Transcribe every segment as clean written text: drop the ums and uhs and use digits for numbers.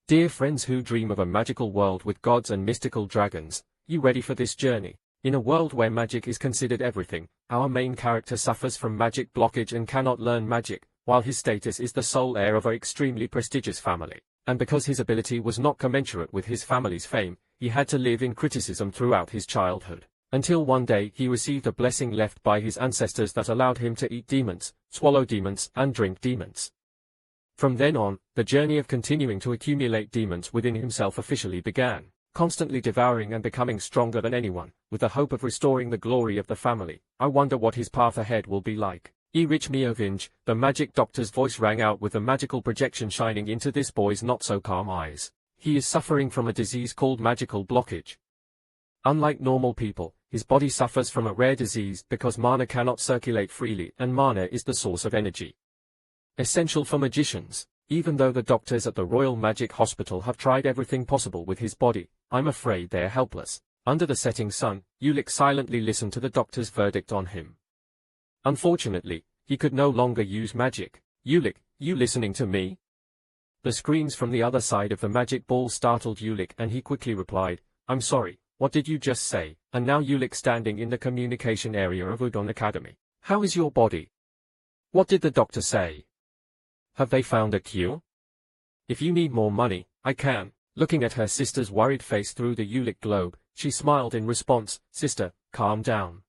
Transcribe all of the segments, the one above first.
Dear friends who dream of a magical world with gods and mystical dragons, you ready for this journey? In a world where magic is considered everything, our main character suffers from magic blockage and cannot learn magic, while his status is the sole heir of an extremely prestigious family. And because his ability was not commensurate with his family's fame, he had to live in criticism throughout his childhood. Until one day he received a blessing left by his ancestors that allowed him to eat demons, swallow demons, and drink demons. From then on, the journey of continuing to accumulate demons within himself officially began, constantly devouring and becoming stronger than anyone, with the hope of restoring the glory of the family. I wonder what his path ahead will be like. Reach me Ovinj, the magic doctor's voice rang out with a magical projection shining into this boy's not-so-calm eyes. He is suffering from a disease called magical blockage. Unlike normal people, his body suffers from a rare disease because mana cannot circulate freely, and mana is the source of energy, essential for magicians. Even though the doctors at the Royal Magic Hospital have tried everything possible with his body, I'm afraid they're helpless. Under the setting sun, Ulik silently listened to the doctor's verdict on him. Unfortunately, he could no longer use magic. Ulik, you listening to me? The screams from the other side of the magic ball startled Ulik and he quickly replied, I'm sorry, what did you just say? And now Ulik standing in the communication area of Udon Academy. How is your body? What did the doctor say? Have they found a cure? If you need more money, I can. Looking at her sister's worried face through the Ulik globe, she smiled in response, Sister, calm down.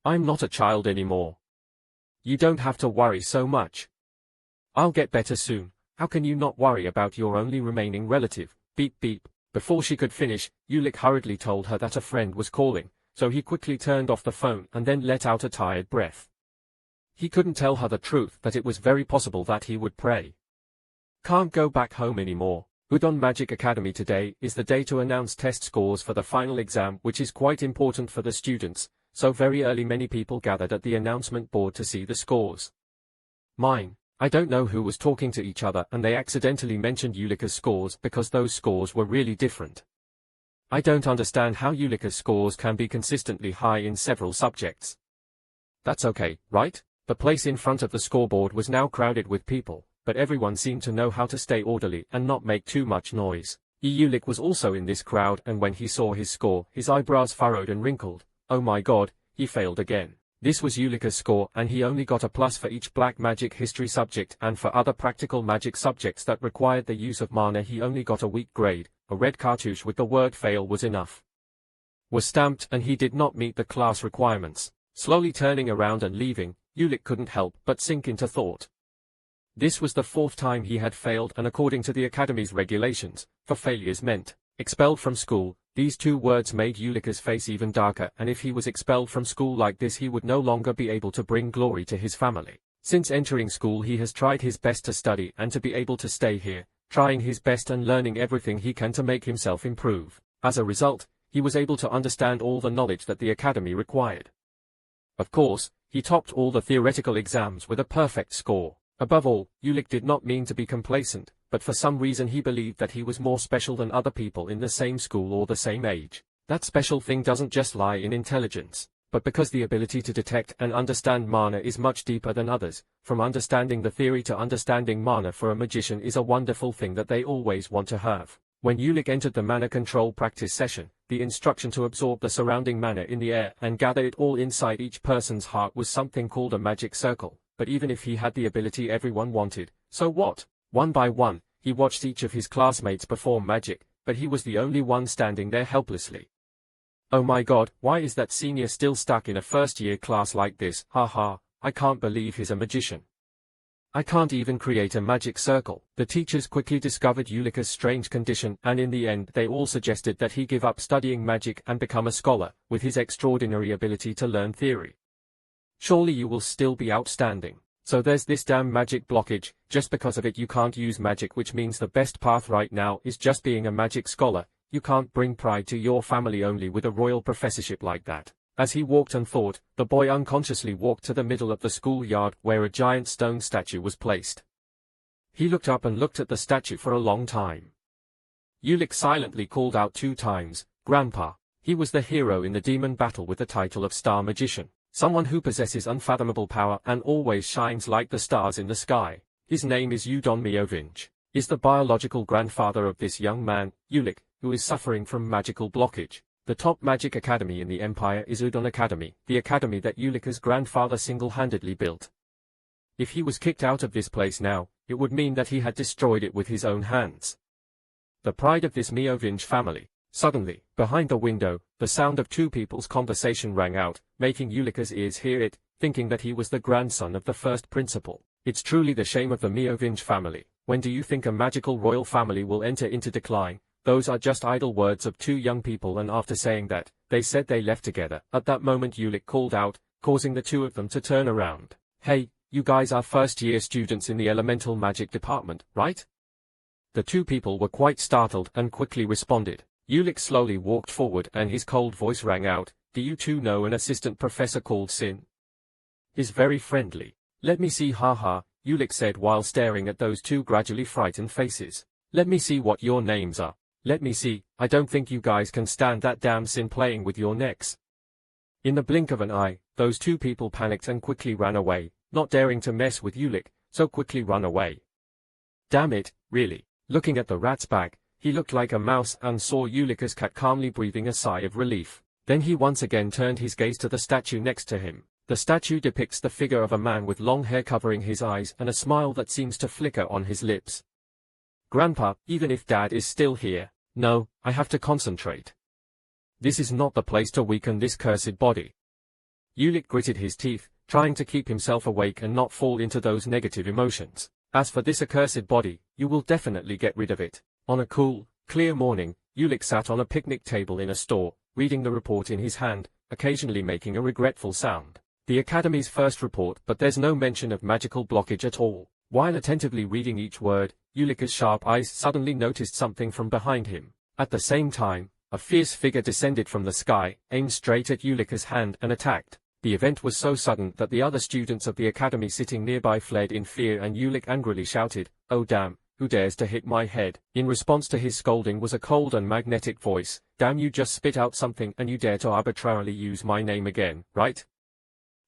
I'm not a child anymore. You don't have to worry so much. I'll get better soon. How can you not worry about your only remaining relative? Beep beep. Before she could finish, Ulik hurriedly told her that a friend was calling, so he quickly turned off the phone and then let out a tired breath. He couldn't tell her the truth that it was very possible that he would pray. Can't go back home anymore. Udon Magic Academy today is the day to announce test scores for the final exam, which is quite important for the students, so very early many people gathered at the announcement board to see the scores. Mine. I don't know who was talking to each other and they accidentally mentioned Ulika's scores because those scores were really different. I don't understand how Ulika's scores can be consistently high in several subjects. That's okay, right? The place in front of the scoreboard was now crowded with people, but everyone seemed to know how to stay orderly and not make too much noise. Ulik was also in this crowd and when he saw his score, his eyebrows furrowed and wrinkled. Oh my god, he failed again. This was Ulika's score and he only got a plus for each black magic history subject and for other practical magic subjects that required the use of mana he only got a weak grade. A red cartouche with the word fail was enough. Was stamped and he did not meet the class requirements. Slowly turning around and leaving, Ulik couldn't help but sink into thought. This was the fourth time he had failed and according to the Academy's regulations, for failures meant expelled from school. These two words made Ulika's face even darker and if he was expelled from school like this he would no longer be able to bring glory to his family. Since entering school he has tried his best to study and to be able to stay here, trying his best and learning everything he can to make himself improve. As a result, he was able to understand all the knowledge that the Academy required. Of course, he topped all the theoretical exams with a perfect score. Above all, Ulik did not mean to be complacent, but for some reason he believed that he was more special than other people in the same school or the same age. That special thing doesn't just lie in intelligence, but because the ability to detect and understand mana is much deeper than others. From understanding the theory to understanding mana for a magician is a wonderful thing that they always want to have. When Ulik entered the mana control practice session, the instruction to absorb the surrounding mana in the air and gather it all inside each person's heart was something called a magic circle. But even if he had the ability everyone wanted, so what? One by one, he watched each of his classmates perform magic, but he was the only one standing there helplessly. Oh my god, why is that senior still stuck in a first-year class like this? Haha, I can't believe he's a magician. I can't even create a magic circle. The teachers quickly discovered Ulika's strange condition and in the end they all suggested that he give up studying magic and become a scholar, with his extraordinary ability to learn theory. Surely you will still be outstanding. So there's this damn magic blockage, just because of it you can't use magic, which means the best path right now is just being a magic scholar. You can't bring pride to your family only with a royal professorship like that. As he walked and thought, the boy unconsciously walked to the middle of the schoolyard where a giant stone statue was placed. He looked up and looked at the statue for a long time. Ulik silently called out 2 times, Grandpa. He was the hero in the demon battle with the title of Star Magician. Someone who possesses unfathomable power and always shines like the stars in the sky. His name is Udon Mioving. is the biological grandfather of this young man, Ulick, who is suffering from magical blockage. The top magic academy in the empire is Udon Academy, the academy that Ulick's grandfather single-handedly built. If he was kicked out of this place now, it would mean that he had destroyed it with his own hands. The pride of this Meovinge family. Suddenly, behind the window, the sound of two people's conversation rang out, making Ulick's ears hear it, thinking that he was the grandson of the first principal. It's truly the shame of the Meovinge family. When do you think a magical royal family will enter into decline? Those are just idle words of two young people, and after saying that, they said they left together. At that moment Ulick called out, causing the two of them to turn around. Hey, you guys are first-year students in the elemental magic department, right? The two people were quite startled and quickly responded. Ulick slowly walked forward and his cold voice rang out, do you two know an assistant professor called Sin? He's very friendly. Let me see, haha, Ulick said while staring at those two gradually frightened faces. Let me see what your names are. Let me see, I don't think you guys can stand that damn Sin playing with your necks. In the blink of an eye, those two people panicked and quickly ran away, not daring to mess with Ulick, so quickly run away. Damn it, really. Looking at the rat's back, he looked like a mouse and saw Ulick's cat calmly breathing a sigh of relief. Then he once again turned his gaze to the statue next to him. The statue depicts the figure of a man with long hair covering his eyes and a smile that seems to flicker on his lips. Grandpa, even if Dad is still here, no, I have to concentrate. This is not the place to weaken this cursed body. Ulick gritted his teeth, trying to keep himself awake and not fall into those negative emotions. As for this accursed body, you will definitely get rid of it. On a cool, clear morning, Ulick sat on a picnic table in a store, reading the report in his hand, occasionally making a regretful sound. The Academy's first report, but there's no mention of magical blockage at all. While attentively reading each word, Ulick's sharp eyes suddenly noticed something from behind him. At the same time, a fierce figure descended from the sky, aimed straight at Ulick's hand and attacked. The event was so sudden that the other students of the Academy sitting nearby fled in fear, and Ulick angrily shouted, "Oh damn, who dares to hit my head?" In response to his scolding was a cold and magnetic voice, "Damn, you just spit out something and you dare to arbitrarily use my name again, right?"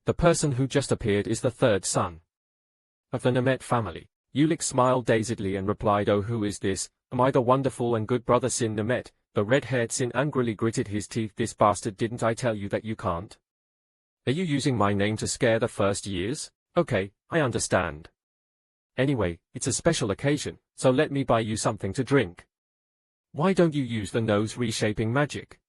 The person who just appeared is the third son of the Nemeth family. Ulick smiled dazedly and replied, "Oh, who is this? Am I the wonderful and good brother Sin Nemeth?" The red-haired Sin angrily gritted his teeth. "This bastard, didn't I tell you that you can't? Are you using my name to scare the first years? Okay, I understand. Anyway, it's a special occasion, so let me buy you something to drink. Why don't you use the nose reshaping magic?"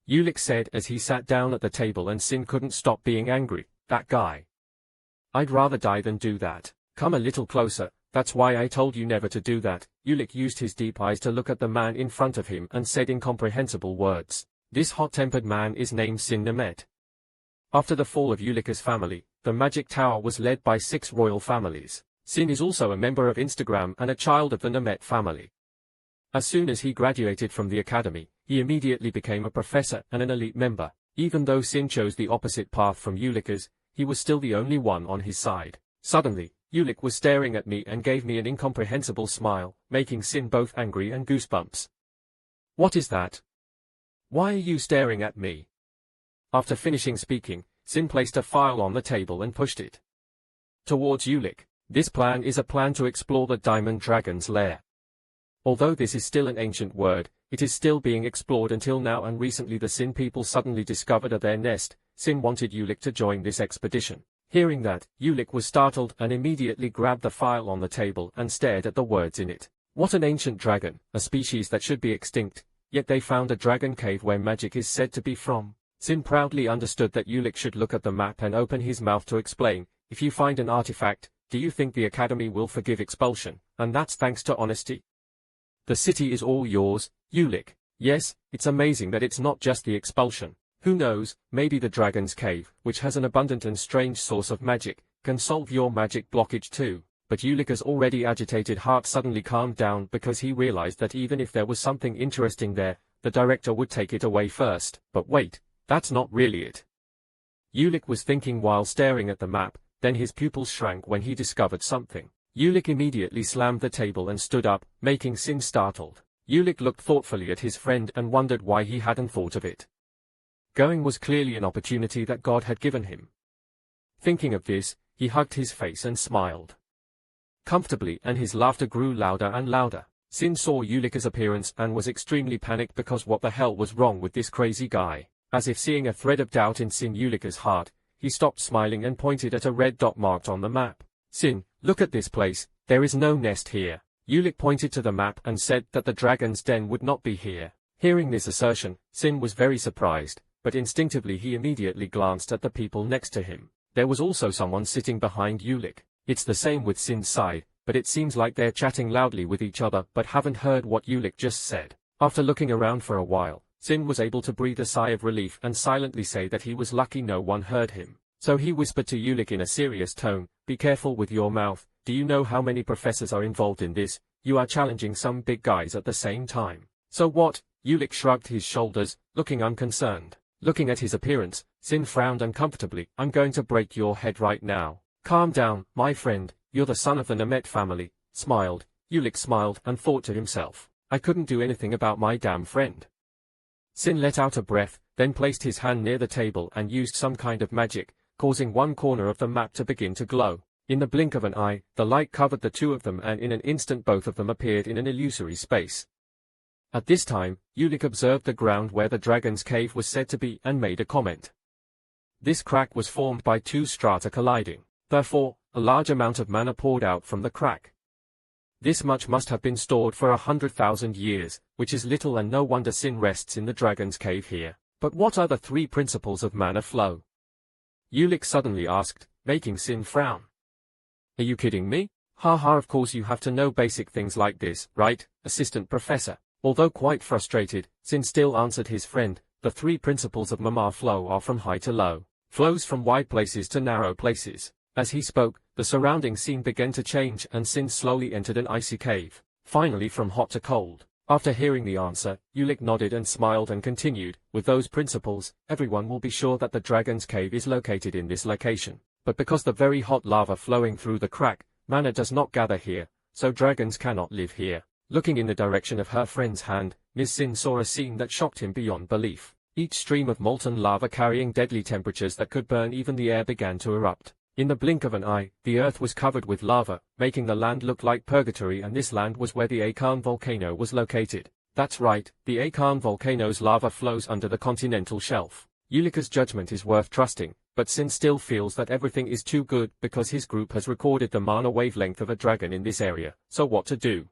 Ulick said as he sat down at the table, and Sin couldn't stop being angry. "That guy. I'd rather die than do that. Come a little closer, that's why I told you never to do that." Ulick used his deep eyes to look at the man in front of him and said incomprehensible words. This hot-tempered man is named Sin Nemeth. After the fall of Ulick's family, the Magic Tower was led by 6 royal families. Sin is also a member of Instagram and a child of the Nemeth family. As soon as he graduated from the academy, he immediately became a professor and an elite member. Even though Sin chose the opposite path from Ulick's, he was still the only one on his side. Suddenly, Ulick was staring at me and gave me an incomprehensible smile, making Sin both angry and goosebumps. "What is that? Why are you staring at me?" After finishing speaking, Sin placed a file on the table and pushed it towards Ulick. This plan is a plan to explore the Diamond Dragon's lair. Although this is still an ancient word, it is still being explored until now, and recently the Sin people suddenly discovered their nest. Sin wanted Ulick to join this expedition. Hearing that, Ulick was startled and immediately grabbed the file on the table and stared at the words in it. What an ancient dragon, a species that should be extinct, yet they found a dragon cave where magic is said to be from. Sin proudly understood that Ulick should look at the map and open his mouth to explain. "If you find an artifact, do you think the Academy will forgive expulsion? And that's thanks to honesty. The city is all yours, Ulick. Yes, it's amazing that it's not just the expulsion. Who knows, maybe the Dragon's Cave, which has an abundant and strange source of magic, can solve your magic blockage too." But Ulick's already agitated heart suddenly calmed down because he realized that even if there was something interesting there, the director would take it away first. But wait, that's not really it. Ulick was thinking while staring at the map, then his pupils shrank when he discovered something. Ulick immediately slammed the table and stood up, making Sin startled. Ulick looked thoughtfully at his friend and wondered why he hadn't thought of it. Going was clearly an opportunity that God had given him. Thinking of this, he hugged his face and smiled. comfortably, and his laughter grew louder and louder. Sin saw Ulika's appearance and was extremely panicked because what the hell was wrong with this crazy guy? As if seeing a thread of doubt in Sin Ulika's heart, he stopped smiling and pointed at a red dot marked on the map. Sin, look at this place, there is no nest here. Ulik pointed to the map and said that the dragon's den would not be here. Hearing this assertion, Sin was very surprised, but instinctively he immediately glanced at the people next to him. There was also someone sitting behind Ulik. It's the same with Sin's side, but it seems like they're chatting loudly with each other but haven't heard what Ulik just said. After looking around for a while, Sin was able to breathe a sigh of relief and silently say that he was lucky no one heard him. So he whispered to Ulik in a serious tone, "Be careful with your mouth. Do you know how many professors are involved in this? You are challenging some big guys at the same time." "So what?" Ulik shrugged his shoulders, looking unconcerned. Looking at his appearance, Sin frowned uncomfortably. "I'm going to break your head right now." "Calm down, my friend, you're the son of the Namet family," smiled. Ulik smiled and thought to himself, "I couldn't do anything about my damn friend." Sin let out a breath, then placed his hand near the table and used some kind of magic, causing one corner of the map to begin to glow. In the blink of an eye, the light covered the two of them and in an instant both of them appeared in an illusory space. At this time, Ulik observed the ground where the dragon's cave was said to be and made a comment. This crack was formed by two strata colliding. Therefore, a large amount of mana poured out from the crack. This much must have been stored for 100,000 years, which is little and no wonder Sin rests in the dragon's cave here. But what are the three principles of mana flow? Ulik suddenly asked, making Sin frown. "Are you kidding me? Haha, of course you have to know basic things like this, right, assistant professor?" Although quite frustrated, Sin still answered his friend, "The three principles of mana flow are from high to low, flows from wide places to narrow places." As he spoke, the surrounding scene began to change and Sin slowly entered an icy cave, finally from hot to cold. After hearing the answer, Ulik nodded and smiled and continued, "With those principles, everyone will be sure that the dragon's cave is located in this location. But because the very hot lava flowing through the crack, mana does not gather here, so dragons cannot live here." Looking in the direction of her friend's hand, Miss Sin saw a scene that shocked him beyond belief. Each stream of molten lava carrying deadly temperatures that could burn even the air began to erupt. In the blink of an eye, the earth was covered with lava, making the land look like purgatory, and this land was where the Akan volcano was located. That's right, the Akan volcano's lava flows under the continental shelf. Ulika's judgment is worth trusting, but Sin still feels that everything is too good because his group has recorded the mana wavelength of a dragon in this area, so what to do?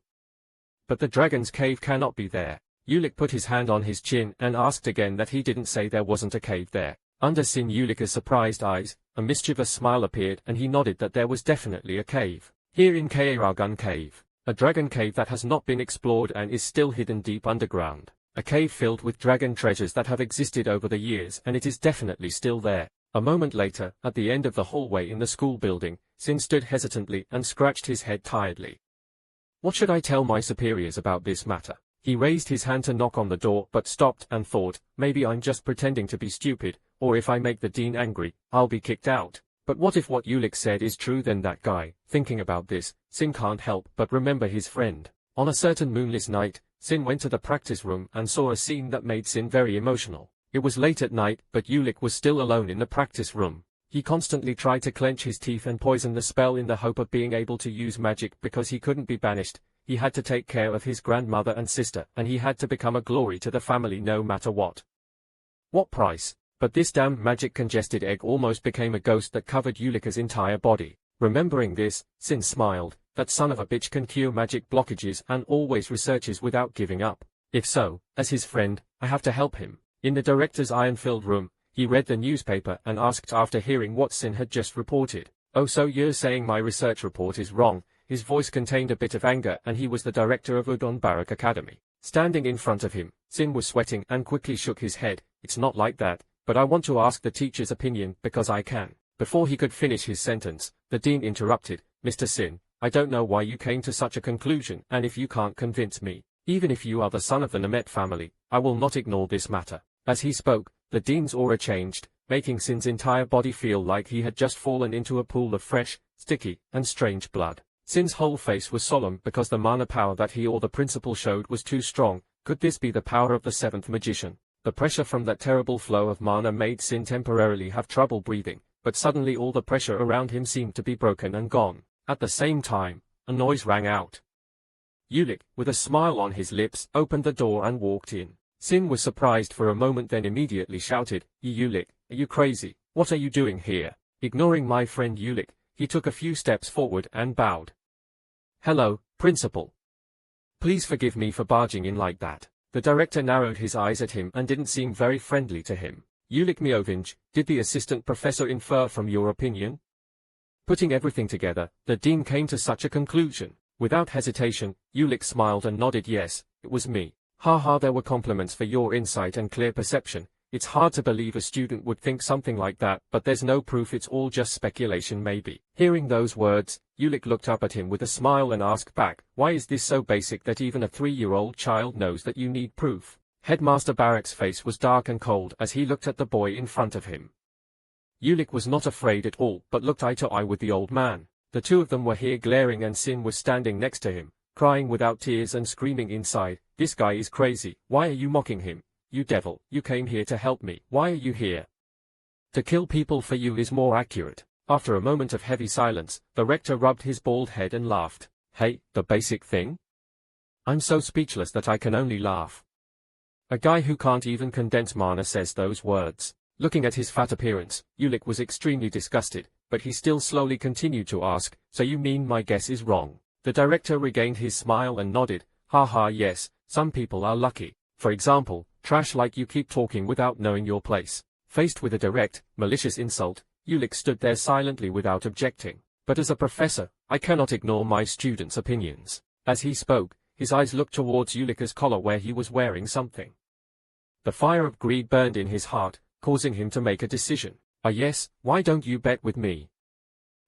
But the dragon's cave cannot be there. Ulik put his hand on his chin and asked again that he didn't say there wasn't a cave there. Under Sin Ulika's surprised eyes, a mischievous smile appeared and he nodded that there was definitely a cave. Here in Kaeragun Cave, a dragon cave that has not been explored and is still hidden deep underground. A cave filled with dragon treasures that have existed over the years, and it is definitely still there. A moment later, at the end of the hallway in the school building, Sin stood hesitantly and scratched his head tiredly. What should I tell my superiors about this matter? He raised his hand to knock on the door but stopped and thought, maybe I'm just pretending to be stupid, or if I make the dean angry, I'll be kicked out. But what if what Ulik said is true? Then that guy, thinking about this, Sin can't help but remember his friend. On a certain moonless night, Sin went to the practice room and saw a scene that made Sin very emotional. It was late at night, but Ulik was still alone in the practice room. He constantly tried to clench his teeth and poison the spell in the hope of being able to use magic because he couldn't be banished. He had to take care of his grandmother and sister, and he had to become a glory to the family no matter what. What price? But this damn magic congested egg almost became a ghost that covered Ulika's entire body. Remembering this, Sin smiled. That son of a bitch can cure magic blockages and always researches without giving up. If so, as his friend, I have to help him. In the director's iron-filled room, he read the newspaper and asked after hearing what Sin had just reported. "Oh, so you're saying my research report is wrong?" His voice contained a bit of anger, and he was the director of Udon Barak Academy. Standing in front of him, Sin was sweating and quickly shook his head. "It's not like that, but I want to ask the teacher's opinion because I can." Before he could finish his sentence, the dean interrupted. "Mr. Sin, I don't know why you came to such a conclusion, and if you can't convince me, even if you are the son of the Namet family, I will not ignore this matter." As he spoke, the dean's aura changed, making Sin's entire body feel like he had just fallen into a pool of fresh, sticky, and strange blood. Sin's whole face was solemn because the mana power that he or the principal showed was too strong. Could this be the power of the seventh magician? The pressure from that terrible flow of mana made Sin temporarily have trouble breathing, but suddenly all the pressure around him seemed to be broken and gone. At the same time, a noise rang out. Ulick, with a smile on his lips, opened the door and walked in. Sin was surprised for a moment, then immediately shouted, Ulick, are you crazy? What are you doing here? Ignoring my friend Ulick, he took a few steps forward and bowed. Hello, Principal. Please forgive me for barging in like that. The director narrowed his eyes at him and didn't seem very friendly to him. Ulick Miovich, did the assistant professor infer from your opinion? Putting everything together, the dean came to such a conclusion. Without hesitation, Ulick smiled and nodded yes, it was me. Haha, there were compliments for your insight and clear perception. It's hard to believe a student would think something like that, but there's no proof, it's all just speculation maybe. Hearing those words, Ulick looked up at him with a smile and asked back, why is this so basic that even a 3-year-old child knows that you need proof? Headmaster Barak's face was dark and cold as he looked at the boy in front of him. Ulick was not afraid at all, but looked eye to eye with the old man. The two of them were here glaring, and Sin was standing next to him, crying without tears and screaming inside, this guy is crazy, why are you mocking him? You devil, you came here to help me, why are you here? To kill people for you is more accurate. After a moment of heavy silence, the rector rubbed his bald head and laughed. Hey, the basic thing? I'm so speechless that I can only laugh. A guy who can't even condense mana says those words. Looking at his fat appearance, Ulick was extremely disgusted, but he still slowly continued to ask, so you mean my guess is wrong? The director regained his smile and nodded, haha yes, some people are lucky. For example, trash like you keep talking without knowing your place. Faced with a direct, malicious insult, Ulick stood there silently without objecting. But as a professor, I cannot ignore my students' opinions. As he spoke, his eyes looked towards Ulick's collar where he was wearing something. The fire of greed burned in his heart, causing him to make a decision. Yes, why don't you bet with me?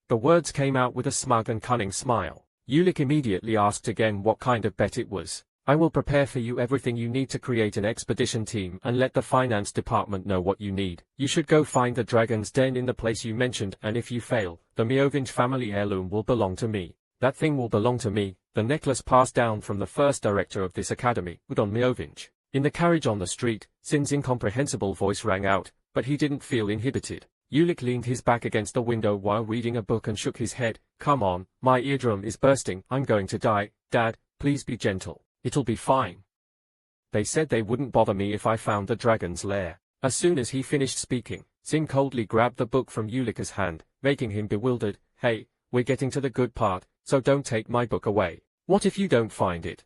The words came out with a smug and cunning smile. Ulick immediately asked again what kind of bet it was. I will prepare for you everything you need to create an expedition team and let the finance department know what you need. You should go find the dragon's den in the place you mentioned, and if you fail, the Miovich family heirloom will belong to me. That thing will belong to me, the necklace passed down from the first director of this academy, Udon Miovich. In the carriage on the street, Sin's incomprehensible voice rang out, but he didn't feel inhibited. Ulick leaned his back against the window while reading a book and shook his head. Come on, my eardrum is bursting, I'm going to die. Dad, please be gentle. It'll be fine. They said they wouldn't bother me if I found the dragon's lair. As soon as he finished speaking, Sin coldly grabbed the book from Ulick's hand, making him bewildered. Hey, we're getting to the good part, so don't take my book away. What if you don't find it?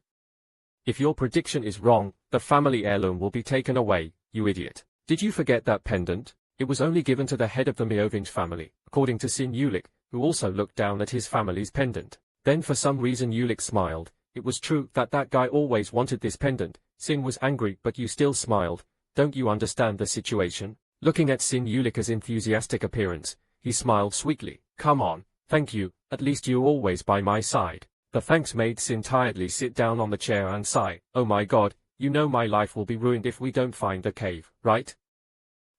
If your prediction is wrong, the family heirloom will be taken away, you idiot. Did you forget that pendant? It was only given to the head of the Miovich family, according to Sin Ulick, who also looked down at his family's pendant. Then for some reason Ulick smiled. It was true that guy always wanted this pendant. Sin was angry, but you still smiled. Don't you understand the situation? Looking at Sin Ulick's enthusiastic appearance, he smiled sweetly. Come on, thank you, at least you're always by my side. The thanks made Sin tiredly sit down on the chair and sigh. Oh my god, you know my life will be ruined if we don't find the cave, right?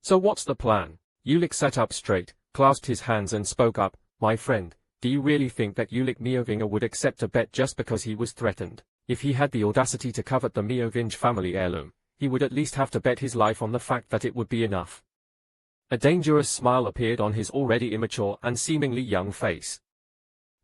So what's the plan? Ulick sat up straight, clasped his hands and spoke up. My friend, do you really think that Ulick Miovich would accept a bet just because he was threatened? If he had the audacity to covet the Miovich family heirloom, he would at least have to bet his life on the fact that it would be enough. A dangerous smile appeared on his already immature and seemingly young face.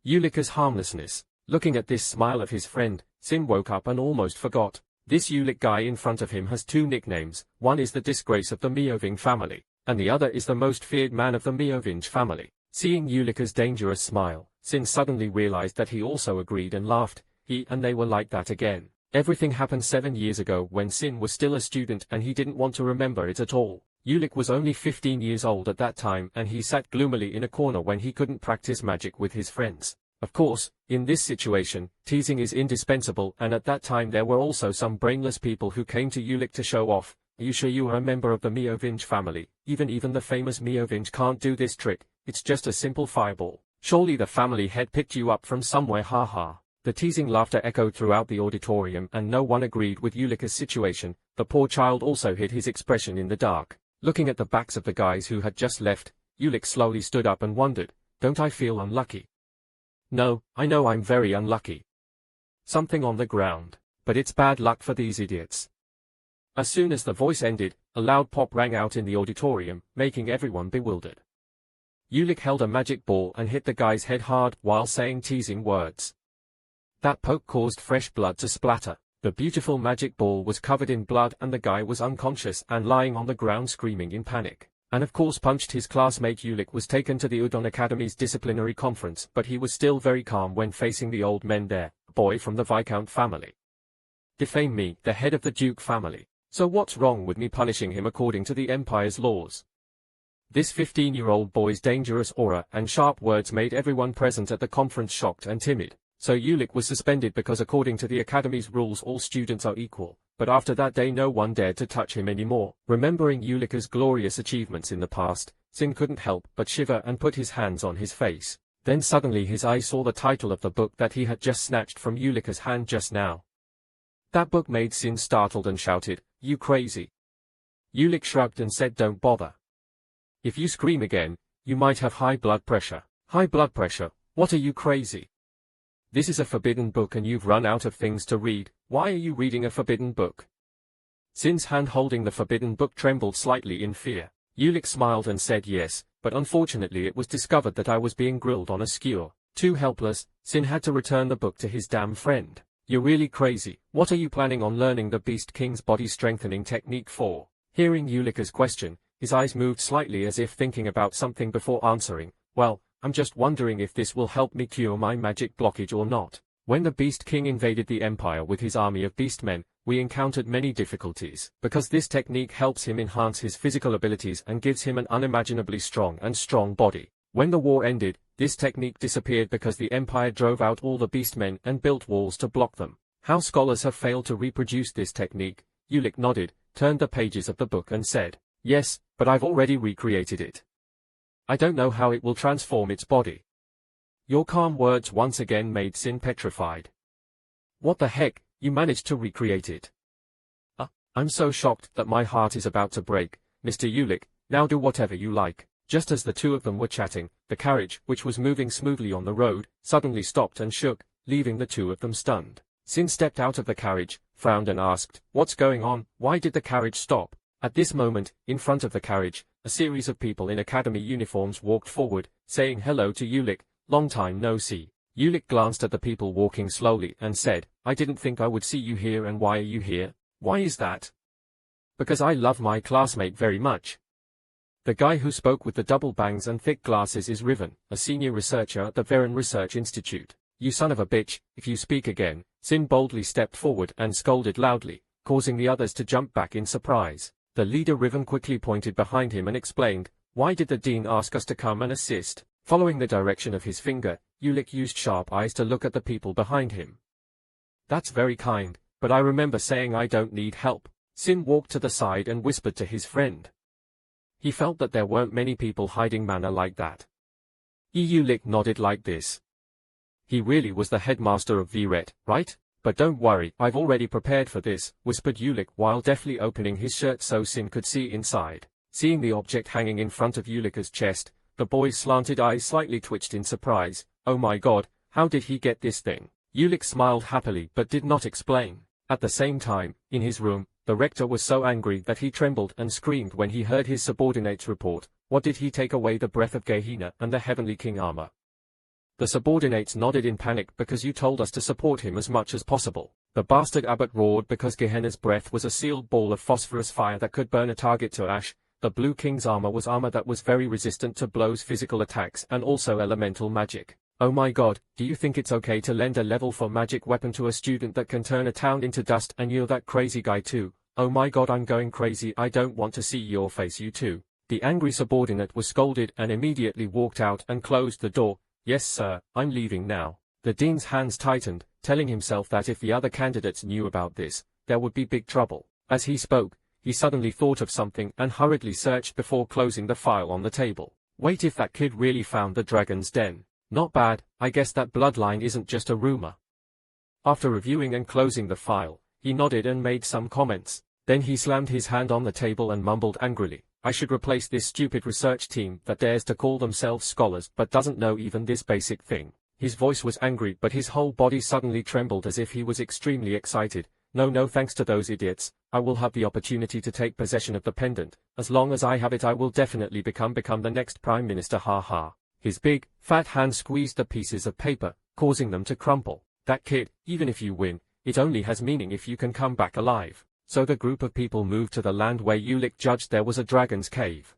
Ulick's harmlessness. Looking at this smile of his friend, Sin woke up and almost forgot. This Ulick guy in front of him has two nicknames. One is the disgrace of the Miovich family, and the other is the most feared man of the Miovich family. Seeing Ulick's dangerous smile, Sin suddenly realized that he also agreed and laughed. He and they were like that again. Everything happened 7 years ago when Sin was still a student and he didn't want to remember it at all. Ulick was only 15 years old at that time and he sat gloomily in a corner when he couldn't practice magic with his friends. Of course, in this situation, teasing is indispensable, and at that time there were also some brainless people who came to Ulick to show off. Are you sure you are a member of the Miovich family? Even the famous Miovich can't do this trick, it's just a simple fireball. Surely the family head picked you up from somewhere, haha. The teasing laughter echoed throughout the auditorium and no one agreed with Ulick's situation. The poor child also hid his expression in the dark. Looking at the backs of the guys who had just left, Ulick slowly stood up and wondered, don't I feel unlucky? No, I know I'm very unlucky. Something on the ground. But it's bad luck for these idiots. As soon as the voice ended, a loud pop rang out in the auditorium, making everyone bewildered. Ulick held a magic ball and hit the guy's head hard while saying teasing words. That poke caused fresh blood to splatter. The beautiful magic ball was covered in blood and the guy was unconscious and lying on the ground screaming in panic. And of course punched his classmate. Ulik was taken to the Udon Academy's disciplinary conference, but he was still very calm when facing the old men there, a boy from the Viscount family. Defame me, the head of the Duke family. So what's wrong with me punishing him according to the Empire's laws? This 15-year-old boy's dangerous aura and sharp words made everyone present at the conference shocked and timid. So Ulik was suspended because according to the Academy's rules all students are equal, but after that day no one dared to touch him anymore. Remembering Ulika's glorious achievements in the past, Sin couldn't help but shiver and put his hands on his face. Then suddenly his eye saw the title of the book that he had just snatched from Ulika's hand just now. That book made Sin startled and shouted, "You crazy!" Ulik shrugged and said, "Don't bother. If you scream again, you might have high blood pressure." "High blood pressure? What, are you crazy? This is a forbidden book and you've run out of things to read. Why are you reading a forbidden book?" Sin's hand holding the forbidden book trembled slightly in fear. Ulik smiled and said yes, but unfortunately it was discovered that I was being grilled on a skewer. Too helpless, Sin had to return the book to his damn friend. "You're really crazy. What are you planning on learning the Beast King's body strengthening technique for?" Hearing Ulika's question, his eyes moved slightly as if thinking about something before answering. "Well, I'm just wondering if this will help me cure my magic blockage or not. When the Beast King invaded the Empire with his army of beastmen, we encountered many difficulties, because this technique helps him enhance his physical abilities and gives him an unimaginably strong body. When the war ended, this technique disappeared because the Empire drove out all the beastmen and built walls to block them. How scholars have failed to reproduce this technique." Ulik nodded, turned the pages of the book and said, "Yes, but I've already recreated it. I don't know how it will transform its body." Your calm words once again made Sin petrified. "What the heck, you managed to recreate it?" I'm so shocked that my heart is about to break. Mr. Ulik, now do whatever you like." Just as the two of them were chatting, the carriage, which was moving smoothly on the road, suddenly stopped and shook, leaving the two of them stunned. Sin stepped out of the carriage, frowned and asked, "What's going on? Why did the carriage stop?" At this moment, in front of the carriage, a series of people in academy uniforms walked forward, saying hello to Ulik. "Long time no see." Ulik glanced at the people walking slowly and said, "I didn't think I would see you here. And why are you here?" "Why is that?" "Because I love my classmate very much." The guy who spoke with the double bangs and thick glasses is Riven, a senior researcher at the Varen Research Institute. "You son of a bitch, if you speak again." Sin boldly stepped forward and scolded loudly, causing the others to jump back in surprise. The leader Riven quickly pointed behind him and explained, "Why did the dean ask us to come and assist?" Following the direction of his finger, Ulik used sharp eyes to look at the people behind him. "That's very kind, but I remember saying I don't need help." Sin walked to the side and whispered to his friend. He felt that there weren't many people hiding mana like that. Ulik nodded like this. "He really was the headmaster of Viret, right? But don't worry, I've already prepared for this," whispered Ulik while deftly opening his shirt so Sin could see inside. Seeing the object hanging in front of Ulika's chest, the boy's slanted eyes slightly twitched in surprise. "Oh my god, how did he get this thing?" Ulik smiled happily but did not explain. At the same time, in his room, the rector was so angry that he trembled and screamed when he heard his subordinates report, "What did he take away the breath of Gehenna and the Heavenly King armor?" The subordinates nodded in panic. "Because you told us to support him as much as possible." The bastard abbot roared because Gehenna's breath was a sealed ball of phosphorus fire that could burn a target to ash. The Blue King's armor was armor that was very resistant to blows, physical attacks and also elemental magic. "Oh my god, do you think it's okay to lend a level 4 magic weapon to a student that can turn a town into dust, and you're that crazy guy too? Oh my god, I'm going crazy. I don't want to see your face, you too." The angry subordinate was scolded and immediately walked out and closed the door. "Yes sir, I'm leaving now." The dean's hands tightened, telling himself that if the other candidates knew about this, there would be big trouble. As he spoke, he suddenly thought of something and hurriedly searched before closing the file on the table. Wait, if that kid really found the dragon's den. Not bad, I guess that bloodline isn't just a rumor. After reviewing and closing the file, he nodded and made some comments. Then he slammed his hand on the table and mumbled angrily, "I should replace this stupid research team that dares to call themselves scholars but doesn't know even this basic thing." His voice was angry but his whole body suddenly trembled as if he was extremely excited. No thanks to those idiots, I will have the opportunity to take possession of the pendant. As long as I have it I will definitely become the next prime minister, ha ha." His big, fat hand squeezed the pieces of paper, causing them to crumple. That kid, even if you win, it only has meaning if you can come back alive. So the group of people moved to the land where Ulick judged there was a dragon's cave.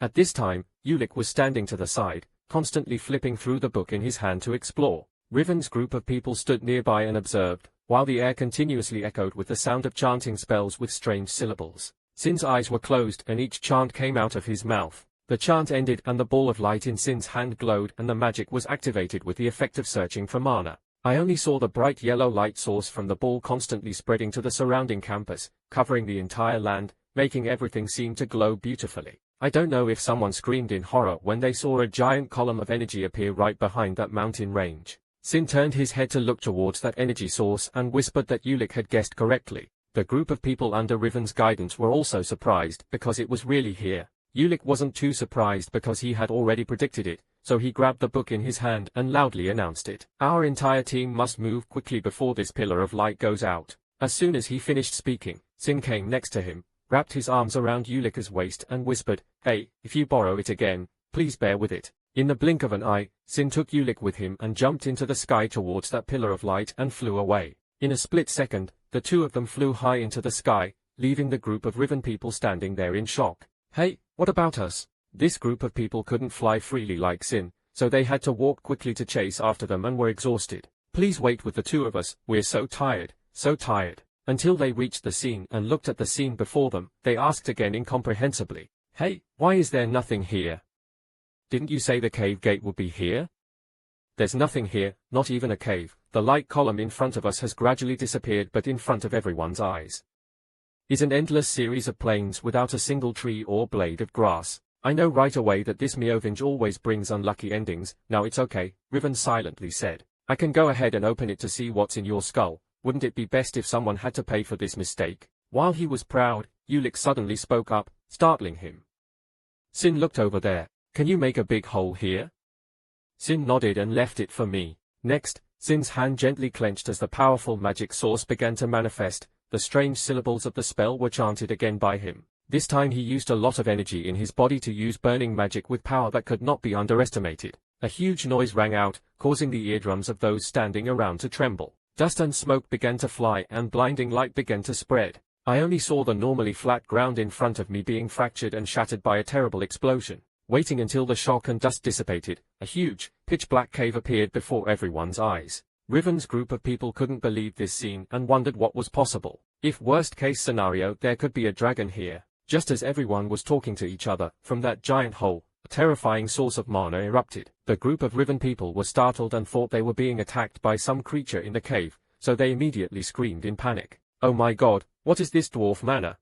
At this time, Ulick was standing to the side, constantly flipping through the book in his hand to explore. Riven's group of people stood nearby and observed, while the air continuously echoed with the sound of chanting spells with strange syllables. Sin's eyes were closed and each chant came out of his mouth. The chant ended and the ball of light in Sin's hand glowed and the magic was activated with the effect of searching for mana. I only saw the bright yellow light source from the ball constantly spreading to the surrounding campus, covering the entire land, making everything seem to glow beautifully. I don't know if someone screamed in horror when they saw a giant column of energy appear right behind that mountain range. Sin turned his head to look towards that energy source and whispered that Ulick had guessed correctly. The group of people under Riven's guidance were also surprised because it was really here. Ulick wasn't too surprised because he had already predicted it, so he grabbed the book in his hand and loudly announced it. Our entire team must move quickly before this pillar of light goes out. As soon as he finished speaking, Sin came next to him, wrapped his arms around Ulick's waist and whispered, "Hey, if you borrow it again, please bear with it." In the blink of an eye, Sin took Ulick with him and jumped into the sky towards that pillar of light and flew away. In a split second, the two of them flew high into the sky, leaving the group of Riven people standing there in shock. "Hey, what about us?" This group of people couldn't fly freely like Sin, so they had to walk quickly to chase after them and were exhausted. "Please wait with the two of us, we're so tired, so tired." Until they reached the scene and looked at the scene before them, they asked again incomprehensibly, "Hey, why is there nothing here? Didn't you say the cave gate would be here?" "There's nothing here, not even a cave. The light column in front of us has gradually disappeared but in front of everyone's eyes is an endless series of plains without a single tree or blade of grass. I know right away that this Meovinge always brings unlucky endings. Now it's okay," Riven silently said. "I can go ahead and open it to see what's in your skull. Wouldn't it be best if someone had to pay for this mistake?" While he was proud, Ulick suddenly spoke up, startling him. "Sin looked over there. Can you make a big hole here?" Sin nodded and left it for me. Next, Sin's hand gently clenched as the powerful magic source began to manifest. The strange syllables of the spell were chanted again by him. This time he used a lot of energy in his body to use burning magic with power that could not be underestimated. A huge noise rang out, causing the eardrums of those standing around to tremble. Dust and smoke began to fly and blinding light began to spread. I only saw the normally flat ground in front of me being fractured and shattered by a terrible explosion. Waiting until the shock and dust dissipated, a huge, pitch-black cave appeared before everyone's eyes. Riven's group of people couldn't believe this scene and wondered what was possible. If worst-case scenario there could be a dragon here. Just as everyone was talking to each other, from that giant hole, a terrifying source of mana erupted. The group of Riven people were startled and thought they were being attacked by some creature in the cave, so they immediately screamed in panic. "Oh my god, what is this dwarf mana?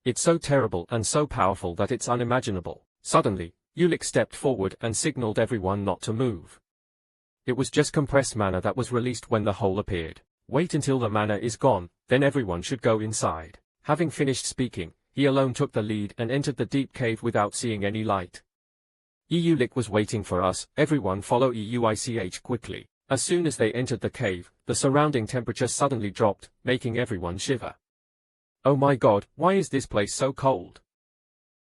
It's so terrible and so powerful that it's unimaginable." Suddenly, Ulick stepped forward and signaled everyone not to move. It was just compressed mana that was released when the hole appeared. "Wait until the mana is gone, then everyone should go inside." Having finished speaking, he alone took the lead and entered the deep cave without seeing any light. Ulick was waiting for us. Everyone follow Euich quickly. As soon as they entered the cave, the surrounding temperature suddenly dropped, making everyone shiver. "Oh my god, why is this place so cold?"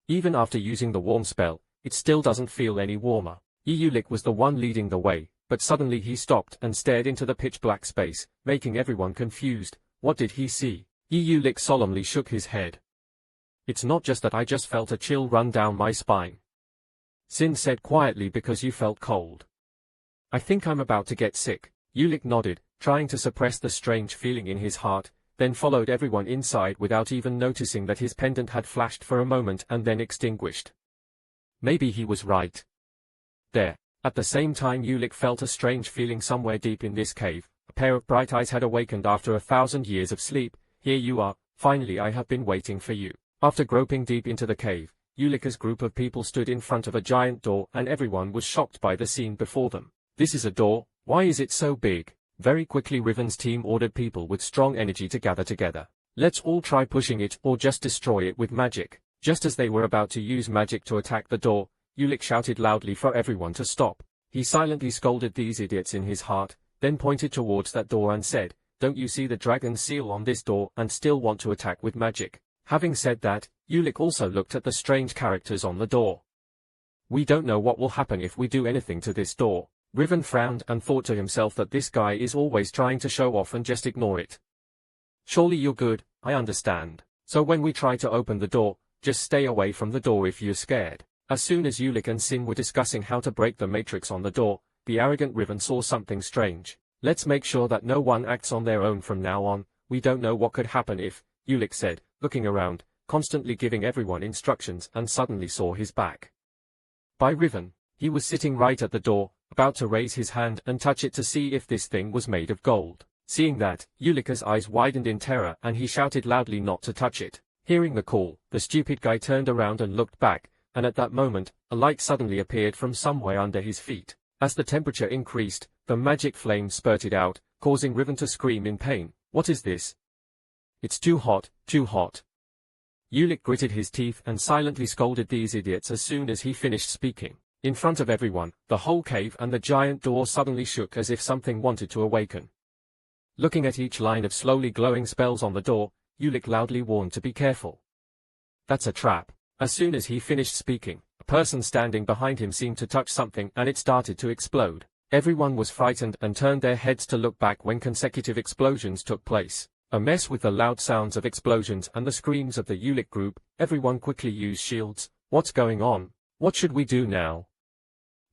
Even after using the warm spell, it still doesn't feel any warmer. Ulick was the one leading the way, but suddenly he stopped and stared into the pitch-black space, making everyone confused. What did he see? Ulick solemnly shook his head. "It's not just that I just felt a chill run down my spine," Sin said quietly, "because you felt cold. I think I'm about to get sick." Ulick nodded, trying to suppress the strange feeling in his heart, then followed everyone inside without even noticing that his pendant had flashed for a moment and then extinguished. Maybe he was right. There. At the same time Ulick felt a strange feeling somewhere deep in this cave. A pair of bright eyes had awakened after 1,000 years of sleep. "Here you are, finally I have been waiting for you." After groping deep into the cave, Ulick's group of people stood in front of a giant door and everyone was shocked by the scene before them. "This is a door, why is it so big?" Very quickly Riven's team ordered people with strong energy to gather together. "Let's all try pushing it or just destroy it with magic." Just as they were about to use magic to attack the door, Ulick shouted loudly for everyone to stop. He silently scolded these idiots in his heart, then pointed towards that door and said, "Don't you see the dragon's seal on this door and still want to attack with magic?" Having said that, Ulick also looked at the strange characters on the door. "We don't know what will happen if we do anything to this door. Riven frowned and thought to himself that this guy is always trying to show off and just ignore it. Surely you're good, I understand. So when we try to open the door, just stay away from the door if you're scared. As soon as Ulick and Sin were discussing how to break the matrix on the door, the arrogant Riven saw something strange. Let's make sure that no one acts on their own from now on. We don't know what could happen if, Ulick said, looking around, constantly giving everyone instructions, and suddenly saw his back. By Riven, he was sitting right at the door, about to raise his hand and touch it to see if this thing was made of gold. Seeing that, Ulicker's eyes widened in terror and he shouted loudly not to touch it. Hearing the call, the stupid guy turned around and looked back, and at that moment, a light suddenly appeared from somewhere under his feet. As the temperature increased, the magic flame spurted out, causing Riven to scream in pain. What is this? It's too hot, too hot. Ulick gritted his teeth and silently scolded these idiots as soon as he finished speaking. In front of everyone, the whole cave and the giant door suddenly shook as if something wanted to awaken. Looking at each line of slowly glowing spells on the door, Ulick loudly warned to be careful. That's a trap. As soon as he finished speaking, a person standing behind him seemed to touch something and it started to explode. Everyone was frightened and turned their heads to look back when consecutive explosions took place. A mess with the loud sounds of explosions and the screams of the Ulick group. Everyone quickly used shields. What's going on? What should we do now?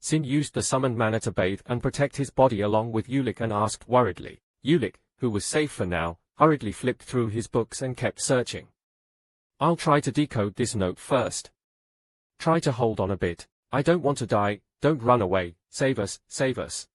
Sin used the summoned mana to bathe and protect his body along with Ulick and asked worriedly. Ulick, who was safe for now, hurriedly flipped through his books and kept searching. I'll try to decode this note first. Try to hold on a bit. I don't want to die, don't run away, save us, save us.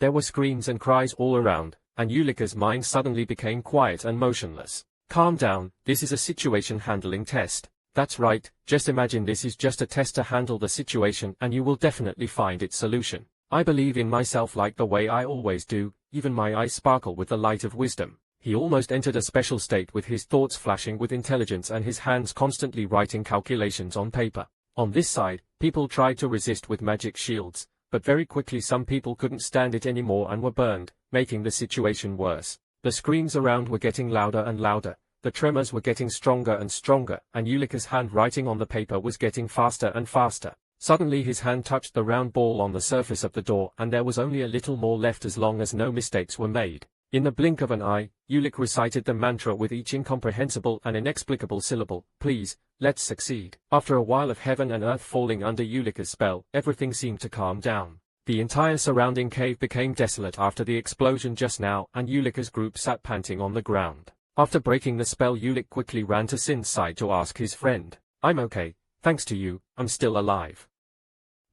There were screams and cries all around, and Ulicker's mind suddenly became quiet and motionless. Calm down, this is a situation handling test. That's right, just imagine this is just a test to handle the situation and you will definitely find its solution. I believe in myself like the way I always do, even my eyes sparkle with the light of wisdom. He almost entered a special state with his thoughts flashing with intelligence and his hands constantly writing calculations on paper. On this side, people tried to resist with magic shields, but very quickly some people couldn't stand it anymore and were burned, making the situation worse. The screams around were getting louder and louder, the tremors were getting stronger and stronger, and Ulicker's handwriting on the paper was getting faster and faster. Suddenly his hand touched the round ball on the surface of the door and there was only a little more left as long as no mistakes were made. In the blink of an eye, Ulick recited the mantra with each incomprehensible and inexplicable syllable. Please, let's succeed. After a while of heaven and earth falling under Ulicker's spell, everything seemed to calm down. The entire surrounding cave became desolate after the explosion just now and Ulicker's group sat panting on the ground. After breaking the spell, Ulick quickly ran to Sin's side to ask his friend. I'm okay, thanks to you, I'm still alive.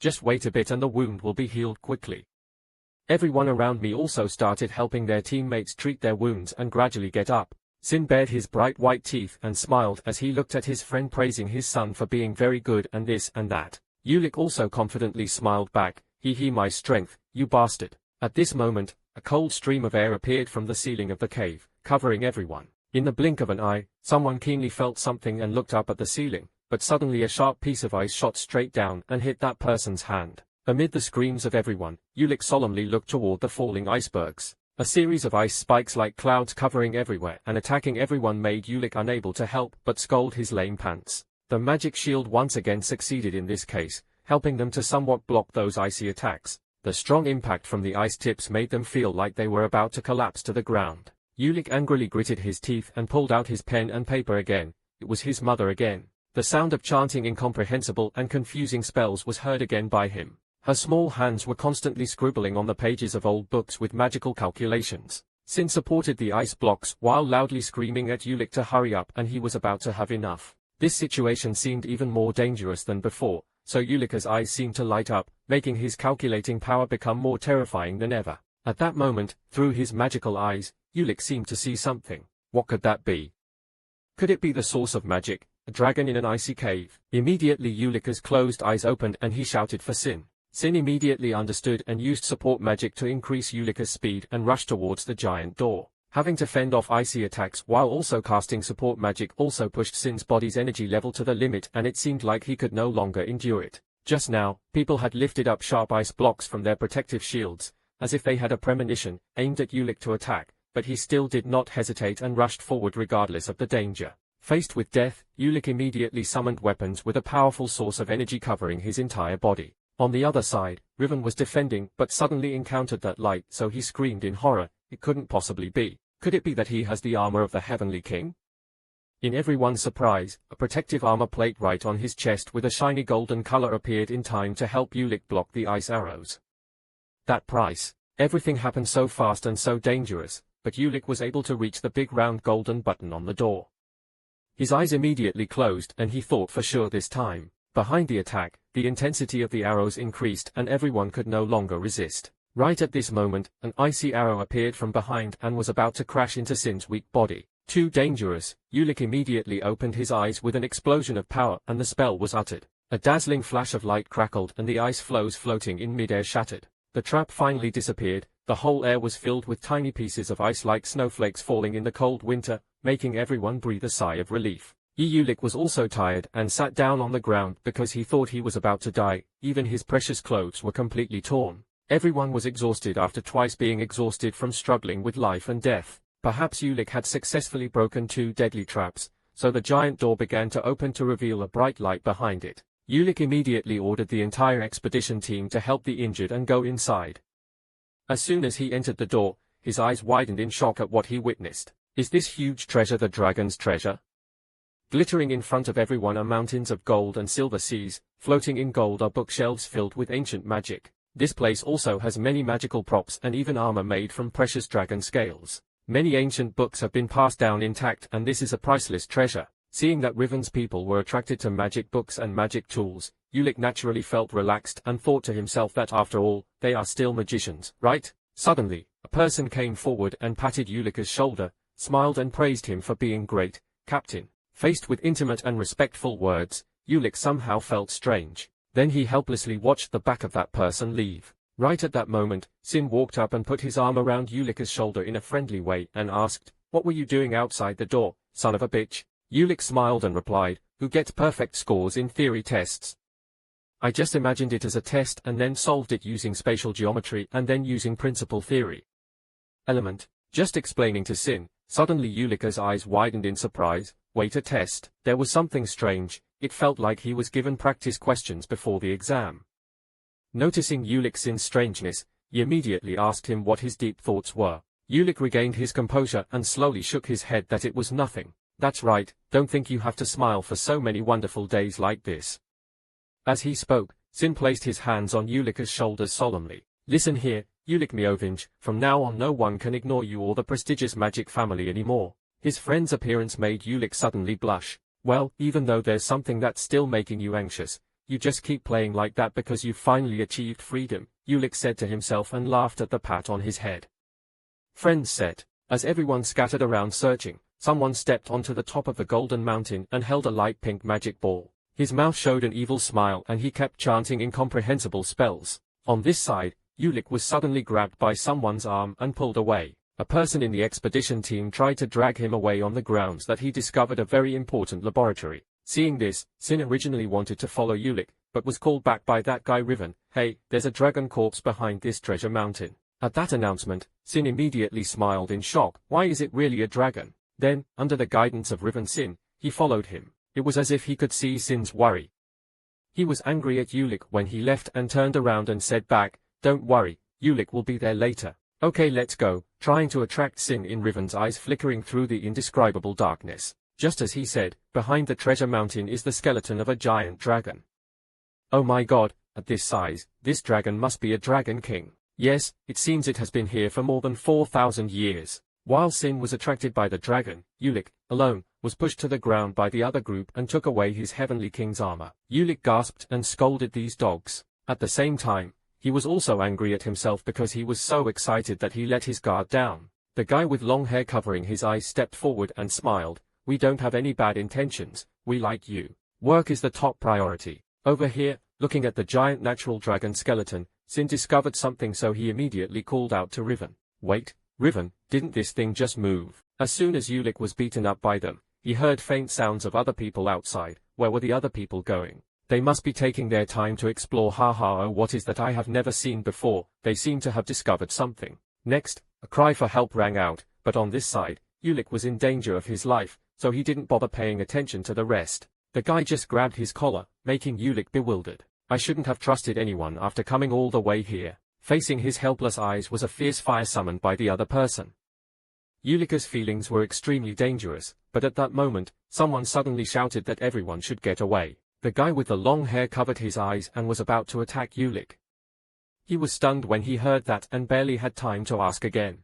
Just wait a bit and the wound will be healed quickly. Everyone around me also started helping their teammates treat their wounds and gradually get up. Sin bared his bright white teeth and smiled as he looked at his friend praising his son for being very good and this and that. Ulick also confidently smiled back. He my strength, you bastard. At this moment, a cold stream of air appeared from the ceiling of the cave, covering everyone. In the blink of an eye, someone keenly felt something and looked up at the ceiling, but suddenly a sharp piece of ice shot straight down and hit that person's hand. Amid the screams of everyone, Ulick solemnly looked toward the falling icebergs. A series of ice spikes like clouds covering everywhere and attacking everyone made Ulick unable to help but scold his lame pants. The magic shield once again succeeded in this case, helping them to somewhat block those icy attacks. The strong impact from the ice tips made them feel like they were about to collapse to the ground. Ulick angrily gritted his teeth and pulled out his pen and paper again. It was his mother again. The sound of chanting incomprehensible and confusing spells was heard again by him. Her small hands were constantly scribbling on the pages of old books with magical calculations. Sin supported the ice blocks while loudly screaming at Ulick to hurry up and he was about to have enough. This situation seemed even more dangerous than before, so Ulicker's eyes seemed to light up, making his calculating power become more terrifying than ever. At that moment, through his magical eyes, Ulick seemed to see something. What could that be? Could it be the source of magic, a dragon in an icy cave? Immediately Ulicker's closed eyes opened and he shouted for Sin. Sin immediately understood and used support magic to increase Ulicker's speed and rushed towards the giant door. Having to fend off icy attacks while also casting support magic also pushed Sin's body's energy level to the limit and it seemed like he could no longer endure it. Just now, people had lifted up sharp ice blocks from their protective shields, as if they had a premonition, aimed at Ulick to attack, but he still did not hesitate and rushed forward regardless of the danger. Faced with death, Ulick immediately summoned weapons with a powerful source of energy covering his entire body. On the other side, Riven was defending but suddenly encountered that light, so he screamed in horror. It couldn't possibly be. Could it be that he has the armor of the Heavenly King? In everyone's surprise, a protective armor plate right on his chest with a shiny golden color appeared in time to help Ulik block the ice arrows. That price. Everything happened so fast and so dangerous, but Ulik was able to reach the big round golden button on the door. His eyes immediately closed and he thought for sure this time. Behind the attack, the intensity of the arrows increased and everyone could no longer resist. Right at this moment, an icy arrow appeared from behind and was about to crash into Sin's weak body. Too dangerous, Ulik immediately opened his eyes with an explosion of power and the spell was uttered. A dazzling flash of light crackled and the ice floes floating in midair shattered. The trap finally disappeared. The whole air was filled with tiny pieces of ice like snowflakes falling in the cold winter, making everyone breathe a sigh of relief. Ulik was also tired and sat down on the ground because he thought he was about to die. Even his precious clothes were completely torn. Everyone was exhausted after twice being exhausted from struggling with life and death. Perhaps Ulik had successfully broken 2 deadly traps, so the giant door began to open to reveal a bright light behind it. Ulik immediately ordered the entire expedition team to help the injured and go inside. As soon as he entered the door, his eyes widened in shock at what he witnessed. Is this huge treasure the dragon's treasure? Glittering in front of everyone are mountains of gold and silver seas, floating in gold are bookshelves filled with ancient magic. This place also has many magical props and even armor made from precious dragon scales. Many ancient books have been passed down intact and this is a priceless treasure. Seeing that Riven's people were attracted to magic books and magic tools, Ulik naturally felt relaxed and thought to himself that after all, they are still magicians, right? Suddenly, a person came forward and patted Ulik's shoulder, smiled and praised him for being great, Captain. Faced with intimate and respectful words, Ulik somehow felt strange. Then he helplessly watched the back of that person leave. Right at that moment, Sin walked up and put his arm around Ulik's shoulder in a friendly way and asked, "What were you doing outside the door, son of a bitch?" Ulik smiled and replied, "Who gets perfect scores in theory tests? I just imagined it as a test and then solved it using spatial geometry and then using principal theory. Element. Just explaining to Sin." Suddenly Ulik's eyes widened in surprise. Wait, a test? There was something strange. It felt like he was given practice questions before the exam. Noticing Ulik's strangeness, he immediately asked him what his deep thoughts were. Ulik regained his composure and slowly shook his head that it was nothing. That's right, don't think you have to smile for so many wonderful days like this. As he spoke, Sin placed his hands on Ulik's shoulders solemnly. Listen here, Ulik Miovich, from now on no one can ignore you or the prestigious magic family anymore. His friend's appearance made Ulik suddenly blush. Well, even though there's something that's still making you anxious, you just keep playing like that because you've finally achieved freedom, Ulik said to himself and laughed at the pat on his head. Friends said. As everyone scattered around searching, someone stepped onto the top of the golden mountain and held a light pink magic ball. His mouth showed an evil smile and he kept chanting incomprehensible spells. On this side, Ulik was suddenly grabbed by someone's arm and pulled away. A person in the expedition team tried to drag him away on the grounds that he discovered a very important laboratory. Seeing this, Sin originally wanted to follow Ulik, but was called back by that guy Riven. Hey, there's a dragon corpse behind this treasure mountain. At that announcement, Sin immediately smiled in shock. Why is it really a dragon? Then, under the guidance of Riven Sin, he followed him. It was as if he could see Sin's worry. He was angry at Ulik when he left and turned around and said back, "Don't worry, Ulik will be there later. Okay, let's go," trying to attract Sin in Riven's eyes flickering through the indescribable darkness. Just as he said, behind the treasure mountain is the skeleton of a giant dragon. Oh my god, at this size, this dragon must be a dragon king. Yes, it seems it has been here for more than 4,000 years. While Sin was attracted by the dragon, Ulik, alone, was pushed to the ground by the other group and took away his heavenly king's armor. Ulik gasped and scolded these dogs. At the same time, he was also angry at himself because he was so excited that he let his guard down. The guy with long hair covering his eyes stepped forward and smiled. "We don't have any bad intentions, we like you. Work is the top priority." Over here, looking at the giant natural dragon skeleton, Sin discovered something so he immediately called out to Riven. "Wait, Riven, didn't this thing just move?" As soon as Ulik was beaten up by them, he heard faint sounds of other people outside. Where were the other people going? They must be taking their time to explore. Oh, what is that I have never seen before? They seem to have discovered something. Next, a cry for help rang out, but on this side, Ulik was in danger of his life, so he didn't bother paying attention to the rest. The guy just grabbed his collar, making Ulik bewildered. I shouldn't have trusted anyone after coming all the way here. Facing his helpless eyes was a fierce fire summoned by the other person. Yulika's feelings were extremely dangerous, but at that moment, someone suddenly shouted that everyone should get away. The guy with the long hair covered his eyes and was about to attack Yulik. He was stunned when he heard that and barely had time to ask again.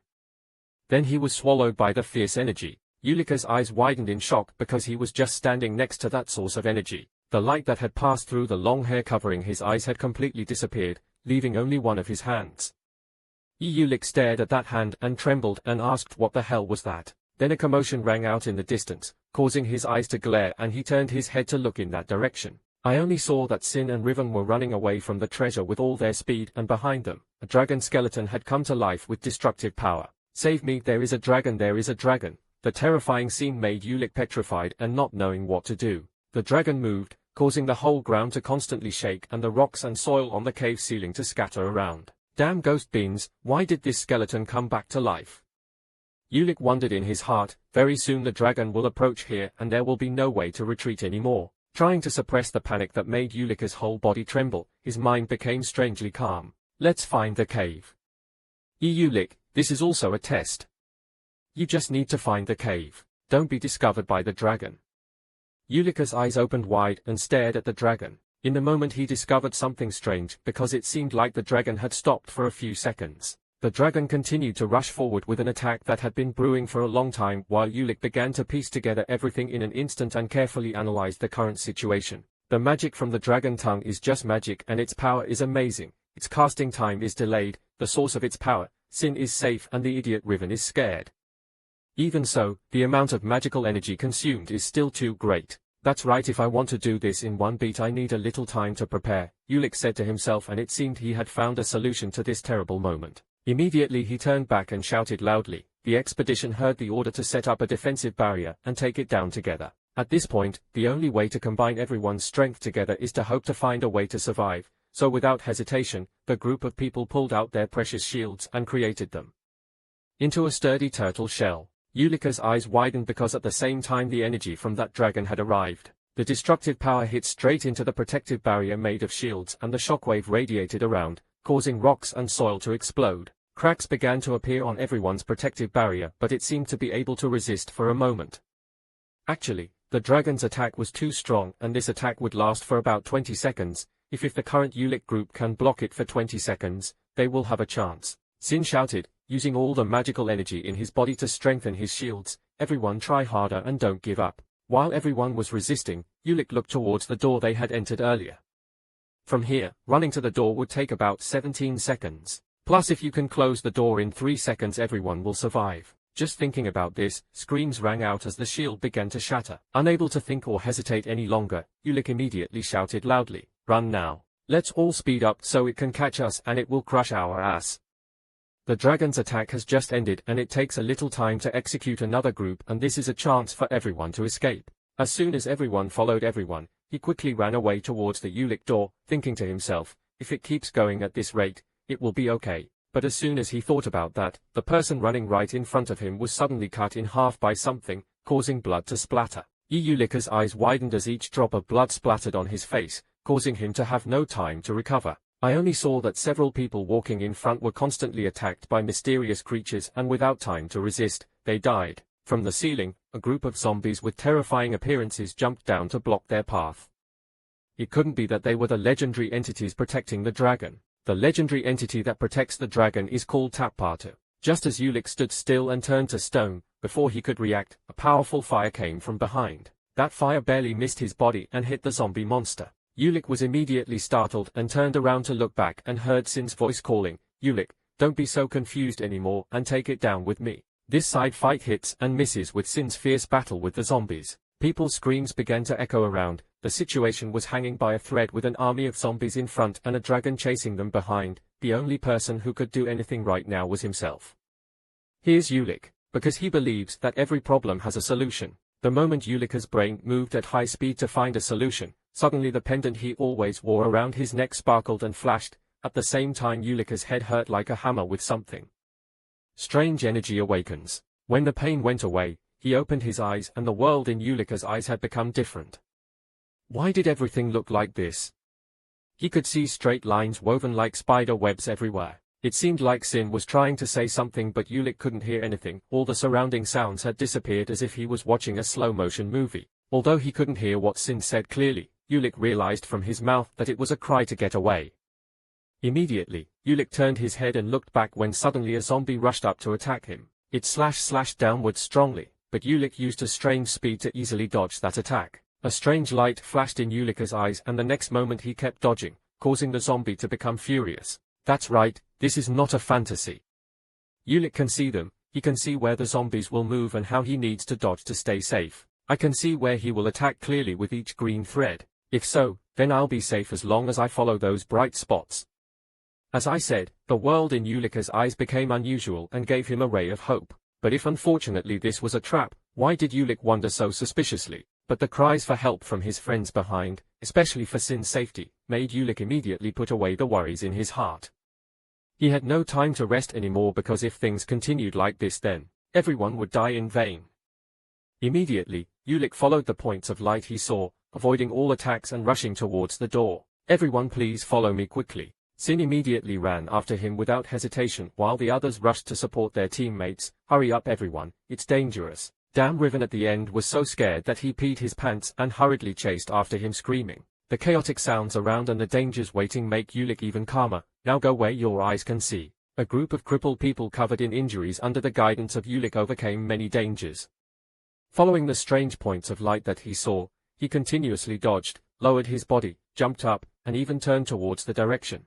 Then he was swallowed by the fierce energy. Yulika's eyes widened in shock because he was just standing next to that source of energy. The light that had passed through the long hair covering his eyes had completely disappeared, leaving only one of his hands. Yulik stared at that hand and trembled and asked what the hell was that. Then a commotion rang out in the distance, causing his eyes to glare, and he turned his head to look in that direction. I only saw that Sin and Riven were running away from the treasure with all their speed, and behind them, a dragon skeleton had come to life with destructive power. Save me, there is a dragon, there is a dragon. The terrifying scene made Yulik petrified and not knowing what to do. The dragon moved, causing the whole ground to constantly shake and the rocks and soil on the cave ceiling to scatter around. Damn ghost beans, why did this skeleton come back to life? Yulik wondered in his heart, very soon the dragon will approach here and there will be no way to retreat anymore. Trying to suppress the panic that made Yulik's whole body tremble, his mind became strangely calm. Let's find the cave. Yulik, this is also a test. You just need to find the cave. Don't be discovered by the dragon. Yulik's eyes opened wide and stared at the dragon. In the moment he discovered something strange because it seemed like the dragon had stopped for a few seconds. The dragon continued to rush forward with an attack that had been brewing for a long time while Yulik began to piece together everything in an instant and carefully analyzed the current situation. The magic from the dragon tongue is just magic and its power is amazing. Its casting time is delayed, the source of its power, Sin, is safe and the idiot Riven is scared. Even so, the amount of magical energy consumed is still too great. That's right, if I want to do this in one beat I need a little time to prepare, Yulik said to himself, and it seemed he had found a solution to this terrible moment. Immediately he turned back and shouted loudly. The expedition heard the order to set up a defensive barrier and take it down together. At this point, the only way to combine everyone's strength together is to hope to find a way to survive, so without hesitation, the group of people pulled out their precious shields and created them into a sturdy turtle shell. Yulik's eyes widened because at the same time the energy from that dragon had arrived. The destructive power hit straight into the protective barrier made of shields and the shockwave radiated around, causing rocks and soil to explode. Cracks began to appear on everyone's protective barrier, but it seemed to be able to resist for a moment. Actually, the dragon's attack was too strong and this attack would last for about 20 seconds. If the current Yulik group can block it for 20 seconds, they will have a chance. Sin shouted, using all the magical energy in his body to strengthen his shields. Everyone try harder and don't give up. While everyone was resisting, Yulik looked towards the door they had entered earlier. From here, running to the door would take about 17 seconds. Plus if you can close the door in 3 seconds everyone will survive. Just thinking about this, screams rang out as the shield began to shatter. Unable to think or hesitate any longer, Yulik immediately shouted loudly, "Run now. Let's all speed up so it can catch us and it will crush our ass." The dragon's attack has just ended and it takes a little time to execute another group, and this is a chance for everyone to escape. As soon as everyone followed everyone, he quickly ran away towards the Yulik door, thinking to himself, if it keeps going at this rate, it will be okay. But as soon as he thought about that, the person running right in front of him was suddenly cut in half by something, causing blood to splatter. Yulik's eyes widened as each drop of blood splattered on his face, causing him to have no time to recover. I only saw that several people walking in front were constantly attacked by mysterious creatures and without time to resist, they died. From the ceiling, a group of zombies with terrifying appearances jumped down to block their path. It couldn't be that they were the legendary entities protecting the dragon. The legendary entity that protects the dragon is called Chap. Just as Yulik stood still and turned to stone, before he could react, a powerful fire came from behind. That fire barely missed his body and hit the zombie monster. Yulik was immediately startled and turned around to look back and heard Sin's voice calling, "Yulik, don't be so confused anymore and take it down with me." This side fight hits and misses with Sin's fierce battle with the zombies. People's screams began to echo around. The situation was hanging by a thread with an army of zombies in front and a dragon chasing them behind. The only person who could do anything right now was himself. Here's Yulik, because he believes that every problem has a solution. The moment Yulik's brain moved at high speed to find a solution, suddenly the pendant he always wore around his neck sparkled and flashed. At the same time Yulik's head hurt like a hammer with something. Strange energy awakens. When the pain went away, he opened his eyes and the world in Yulik's eyes had become different. Why did everything look like this? He could see straight lines woven like spider webs everywhere. It seemed like Sin was trying to say something, but Ulick couldn't hear anything. All the surrounding sounds had disappeared, as if he was watching a slow-motion movie. Although he couldn't hear what Sin said clearly, Ulick realized from his mouth that it was a cry to get away. Immediately, Ulick turned his head and looked back when suddenly a zombie rushed up to attack him. It slashed downwards strongly, but Ulick used a strange speed to easily dodge that attack. A strange light flashed in Ulick's eyes, and the next moment he kept dodging, causing the zombie to become furious. That's right, this is not a fantasy. Ulick can see them. He can see where the zombies will move and how he needs to dodge to stay safe. I can see where he will attack clearly with each green thread. If so, then I'll be safe as long as I follow those bright spots. As I said, the world in Ulick's eyes became unusual and gave him a ray of hope. But if unfortunately this was a trap, why did Ulick wonder so suspiciously? But the cries for help from his friends behind, especially for Sin's safety, made Ulick immediately put away the worries in his heart. He had no time to rest anymore, because if things continued like this, then everyone would die in vain. Immediately, Ulick followed the points of light he saw, avoiding all attacks and rushing towards the door. Everyone, please follow me quickly. Sin immediately ran after him without hesitation, while the others rushed to support their teammates. Hurry up everyone, it's dangerous. Damn Riven at the end was so scared that he peed his pants and hurriedly chased after him, screaming. The chaotic sounds around and the dangers waiting make Ulick even calmer. Now go where your eyes can see. A group of crippled people covered in injuries under the guidance of Ulick overcame many dangers. Following the strange points of light that he saw, he continuously dodged, lowered his body, jumped up, and even turned towards the direction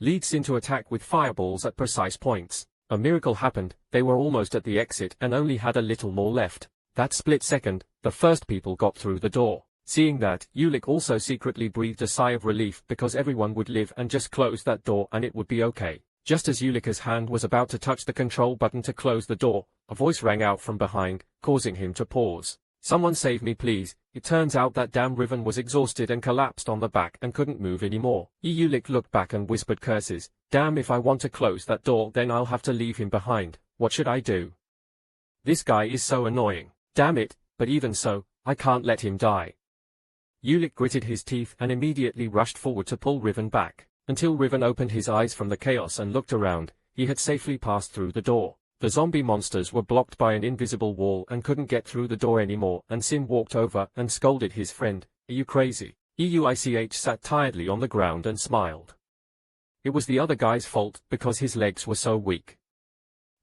leads into attack with fireballs at precise points. A miracle happened. They were almost at the exit and only had a little more left. That split second, the first people got through the door. Seeing that, Ulick also secretly breathed a sigh of relief, because everyone would live and just close that door and it would be okay. Just as Ulick's hand was about to touch the control button to close the door, a voice rang out from behind, causing him to pause. Someone save me please. It turns out that damn Riven was exhausted and collapsed on the back and couldn't move anymore. Ulick looked back and whispered curses. Damn, if I want to close that door, then I'll have to leave him behind. What should I do? This guy is so annoying. Damn it, but even so, I can't let him die. Ulick gritted his teeth and immediately rushed forward to pull Riven back. Until Riven opened his eyes from the chaos and looked around, he had safely passed through the door. The zombie monsters were blocked by an invisible wall and couldn't get through the door anymore, and Sin walked over and scolded his friend. Are you crazy? Euich sat tiredly on the ground and smiled. It was the other guy's fault, because his legs were so weak.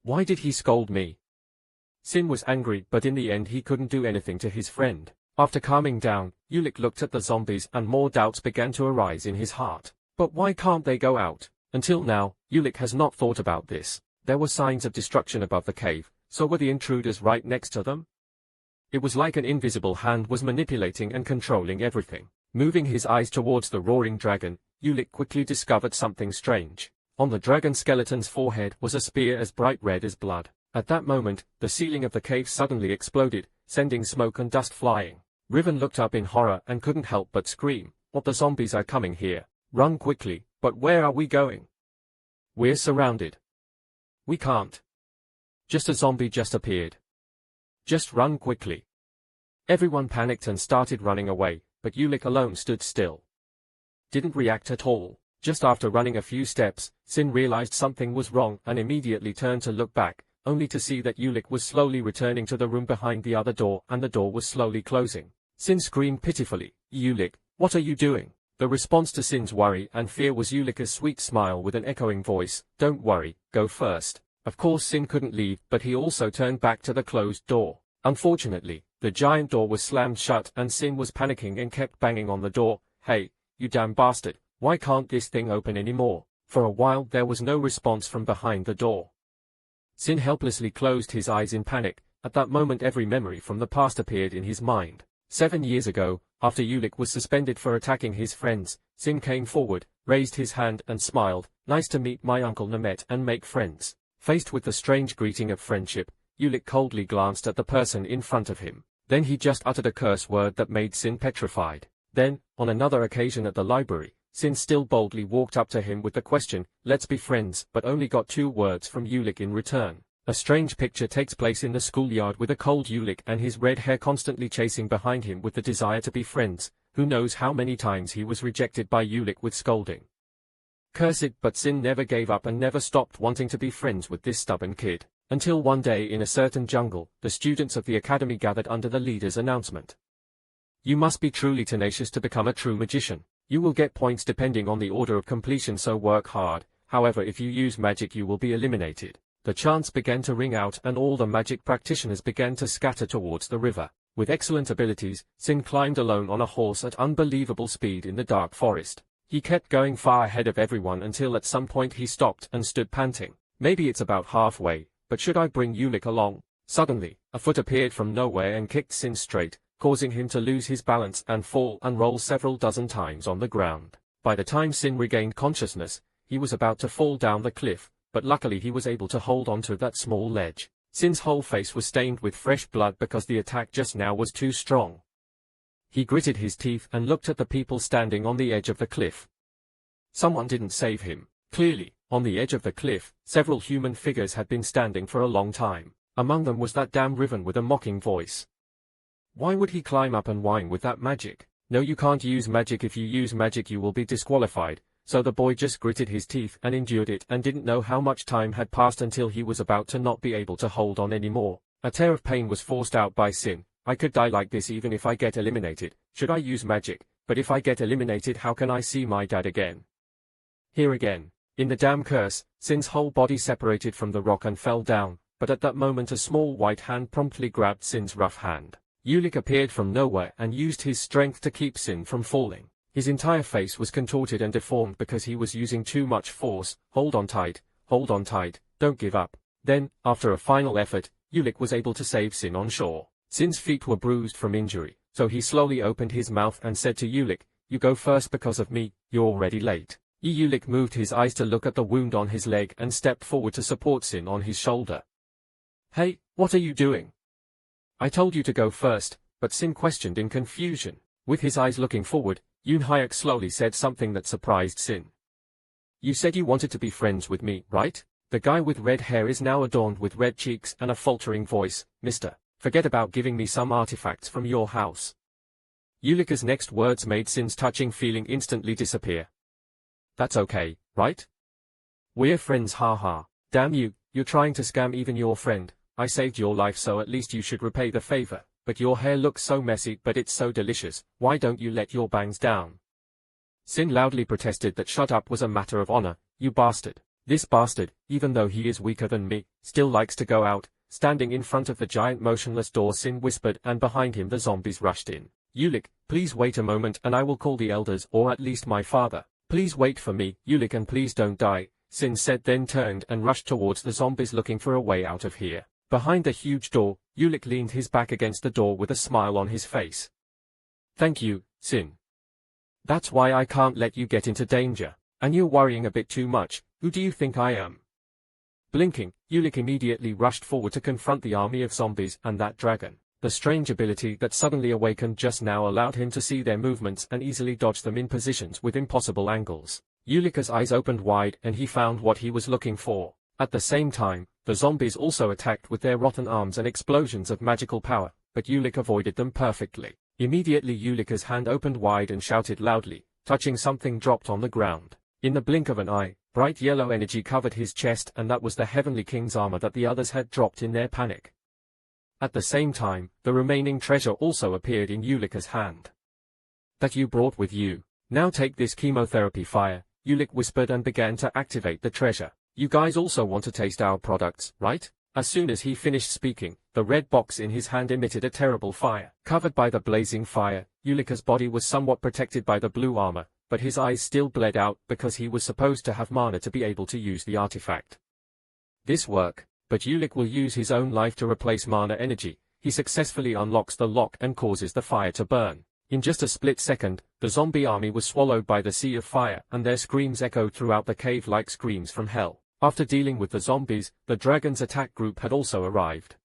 Why did he scold me? Sin was angry, but in the end he couldn't do anything to his friend. After calming down, Ulick looked at the zombies and more doubts began to arise in his heart. But why can't they go out? Until now, Ulick has not thought about this. There were signs of destruction above the cave, so were the intruders right next to them? It was like an invisible hand was manipulating and controlling everything. Moving his eyes towards the roaring dragon, Ulick quickly discovered something strange. On the dragon skeleton's forehead was a spear as bright red as blood. At that moment, the ceiling of the cave suddenly exploded, sending smoke and dust flying. Riven looked up in horror and couldn't help but scream. What, the zombies are coming here? Run quickly. But where are we going? We're surrounded. We can't. Just a zombie just appeared. Just run quickly. Everyone panicked and started running away, but Ulick alone stood still. Didn't react at all. Just after running a few steps, Sin realized something was wrong and immediately turned to look back, only to see that Ulick was slowly returning to the room behind the other door and the door was slowly closing. Sin screamed pitifully. Ulick, what are you doing? The response to Sin's worry and fear was Ulick's sweet smile with an echoing voice. Don't worry, go first. Of course Sin couldn't leave, but he also turned back to the closed door. Unfortunately, the giant door was slammed shut and Sin was panicking and kept banging on the door. Hey, you damn bastard, why can't this thing open anymore? For a while there was no response from behind the door. Sin helplessly closed his eyes in panic. At that moment every memory from the past appeared in his mind. 7 years ago, after Ulick was suspended for attacking his friends, Sin came forward, raised his hand and smiled. Nice to meet my uncle Namet and make friends. Faced with the strange greeting of friendship, Ulick coldly glanced at the person in front of him. Then he just uttered a curse word that made Sin petrified. Then, on another occasion at the library, Sin still boldly walked up to him with the question, let's be friends, but only got 2 words from Ulick in return. A strange picture takes place in the schoolyard with a cold Ulick and his red hair constantly chasing behind him with the desire to be friends, Who knows how many times he was rejected by Ulick with scolding. Curse it, but Sin never gave up and never stopped wanting to be friends with this stubborn kid. Until one day in a certain jungle, the students of the academy gathered under the leader's announcement. You must be truly tenacious to become a true magician. You will get points depending on the order of completion, so work hard. However, if you use magic you will be eliminated. The chants began to ring out and all the magic practitioners began to scatter towards the river. With excellent abilities, Sin climbed alone on a horse at unbelievable speed in the dark forest. He kept going far ahead of everyone until at some point he stopped and stood panting. Maybe it's about halfway, but should I bring Ulick along? Suddenly, a foot appeared from nowhere and kicked Sin straight, causing him to lose his balance and fall and roll several dozen times on the ground. By the time Sin regained consciousness, he was about to fall down the cliff, but luckily he was able to hold onto that small ledge. Sin's whole face was stained with fresh blood because the attack just now was too strong. He gritted his teeth and looked at the people standing on the edge of the cliff. Someone didn't save him. Clearly, on the edge of the cliff, several human figures had been standing for a long time. Among them was that damn Riven with a mocking voice. Why would he climb up and whine with that magic? No, you can't use magic. If you use magic you will be disqualified. So the boy just gritted his teeth and endured it and didn't know how much time had passed until he was about to not be able to hold on anymore. A tear of pain was forced out by Sin. I could die like this even if I get eliminated. Should I use magic? But if I get eliminated, how can I see my dad again? Here again. In the damn curse, Sin's whole body separated from the rock and fell down, but at that moment a small white hand promptly grabbed Sin's rough hand. Ulick appeared from nowhere and used his strength to keep Sin from falling. His entire face was contorted and deformed because he was using too much force. Hold on tight, don't give up. Then, after a final effort, Ulick was able to save Sin on shore. Sin's feet were bruised from injury, so he slowly opened his mouth and said to Ulick, "You go first because of me, you're already late." Ulick moved his eyes to look at the wound on his leg and stepped forward to support Sin on his shoulder. "Hey, what are you doing? I told you to go first," but Sin questioned in confusion. With his eyes looking forward, Yoon-hyuk slowly said something that surprised Sin. "You said you wanted to be friends with me, right?" The guy with red hair is now adorned with red cheeks and a faltering voice. "Mister, forget about giving me some artifacts from your house." Ulick's next words made Sin's touching feeling instantly disappear. "That's okay, right? We're friends, haha. Damn you, you're trying to scam even your friend. I saved your life, so at least you should repay the favor. But your hair looks so messy, but it's so delicious. Why don't you let your bangs down?" Sin loudly protested that shut up was a matter of honor. "You bastard. This bastard, even though he is weaker than me, still likes to go out." Standing in front of the giant motionless door, Sin whispered, and behind him the zombies rushed in. "Ulick, please wait a moment and I will call the elders, or at least my father. Please wait for me, Ulick, and please don't die," Sin said, then turned and rushed towards the zombies looking for a way out of here. Behind the huge door, Ulick leaned his back against the door with a smile on his face. "Thank you, Sin. That's why I can't let you get into danger. And you're worrying a bit too much. Who do you think I am?" Blinking, Ulick immediately rushed forward to confront the army of zombies and that dragon. The strange ability that suddenly awakened just now allowed him to see their movements and easily dodge them in positions with impossible angles. Ulick's eyes opened wide and he found what he was looking for. At the same time, the zombies also attacked with their rotten arms and explosions of magical power, but Ulick avoided them perfectly. Immediately Ulick's hand opened wide and shouted loudly, touching something dropped on the ground. In the blink of an eye, bright yellow energy covered his chest, and that was the Heavenly King's armor that the others had dropped in their panic. At the same time, the remaining treasure also appeared in Ulick's hand. "That you brought with you. Now take this chemotherapy fire," Ulick whispered and began to activate the treasure. "You guys also want to taste our products, right?" As soon as he finished speaking, the red box in his hand emitted a terrible fire. Covered by the blazing fire, Ulick's body was somewhat protected by the blue armor, but his eyes still bled out because he was supposed to have mana to be able to use the artifact. This work, but Ulick will use his own life to replace mana energy. He successfully unlocks the lock and causes the fire to burn. In just a split second, the zombie army was swallowed by the sea of fire, and their screams echoed throughout the cave like screams from hell. After dealing with the zombies, the dragon's attack group had also arrived.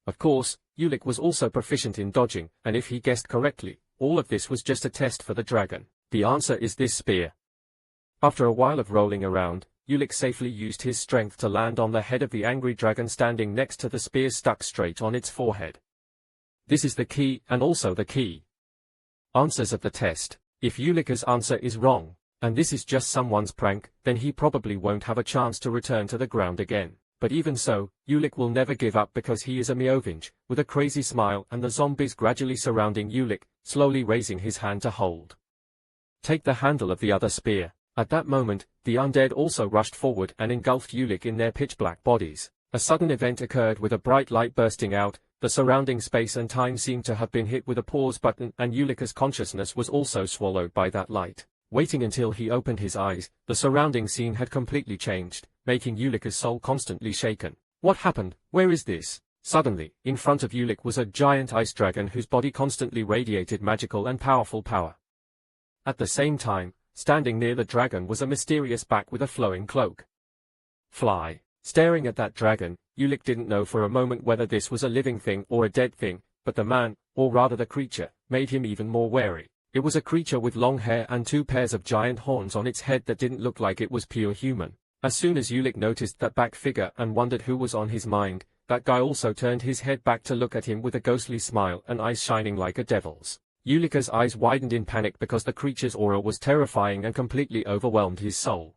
Of course, Ulick was also proficient in dodging, and if he guessed correctly, all of this was just a test for the dragon. The answer is this spear. After a while of rolling around, Ulick safely used his strength to land on the head of the angry dragon standing next to the spear stuck straight on its forehead. This is the key, and also the key. Answers of the test. If Ulika's answer is wrong, and this is just someone's prank, then he probably won't have a chance to return to the ground again. But even so, Ulik will never give up because he is a Meovinge, with a crazy smile and the zombies gradually surrounding Ulik, slowly raising his hand to hold. Take the handle of the other spear. At that moment, the undead also rushed forward and engulfed Ulik in their pitch-black bodies. A sudden event occurred with a bright light bursting out, the surrounding space and time seemed to have been hit with a pause button and Ulika's consciousness was also swallowed by that light. Waiting until he opened his eyes, the surrounding scene had completely changed, making Ulika's soul constantly shaken. What happened? Where is this? Suddenly, in front of Ulik was a giant ice dragon whose body constantly radiated magical and powerful power. At the same time, standing near the dragon was a mysterious back with a flowing cloak. Fly. Staring at that dragon, Ulik didn't know for a moment whether this was a living thing or a dead thing, but the man, or rather the creature, made him even more wary. It was a creature with long hair and 2 pairs of giant horns on its head that didn't look like it was pure human. As soon as Ulik noticed that back figure and wondered who was on his mind, that guy also turned his head back to look at him with a ghostly smile and eyes shining like a devil's. Ulika's eyes widened in panic because the creature's aura was terrifying and completely overwhelmed his soul.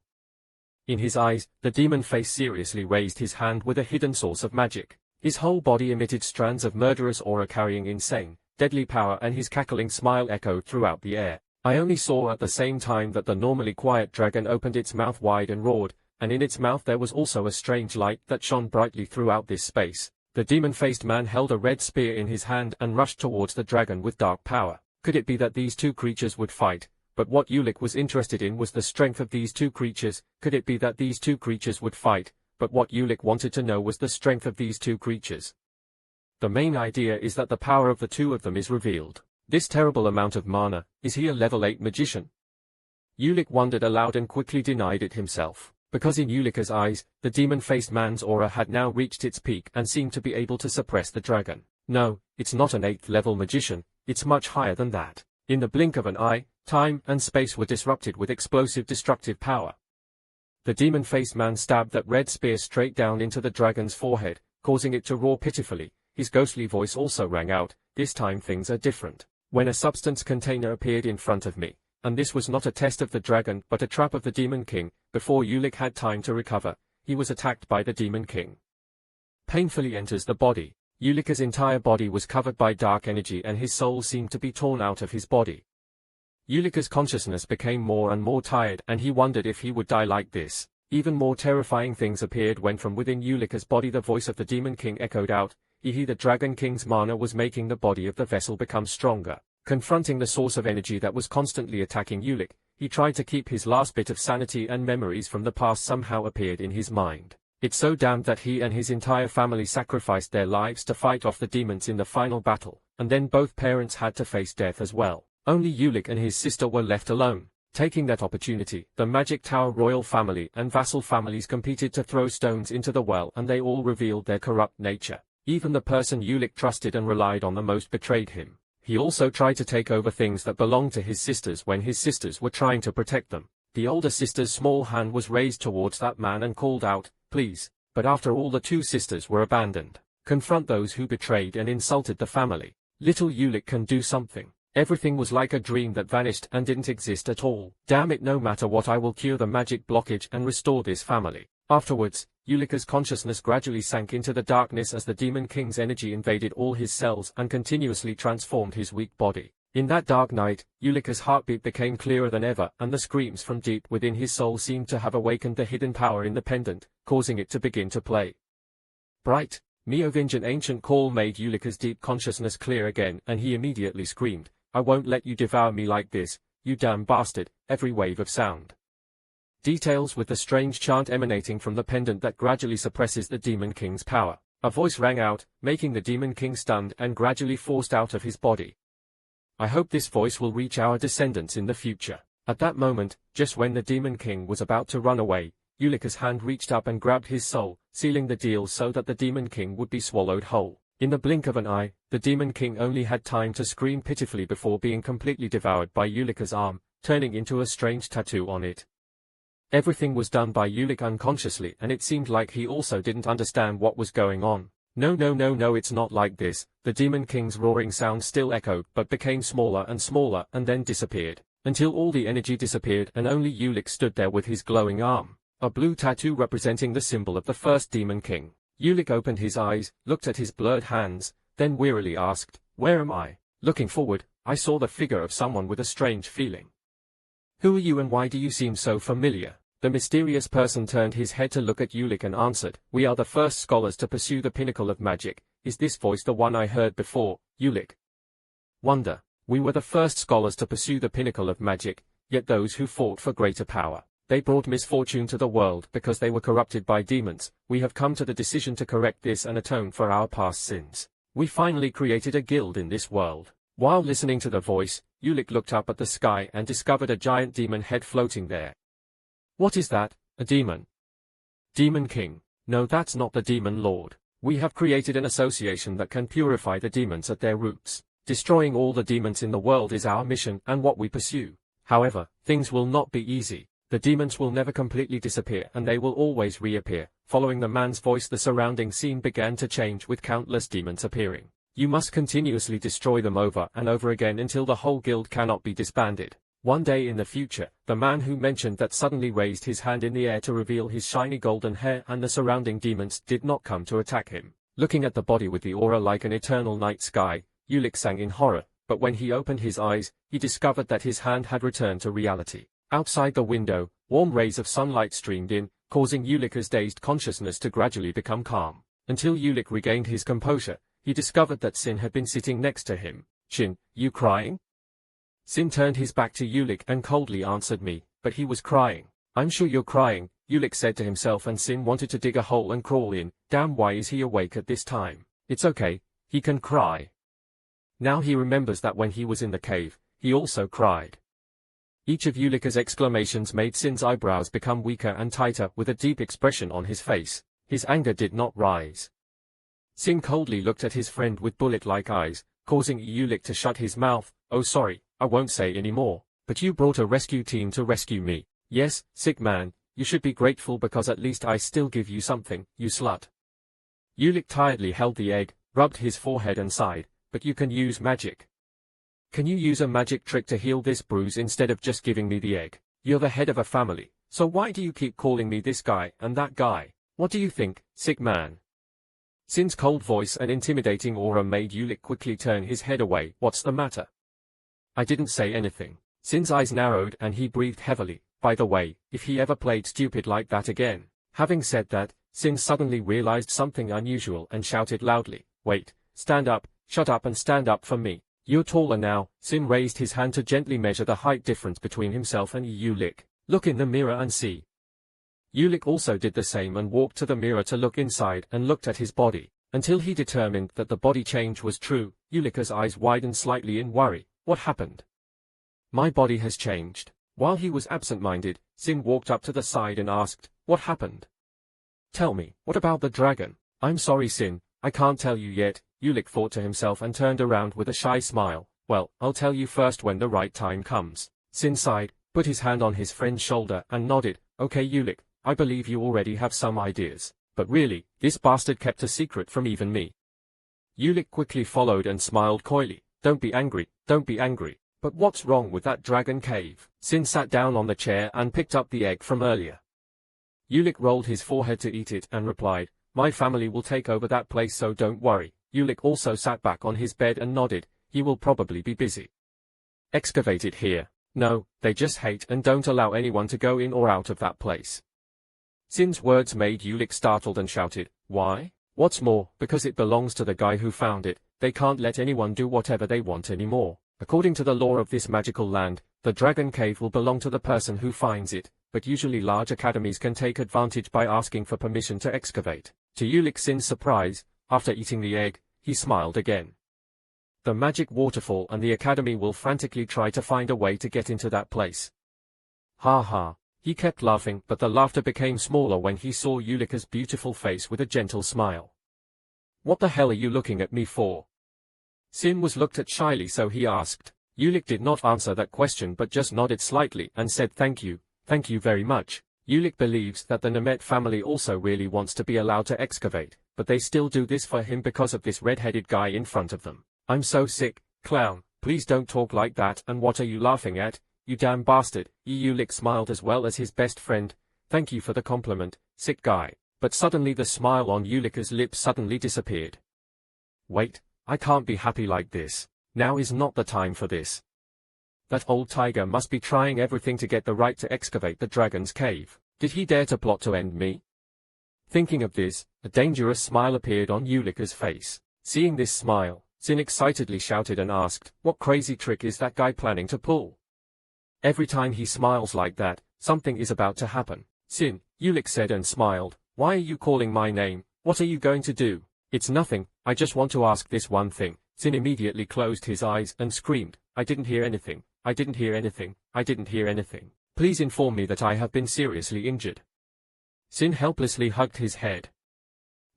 In his eyes, the demon face seriously raised his hand with a hidden source of magic. His whole body emitted strands of murderous aura carrying insane, deadly power and his cackling smile echoed throughout the air. I only saw at the same time that the normally quiet dragon opened its mouth wide and roared, and in its mouth there was also a strange light that shone brightly throughout this space. The demon-faced man held a red spear in his hand and rushed towards the dragon with dark power. Could it be that these 2 creatures would fight? But what Ulik was interested in was the strength of these 2 creatures. Could it be that these 2 creatures would fight? But what Ulik wanted to know was the strength of these 2 creatures. The main idea is that the power of the 2 of them is revealed. This terrible amount of mana, is he a level 8 magician? Ulik wondered aloud and quickly denied it himself, because in Ulika's eyes, the demon-faced man's aura had now reached its peak and seemed to be able to suppress the dragon. No, it's not an 8th level magician, it's much higher than that. In the blink of an eye, time and space were disrupted with explosive destructive power. The demon-faced man stabbed that red spear straight down into the dragon's forehead, causing it to roar pitifully. His ghostly voice also rang out, "This time things are different." When a substance container appeared in front of me, and this was not a test of the dragon but a trap of the Demon King, before Ulik had time to recover, he was attacked by the Demon King. Painfully enters the body. Ulika's entire body was covered by dark energy and his soul seemed to be torn out of his body. Ulika's consciousness became more and more tired and he wondered if he would die like this. Even more terrifying things appeared when from within Ulika's body the voice of the Demon King echoed out. The Dragon King's mana was making the body of the vessel become stronger. Confronting the source of energy that was constantly attacking Ulik, he tried to keep his last bit of sanity and memories from the past somehow appeared in his mind. It's so damned that he and his entire family sacrificed their lives to fight off the demons in the final battle, and then both parents had to face death as well. Only Ulik and his sister were left alone. Taking that opportunity, the Magic Tower royal family and vassal families competed to throw stones into the well and they all revealed their corrupt nature. Even the person Ulik trusted and relied on the most betrayed him. He also tried to take over things that belonged to his sisters when his sisters were trying to protect them. The older sister's small hand was raised towards that man and called out, "Please." But after all the 2 sisters were abandoned. Confront those who betrayed and insulted the family. Little Ulik can do something. Everything was like a dream that vanished and didn't exist at all. Damn it, no matter what, I will cure the magic blockage and restore this family. Afterwards, Ulika's consciousness gradually sank into the darkness as the Demon King's energy invaded all his cells and continuously transformed his weak body. In that dark night, Ulika's heartbeat became clearer than ever and the screams from deep within his soul seemed to have awakened the hidden power in the pendant, causing it to begin to play. Bright, Meovinge, an ancient call made Ulika's deep consciousness clear again and he immediately screamed, "I won't let you devour me like this, you damn bastard." Every wave of sound. Details with the strange chant emanating from the pendant that gradually suppresses the Demon King's power. A voice rang out, making the Demon King stunned and gradually forced out of his body. I hope this voice will reach our descendants in the future. At that moment, just when the Demon King was about to run away, Ulika's hand reached up and grabbed his soul, sealing the deal so that the Demon King would be swallowed whole. In the blink of an eye, the Demon King only had time to scream pitifully before being completely devoured by Ulika's arm, turning into a strange tattoo on it. Everything was done by Ulik unconsciously and it seemed like he also didn't understand what was going on. No, no, no, no, it's not like this. The Demon King's roaring sound still echoed but became smaller and then disappeared, until all the energy disappeared and only Ulik stood there with his glowing arm, a blue tattoo representing the symbol of the first Demon King. Ulik opened his eyes, looked at his blurred hands, then wearily asked, "Where am I?" Looking forward, I saw the figure of someone with a strange feeling. "Who are you and why do you seem so familiar?" The mysterious person turned his head to look at Ulik and answered, "We are the first scholars to pursue the pinnacle of magic. Is this voice the one I heard before, Ulik?" "Wonder. We were the first scholars to pursue the pinnacle of magic, yet those who fought for greater power. They brought misfortune to the world because they were corrupted by demons. We have come to the decision to correct this and atone for our past sins. We finally created a guild in this world." While listening to the voice, Ulik looked up at the sky and discovered a giant demon head floating there. "What is that? A demon? Demon King? No, that's not the Demon Lord. We have created an association that can purify the demons at their roots. Destroying all the demons in the world is our mission and what we pursue. However, things will not be easy. The demons will never completely disappear and they will always reappear." Following the man's voice, the surrounding scene began to change with countless demons appearing. "You must continuously destroy them over and over again until the whole guild cannot be disbanded." One day in the future, the man who mentioned that suddenly raised his hand in the air to reveal his shiny golden hair, and the surrounding demons did not come to attack him. Looking at the body with the aura like an eternal night sky, Ulik sang in horror, but when he opened his eyes, he discovered that his hand had returned to reality. Outside the window, warm rays of sunlight streamed in, causing Ulik's dazed consciousness to gradually become calm. Until Ulik regained his composure, he discovered that Sin had been sitting next to him. "Shin, you crying?" Sin turned his back to Ulik and coldly answered, "Me, but he was crying." "I'm sure you're crying," Ulik said to himself, and Sin wanted to dig a hole and crawl in. Damn, why is he awake at this time? It's okay, he can cry. Now he remembers that when he was in the cave, he also cried. Each of Ulik's exclamations made Sin's eyebrows become weaker and tighter with a deep expression on his face. His anger did not rise. Sin coldly looked at his friend with bullet-like eyes, causing Ulik to shut his mouth. "Oh sorry, I won't say any more, but you brought a rescue team to rescue me. Yes, sick man, you should be grateful because at least I still give you something, you slut." Ulik tiredly held the egg, rubbed his forehead and sighed, "But you can use magic. Can you use a magic trick to heal this bruise instead of just giving me the egg? You're the head of a family, so why do you keep calling me this guy and that guy? What do you think, sick man?" Sin's cold voice and intimidating aura made Ulik quickly turn his head away. "What's the matter?" "I didn't say anything." Sin's eyes narrowed and he breathed heavily. By the way, if he ever played stupid like that again. Having said that, Sin suddenly realized something unusual and shouted loudly, "Wait, stand up, shut up and stand up for me. You're taller now." Sin raised his hand to gently measure the height difference between himself and Ulik. "Look in the mirror and see." Ulik also did the same and walked to the mirror to look inside and looked at his body. Until he determined that the body change was true, Ulik's eyes widened slightly in worry. What happened? "My body has changed." While he was absent-minded, Sin walked up to the side and asked, "What happened? Tell me, what about the dragon?" "I'm sorry, Sin, I can't tell you yet," Ulik thought to himself and turned around with a shy smile. "Well, I'll tell you first when the right time comes." Sin sighed, put his hand on his friend's shoulder and nodded. "Okay, Ulik, I believe you already have some ideas. But really, this bastard kept a secret from even me." Ulik quickly followed and smiled coyly. "Don't be angry, don't be angry. But what's wrong with that dragon cave?" Sin sat down on the chair and picked up the egg from earlier. Ulik rolled his forehead to eat it and replied, "My family will take over that place, so don't worry." Ulik also sat back on his bed and nodded. "He will probably be busy." "Excavate it here." "No, they just hate and don't allow anyone to go in or out of that place." Sin's words made Ulik startled and shouted, "Why?" "What's more, because it belongs to the guy who found it. They can't let anyone do whatever they want anymore. According to the law of this magical land, the dragon cave will belong to the person who finds it, but usually large academies can take advantage by asking for permission to excavate." To Ulik Sin's surprise, after eating the egg, he smiled again. The magic waterfall and the academy will frantically try to find a way to get into that place. Ha ha. He kept laughing, but the laughter became smaller when he saw Ulik's beautiful face with a gentle smile. "What the hell are you looking at me for?" Sin was looked at shyly, so he asked. Ulik did not answer that question but just nodded slightly and said, thank you very much." Ulik believes that the Nemeth family also really wants to be allowed to excavate, but they still do this for him because of this red-headed guy in front of them. I'm so sick, clown, please don't talk like that, and what are you laughing at, you damn bastard? Ulik smiled as well as his best friend. Thank you for the compliment, sick guy. But suddenly the smile on Ulik's lips suddenly disappeared. Wait, I can't be happy like this. Now is not the time for this. That old tiger must be trying everything to get the right to excavate the dragon's cave. Did he dare to plot to end me? Thinking of this, a dangerous smile appeared on Ulik's face. Seeing this smile, Sin excitedly shouted and asked, what crazy trick is that guy planning to pull? Every time he smiles like that, something is about to happen. Sin, Ulik said and smiled. Why are you calling my name? What are you going to do? It's nothing, I just want to ask this one thing. Sin immediately closed his eyes and screamed, I didn't hear anything, I didn't hear anything, I didn't hear anything. Please inform me that I have been seriously injured. Sin helplessly hugged his head.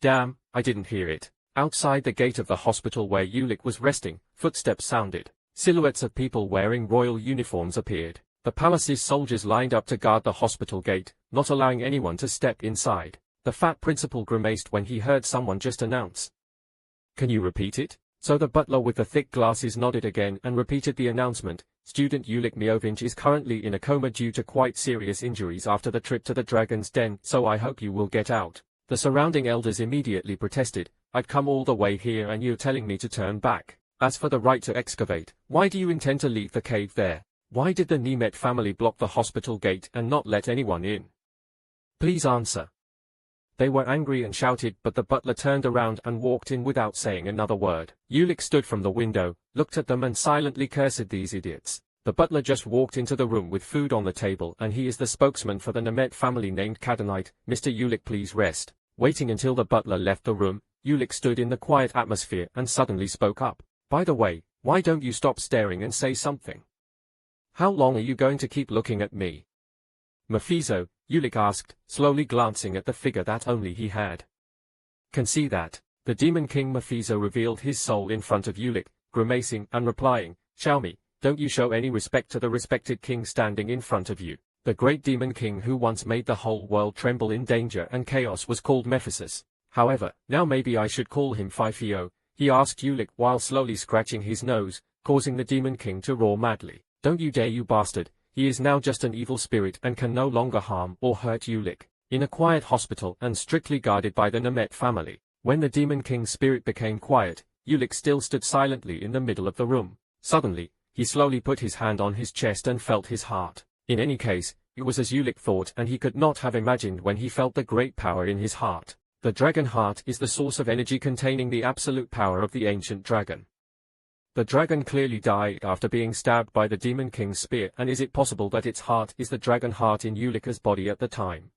Damn, I didn't hear it. Outside the gate of the hospital where Ulik was resting, footsteps sounded. Silhouettes of people wearing royal uniforms appeared. The palace's soldiers lined up to guard the hospital gate, not allowing anyone to step inside. The fat principal grimaced when he heard someone just announce. Can you repeat it? So the butler with the thick glasses nodded again and repeated the announcement. Student Ulik Miovich is currently in a coma due to quite serious injuries after the trip to the dragon's den, so I hope you will get out. The surrounding elders immediately protested. I'd come all the way here and you're telling me to turn back. As for the right to excavate, why do you intend to leave the cave there? Why did the Nemeth family block the hospital gate and not let anyone in? Please answer. They were angry and shouted, but the butler turned around and walked in without saying another word. Ulik stood from the window, looked at them and silently cursed these idiots. The butler just walked into the room with food on the table and he is the spokesman for the Nemeth family named Kadonite. Mr. Ulik, please rest. Waiting until the butler left the room, Ulik stood in the quiet atmosphere and suddenly spoke up. By the way, why don't you stop staring and say something? How long are you going to keep looking at me? Mephisto, Ulik asked, slowly glancing at the figure that only he had. Can see that. The Demon King Mephisto revealed his soul in front of Ulik, grimacing and replying, Xiaomi, don't you show any respect to the respected king standing in front of you. The great Demon King who once made the whole world tremble in danger and chaos was called Mephisto. However, now maybe I should call him Fifio, he asked Ulik while slowly scratching his nose, causing the Demon King to roar madly. Don't you dare, you bastard. He is now just an evil spirit and can no longer harm or hurt Ulik. In a quiet hospital and strictly guarded by the Nemeth family. When the Demon King's spirit became quiet, Ulik still stood silently in the middle of the room. Suddenly, he slowly put his hand on his chest and felt his heart. In any case, it was as Ulik thought and he could not have imagined when he felt the great power in his heart. The dragon heart is the source of energy containing the absolute power of the ancient dragon. The dragon clearly died after being stabbed by the Demon King's spear, and is it possible that its heart is the dragon heart in Ulik's body at the time?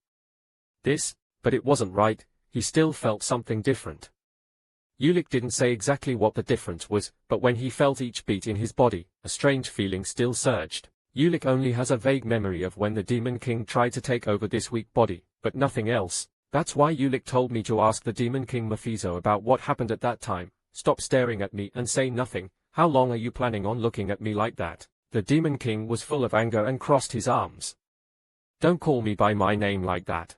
But it wasn't right, he still felt something different. Ulik didn't say exactly what the difference was, but when he felt each beat in his body, a strange feeling still surged. Ulik only has a vague memory of when the Demon King tried to take over this weak body, but nothing else. That's why Ulik told me to ask the Demon King Mephisto about what happened at that time. Stop staring at me and say nothing. How long are you planning on looking at me like that? The Demon King was full of anger and crossed his arms. Don't call me by my name like that.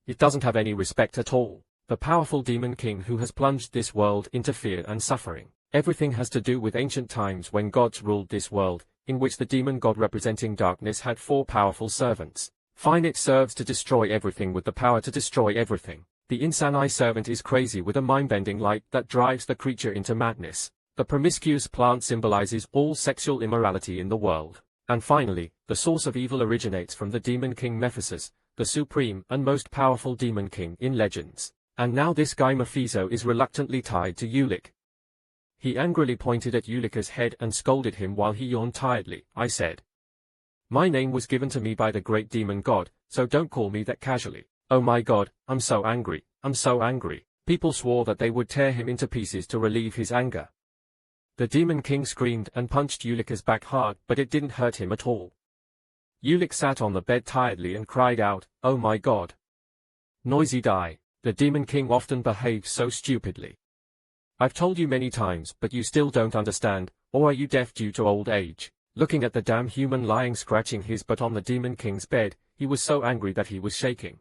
It doesn't have any respect at all. The powerful Demon King who has plunged this world into fear and suffering. Everything has to do with ancient times when gods ruled this world, in which the demon god representing darkness had 4 powerful servants. Fine, it serves to destroy everything with the power to destroy everything. The Insanai servant is crazy with a mind-bending light that drives the creature into madness. The promiscuous plant symbolizes all sexual immorality in the world. And finally, the source of evil originates from the Demon King Mephisto, the supreme and most powerful Demon King in legends. And now this guy Mephisto is reluctantly tied to Ulik. He angrily pointed at Ulik's head and scolded him while he yawned tiredly. I said, my name was given to me by the great demon god, so don't call me that casually. Oh my god, I'm so angry, I'm so angry. People swore that they would tear him into pieces to relieve his anger. The Demon King screamed and punched Ulik's back hard, but it didn't hurt him at all. Ulik sat on the bed tiredly and cried out, oh my god. Noisy die. The Demon King often behaves so stupidly. I've told you many times, but you still don't understand, or are you deaf due to old age? Looking at the damn human lying scratching his butt on the Demon King's bed, he was so angry that he was shaking.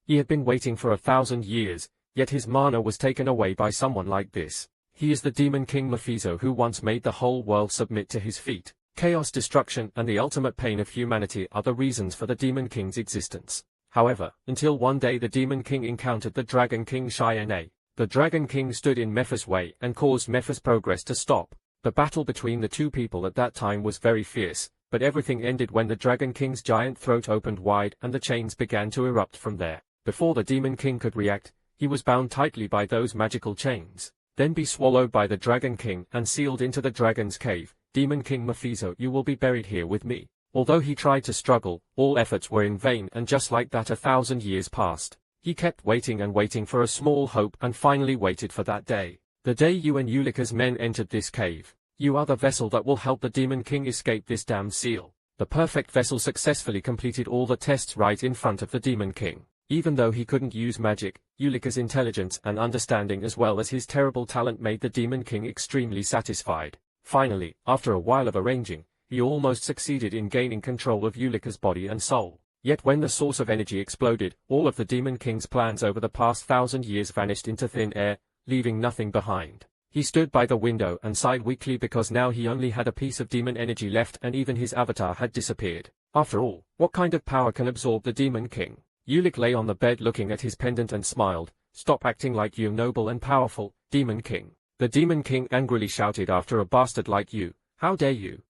He had been waiting for 1,000 years, yet his mana was taken away by someone like this. He is the Demon King Mephisto who once made the whole world submit to his feet. Chaos, destruction, and the ultimate pain of humanity are the reasons for the Demon King's existence. However, until one day the Demon King encountered the Dragon King Cheyenne. The Dragon King stood in Mephis' way and caused Mephis' progress to stop. The battle between the two people at that time was very fierce, but everything ended when the Dragon King's giant throat opened wide and the chains began to erupt from there. Before the Demon King could react, he was bound tightly by those magical chains, then be swallowed by the Dragon King and sealed into the dragon's cave. Demon King Mephisto, you will be buried here with me. Although he tried to struggle, all efforts were in vain, and just like that 1,000 years passed. He kept waiting and waiting for a small hope and finally waited for that day. The day you and Ulika's men entered this cave. You are the vessel that will help the Demon King escape this damned seal. The perfect vessel successfully completed all the tests right in front of the Demon King. Even though he couldn't use magic, Ulika's intelligence and understanding as well as his terrible talent made the Demon King extremely satisfied. Finally, after a while of arranging, he almost succeeded in gaining control of Ulika's body and soul. Yet when the source of energy exploded, all of the Demon King's plans over the past 1,000 years vanished into thin air, leaving nothing behind. He stood by the window and sighed weakly because now he only had a piece of demon energy left and even his avatar had disappeared. After all, what kind of power can absorb the Demon King? Ulik lay on the bed looking at his pendant and smiled. Stop acting like you noble and powerful, Demon King. The Demon King angrily shouted after a bastard like you. How dare you?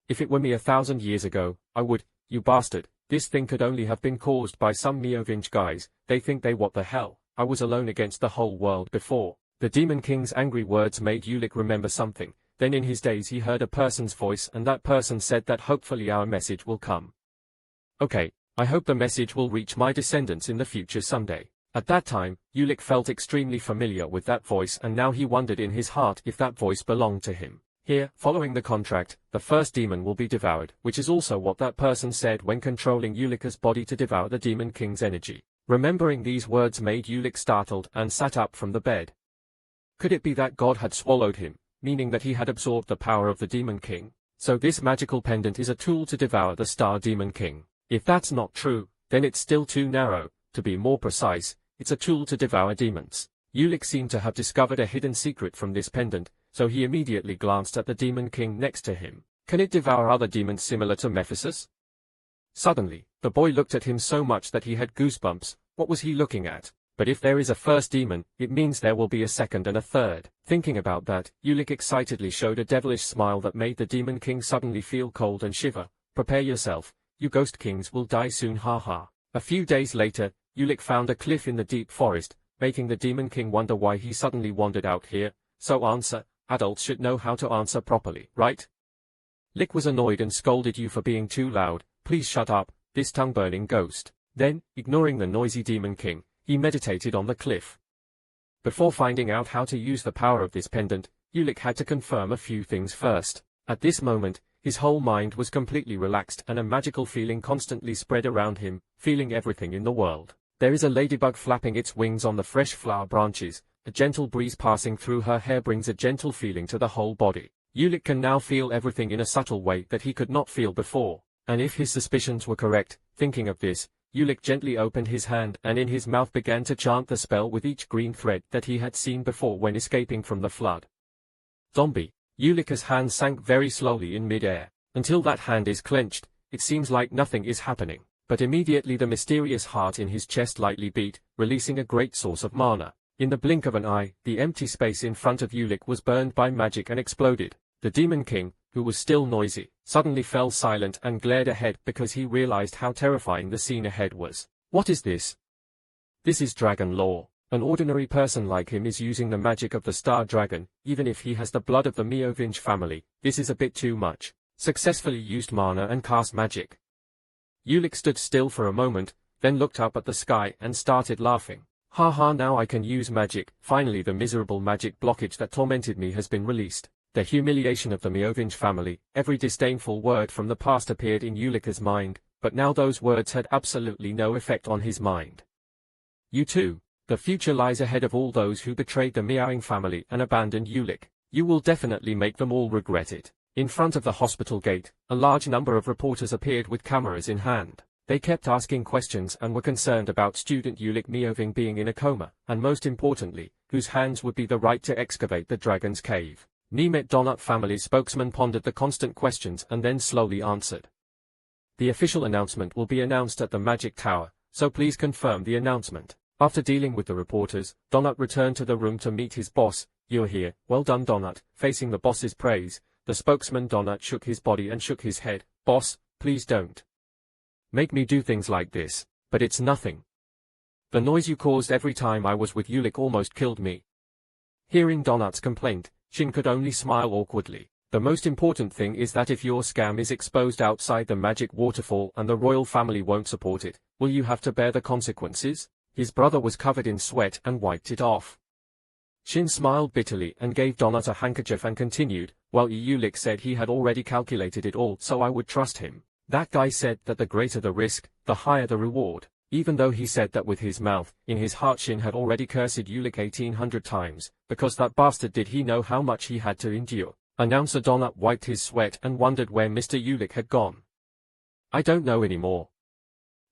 If it were me 1,000 years ago, I would, you bastard. This thing could only have been caused by some Meovinge guys. They think they what the hell. I was alone against the whole world before. The Demon King's angry words made Ulik remember something. Then in his days he heard a person's voice and that person said that hopefully our message will come. Okay, I hope the message will reach my descendants in the future someday. At that time, Ulik felt extremely familiar with that voice and now he wondered in his heart if that voice belonged to him. Here, following the contract, the first demon will be devoured, which is also what that person said when controlling Ulika's body to devour the Demon King's energy. Remembering these words made Ulik startled and sat up from the bed. Could it be that God had swallowed him, meaning that he had absorbed the power of the Demon King? So this magical pendant is a tool to devour the Star Demon King. If that's not true, then it's still too narrow. To be more precise, it's a tool to devour demons. Ulik seemed to have discovered a hidden secret from this pendant, so he immediately glanced at the Demon King next to him. Can it devour other demons similar to Mephisto? Suddenly, the boy looked at him so much that he had goosebumps. What was he looking at? But if there is a first demon, it means there will be a second and a third. Thinking about that, Ulik excitedly showed a devilish smile that made the Demon King suddenly feel cold and shiver. Prepare yourself, you ghost kings will die soon, haha. A few days later, Ulik found a cliff in the deep forest, making the Demon King wonder why he suddenly wandered out here. So answer. Adults should know how to answer properly, right? Lick was annoyed and scolded you for being too loud. Please shut up, this tongue-burning ghost. Then, ignoring the noisy Demon King, he meditated on the cliff. Before finding out how to use the power of this pendant, Ulik had to confirm a few things first. At this moment, his whole mind was completely relaxed and a magical feeling constantly spread around him, feeling everything in the world. There is a ladybug flapping its wings on the fresh flower branches. A gentle breeze passing through her hair brings a gentle feeling to the whole body. Ulik can now feel everything in a subtle way that he could not feel before. And if his suspicions were correct, thinking of this, Ulik gently opened his hand and in his mouth began to chant the spell with each green thread that he had seen before when escaping from the flood. Zombie. Ulika's hand sank very slowly in mid-air. Until that hand is clenched, it seems like nothing is happening. But immediately the mysterious heart in his chest lightly beat, releasing a great source of mana. In the blink of an eye, the empty space in front of Ulik was burned by magic and exploded. The Demon King, who was still noisy, suddenly fell silent and glared ahead because he realized how terrifying the scene ahead was. What is this? This is dragon lore. An ordinary person like him is using the magic of the Star Dragon, even if he has the blood of the Meovinge family. This is a bit too much. Successfully used mana and cast magic. Ulik stood still for a moment, then looked up at the sky and started laughing. Haha, now I can use magic. Finally the miserable magic blockage that tormented me has been released. The humiliation of the Meovinge family, every disdainful word from the past appeared in Ulika's mind, but now those words had absolutely no effect on his mind. You too. The future lies ahead of all those who betrayed the Meowing family and abandoned Ulik. You will definitely make them all regret it. In front of the hospital gate, a large number of reporters appeared with cameras in hand. They kept asking questions and were concerned about student Ulik Mioving being in a coma, and most importantly, whose hands would be the right to excavate the dragon's cave. Nemet Donut family spokesman pondered the constant questions and then slowly answered. The official announcement will be announced at the Magic Tower, so please confirm the announcement. After dealing with the reporters, Donut returned to the room to meet his boss. You're here, well done Donut. Facing the boss's praise, the spokesman Donut shook his body and shook his head. Boss, please don't make me do things like this, but it's nothing. The noise you caused every time I was with Ulik almost killed me. Hearing Donut's complaint, Shin could only smile awkwardly. The most important thing is that if your scam is exposed outside the magic waterfall and the royal family won't support it, will you have to bear the consequences? His brother was covered in sweat and wiped it off. Shin smiled bitterly and gave Donut a handkerchief and continued, well Ulik said he had already calculated it all so I would trust him. That guy said that the greater the risk, the higher the reward. Even though he said that with his mouth, in his heart Shin had already cursed Ulik 1800 times, because that bastard did he know how much he had to endure. Announcer Donut wiped his sweat and wondered where Mr. Ulik had gone. I don't know anymore.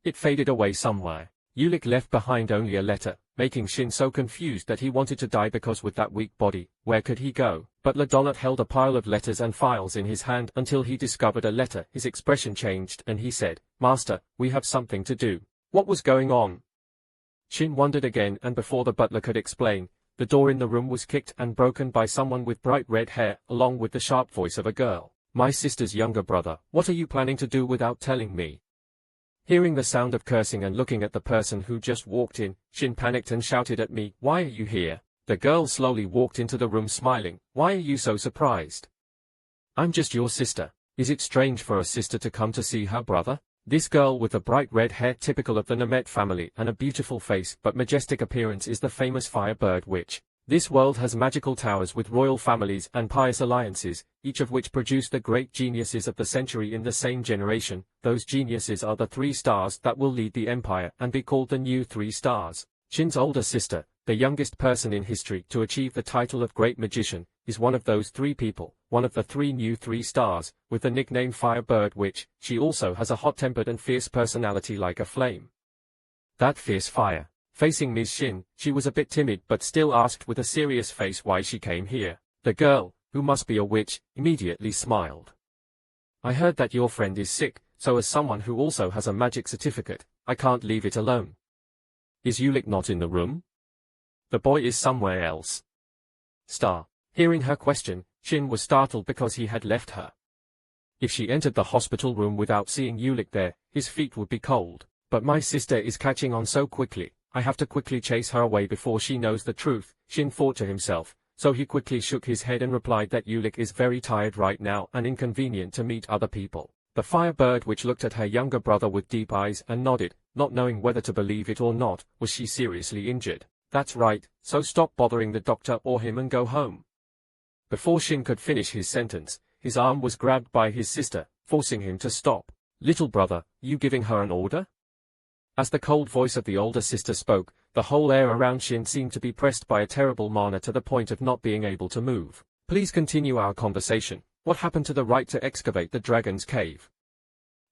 It faded away somewhere. Ulik left behind only a letter, making Shin so confused that he wanted to die because with that weak body, where could he go? Butler Donut held a pile of letters and files in his hand until he discovered a letter. His expression changed and he said, Master, we have something to do. What was going on? Shin wondered again and before the butler could explain, the door in the room was kicked and broken by someone with bright red hair, along with the sharp voice of a girl. My sister's younger brother, what are you planning to do without telling me? Hearing the sound of cursing and looking at the person who just walked in, Shin panicked and shouted at me, why are you here? The girl slowly walked into the room smiling, why are you so surprised? I'm just your sister. Is it strange for a sister to come to see her brother? This girl with the bright red hair typical of the Nemet family and a beautiful face but majestic appearance is the famous Firebird Witch. This world has magical towers with royal families and pious alliances, each of which produced the great geniuses of the century in the same generation. Those geniuses are the 3 stars that will lead the empire and be called the new 3 stars. Shin's older sister, the youngest person in history to achieve the title of Great Magician, is one of those 3 people, one of the 3 new 3 stars, with the nickname Firebird Witch. She also has a hot-tempered and fierce personality like a flame. That fierce fire. Facing Ms. Shin, she was a bit timid but still asked with a serious face why she came here. The girl, who must be a witch, immediately smiled. I heard that your friend is sick, so as someone who also has a magic certificate, I can't leave it alone. Is Ulik not in the room? The boy is somewhere else. Star. Hearing her question, Shin was startled because he had left her. If she entered the hospital room without seeing Ulik there, his feet would be cold. But my sister is catching on so quickly. I have to quickly chase her away before she knows the truth, Shin thought to himself, so he quickly shook his head and replied that Ulik is very tired right now and inconvenient to meet other people. The Firebird Witch looked at her younger brother with deep eyes and nodded, not knowing whether to believe it or not. Was she seriously injured? That's right, so stop bothering the doctor or him and go home. Before Shin could finish his sentence, his arm was grabbed by his sister, forcing him to stop. Little brother, you giving her an order? As the cold voice of the older sister spoke, the whole air around Shin seemed to be pressed by a terrible mana to the point of not being able to move. Please continue our conversation. What happened to the right to excavate the dragon's cave?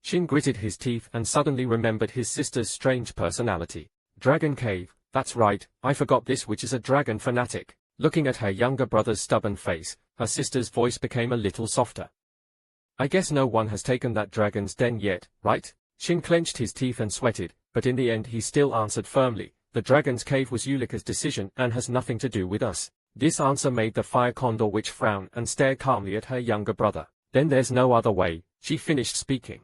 Shin gritted his teeth and suddenly remembered his sister's strange personality. Dragon cave, that's right, I forgot this witch is a dragon fanatic. Looking at her younger brother's stubborn face, her sister's voice became a little softer. I guess no one has taken that dragon's den yet, right? Shin clenched his teeth and sweated, but in the end he still answered firmly, the dragon's cave was Ulika's decision and has nothing to do with us. This answer made the Fire Condor Witch frown and stare calmly at her younger brother. Then there's no other way, she finished speaking.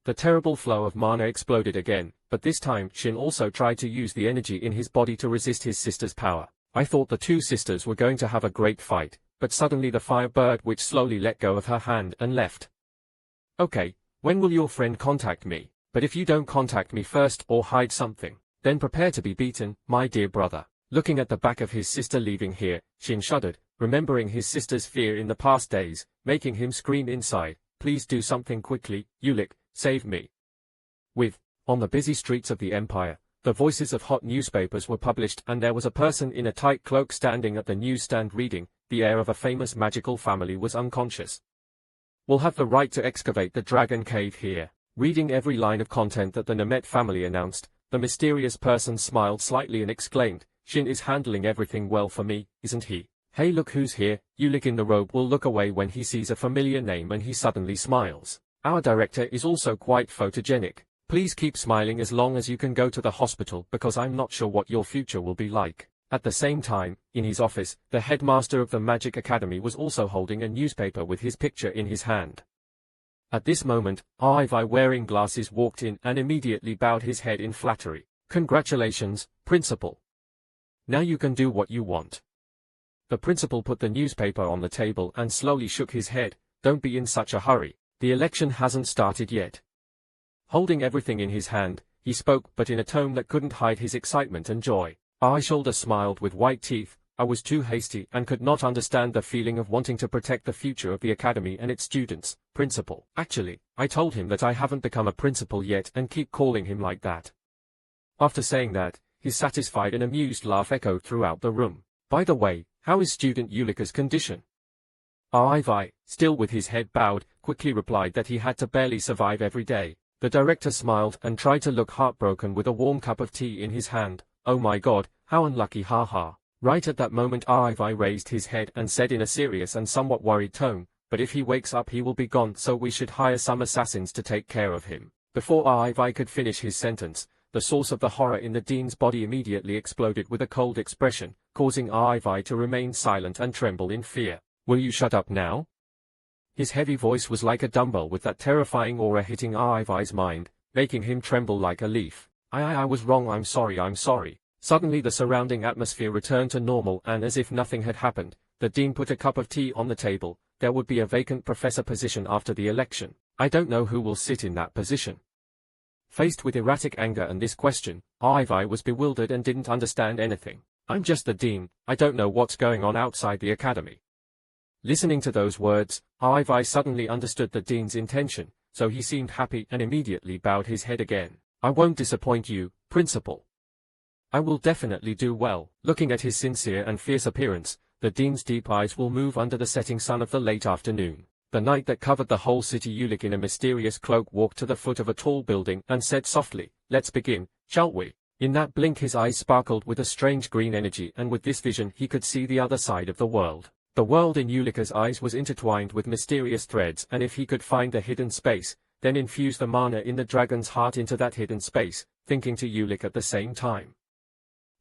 The terrible flow of mana exploded again, but this time Shin also tried to use the energy in his body to resist his sister's power. I thought the 2 sisters were going to have a great fight, but suddenly the Firebird Witch slowly let go of her hand and left. Okay, when will your friend contact me? But if you don't contact me first or hide something, then prepare to be beaten, my dear brother. Looking at the back of his sister leaving here, Shin shuddered, remembering his sister's fear in the past days, making him scream inside, please do something quickly, Ulik, save me. On the busy streets of the empire, the voices of hot newspapers were published and there was a person in a tight cloak standing at the newsstand reading. The heir of a famous magical family was unconscious. We'll have the right to excavate the dragon cave here. Reading every line of content that the Nemeth family announced, the mysterious person smiled slightly and exclaimed, "Shin is handling everything well for me, isn't he? Hey, look who's here." Ulick in the robe will look away when he sees a familiar name and he suddenly smiles. Our director is also quite photogenic. Please keep smiling as long as you can go to the hospital because I'm not sure what your future will be like. At the same time, in his office, the headmaster of the Magic Academy was also holding a newspaper with his picture in his hand. At this moment, Ivy wearing glasses walked in and immediately bowed his head in flattery. "Congratulations, Principal. Now you can do what you want." The principal put the newspaper on the table and slowly shook his head. "Don't be in such a hurry. The election hasn't started yet." Holding everything in his hand, he spoke but in a tone that couldn't hide his excitement and joy. Shoulder smiled with white teeth. "I was too hasty and could not understand the feeling of wanting to protect the future of the academy and its students, Principal. Actually, I told him that I haven't become a principal yet and keep calling him like that." After saying that, his satisfied and amused laugh echoed throughout the room. "By the way, how is student Ulika's condition?" Ivy, still with his head bowed, quickly replied that he had to barely survive every day. The director smiled and tried to look heartbroken with a warm cup of tea in his hand. "Oh my God, how unlucky, haha." Right at that moment Ivy raised his head and said in a serious and somewhat worried tone, "But if he wakes up he will be gone, so we should hire some assassins to take care of him." Before Ivy could finish his sentence, the source of the horror in the dean's body immediately exploded with a cold expression, causing Ivy to remain silent and tremble in fear. "Will you shut up now?" His heavy voice was like a dumbbell with that terrifying aura hitting Ivy's mind, making him tremble like a leaf. I was wrong, I'm sorry. Suddenly the surrounding atmosphere returned to normal and as if nothing had happened, the dean put a cup of tea on the table. "There would be a vacant professor position after the election. I don't know who will sit in that position." Faced with erratic anger and this question, Ivy was bewildered and didn't understand anything. "I'm just the dean, I don't know what's going on outside the academy." Listening to those words, Ivy suddenly understood the dean's intention, so he seemed happy and immediately bowed his head again. "I won't disappoint you, Principal. I will definitely do well." Looking at his sincere and fierce appearance, the dean's deep eyes will move under the setting sun of the late afternoon. The night that covered the whole city. Ulick in a mysterious cloak walked to the foot of a tall building and said softly, "Let's begin, shall we?" In that blink his eyes sparkled with a strange green energy, and with this vision he could see the other side of the world. The world in Ulika's eyes was intertwined with mysterious threads, and if he could find the hidden space, then infuse the mana in the dragon's heart into that hidden space, thinking to Ulick at the same time.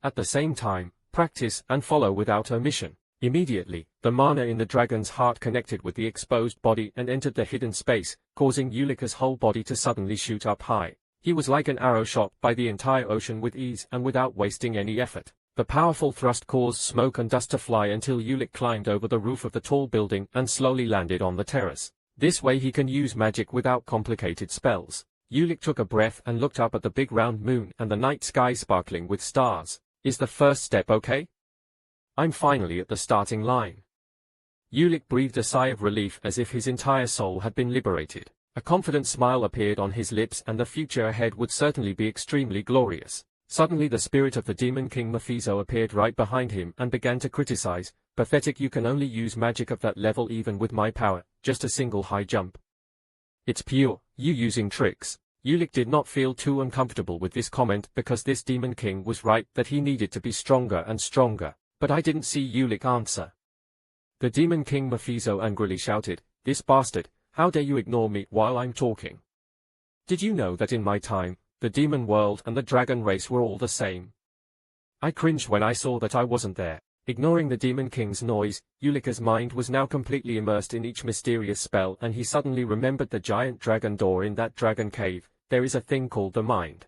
At the same time, practice and follow without omission. Immediately, the mana in the dragon's heart connected with the exposed body and entered the hidden space, causing Ulika's whole body to suddenly shoot up high. He was like an arrow shot by the entire ocean with ease and without wasting any effort. The powerful thrust caused smoke and dust to fly until Ulick climbed over the roof of the tall building and slowly landed on the terrace. This way he can use magic without complicated spells. Ulick took a breath and looked up at the big round moon and the night sky sparkling with stars. "Is the first step okay? I'm finally at the starting line." Ulick breathed a sigh of relief as if his entire soul had been liberated. A confident smile appeared on his lips and the future ahead would certainly be extremely glorious. Suddenly the spirit of the Demon King Mephisto appeared right behind him and began to criticize. "Pathetic, you can only use magic of that level even with my power, just a single high jump. It's pure, you using tricks." Ulick did not feel too uncomfortable with this comment because this Demon King was right that he needed to be stronger and stronger. But I didn't see Ulick answer. The Demon King Mephisto angrily shouted, "This bastard, how dare you ignore me while I'm talking? Did you know that in my time, the demon world and the dragon race were all the same?" I cringed when I saw that I wasn't there. Ignoring the Demon King's noise, Ulika's mind was now completely immersed in each mysterious spell and he suddenly remembered the giant dragon door in that dragon cave. There is a thing called the mind.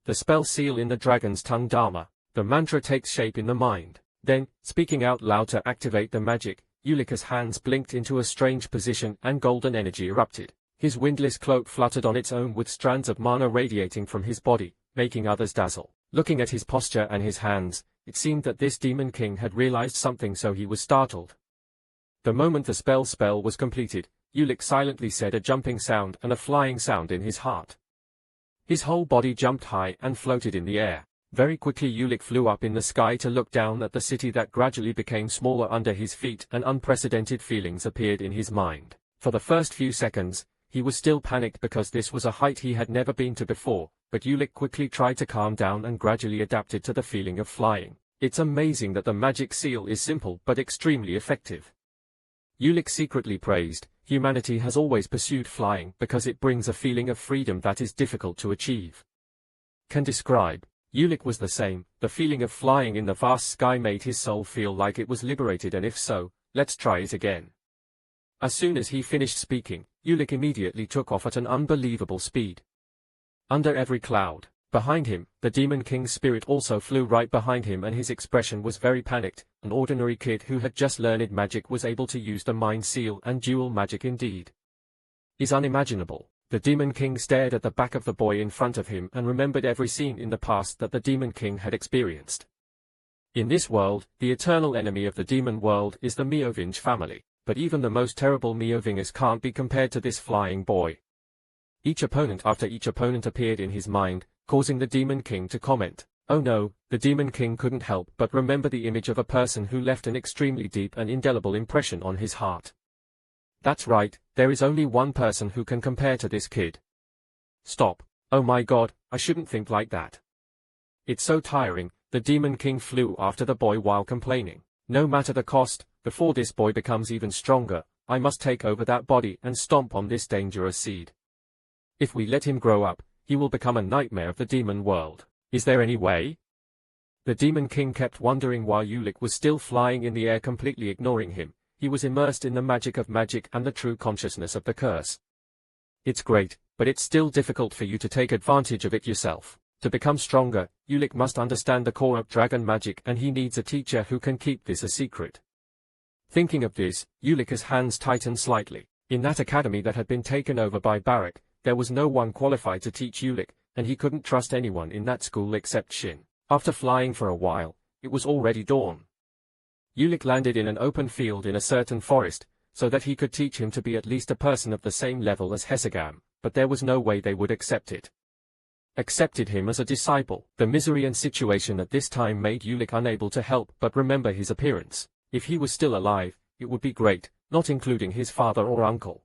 The spell seal in the dragon's tongue Dharma. The mantra takes shape in the mind. Then, speaking out loud to activate the magic, Ulika's hands blinked into a strange position and golden energy erupted. His windless cloak fluttered on its own with strands of mana radiating from his body, making others dazzle. Looking at his posture and his hands, it seemed that this Demon King had realized something, so he was startled. The moment the spell was completed, Ulick silently said a jumping sound and a flying sound in his heart. His whole body jumped high and floated in the air. Very quickly Ulick flew up in the sky to look down at the city that gradually became smaller under his feet, and unprecedented feelings appeared in his mind. For the first few seconds, He was still panicked because this was a height he had never been to before, but Ulik quickly tried to calm down and gradually adapted to the feeling of flying. It's amazing that the magic seal is simple but extremely effective. Ulik secretly praised, humanity has always pursued flying because it brings a feeling of freedom that is difficult to achieve. Can describe. Ulik was the same, the feeling of flying in the vast sky made his soul feel like it was liberated, and if so, let's try it again. As soon as he finished speaking, Ulik immediately took off at an unbelievable speed. Under every cloud, behind him, the Demon King's spirit also flew right behind him, and his expression was very panicked. An ordinary kid who had just learned magic was able to use the mind seal and dual magic indeed. Is unimaginable. The Demon King stared at the back of the boy in front of him and remembered every scene in the past that the Demon King had experienced. In this world, the eternal enemy of the demon world is the Meovinge family, but even the most terrible Meovingers can't be compared to this flying boy. Each opponent after each opponent appeared in his mind, causing the Demon King to comment. Oh no, the Demon King couldn't help but remember the image of a person who left an extremely deep and indelible impression on his heart. That's right, there is only one person who can compare to this kid. Stop. Oh my god, I shouldn't think like that. It's so tiring. The Demon King flew after the boy while complaining. No matter the cost, before this boy becomes even stronger, I must take over that body and stomp on this dangerous seed. If we let him grow up, he will become a nightmare of the demon world. Is there any way? The Demon King kept wondering while Ulik was still flying in the air, completely ignoring him. He was immersed in the magic of magic and the true consciousness of the curse. It's great, but it's still difficult for you to take advantage of it yourself. To become stronger, Ulik must understand the core of dragon magic, and he needs a teacher who can keep this a secret. Thinking of this, Ulik's hands tightened slightly. In that academy that had been taken over by Barak, there was no one qualified to teach Ulik, and he couldn't trust anyone in that school except Shin. After flying for a while, it was already dawn. Ulik landed in an open field in a certain forest, so that he could teach him to be at least a person of the same level as Hesegam, but there was no way they would accept it. Accepted him as a disciple. The misery and situation at this time made Ulik unable to help but remember his appearance. If he was still alive, it would be great, not including his father or uncle.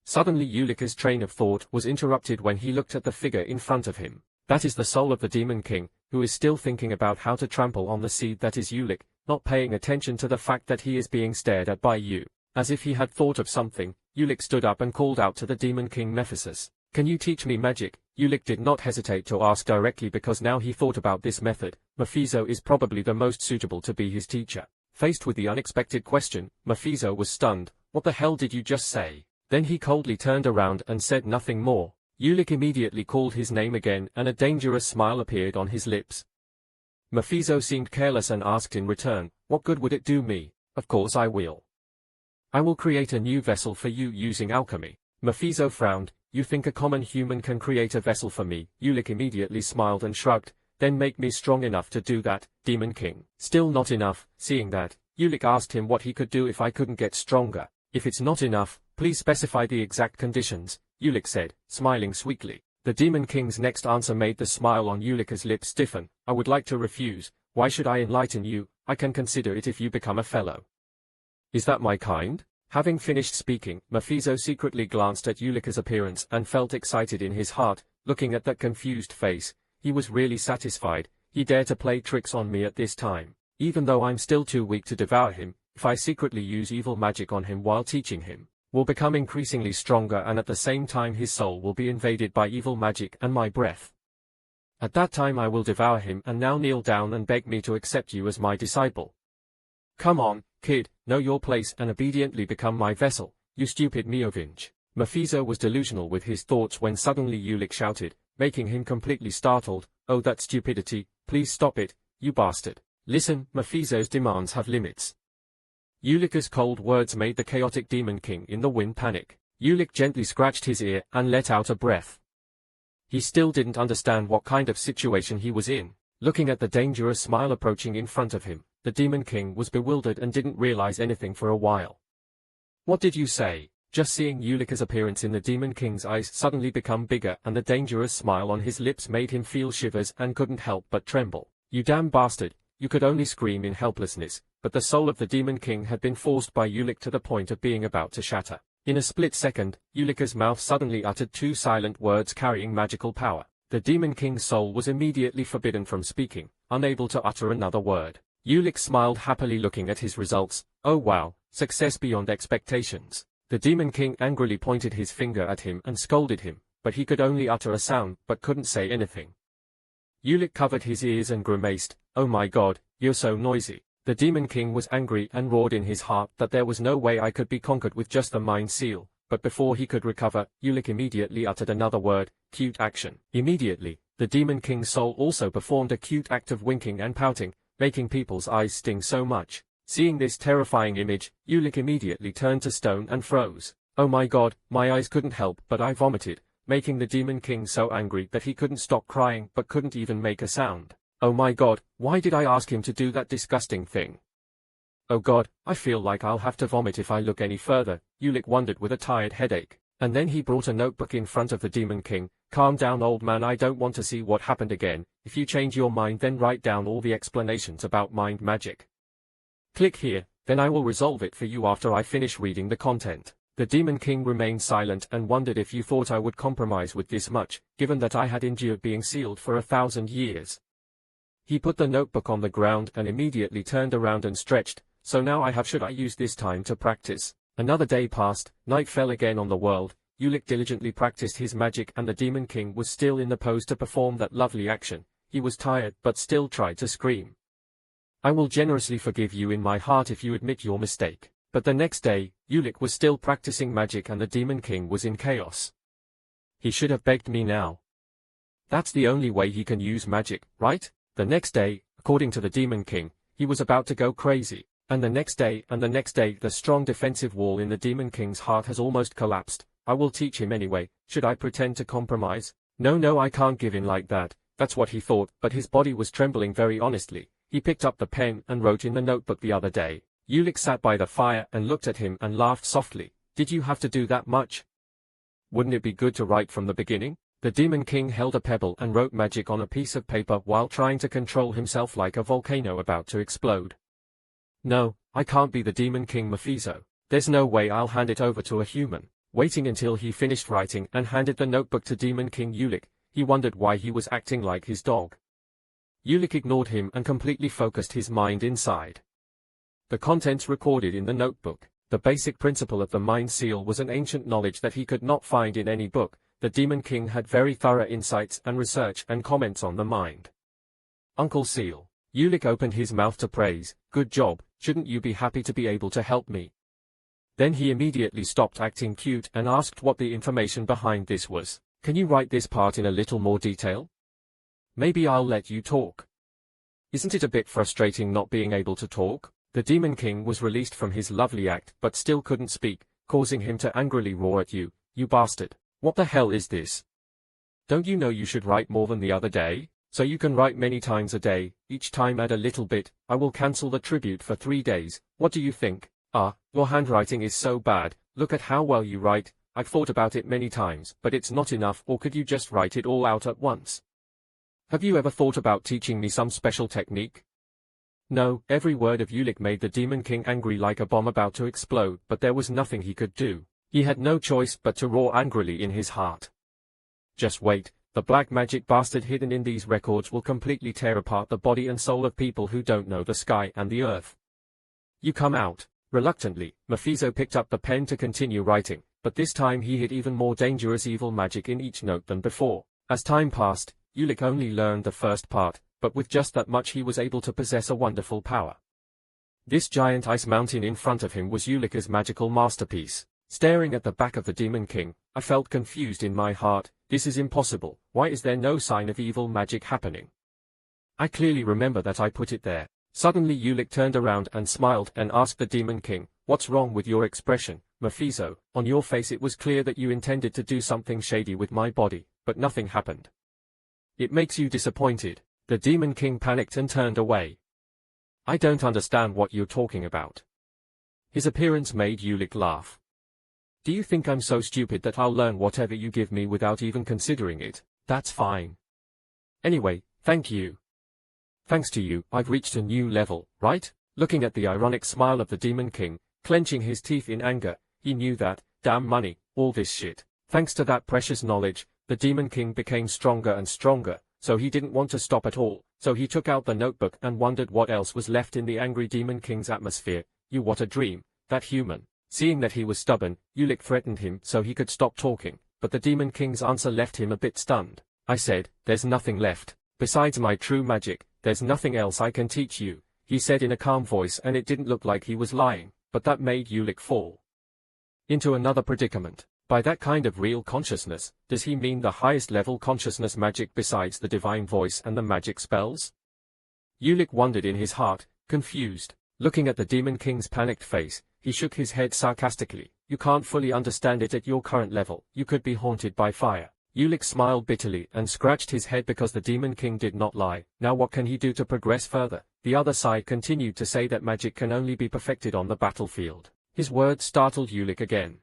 Suddenly Ulik's train of thought was interrupted when he looked at the figure in front of him. That is the soul of the Demon King, who is still thinking about how to trample on the seed that is Ulik, not paying attention to the fact that he is being stared at by you. As if he had thought of something, Ulik stood up and called out to the Demon King Mephisus. Can you teach me magic? Ulik did not hesitate to ask directly because now he thought about this method. Mephiso is probably the most suitable to be his teacher. Faced with the unexpected question, Mephiso was stunned. What the hell did you just say? Then he coldly turned around and said nothing more. Ulik immediately called his name again and a dangerous smile appeared on his lips. Mephiso seemed careless and asked in return, what good would it do me? Of course I will. I will create a new vessel for you using alchemy. Mephiso frowned. You think a common human can create a vessel for me? Ulik immediately smiled and shrugged. Then make me strong enough to do that, Demon King. Still not enough. Seeing that, Ulik asked him what he could do if I couldn't get stronger. If it's not enough, please specify the exact conditions, Ulik said, smiling sweetly. The Demon King's next answer made the smile on Ulik's lips stiffen. I would like to refuse. Why should I enlighten you? I can consider it if you become a fellow. Is that my kind? Having finished speaking, Mephiso secretly glanced at Ulik's appearance and felt excited in his heart. Looking at that confused face, he was really satisfied. He dared to play tricks on me at this time. Even though I'm still too weak to devour him, if I secretly use evil magic on him while teaching him, will become increasingly stronger, and at the same time his soul will be invaded by evil magic and my breath. At that time I will devour him, and now kneel down and beg me to accept you as my disciple. Come on, kid, know your place and obediently become my vessel, you stupid Meovinge. Mephiso was delusional with his thoughts when suddenly Ulik shouted, making him completely startled. Oh, that stupidity, please stop it, you bastard. Listen, Mephiso's demands have limits. Ulik's cold words made the chaotic Demon King in the wind panic. Ulik gently scratched his ear and let out a breath. He still didn't understand what kind of situation he was in. Looking at the dangerous smile approaching in front of him, the Demon King was bewildered and didn't realize anything for a while. What did you say? Just seeing Ulik's appearance in the Demon King's eyes suddenly become bigger and the dangerous smile on his lips made him feel shivers and couldn't help but tremble. You damn bastard, you could only scream in helplessness, but the soul of the Demon King had been forced by Ulik to the point of being about to shatter. In a split second, Ulika's mouth suddenly uttered two silent words carrying magical power. The Demon King's soul was immediately forbidden from speaking, unable to utter another word. Ulik smiled happily looking at his results. Oh wow, success beyond expectations. The Demon King angrily pointed his finger at him and scolded him, but he could only utter a sound but couldn't say anything. Ulik covered his ears and grimaced. Oh my god, you're so noisy. The Demon King was angry and roared in his heart that there was no way I could be conquered with just the mind seal, but before he could recover, Ulik immediately uttered another word, cute action. Immediately, the Demon King's soul also performed a cute act of winking and pouting, making people's eyes sting so much. Seeing this terrifying image, Ulik immediately turned to stone and froze. Oh my god, my eyes couldn't help but I vomited, making the Demon King so angry that he couldn't stop crying but couldn't even make a sound. Oh my god, why did I ask him to do that disgusting thing? Oh god, I feel like I'll have to vomit if I look any further, Ulik wondered with a tired headache. And then he brought a notebook in front of the Demon King. Calm down old man, I don't want to see what happened again. If you change your mind then write down all the explanations about mind magic. Click here, then I will resolve it for you after I finish reading the content. The Demon King remained silent and wondered if you thought I would compromise with this much, given that I had endured being sealed for 1,000 years. He put the notebook on the ground and immediately turned around and stretched. So now I have should I use this time to practice. Another day passed, night fell again on the world. Ulik diligently practiced his magic and the Demon King was still in the pose to perform that lovely action. He was tired but still tried to scream. I will generously forgive you in my heart if you admit your mistake. But the next day, Ulik was still practicing magic and the Demon King was in chaos. He should have begged me now. That's the only way he can use magic, right? The next day, according to the Demon King, he was about to go crazy. And the next day, the strong defensive wall in the Demon King's heart has almost collapsed. I will teach him anyway. Should I pretend to compromise? No, I can't give in like that. That's what he thought, but his body was trembling very honestly. He picked up the pen and wrote in the notebook the other day. Ulik sat by the fire and looked at him and laughed softly. Did you have to do that much? Wouldn't it be good to write from the beginning? The Demon King held a pebble and wrote magic on a piece of paper while trying to control himself like a volcano about to explode. No, I can't be the Demon King Mephisto. There's no way I'll hand it over to a human. Waiting until he finished writing and handed the notebook to Demon King Ulik, he wondered why he was acting like his dog. Ulik ignored him and completely focused his mind inside. The contents recorded in the notebook. The basic principle of the mind seal was an ancient knowledge that he could not find in any book. The Demon King had very thorough insights and research and comments on the mind. Uncle Seal. Ulik opened his mouth to praise. Good job, shouldn't you be happy to be able to help me? Then he immediately stopped acting cute and asked what the information behind this was. Can you write this part in a little more detail? Maybe I'll let you talk. Isn't it a bit frustrating not being able to talk? The Demon King was released from his lovely act but still couldn't speak, causing him to angrily roar at you. You bastard. What the hell is this? Don't you know you should write more than the other day? So you can write many times a day, each time add a little bit. I will cancel the tribute for 3 days. What do you think? Your handwriting is so bad. Look at how well you write. I've thought about it many times, but it's not enough. Or could you just write it all out at once? Have you ever thought about teaching me some special technique? No, every word of Ulik made the Demon King angry like a bomb about to explode, but there was nothing he could do. He had no choice but to roar angrily in his heart. Just wait, the black magic bastard hidden in these records will completely tear apart the body and soul of people who don't know the sky and the earth. You come out. Reluctantly, Mephisto picked up the pen to continue writing, but this time he hid even more dangerous evil magic in each note than before. As time passed, Ulik only learned the first part, but with just that much he was able to possess a wonderful power. This giant ice mountain in front of him was Ulik's magical masterpiece. Staring at the back of the Demon King, I felt confused in my heart. This is impossible. Why is there no sign of evil magic happening? I clearly remember that I put it there. Suddenly Ulik turned around and smiled and asked the Demon King, "What's wrong with your expression, Mephisto? On your face it was clear that you intended to do something shady with my body, but nothing happened. It makes you disappointed." The Demon King panicked and turned away. I don't understand what you're talking about. His appearance made Ulik laugh. Do you think I'm so stupid that I'll learn whatever you give me without even considering it? That's fine. Anyway, thank you. Thanks to you, I've reached a new level, right? Looking at the ironic smile of the Demon King, clenching his teeth in anger, he knew that, damn money, all this shit. Thanks to that precious knowledge, the Demon King became stronger and stronger, so he didn't want to stop at all, so he took out the notebook and wondered what else was left in the angry Demon King's atmosphere. What a dream, that human. Seeing that he was stubborn, Ulick threatened him so he could stop talking, but the Demon King's answer left him a bit stunned. I said, there's nothing left. Besides my true magic, there's nothing else I can teach you, he said in a calm voice, and it didn't look like he was lying, but that made Ulick fall into another predicament. By that kind of real consciousness, does he mean the highest level consciousness magic besides the divine voice and the magic spells? Ulick wondered in his heart, confused. Looking at the Demon King's panicked face, he shook his head sarcastically. You can't fully understand it at your current level. You could be haunted by fire. Ulick smiled bitterly and scratched his head because the Demon King did not lie. Now what can he do to progress further? The other side continued to say that magic can only be perfected on the battlefield. His words startled Ulick again.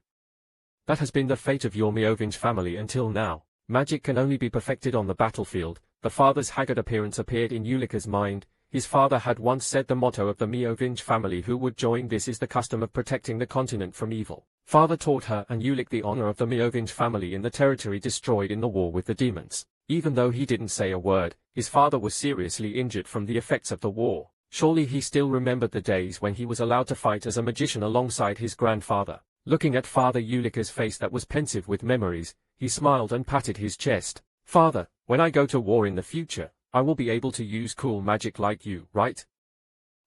That has been the fate of your Meovinge family until now. Magic can only be perfected on the battlefield. The father's haggard appearance appeared in Ulick's mind. His father had once said the motto of the Meovinge family who would join this is the custom of protecting the continent from evil. Father taught her and Ulick the honor of the Meovinge family in the territory destroyed in the war with the demons. Even though he didn't say a word, his father was seriously injured from the effects of the war. Surely he still remembered the days when he was allowed to fight as a magician alongside his grandfather. Looking at Father Ulick's face that was pensive with memories, he smiled and patted his chest. Father, when I go to war in the future, I will be able to use cool magic like you, right?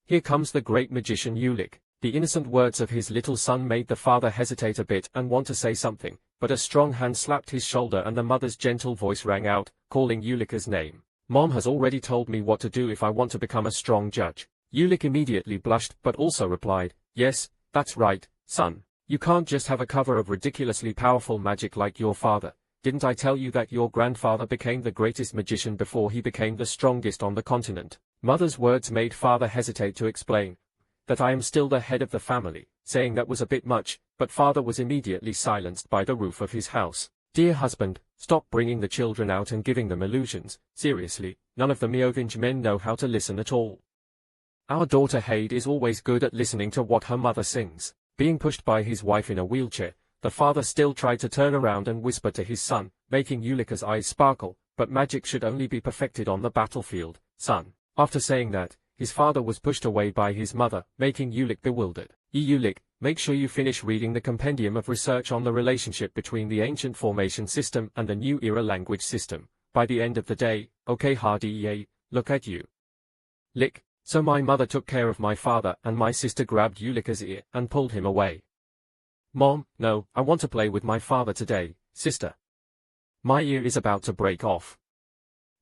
Here comes the great magician Ulick. The innocent words of his little son made the father hesitate a bit and want to say something, but a strong hand slapped his shoulder and the mother's gentle voice rang out, calling Ulick's name. Mom has already told me what to do if I want to become a strong judge. Ulick immediately blushed but also replied, yes, that's right, son. You can't just have a cover of ridiculously powerful magic like your father. Didn't I tell you that your grandfather became the greatest magician before he became the strongest on the continent? Mother's words made father hesitate to explain that I am still the head of the family, saying that was a bit much, but father was immediately silenced by the roof of his house. Dear husband, stop bringing the children out and giving them illusions. Seriously, none of the Meovinge men know how to listen at all. Our daughter Haid is always good at listening to what her mother sings. Being pushed by his wife in a wheelchair, the father still tried to turn around and whisper to his son, making Ulick's eyes sparkle, but magic should only be perfected on the battlefield, son. After saying that, his father was pushed away by his mother, making Ulick bewildered. Ulick, make sure you finish reading the compendium of research on the relationship between the ancient formation system and the new era language system. By the end of the day, okay Hardy, look at you. Lick. So my mother took care of my father and my sister grabbed Ulick's ear and pulled him away. Mom, no, I want to play with my father today, sister. My ear is about to break off.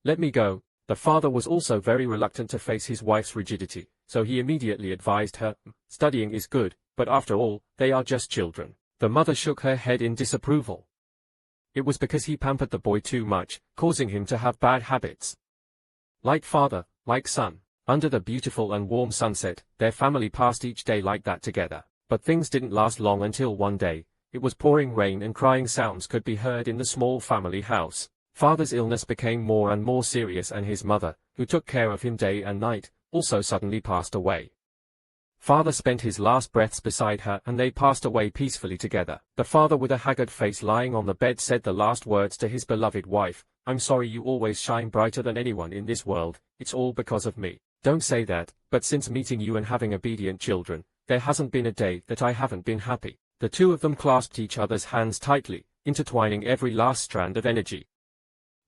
Let me go. The father was also very reluctant to face his wife's rigidity, so he immediately advised her, studying is good, but after all, they are just children. The mother shook her head in disapproval. It was because he pampered the boy too much, causing him to have bad habits. Like father, like son. Under the beautiful and warm sunset, their family passed each day like that together. But things didn't last long until one day. It was pouring rain and crying sounds could be heard in the small family house. Father's illness became more and more serious and his mother, who took care of him day and night, also suddenly passed away. Father spent his last breaths beside her and they passed away peacefully together. The father with a haggard face lying on the bed said the last words to his beloved wife, I'm sorry you always shine brighter than anyone in this world, it's all because of me. Don't say that, but since meeting you and having obedient children, there hasn't been a day that I haven't been happy. The two of them clasped each other's hands tightly, intertwining every last strand of energy.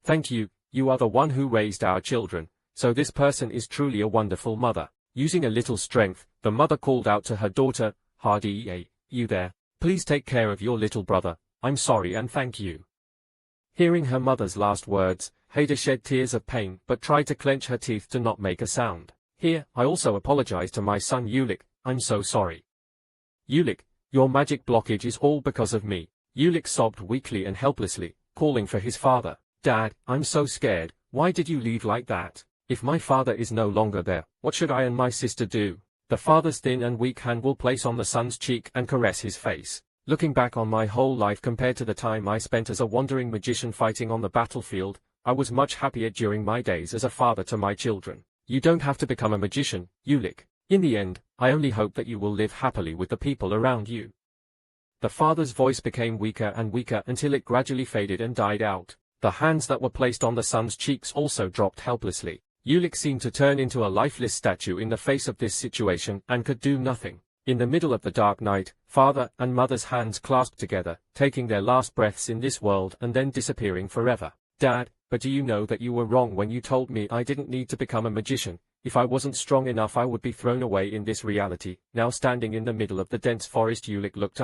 Thank you, you are the one who raised our children, so this person is truly a wonderful mother. Using a little strength, the mother called out to her daughter, Hardy, you there? Please take care of your little brother, I'm sorry and thank you. Hearing her mother's last words, Haida shed tears of pain but tried to clench her teeth to not make a sound. Here, I also apologize to my son Ulick, I'm so sorry. Ulick, your magic blockage is all because of me. Ulick sobbed weakly and helplessly, calling for his father. Dad, I'm so scared, why did you leave like that? If my father is no longer there, what should I and my sister do? The father's thin and weak hand will place on the son's cheek and caress his face. Looking back on my whole life compared to the time I spent as a wandering magician fighting on the battlefield, I was much happier during my days as a father to my children. You don't have to become a magician, Ulick. In the end, I only hope that you will live happily with the people around you. The father's voice became weaker and weaker until it gradually faded and died out. The hands that were placed on the son's cheeks also dropped helplessly. Ulick seemed to turn into a lifeless statue in the face of this situation and could do nothing. In the middle of the dark night, father and mother's hands clasped together, taking their last breaths in this world and then disappearing forever. Dad, but do you know that you were wrong when you told me I didn't need to become a magician? If I wasn't strong enough I would be thrown away in this reality. Now standing in the middle of the dense forest, Ulick looked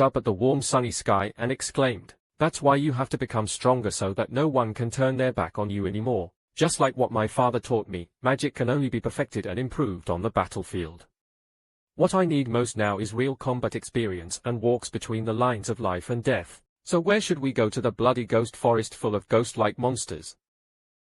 up at the warm sunny sky and exclaimed, "That's why you have to become stronger so that no one can turn their back on you anymore. Just like what my father taught me, magic can only be perfected and improved on the battlefield. What I need most now is real combat experience and walks between the lines of life and death. So where should we go to the bloody ghost forest full of ghost-like monsters?"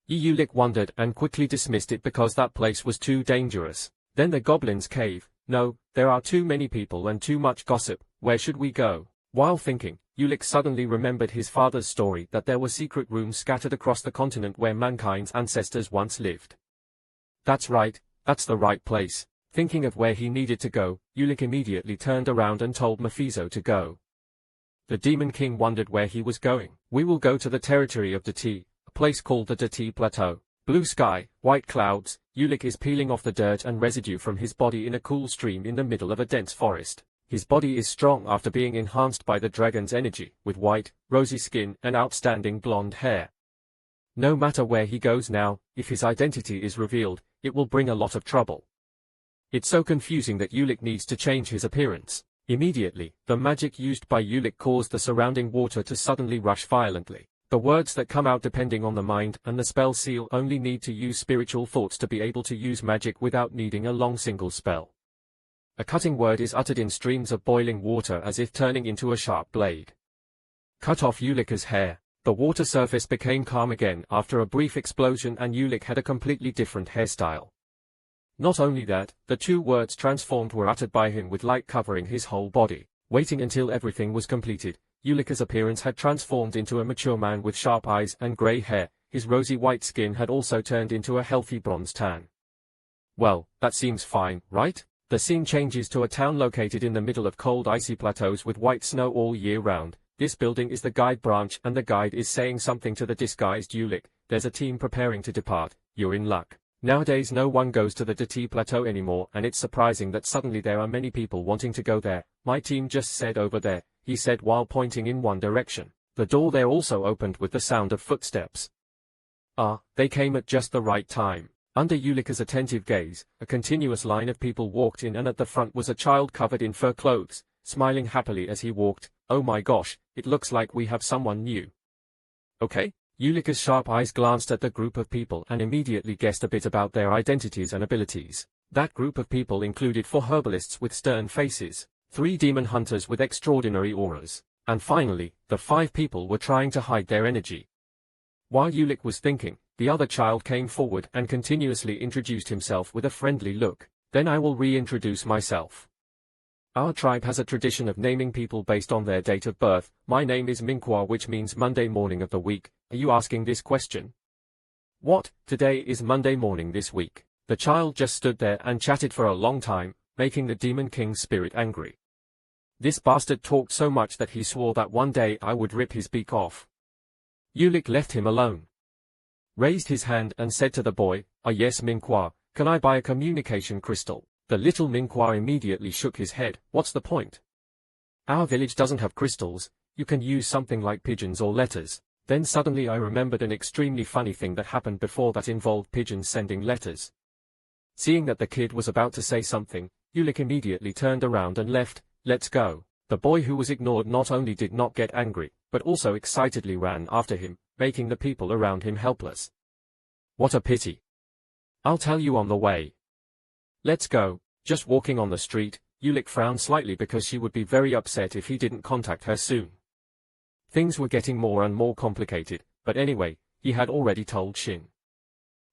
Ulick wondered and quickly dismissed it because that place was too dangerous. Then the goblin's cave. No, there are too many people and too much gossip. Where should we go? While thinking, Ulick suddenly remembered his father's story that there were secret rooms scattered across the continent where mankind's ancestors once lived. That's right, that's the right place. Thinking of where he needed to go, Ulick immediately turned around and told Mephisto to go. The Demon King wondered where he was going. "We will go to the territory of Dati, a place called the Dati Plateau. Blue sky, white clouds." Ulick is peeling off the dirt and residue from his body in a cool stream in the middle of a dense forest. His body is strong after being enhanced by the dragon's energy, with white, rosy skin and outstanding blonde hair. No matter where he goes now, if his identity is revealed, it will bring a lot of trouble. It's so confusing that Ulick needs to change his appearance. Immediately, the magic used by Ulick caused the surrounding water to suddenly rush violently. The words that come out depending on the mind and the spell seal only need to use spiritual thoughts to be able to use magic without needing a long single spell. A cutting word is uttered in streams of boiling water as if turning into a sharp blade. Cut off Ulick's hair. The water surface became calm again after a brief explosion and Ulick had a completely different hairstyle. Not only that, the two words transformed were uttered by him with light covering his whole body. Waiting until everything was completed, Ulick's appearance had transformed into a mature man with sharp eyes and grey hair. His rosy white skin had also turned into a healthy bronze tan. Well, that seems fine, right? The scene changes to a town located in the middle of cold icy plateaus with white snow all year round. This building is the guide branch and the guide is saying something to the disguised Ulick. "There's a team preparing to depart. You're in luck. Nowadays no one goes to the Dati Plateau anymore and it's surprising that suddenly there are many people wanting to go there. My team just said over there," he said while pointing in one direction. The door there also opened with the sound of footsteps. They came at just the right time. Under Ulick's attentive gaze, a continuous line of people walked in and at the front was a child covered in fur clothes, smiling happily as he walked. "Oh my gosh, it looks like we have someone new." "Okay." Ulick's sharp eyes glanced at the group of people and immediately guessed a bit about their identities and abilities. That group of people included 4 herbalists with stern faces, 3 demon hunters with extraordinary auras, and finally, the 5 people were trying to hide their energy. While Ulick was thinking, the other child came forward and continuously introduced himself with a friendly look. "Then I will reintroduce myself. Our tribe has a tradition of naming people based on their date of birth. My name is Manhwa, which means Monday morning of the week. Are you asking this question?" "What? Today is Monday morning this week." The child just stood there and chatted for a long time, making the Demon King's spirit angry. This bastard talked so much that he swore that one day I would rip his beak off. Ulick left him alone, raised his hand and said to the boy, "Yes, Manhwa, can I buy a communication crystal?" The little Manhwa immediately shook his head. "What's the point? Our village doesn't have crystals. You can use something like pigeons or letters." Then suddenly I remembered an extremely funny thing that happened before that involved pigeons sending letters. Seeing that the kid was about to say something, Ulick immediately turned around and left. "Let's go." The boy who was ignored not only did not get angry, but also excitedly ran after him, making the people around him helpless. "What a pity. I'll tell you on the way. Let's go." Just walking on the street, Ulick frowned slightly because she would be very upset if he didn't contact her soon. Things were getting more and more complicated, but anyway, he had already told Shin.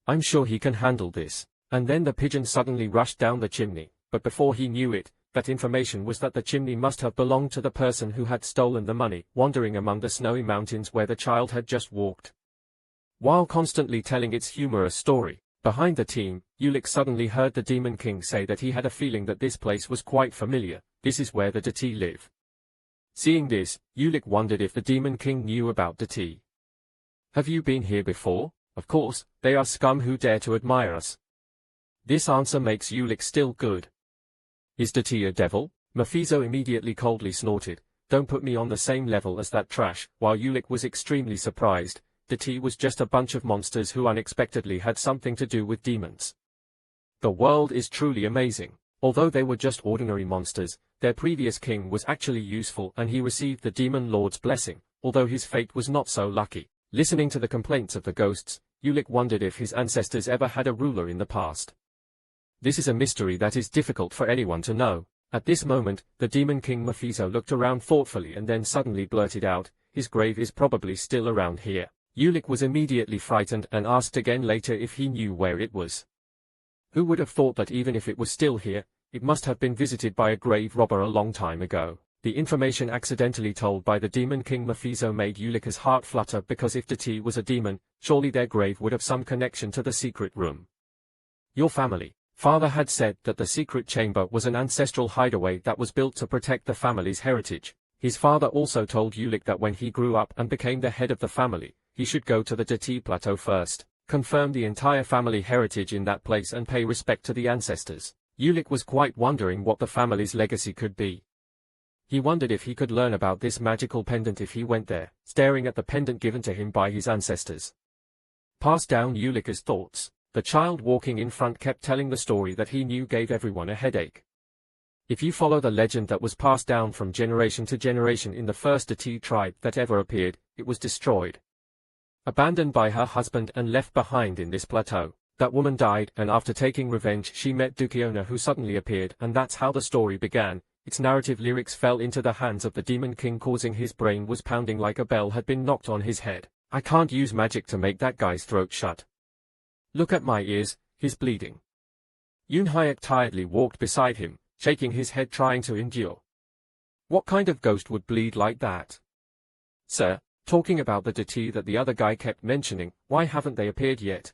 "I'm sure he can handle this." And then the pigeon suddenly rushed down the chimney, but before he knew it, that information was that the chimney must have belonged to the person who had stolen the money, wandering among the snowy mountains where the child had just walked. While constantly telling its humorous story, behind the team, Ulick suddenly heard the Demon King say that he had a feeling that this place was quite familiar. This is where the Dati live. Seeing this, Ulick wondered if the Demon King knew about Dati. Have you been here before? Of course, they are scum who dare to admire us. This answer makes Ulick still good. Is Dati a devil? Mephisto immediately coldly snorted. Don't put me on the same level as that trash. While Ulick was extremely surprised, Dati was just a bunch of monsters who unexpectedly had something to do with demons. The world is truly amazing. Although they were just ordinary monsters, their previous king was actually useful and he received the Demon Lord's blessing, although his fate was not so lucky. Listening to the complaints of the ghosts, Ulick wondered if his ancestors ever had a ruler in the past. This is a mystery that is difficult for anyone to know. At this moment, the Demon King Mephisto looked around thoughtfully and then suddenly blurted out, his grave is probably still around here. Ulick was immediately frightened and asked again later if he knew where it was. Who would have thought that even if it was still here, it must have been visited by a grave robber a long time ago. The information accidentally told by the Demon King Mephisto made Ulick's heart flutter because if Dati was a demon, surely their grave would have some connection to the secret room. Your family. Father had said that the secret chamber was an ancestral hideaway that was built to protect the family's heritage. His father also told Ulick that when he grew up and became the head of the family, he should go to the Dati Plateau first, confirm the entire family heritage in that place and pay respect to the ancestors. Ulick was quite wondering what the family's legacy could be. He wondered if he could learn about this magical pendant if he went there, staring at the pendant given to him by his ancestors. Passed down Ulick's thoughts. The child walking in front kept telling the story that he knew gave everyone a headache. If you follow the legend that was passed down from generation to generation in the first Dati tribe that ever appeared, it was destroyed. Abandoned by her husband and left behind in this plateau. That woman died, and after taking revenge she met Dukiona who suddenly appeared, and that's how the story began. Its narrative lyrics fell into the hands of the Demon King, causing his brain was pounding like a bell had been knocked on his head. I can't use magic to make that guy's throat shut. Look at my ears, he's bleeding. Yunhyuk tiredly walked beside him, shaking his head trying to endure. What kind of ghost would bleed like that? Sir, talking about the Dati that the other guy kept mentioning, why haven't they appeared yet?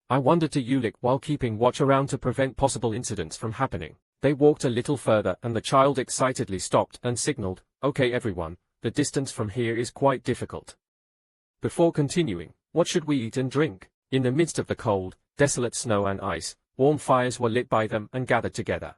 I wondered to Ulick while keeping watch around to prevent possible incidents from happening. They walked a little further and the child excitedly stopped and signaled, okay everyone, the distance from here is quite difficult. Before continuing, what should we eat and drink? In the midst of the cold, desolate snow and ice, warm fires were lit by them and gathered together.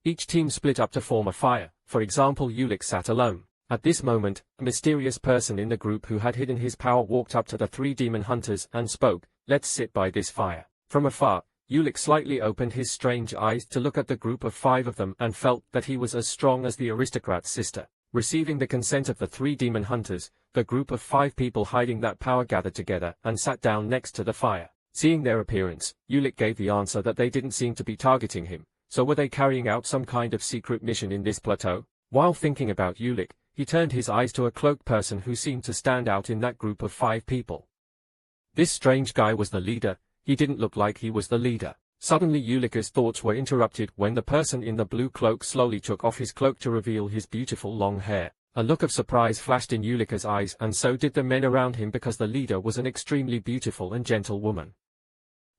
Each team split up to form a fire. For example, Ulick sat alone. At this moment, a mysterious person in the group who had hidden his power walked up to the three demon hunters and spoke, let's sit by this fire. From afar, Ulick slightly opened his strange eyes to look at the group of 5 of them and felt that he was as strong as the aristocrat's sister. Receiving the consent of the 3 demon hunters, the group of 5 people hiding that power gathered together and sat down next to the fire. Seeing their appearance, Ulick gave the answer that they didn't seem to be targeting him. So were they carrying out some kind of secret mission in this plateau? While thinking about Ulick, he turned his eyes to a cloaked person who seemed to stand out in that group of 5 people. This strange guy was the leader. He didn't look like he was the leader. Suddenly Ulick's thoughts were interrupted when the person in the blue cloak slowly took off his cloak to reveal his beautiful long hair. A look of surprise flashed in Ulick's eyes, and so did the men around him, because the leader was an extremely beautiful and gentle woman.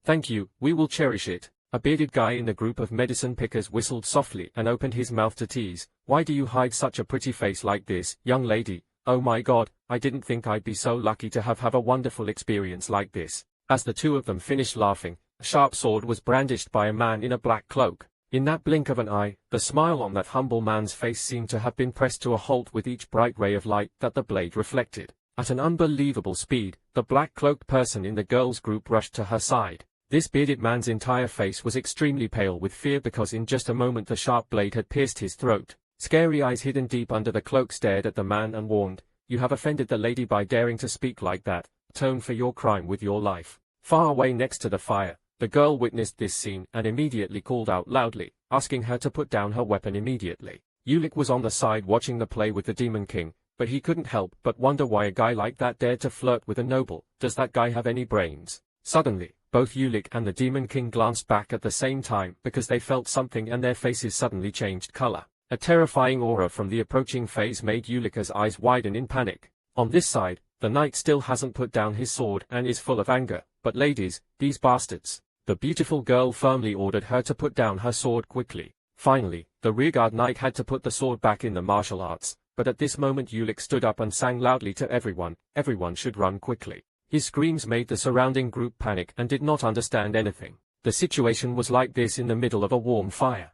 Thank you, we will cherish it. A bearded guy in the group of medicine pickers whistled softly and opened his mouth to tease. Why do you hide such a pretty face like this, young lady? Oh my god, I didn't think I'd be so lucky to have a wonderful experience like this. As the 2 of them finished laughing, a sharp sword was brandished by a man in a black cloak. In that blink of an eye, the smile on that humble man's face seemed to have been pressed to a halt with each bright ray of light that the blade reflected. At an unbelievable speed, the black-cloaked person in the girls' group rushed to her side. This bearded man's entire face was extremely pale with fear, because in just a moment the sharp blade had pierced his throat. Scary eyes hidden deep under the cloak stared at the man and warned, "You have offended the lady by daring to speak like that. Atone for your crime with your life." Far away next to the fire, the girl witnessed this scene and immediately called out loudly, asking her to put down her weapon immediately. Ulick was on the side watching the play with the Demon King, but he couldn't help but wonder why a guy like that dared to flirt with a noble. Does that guy have any brains? Suddenly, both Ulick and the Demon King glanced back at the same time because they felt something, and their faces suddenly changed color. A terrifying aura from the approaching phase made Ulick's eyes widen in panic. On this side, the knight still hasn't put down his sword and is full of anger. But ladies, these bastards. The beautiful girl firmly ordered her to put down her sword quickly. Finally, The rearguard knight had to put the sword back in the martial arts, but at this moment Ulik stood up and sang loudly to everyone, everyone should run quickly. His screams made the surrounding group panic and did not understand anything. The situation was like this in the middle of a warm fire.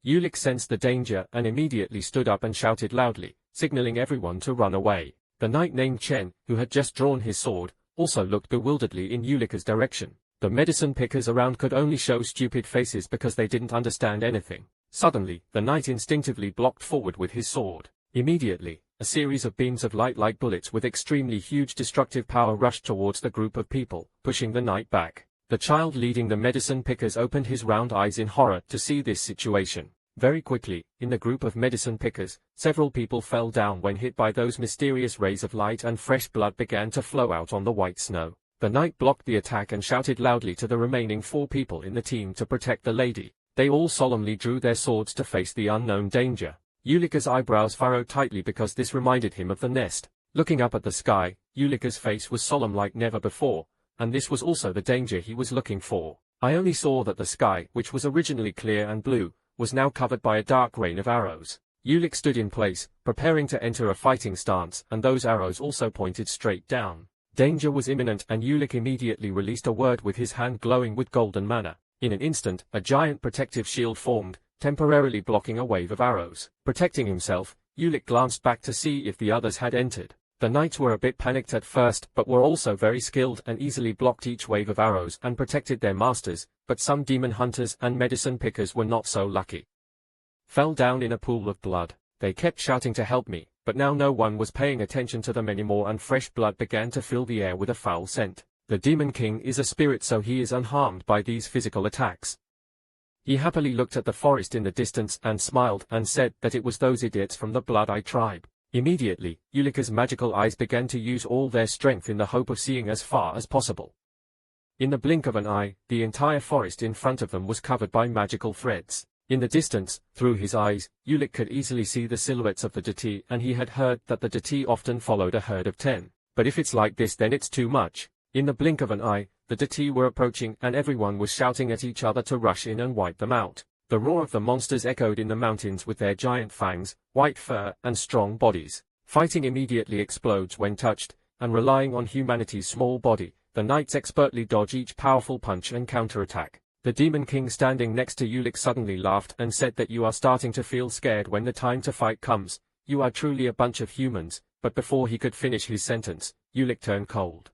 Ulik sensed the danger and immediately stood up and shouted loudly, signaling everyone to run away. The knight named Chen, who had just drawn his sword, also looked bewilderedly in Ulik's direction. The medicine pickers around could only show stupid faces because they didn't understand anything. Suddenly, the knight instinctively blocked forward with his sword. Immediately, a series of beams of light like bullets with extremely huge destructive power rushed towards the group of people, pushing the knight back. The child leading the medicine pickers opened his round eyes in horror to see this situation. Very quickly, in the group of medicine pickers, several people fell down when hit by those mysterious rays of light and fresh blood began to flow out on the white snow. The knight blocked the attack and shouted loudly to the remaining 4 people in the team to protect the lady. They all solemnly drew their swords to face the unknown danger. Ulik's eyebrows furrowed tightly because this reminded him of the nest. Looking up at the sky, Ulik's face was solemn like never before, and this was also the danger he was looking for. I only saw that the sky, which was originally clear and blue, was now covered by a dark rain of arrows. Ulik stood in place, preparing to enter a fighting stance, and those arrows also pointed straight down. Danger was imminent and Ulik immediately released a word with his hand glowing with golden mana. In an instant, a giant protective shield formed, temporarily blocking a wave of arrows. Protecting himself, Ulik glanced back to see if the others had entered. The knights were a bit panicked at first but were also very skilled and easily blocked each wave of arrows and protected their masters, but some demon hunters and medicine pickers were not so lucky. Fell down in a pool of blood. They kept shouting to help me, but now no one was paying attention to them anymore and fresh blood began to fill the air with a foul scent. The Demon King is a spirit, so he is unharmed by these physical attacks. He happily looked at the forest in the distance and smiled and said that it was those idiots from the Blood Eye tribe. Immediately, Ulik's magical eyes began to use all their strength in the hope of seeing as far as possible. In the blink of an eye, the entire forest in front of them was covered by magical threads. In the distance, through his eyes, Ulik could easily see the silhouettes of the Dati, and he had heard that the Dati often followed a herd of 10. But if it's like this, then it's too much. In the blink of an eye, the Dati were approaching and everyone was shouting at each other to rush in and wipe them out. The roar of the monsters echoed in the mountains with their giant fangs, white fur, and strong bodies. Fighting immediately explodes when touched, and relying on humanity's small body, the knights expertly dodge each powerful punch and counterattack. The Demon King standing next to Ulik suddenly laughed and said that you are starting to feel scared when the time to fight comes. You are truly a bunch of humans, but before he could finish his sentence, Ulik turned cold.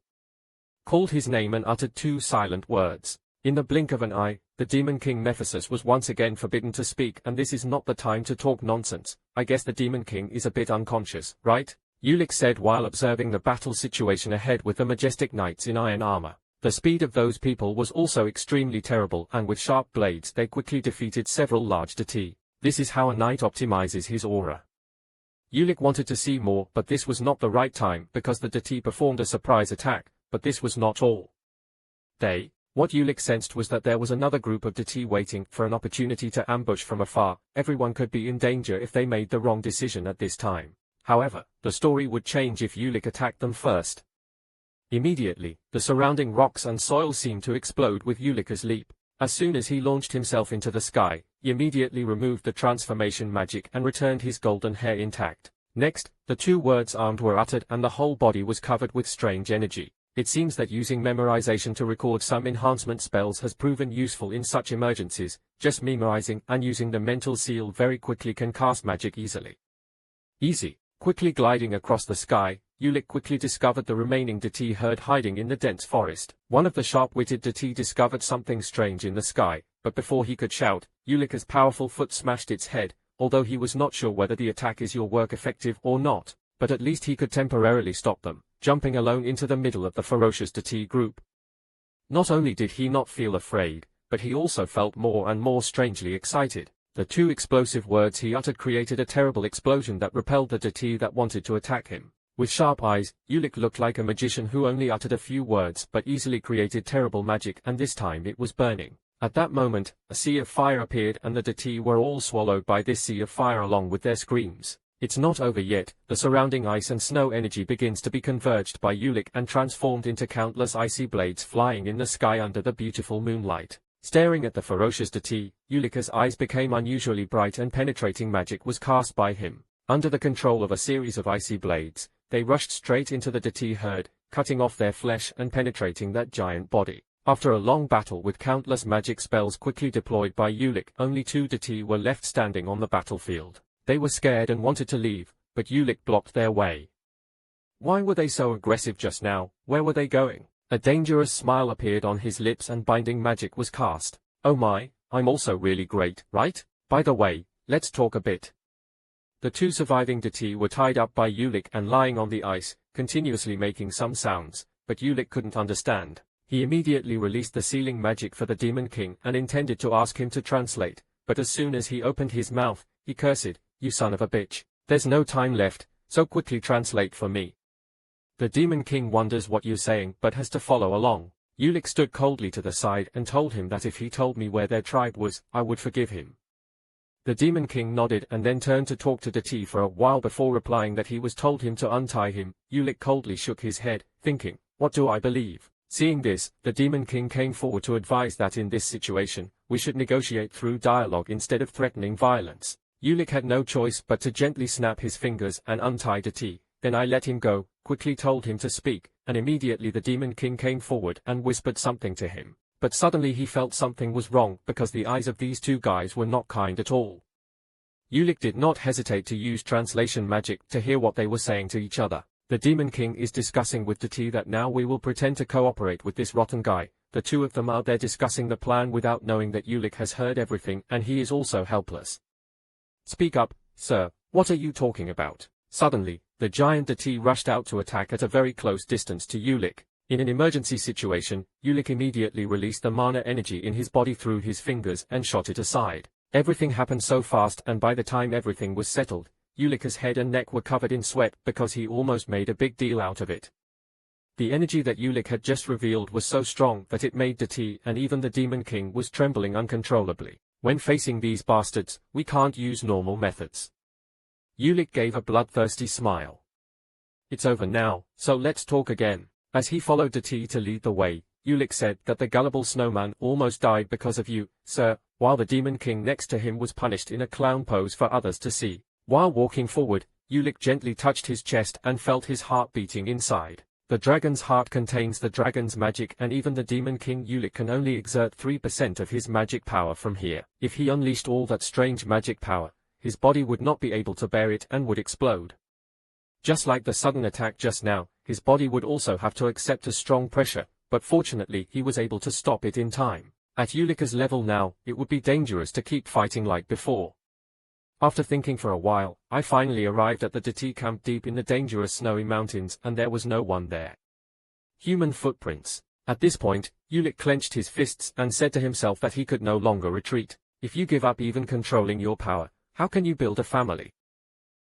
Called his name and uttered 2 silent words. In the blink of an eye, the Demon King Mephisus was once again forbidden to speak, and this is not the time to talk nonsense. I guess the Demon King is a bit unconscious, right? Ulik said while observing the battle situation ahead with the majestic knights in iron armor. The speed of those people was also extremely terrible, and with sharp blades they quickly defeated several large Dati. This is how a knight optimizes his aura. Ulik wanted to see more, but this was not the right time because the Dati performed a surprise attack, but this was not all. What Ulik sensed was that there was another group of Dati waiting for an opportunity to ambush from afar. Everyone could be in danger if they made the wrong decision at this time. However, the story would change if Ulik attacked them first. Immediately, the surrounding rocks and soil seemed to explode with Ulik's leap. As soon as he launched himself into the sky, he immediately removed the transformation magic and returned his golden hair intact. Next, the 2 words armed were uttered and the whole body was covered with strange energy. It seems that using memorization to record some enhancement spells has proven useful in such emergencies. Just memorizing and using the mental seal very quickly can cast magic easily. Quickly gliding across the sky, Ulik quickly discovered the remaining Dati herd hiding in the dense forest. One of the sharp-witted Dati discovered something strange in the sky, but before he could shout, Ulik's powerful foot smashed its head, although he was not sure whether the attack is your work effective or not, but at least he could temporarily stop them, jumping alone into the middle of the ferocious Dati group. Not only did he not feel afraid, but he also felt more and more strangely excited. The 2 explosive words he uttered created a terrible explosion that repelled the Dati that wanted to attack him. With sharp eyes, Ulik looked like a magician who only uttered a few words but easily created terrible magic, and this time it was burning. At that moment, a sea of fire appeared and the Dati were all swallowed by this sea of fire along with their screams. It's not over yet. The surrounding ice and snow energy begins to be converged by Ulik and transformed into countless icy blades flying in the sky under the beautiful moonlight. Staring at the ferocious Dati, Ulika's eyes became unusually bright and penetrating magic was cast by him. Under the control of a series of icy blades, they rushed straight into the Dati herd, cutting off their flesh and penetrating that giant body. After a long battle with countless magic spells quickly deployed by Ulik, only 2 Dati were left standing on the battlefield. They were scared and wanted to leave, but Ulik blocked their way. Why were they so aggressive just now? Where were they going? A dangerous smile appeared on his lips and binding magic was cast. Oh my, I'm also really great, right? By the way, let's talk a bit. The 2 surviving Dati were tied up by Ulik and lying on the ice, continuously making some sounds, but Ulik couldn't understand. He immediately released the sealing magic for the Demon King and intended to ask him to translate, but as soon as he opened his mouth, he cursed, "You son of a bitch. There's no time left, so quickly translate for me." The Demon King wonders what you're saying but has to follow along. Ulik stood coldly to the side and told him that if he told me where their tribe was, I would forgive him. The Demon King nodded and then turned to talk to Dati for a while before replying that he was told him to untie him. Ulik coldly shook his head, thinking, what do I believe? Seeing this, the Demon King came forward to advise that in this situation, we should negotiate through dialogue instead of threatening violence. Ulik had no choice but to gently snap his fingers and untie Dati. Then I let him go, quickly told him to speak, and immediately the Demon King came forward and whispered something to him. But suddenly he felt something was wrong because the eyes of these 2 guys were not kind at all. Ulik did not hesitate to use translation magic to hear what they were saying to each other. The Demon King is discussing with Dati that now we will pretend to cooperate with this rotten guy. The 2 of them are there discussing the plan without knowing that Ulik has heard everything and he is also helpless. Speak up, sir, what are you talking about? Suddenly, the giant Dati rushed out to attack at a very close distance to Ulik. In an emergency situation, Ulik immediately released the mana energy in his body through his fingers and shot it aside. Everything happened so fast and by the time everything was settled, Ulika's head and neck were covered in sweat because he almost made a big deal out of it. The energy that Ulik had just revealed was so strong that it made Dati and even the Demon King was trembling uncontrollably. When facing these bastards, we can't use normal methods. Ulik gave a bloodthirsty smile. It's over now, so let's talk again. As he followed Dati to lead the way, Ulik said that the gullible snowman almost died because of you, sir, while the Demon King next to him was punished in a clown pose for others to see. While walking forward, Ulik gently touched his chest and felt his heart beating inside. The dragon's heart contains the dragon's magic and even the Demon King Ulik can only exert 3% of his magic power from here. If he unleashed all that strange magic power, his body would not be able to bear it and would explode. Just like the sudden attack just now, his body would also have to accept a strong pressure, but fortunately he was able to stop it in time. At Ulika's level now, it would be dangerous to keep fighting like before. After thinking for a while, I finally arrived at the Dati camp deep in the dangerous snowy mountains and there was no one there. Human footprints. At this point, Ulik clenched his fists and said to himself that he could no longer retreat. If you give up even controlling your power, how can you build a family?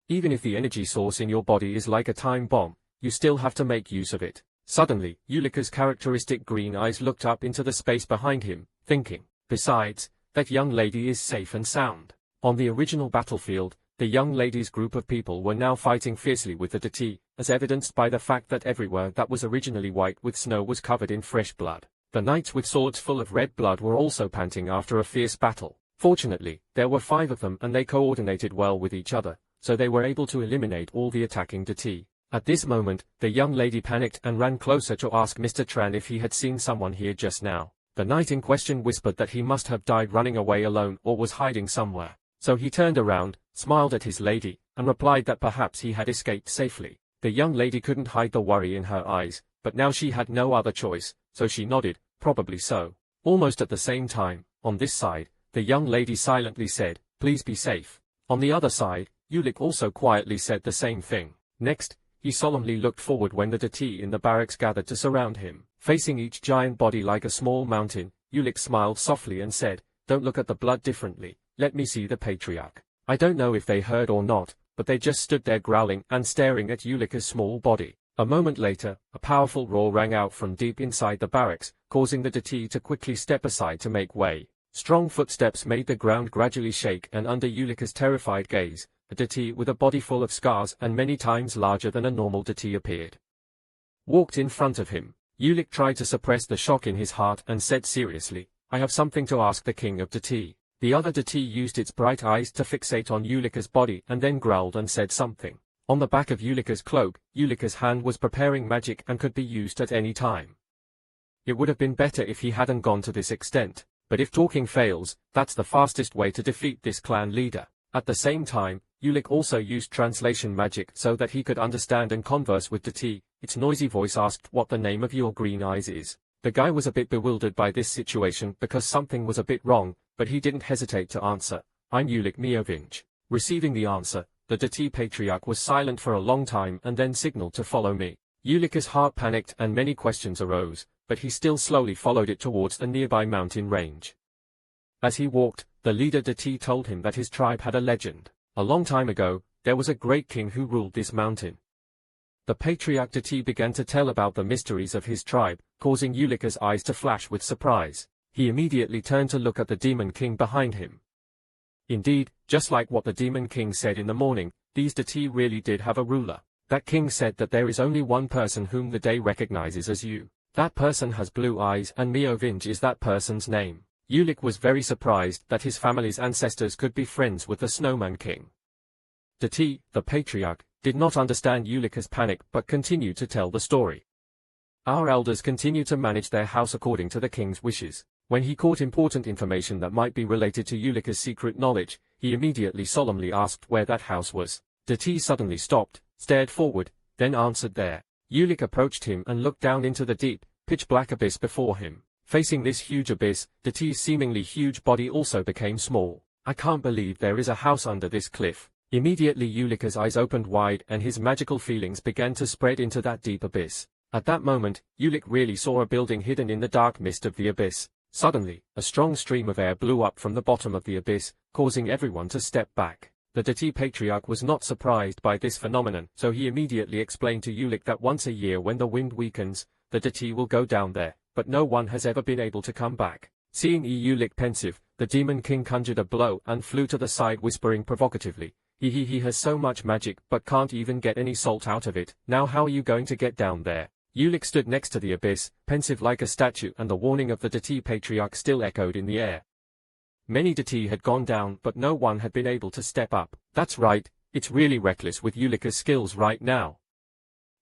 Even if the energy source in your body is like a time bomb, you still have to make use of it. Suddenly, Ulika's characteristic green eyes looked up into the space behind him, thinking, besides, that young lady is safe and sound. On the original battlefield, the young lady's group of people were now fighting fiercely with the Dati, as evidenced by the fact that everywhere that was originally white with snow was covered in fresh blood. The knights with swords full of red blood were also panting after a fierce battle. Fortunately, there were 5 of them and they coordinated well with each other, so they were able to eliminate all the attacking Dati. At this moment, the young lady panicked and ran closer to ask Mr. Tran if he had seen someone here just now. The knight in question whispered that he must have died running away alone or was hiding somewhere. So he turned around, smiled at his lady, and replied that perhaps he had escaped safely. The young lady couldn't hide the worry in her eyes, but now she had no other choice, so she nodded, probably so. Almost at the same time, on this side, the young lady silently said, please be safe. On the other side, Ulik also quietly said the same thing. Next, he solemnly looked forward when the Dati in the barracks gathered to surround him. Facing each giant body like a small mountain, Ulik smiled softly and said, don't look at the blood differently, let me see the patriarch. I don't know if they heard or not, but they just stood there growling and staring at Ulika's small body. A moment later, a powerful roar rang out from deep inside the barracks, causing the Dati to quickly step aside to make way. Strong footsteps made the ground gradually shake and under Ulika's terrified gaze, a Dati with a body full of scars and many times larger than a normal Dati appeared. Walked in front of him. Ulik tried to suppress the shock in his heart and said seriously, I have something to ask the king of Dati. The other Dati used its bright eyes to fixate on Ulika's body and then growled and said something. On the back of Ulika's cloak, Ulika's hand was preparing magic and could be used at any time. It would have been better if he hadn't gone to this extent, but if talking fails, that's the fastest way to defeat this clan leader. At the same time, Ulik also used translation magic so that he could understand and converse with Dati. Its noisy voice asked what the name of your green eyes is. The guy was a bit bewildered by this situation because something was a bit wrong, but he didn't hesitate to answer. I'm Ulik Miovich. Receiving the answer, the Dati patriarch was silent for a long time and then signaled to follow me. Ulika's heart panicked and many questions arose, but he still slowly followed it towards the nearby mountain range. As he walked, the leader Dati told him that his tribe had a legend. A long time ago, there was a great king who ruled this mountain. The patriarch Dati began to tell about the mysteries of his tribe, causing Ulika's eyes to flash with surprise. He immediately turned to look at the demon king behind him. Indeed, just like what the demon king said in the morning, these Dati really did have a ruler. That king said that there is only one person whom the day recognizes as you. That person has blue eyes and Miovich is that person's name. Ulik was very surprised that his family's ancestors could be friends with the Snowman King. Dati, the patriarch, did not understand Ulika's panic but continued to tell the story. Our elders continue to manage their house according to the king's wishes. When he caught important information that might be related to Ulika's secret knowledge, he immediately solemnly asked where that house was. Dati suddenly stopped, stared forward, then answered there. Ulik approached him and looked down into the deep, pitch-black abyss before him. Facing this huge abyss, Dati's seemingly huge body also became small. I can't believe there is a house under this cliff. Immediately Ulika's eyes opened wide and his magical feelings began to spread into that deep abyss. At that moment, Ulik really saw a building hidden in the dark mist of the abyss. Suddenly, a strong stream of air blew up from the bottom of the abyss, causing everyone to step back. The Dati patriarch was not surprised by this phenomenon, so he immediately explained to Ulik that once a year when the wind weakens, the Dati will go down there, but no one has ever been able to come back. Seeing Ulik pensive, the demon king conjured a blow and flew to the side whispering provocatively, he has so much magic but can't even get any salt out of it. Now how are you going to get down there? Ulik stood next to the abyss, pensive like a statue, and the warning of the Dati patriarch still echoed in the air. Many Dati had gone down but no one had been able to step up. That's right, it's really reckless with Ulika's skills right now.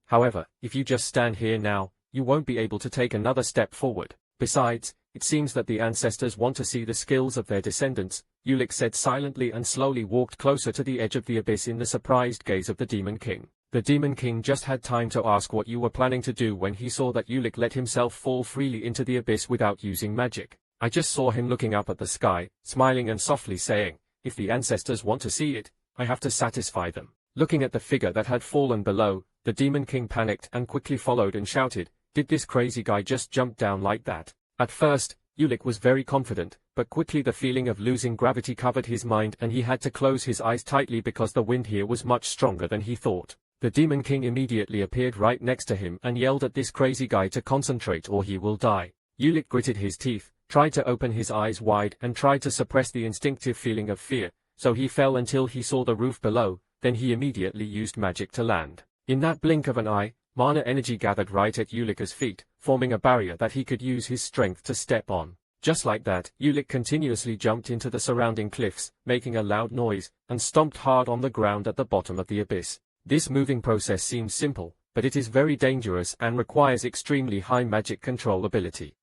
However, if you just stand here now, you won't be able to take another step forward. Besides, it seems that the ancestors want to see the skills of their descendants, Ulik said silently and slowly walked closer to the edge of the abyss in the surprised gaze of the Demon King. The Demon King just had time to ask what you were planning to do when he saw that Ulik let himself fall freely into the abyss without using magic. I just saw him looking up at the sky, smiling and softly saying, if the ancestors want to see it, I have to satisfy them. Looking at the figure that had fallen below, the Demon King panicked and quickly followed and shouted, did this crazy guy just jump down like that? At first, Ulik was very confident, but quickly the feeling of losing gravity covered his mind and he had to close his eyes tightly because the wind here was much stronger than he thought. The Demon King immediately appeared right next to him and yelled at this crazy guy to concentrate or he will die. Ulik gritted his teeth, tried to open his eyes wide and tried to suppress the instinctive feeling of fear, so he fell until he saw the roof below, then he immediately used magic to land. In that blink of an eye, mana energy gathered right at Ulika's feet, forming a barrier that he could use his strength to step on. Just like that, Ulik continuously jumped into the surrounding cliffs, making a loud noise, and stomped hard on the ground at the bottom of the abyss. This moving process seems simple, but it is very dangerous and requires extremely high magic control ability.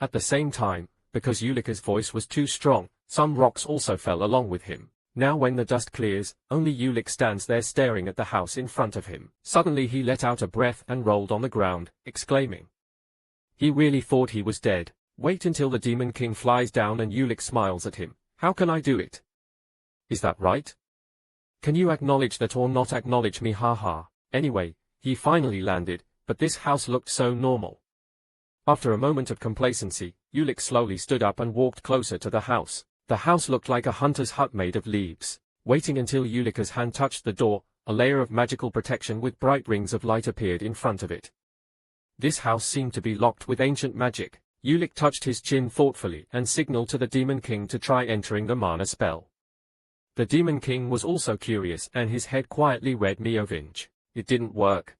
At the same time, because Ulika's voice was too strong, some rocks also fell along with him. Now when the dust clears, only Ulik stands there staring at the house in front of him. Suddenly he let out a breath and rolled on the ground, exclaiming. He really thought he was dead. Wait until the Demon King flies down and Ulik smiles at him. How can I do it? Is that right? Can you acknowledge that or not acknowledge me, haha. Anyway, he finally landed, but this house looked so normal. After a moment of complacency, Ulik slowly stood up and walked closer to the house. The house looked like a hunter's hut made of leaves. Waiting until Ulika's hand touched the door, a layer of magical protection with bright rings of light appeared in front of it. This house seemed to be locked with ancient magic. Ulik touched his chin thoughtfully and signaled to the Demon King to try entering the mana spell. The Demon King was also curious and his head quietly read Miovich. It didn't work.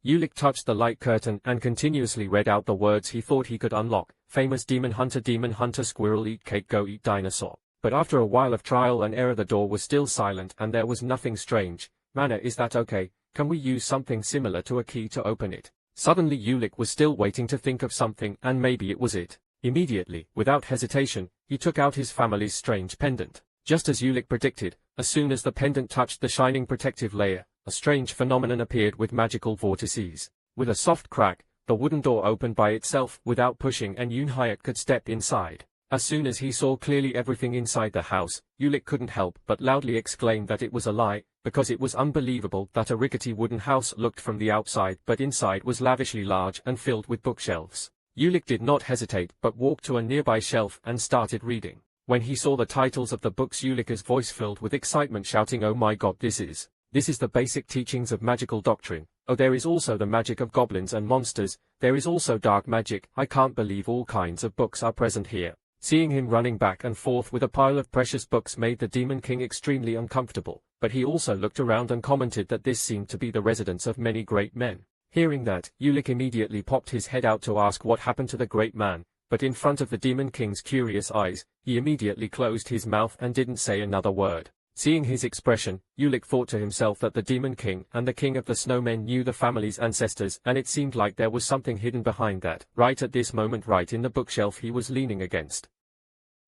Ulik touched the light curtain and continuously read out the words he thought he could unlock. famous demon hunter squirrel eat cake go eat dinosaur. But after a while of trial and error the door was still silent and there was nothing strange. Manna, is that okay? Can we use something similar to a key to open it? Suddenly Ulick was still waiting to think of something, and maybe it was it. Immediately, without hesitation, he took out his family's strange pendant. Just as Ulick predicted, as soon as the pendant touched the shining protective layer, a strange phenomenon appeared with magical vortices. With a soft crack, the wooden door opened by itself without pushing and Yoon-hyuk could step inside. As soon as he saw clearly everything inside the house, Ulick couldn't help but loudly exclaim that it was a lie, because it was unbelievable that a rickety wooden house looked from the outside but inside was lavishly large and filled with bookshelves. Ulick did not hesitate but walked to a nearby shelf and started reading. When he saw the titles of the books, Ulick's voice filled with excitement, shouting, "Oh my god, this is the basic teachings of magical doctrine. Oh, there is also the magic of goblins and monsters, there is also dark magic. I can't believe all kinds of books are present here." Seeing him running back and forth with a pile of precious books made the Demon King extremely uncomfortable, but he also looked around and commented that this seemed to be the residence of many great men. Hearing that, Ulick immediately popped his head out to ask what happened to the great man, but in front of the Demon King's curious eyes, he immediately closed his mouth and didn't say another word. Seeing his expression, Ulick thought to himself that the Demon King and the King of the Snowmen knew the family's ancestors, and it seemed like there was something hidden behind that. Right at this moment, right in the bookshelf he was leaning against,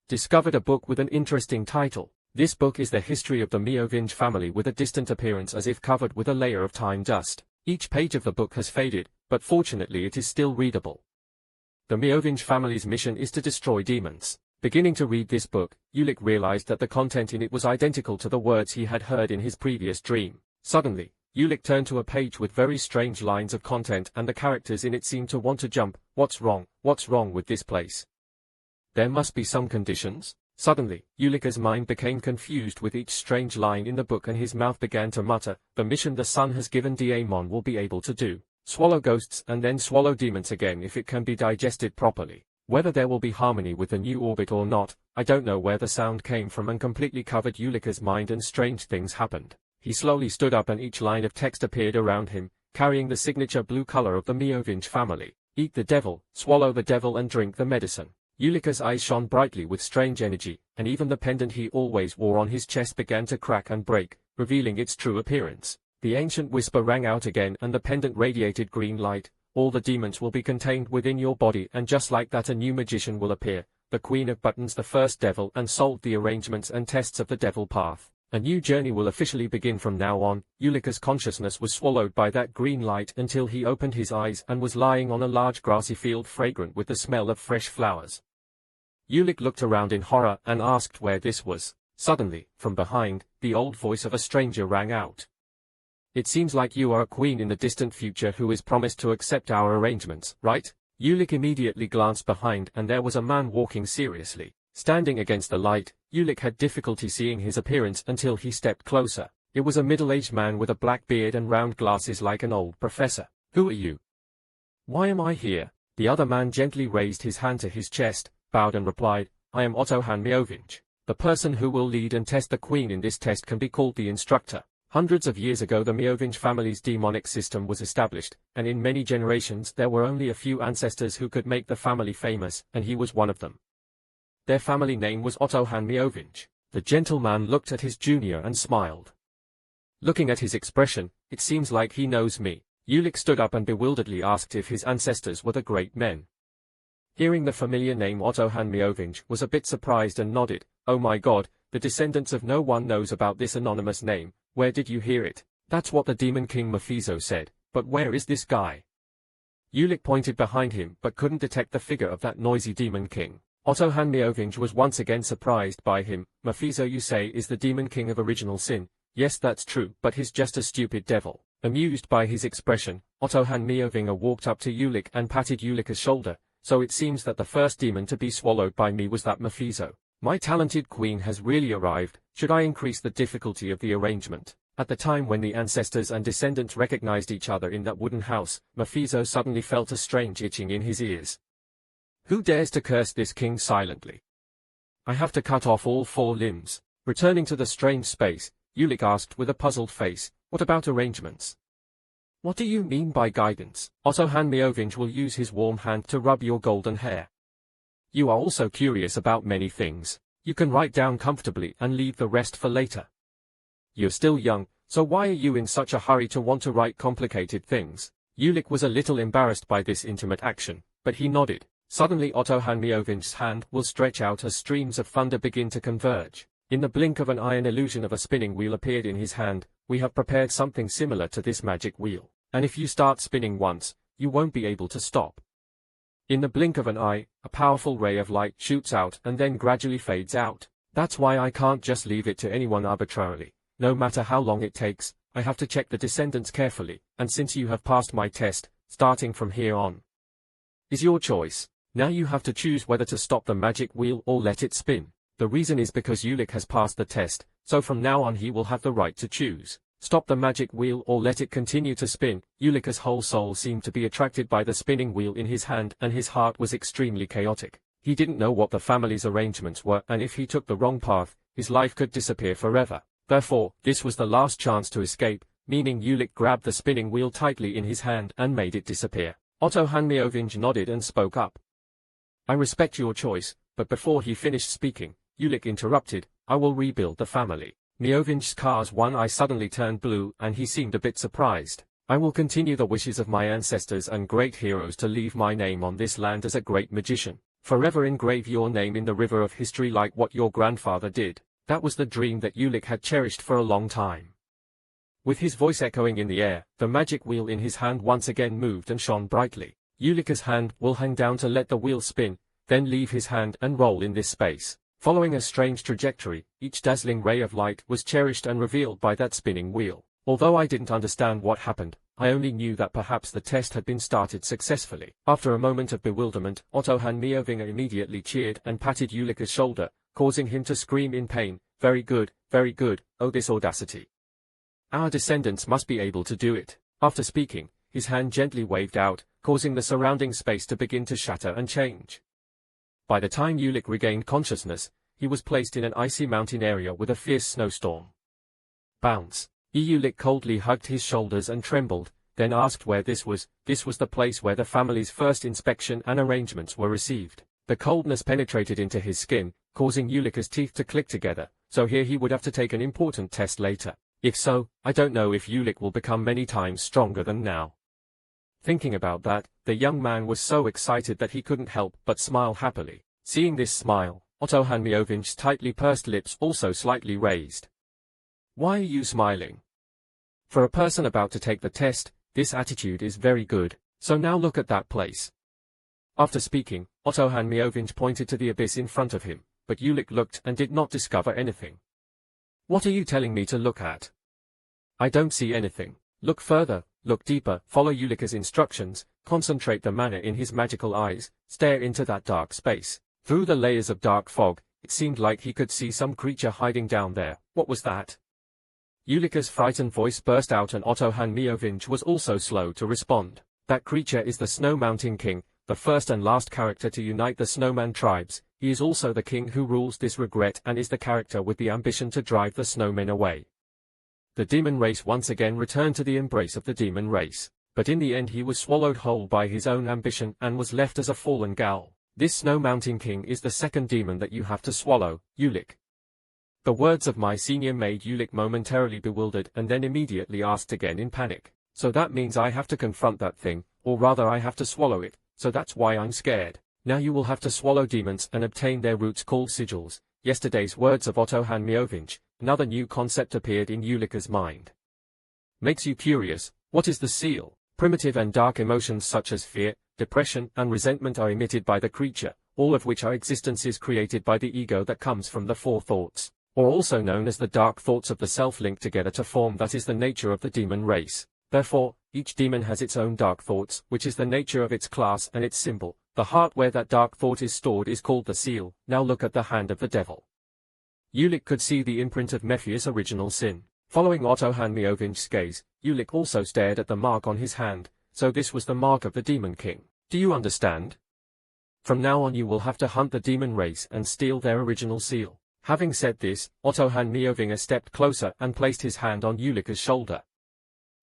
discovered a book with an interesting title. This book is the history of the Meovinge family, with a distant appearance as if covered with a layer of time dust. Each page of the book has faded, but fortunately it is still readable. The Meovinge family's mission is to destroy demons. Beginning to read this book, Ulick realized that the content in it was identical to the words he had heard in his previous dream. Suddenly, Ulick turned to a page with very strange lines of content, and the characters in it seemed to want to jump. What's wrong? What's wrong with this place? There must be some conditions. Suddenly, Ulick's mind became confused with each strange line in the book and his mouth began to mutter, "The mission the sun has given Daemon will be able to do. Swallow ghosts and then swallow demons again if it can be digested properly. Whether there will be harmony with the new orbit or not, I don't know." Where the sound came from and completely covered Ulick's mind, and strange things happened. He slowly stood up and each line of text appeared around him, carrying the signature blue color of the Meovinge family. "Eat the devil, swallow the devil and drink the medicine." Ulick's eyes shone brightly with strange energy, and even the pendant he always wore on his chest began to crack and break, revealing its true appearance. The ancient whisper rang out again and the pendant radiated green light. "All the demons will be contained within your body, and just like that a new magician will appear, the Queen of Buttons, the first devil, and solved the arrangements and tests of the devil path. A new journey will officially begin from now on." Ulick's consciousness was swallowed by that green light until he opened his eyes and was lying on a large grassy field fragrant with the smell of fresh flowers. Ulick looked around in horror and asked where this was. Suddenly, from behind, the old voice of a stranger rang out. "It seems like you are a queen in the distant future who is promised to accept our arrangements, right?" Ulick immediately glanced behind and there was a man walking seriously. Standing against the light, Ulick had difficulty seeing his appearance until he stepped closer. It was a middle-aged man with a black beard and round glasses like an old professor. "Who are you? Why am I here?" The other man gently raised his hand to his chest, bowed and replied, "I am Otto Han Meovinge. The person who will lead and test the queen in this test can be called the instructor." Hundreds of years ago the Meovinge family's demonic system was established, and in many generations there were only a few ancestors who could make the family famous, and he was one of them. Their family name was Otto Han Meovinge. The gentleman looked at his junior and smiled. Looking at his expression, "It seems like he knows me." Ulick stood up and bewilderedly asked if his ancestors were the great men. Hearing the familiar name Otto Han Meovinge was a bit surprised and nodded. "Oh my god, the descendants of no one knows about this anonymous name. Where did you hear it?" "That's what the Demon King Mephisto said, but where is this guy?" Ulick pointed behind him but couldn't detect the figure of that noisy Demon King. Otto Han Meovinge was once again surprised by him. "Mephisto, you say, is the Demon King of original sin?" "Yes, that's true, but he's just a stupid devil." Amused by his expression, Otto Han Meovinge walked up to Ulick and patted Ulick's shoulder. "So it seems that the first demon to be swallowed by me was that Mephisto. My talented queen has really arrived. Should I increase the difficulty of the arrangement?" At the time when the ancestors and descendants recognized each other in that wooden house, Mephisto suddenly felt a strange itching in his ears. "Who dares to curse this king silently? I have to cut off all 4 limbs." Returning to the strange space, Ulick asked with a puzzled face, "What about arrangements? What do you mean by guidance?" "Otto Han Meovinge will use his warm hand to rub your golden hair. You are also curious about many things. You can write down comfortably and leave the rest for later. You're still young, so why are you in such a hurry to want to write complicated things? Ulik was a little embarrassed by this intimate action, but he nodded. Suddenly Otto Hanmiovin's hand will stretch out as streams of thunder begin to converge. In the blink of an eye an illusion of a spinning wheel appeared in his hand. We have prepared something similar to this magic wheel, and if you start spinning once, you won't be able to stop. In the blink of an eye, a powerful ray of light shoots out and then gradually fades out. That's why I can't just leave it to anyone arbitrarily. No matter how long it takes, I have to check the descendants carefully, and since you have passed my test, starting from here on is your choice. Now you have to choose whether to stop the magic wheel or let it spin. The reason is because Ulik has passed the test, so from now on he will have the right to choose. Stop the magic wheel or let it continue to spin. Ulik's whole soul seemed to be attracted by the spinning wheel in his hand and his heart was extremely chaotic. He didn't know what the family's arrangements were and if he took the wrong path, his life could disappear forever. Therefore, this was the last chance to escape, meaning Ulik grabbed the spinning wheel tightly in his hand and made it disappear. Otto Hanmioving nodded and spoke up. I respect your choice, but before he finished speaking, Ulik interrupted, I will rebuild the family. Mioving's car's one eye suddenly turned blue and he seemed a bit surprised. I will continue the wishes of my ancestors and great heroes to leave my name on this land as a great magician. Forever engrave your name in the river of history like what your grandfather did. That was the dream that Ulik had cherished for a long time. With his voice echoing in the air, the magic wheel in his hand once again moved and shone brightly. Ulik's hand will hang down to let the wheel spin, then leave his hand and roll in this space. Following a strange trajectory, each dazzling ray of light was cherished and revealed by that spinning wheel. Although I didn't understand what happened, I only knew that perhaps the test had been started successfully. After a moment of bewilderment, Otto Hanmioving immediately cheered and patted Ulik's shoulder, causing him to scream in pain. Very good, oh this audacity. Our descendants must be able to do it. After speaking, his hand gently waved out, causing the surrounding space to begin to shatter and change. By the time Ulik regained consciousness, he was placed in an icy mountain area with a fierce snowstorm. Bounce. Ulik coldly hugged his shoulders and trembled, then asked where this was. This was the place where the family's first inspection and arrangements were received. The coldness penetrated into his skin, causing Ulik's teeth to click together, so here he would have to take an important test later. If so, I don't know if Ulik will become many times stronger than now. Thinking about that, the young man was so excited that he couldn't help but smile happily. Seeing this smile, Otto Hanmioving's tightly pursed lips also slightly raised. Why are you smiling? For a person about to take the test, this attitude is very good, so now look at that place. After speaking, Otto Hanmioving pointed to the abyss in front of him, but Ulik looked and did not discover anything. What are you telling me to look at? I don't see anything. Look further, look deeper, follow Ulik's instructions, concentrate the mana in his magical eyes, stare into that dark space. Through the layers of dark fog, it seemed like he could see some creature hiding down there. What was that? Ulik's frightened voice burst out and Otto Hanmioving was also slow to respond. That creature is the Snow Mountain King, the first and last character to unite the snowman tribes. He is also the king who rules this regret and is the character with the ambition to drive the snowmen away. The demon race once again returned to the embrace of the demon race, but in the end he was swallowed whole by his own ambition and was left as a fallen ghoul. This Snow Mountain King is the second demon that you have to swallow, Ulik. The words of my senior made Ulik momentarily bewildered and then immediately asked again in panic. So that means I have to confront that thing, or rather I have to swallow it, so that's why I'm scared. Now you will have to swallow demons and obtain their roots called sigils. Yesterday's words of Otto Hanmioving, another new concept appeared in Ulik's mind. Makes you curious, what is the seal? Primitive and dark emotions such as fear, depression, and resentment are emitted by the creature, all of which are existences created by the ego that comes from the four thoughts, or also known as the dark thoughts of the self linked together to form. That is the nature of the demon race. Therefore, each demon has its own dark thoughts, which is the nature of its class and its symbol. The heart where that dark thought is stored is called the seal. Now look at the hand of the devil. Ulik could see the imprint of Mephius' original sin. Following Otto Hanmioving's gaze, Ulik also stared at the mark on his hand, so this was the mark of the Demon King. Do you understand? From now on you will have to hunt the demon race and steal their original seal. Having said this, Otto Hanmioving stepped closer and placed his hand on Ulik's shoulder.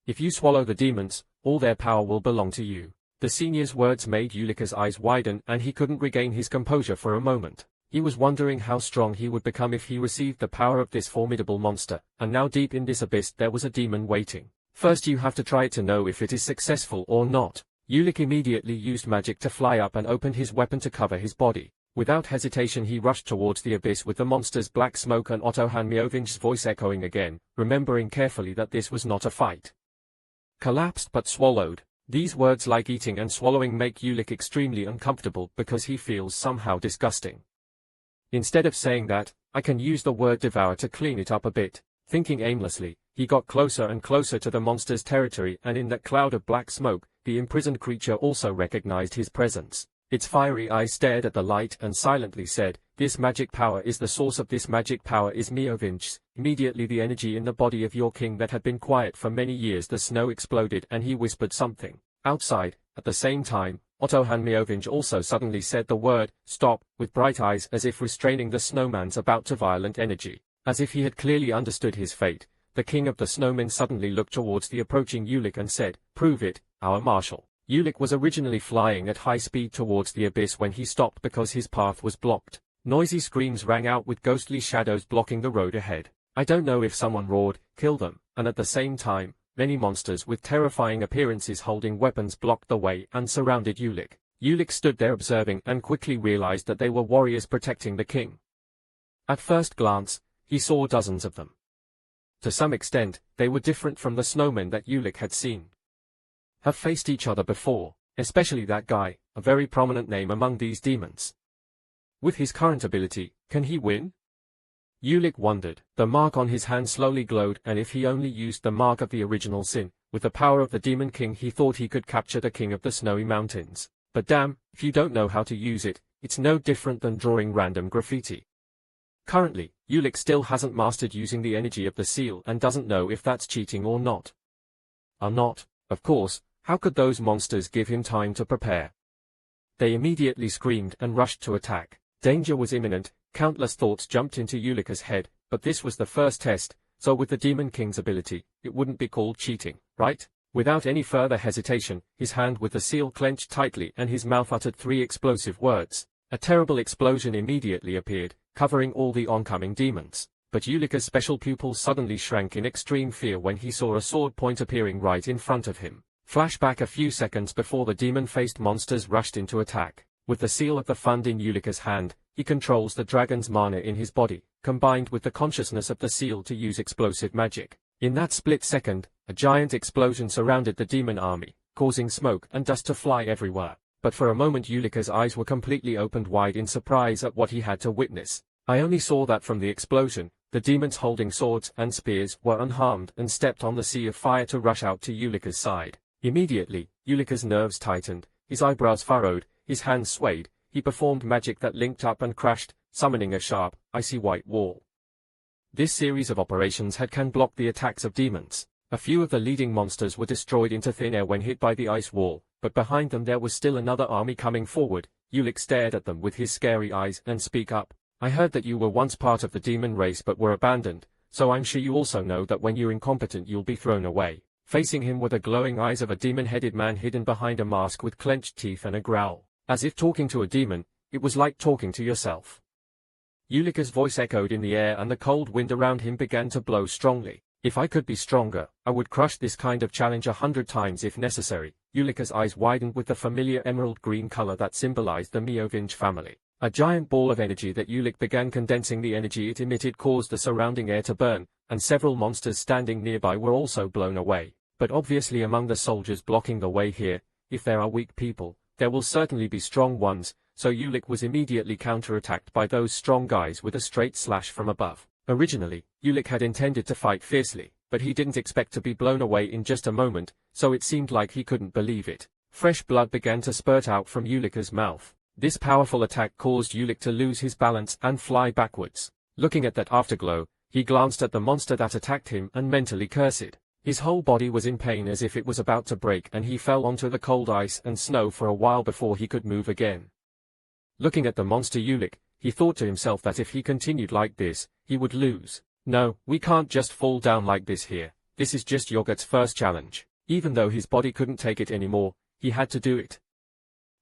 If you swallow the demons, all their power will belong to you. The senior's words made Ulika's eyes widen and he couldn't regain his composure for a moment. He was wondering how strong he would become if he received the power of this formidable monster, and now deep in this abyss there was a demon waiting. First you have to try it to know if it is successful or not. Ulik immediately used magic to fly up and opened his weapon to cover his body. Without hesitation he rushed towards the abyss with the monster's black smoke and Otto Hanmyovin's voice echoing again, remembering carefully that this was not a fight. Collapsed but swallowed. These words like eating and swallowing make Ulik extremely uncomfortable because he feels somehow disgusting. Instead of saying that, I can use the word devour to clean it up a bit. Thinking aimlessly, he got closer and closer to the monster's territory, and in that cloud of black smoke, the imprisoned creature also recognized his presence. Its fiery eyes stared at the light and silently said, "This magic power is the source of this magic power is Myovinch's." Immediately the energy in the body of your king that had been quiet for many years, the snow exploded and he whispered something. Outside, at the same time, Otto Hanmyovinch also suddenly said the word, "Stop," with bright eyes as if restraining the snowman's about to violent energy. As if he had clearly understood his fate, the king of the snowmen suddenly looked towards the approaching Ulik and said, "Prove it, our marshal." Ulik was originally flying at high speed towards the abyss when he stopped because his path was blocked. Noisy screams rang out with ghostly shadows blocking the road ahead. I don't know if someone roared, "Kill them," and at the same time, many monsters with terrifying appearances holding weapons blocked the way and surrounded Ulik. Ulik stood there observing and quickly realized that they were warriors protecting the king. At first glance, he saw dozens of them. To some extent, they were different from the snowmen that Ulik had seen. Have faced each other before, especially that guy, a very prominent name among these demons. With his current ability, can he win? Ulik wondered. The mark on his hand slowly glowed, and if he only used the mark of the original sin, with the power of the demon king, he thought he could capture the king of the snowy mountains. But damn, if you don't know how to use it, it's no different than drawing random graffiti. Currently, Ulik still hasn't mastered using the energy of the seal and doesn't know if that's cheating or not. Of course, how could those monsters give him time to prepare? They immediately screamed and rushed to attack. Danger was imminent, countless thoughts jumped into Ulika's head, but this was the first test, so with the Demon King's ability, it wouldn't be called cheating, right? Without any further hesitation, his hand with the seal clenched tightly and his mouth uttered 3 explosive words. A terrible explosion immediately appeared, covering all the oncoming demons. But Ulika's special pupil suddenly shrank in extreme fear when he saw a sword point appearing right in front of him. Flashback a few seconds before the demon-faced monsters rushed into attack. With the seal of the fund in Ulika's hand, he controls the dragon's mana in his body, combined with the consciousness of the seal to use explosive magic. In that split second, a giant explosion surrounded the demon army, causing smoke and dust to fly everywhere. But for a moment Ulika's eyes were completely opened wide in surprise at what he had to witness. I only saw that from the explosion, the demons holding swords and spears were unharmed and stepped on the sea of fire to rush out to Ulika's side. Immediately, Ulika's nerves tightened, his eyebrows furrowed, his hands swayed, he performed magic that linked up and crashed, summoning a sharp, icy white wall. This series of operations can block the attacks of demons. A few of the leading monsters were destroyed into thin air when hit by the ice wall, but behind them there was still another army coming forward. Ulik stared at them with his scary eyes and spoke up. "I heard that you were once part of the demon race but were abandoned, so I'm sure you also know that when you're incompetent you'll be thrown away." Facing him were the glowing eyes of a demon-headed man hidden behind a mask with clenched teeth and a growl. As if talking to a demon, it was like talking to yourself. Ulika's voice echoed in the air and the cold wind around him began to blow strongly. "If I could be stronger, I would crush this kind of challenge 100 times if necessary." Ulika's eyes widened with the familiar emerald green color that symbolized the Myovinch family. A giant ball of energy that Ulik began condensing. The energy it emitted caused the surrounding air to burn, and several monsters standing nearby were also blown away. But obviously among the soldiers blocking the way here, if there are weak people, there will certainly be strong ones, so Ulik was immediately counterattacked by those strong guys with a straight slash from above. Originally, Ulik had intended to fight fiercely, but he didn't expect to be blown away in just a moment, so it seemed like he couldn't believe it. Fresh blood began to spurt out from Ulika's mouth. This powerful attack caused Ulik to lose his balance and fly backwards. Looking at that afterglow, he glanced at the monster that attacked him and mentally cursed. His whole body was in pain as if it was about to break, and he fell onto the cold ice and snow for a while before he could move again. Looking at the monster Ulik, he thought to himself that if he continued like this, he would lose. "No, we can't just fall down like this here. This is just Yogurt's first challenge." Even though his body couldn't take it anymore, he had to do it.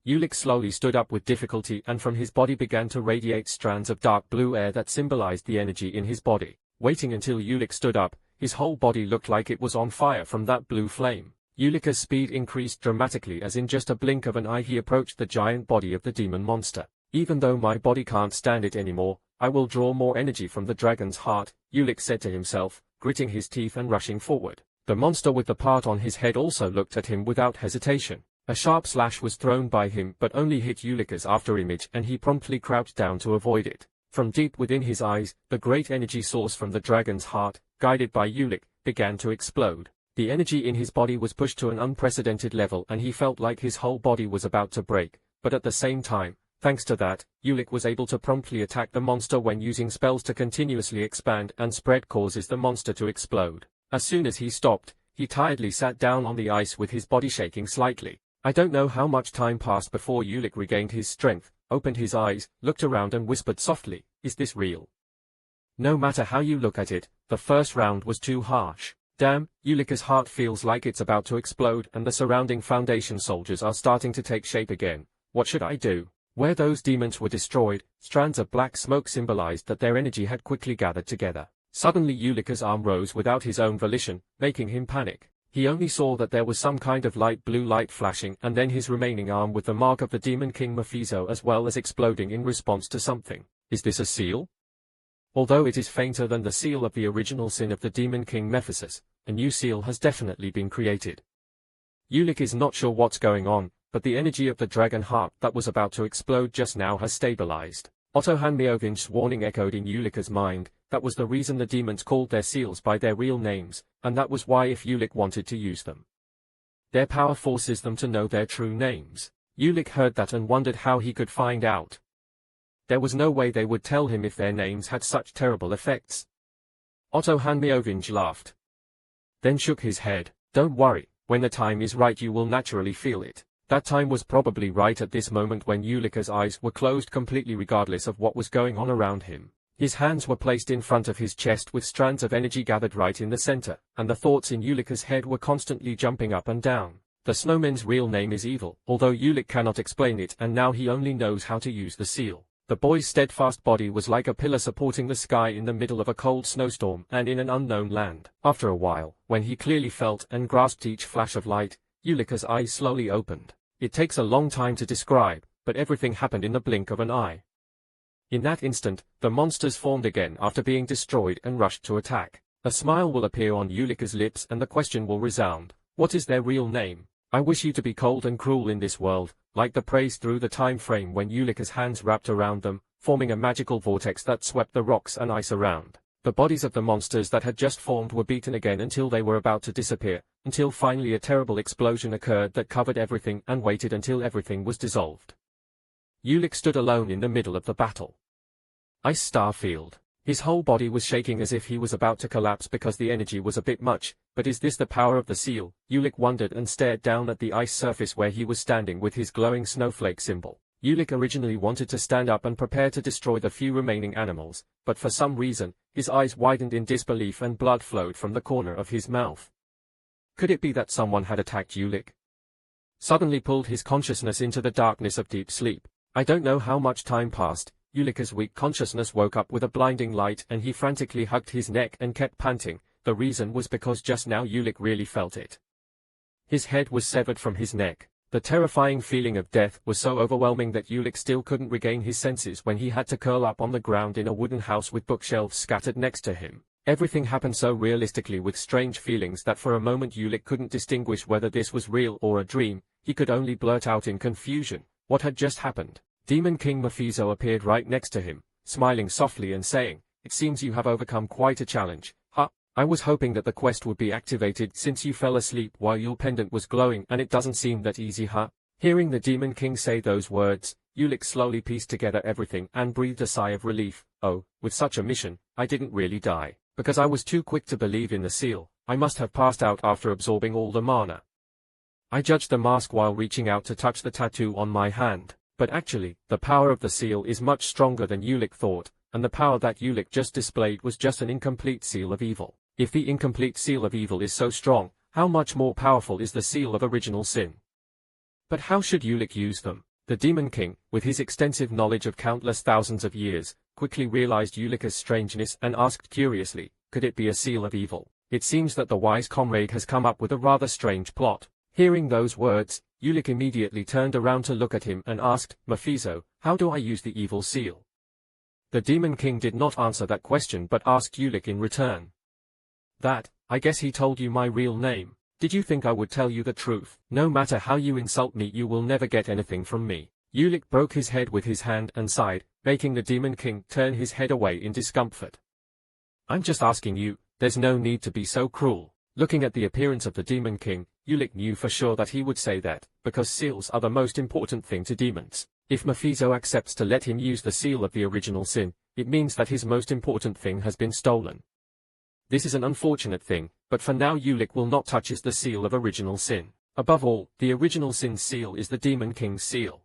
Ulik slowly stood up with difficulty, and from his body began to radiate strands of dark blue air that symbolized the energy in his body. Waiting until Ulik stood up, his whole body looked like it was on fire from that blue flame. Ulik's speed increased dramatically as in just a blink of an eye he approached the giant body of the demon monster. Even though my body can't stand it anymore, I will draw more energy from the dragon's heart, Ulik said to himself, gritting his teeth and rushing forward. The monster with the part on his head also looked at him without hesitation. A sharp slash was thrown by him but only hit Ulik's afterimage, and he promptly crouched down to avoid it. From deep within his eyes, the great energy source from the dragon's heart, guided by Ulik, began to explode. The energy in his body was pushed to an unprecedented level and he felt like his whole body was about to break, but at the same time, thanks to that, Ulik was able to promptly attack the monster when using spells to continuously expand and spread causes the monster to explode. As soon as he stopped, he tiredly sat down on the ice with his body shaking slightly. I don't know how much time passed before Ulik regained his strength, opened his eyes, looked around and whispered softly, "Is this real?" No matter how you look at it, the first round was too harsh. Damn, Ulik's heart feels like it's about to explode and the surrounding Foundation soldiers are starting to take shape again. What should I do? Where those demons were destroyed, strands of black smoke symbolized that their energy had quickly gathered together. Suddenly Ulik's arm rose without his own volition, making him panic. He only saw that there was some kind of light blue light flashing and then his remaining arm with the mark of the Demon King Mephisto as well as exploding in response to something. Is this a seal? Although it is fainter than the seal of the original sin of the Demon King Mephisto, a new seal has definitely been created. Ulik is not sure what's going on, but the energy of the dragon heart that was about to explode just now has stabilized. Otto Hanmyovin's warning echoed in Ulik's mind. That was the reason the demons called their seals by their real names, and that was why if Ulik wanted to use them, their power forces them to know their true names. Ulik heard that and wondered how he could find out. There was no way they would tell him if their names had such terrible effects. Otto Hanmyovin laughed, then shook his head. Don't worry, when the time is right you will naturally feel it. That time was probably right at this moment when Ulik's eyes were closed completely regardless of what was going on around him. His hands were placed in front of his chest with strands of energy gathered right in the center, and the thoughts in Ulik's head were constantly jumping up and down. The snowman's real name is Evil, although Ulik cannot explain it and now he only knows how to use the seal. The boy's steadfast body was like a pillar supporting the sky in the middle of a cold snowstorm and in an unknown land. After a while, when he clearly felt and grasped each flash of light, Ulik's eyes slowly opened. It takes a long time to describe, but everything happened in the blink of an eye. In that instant, the monsters formed again after being destroyed and rushed to attack. A smile will appear on Ulik's lips and the question will resound, what is their real name? I wish you to be cold and cruel in this world, like the praise through the time frame when Ulik's hands wrapped around them, forming a magical vortex that swept the rocks and ice around. The bodies of the monsters that had just formed were beaten again until they were about to disappear, until finally a terrible explosion occurred that covered everything and waited until everything was dissolved. Ulik stood alone in the middle of the battle. Ice Star Field. His whole body was shaking as if he was about to collapse because the energy was a bit much, but is this the power of the seal? Ulik wondered and stared down at the ice surface where he was standing with his glowing snowflake symbol. Ulik originally wanted to stand up and prepare to destroy the few remaining animals, but for some reason, his eyes widened in disbelief and blood flowed from the corner of his mouth. Could it be that someone had attacked Ulik? Suddenly pulled his consciousness into the darkness of deep sleep. I don't know how much time passed. Ulik's weak consciousness woke up with a blinding light and he frantically hugged his neck and kept panting. The reason was because just now Ulik really felt it. His head was severed from his neck. The terrifying feeling of death was so overwhelming that Ulik still couldn't regain his senses when he had to curl up on the ground in a wooden house with bookshelves scattered next to him. Everything happened so realistically with strange feelings that for a moment Ulik couldn't distinguish whether this was real or a dream. He could only blurt out in confusion, what had just happened? Demon King Mephisto appeared right next to him, smiling softly and saying, "It seems you have overcome quite a challenge. Huh? I was hoping that the quest would be activated since you fell asleep while your pendant was glowing and it doesn't seem that easy, huh?" Hearing the Demon King say those words, Ulik slowly pieced together everything and breathed a sigh of relief. Oh, with such a mission, I didn't really die. Because I was too quick to believe in the seal, I must have passed out after absorbing all the mana. I judged the mask while reaching out to touch the tattoo on my hand. But actually, the power of the seal is much stronger than Ulik thought, and the power that Ulik just displayed was just an incomplete seal of evil. If the incomplete seal of evil is so strong, how much more powerful is the seal of original sin? But how should Ulik use them? The Demon King, with his extensive knowledge of countless thousands of years, quickly realized Ulika's strangeness and asked curiously, could it be a seal of evil? It seems that the wise comrade has come up with a rather strange plot. Hearing those words, Ulik immediately turned around to look at him and asked, Mephisto, how do I use the evil seal? The Demon King did not answer that question but asked Ulik in return. I guess he told you my real name. Did you think I would tell you the truth? No matter how you insult me, you will never get anything from me. Ulik broke his head with his hand and sighed, making the Demon King turn his head away in discomfort. I'm just asking you, there's no need to be so cruel. Looking at the appearance of the Demon King, Ulik knew for sure that he would say that, because seals are the most important thing to demons. If Mephisto accepts to let him use the seal of the original sin, it means that his most important thing has been stolen. This is an unfortunate thing, but for now Ulik will not touch the seal of original sin. Above all, the original sin's seal is the Demon King's seal.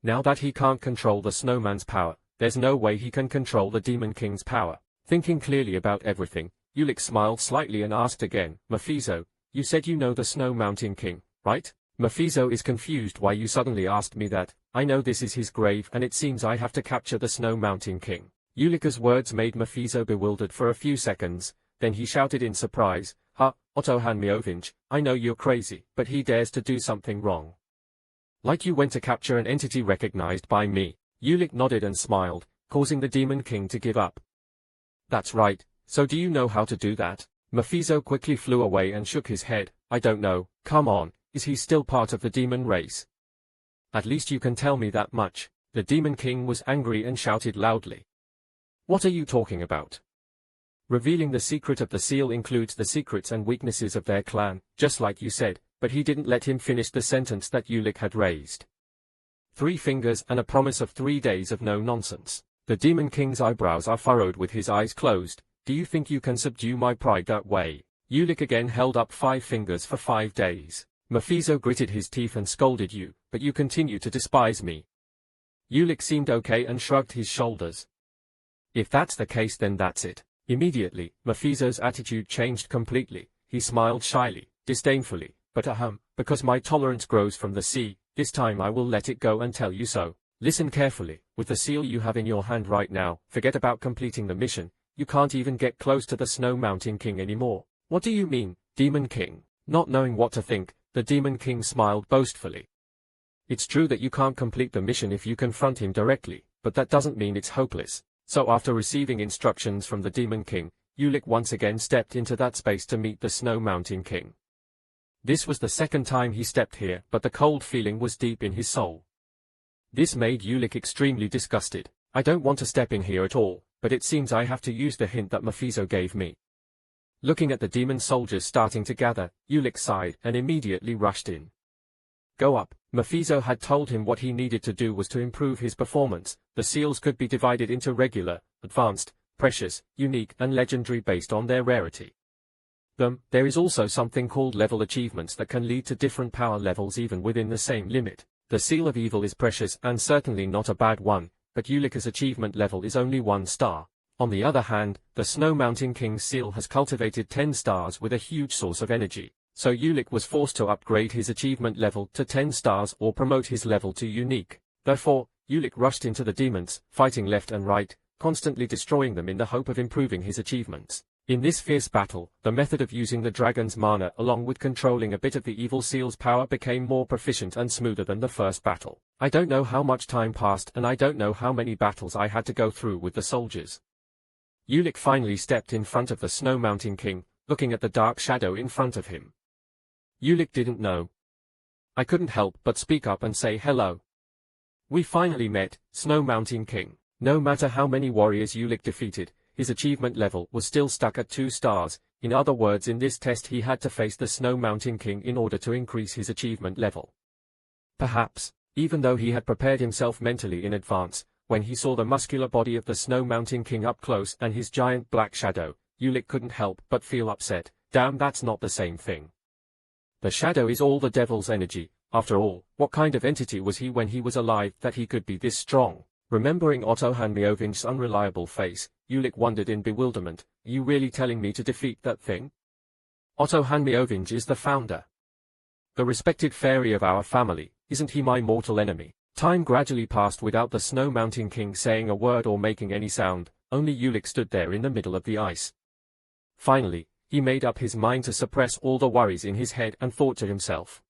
Now that he can't control the snowman's power, there's no way he can control the Demon King's power. Thinking clearly about everything, Ulik smiled slightly and asked again, Mephisto, you said you know the Snow Mountain King, right? Mephisto is confused why you suddenly asked me that. I know this is his grave and it seems I have to capture the Snow Mountain King. Ulika's words made Mephisto bewildered for a few seconds, then he shouted in surprise, Ha, Otto Hanmiovich, I know you're crazy, but he dares to do something wrong. Like you went to capture an entity recognized by me. Ulik nodded and smiled, causing the Demon King to give up. That's right, so do you know how to do that? Mephisto quickly flew away and shook his head, I don't know, come on, is he still part of the demon race? At least you can tell me that much. The Demon King was angry and shouted loudly. What are you talking about? Revealing the secret of the seal includes the secrets and weaknesses of their clan, just like you said, but he didn't let him finish the sentence that Ulik had raised. 3 fingers and a promise of 3 days of no nonsense. The Demon King's eyebrows are furrowed with his eyes closed. Do you think you can subdue my pride that way? Ulik again held up 5 fingers for 5 days. Mephisto gritted his teeth and scolded you, but you continue to despise me. Ulik seemed okay and shrugged his shoulders. If that's the case then that's it. Immediately, Mephisto's attitude changed completely. He smiled shyly, disdainfully, but because my tolerance grows from the sea, this time I will let it go and tell you so. Listen carefully, with the seal you have in your hand right now, forget about completing the mission, you can't even get close to the Snow Mountain King anymore. What do you mean, Demon King? Not knowing what to think, the Demon King smiled boastfully. It's true that you can't complete the mission if you confront him directly, but that doesn't mean it's hopeless. So after receiving instructions from the Demon King, Ulik once again stepped into that space to meet the Snow Mountain King. This was the second time he stepped here, but the cold feeling was deep in his soul. This made Ulik extremely disgusted. I don't want to step in here at all, but it seems I have to use the hint that Mephisto gave me. Looking at the demon soldiers starting to gather, Ulik sighed and immediately rushed in. Go up. Mephisto had told him what he needed to do was to improve his performance. The seals could be divided into regular, advanced, precious, unique and legendary based on their rarity. There is also something called level achievements that can lead to different power levels even within the same limit. The seal of evil is precious and certainly not a bad one, but Ulik's achievement level is only 1 star. On the other hand, the Snow Mountain King's seal has cultivated 10 stars with a huge source of energy. So Ulik was forced to upgrade his achievement level to 10 stars or promote his level to unique. Therefore, Ulik rushed into the demons, fighting left and right, constantly destroying them in the hope of improving his achievements. In this fierce battle, the method of using the dragon's mana along with controlling a bit of the evil seal's power became more proficient and smoother than the first battle. I don't know how much time passed and I don't know how many battles I had to go through with the soldiers. Ulik finally stepped in front of the Snow Mountain King, looking at the dark shadow in front of him. Ulik didn't know. I couldn't help but speak up and say hello. We finally met, Snow Mountain King. No matter how many warriors Ulik defeated, his achievement level was still stuck at 2 stars. In other words, in this test he had to face the Snow Mountain King in order to increase his achievement level. Perhaps, even though he had prepared himself mentally in advance, when he saw the muscular body of the Snow Mountain King up close and his giant black shadow, Ulik couldn't help but feel upset. Damn, that's not the same thing. The shadow is all the devil's energy. After all, what kind of entity was he when he was alive that he could be this strong? Remembering Otto Hanmiovich's unreliable face, Ulik wondered in bewilderment, are you really telling me to defeat that thing? Otto Hanmiovich is the founder. The respected fairy of our family, isn't he my mortal enemy? Time gradually passed without the Snow Mountain King saying a word or making any sound, only Ulik stood there in the middle of the ice. Finally, he made up his mind to suppress all the worries in his head and thought to himself.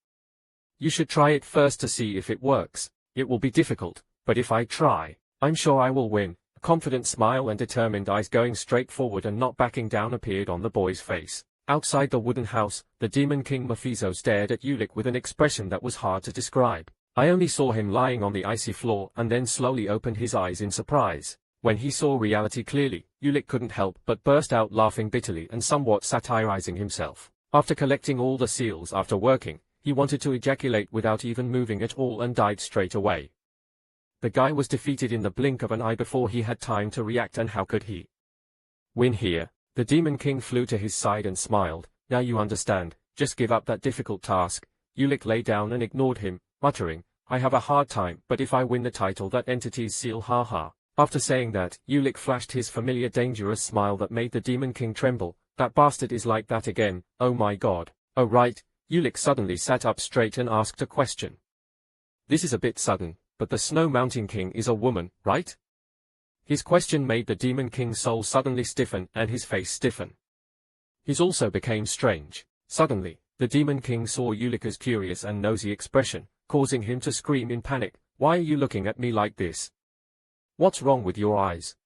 You should try it first to see if it works. It will be difficult, but if I try, I'm sure I will win. A confident smile and determined eyes going straight forward and not backing down appeared on the boy's face. Outside the wooden house, the Demon King Mephisto stared at Ulik with an expression that was hard to describe. I only saw him lying on the icy floor and then slowly opened his eyes in surprise. When he saw reality clearly, Ulik couldn't help but burst out laughing bitterly and somewhat satirizing himself. After collecting all the seals after working, he wanted to ejaculate without even moving at all and died straight away. The guy was defeated in the blink of an eye before he had time to react, and how could he win here? The Demon King flew to his side and smiled. Now you understand, just give up that difficult task. Ulik lay down and ignored him, muttering, I have a hard time, but if I win the title that entity's seal, haha. After saying that, Ulik flashed his familiar dangerous smile that made the Demon King tremble. That bastard is like that again, oh my god. Oh right. Ulik suddenly sat up straight and asked a question. This is a bit sudden, but the Snow Mountain King is a woman, right? His question made the Demon King's soul suddenly stiffen and his face stiffen. His also became strange. Suddenly, the Demon King saw Ulika's curious and nosy expression, causing him to scream in panic. Why are you looking at me like this? What's wrong with your eyes?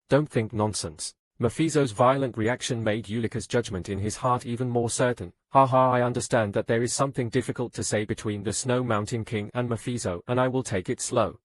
Don't think nonsense. Mephisto's violent reaction made Ulika's judgment in his heart even more certain. Haha, I understand that there is something difficult to say between the Snow Mountain King and Mephisto, and I will take it slow.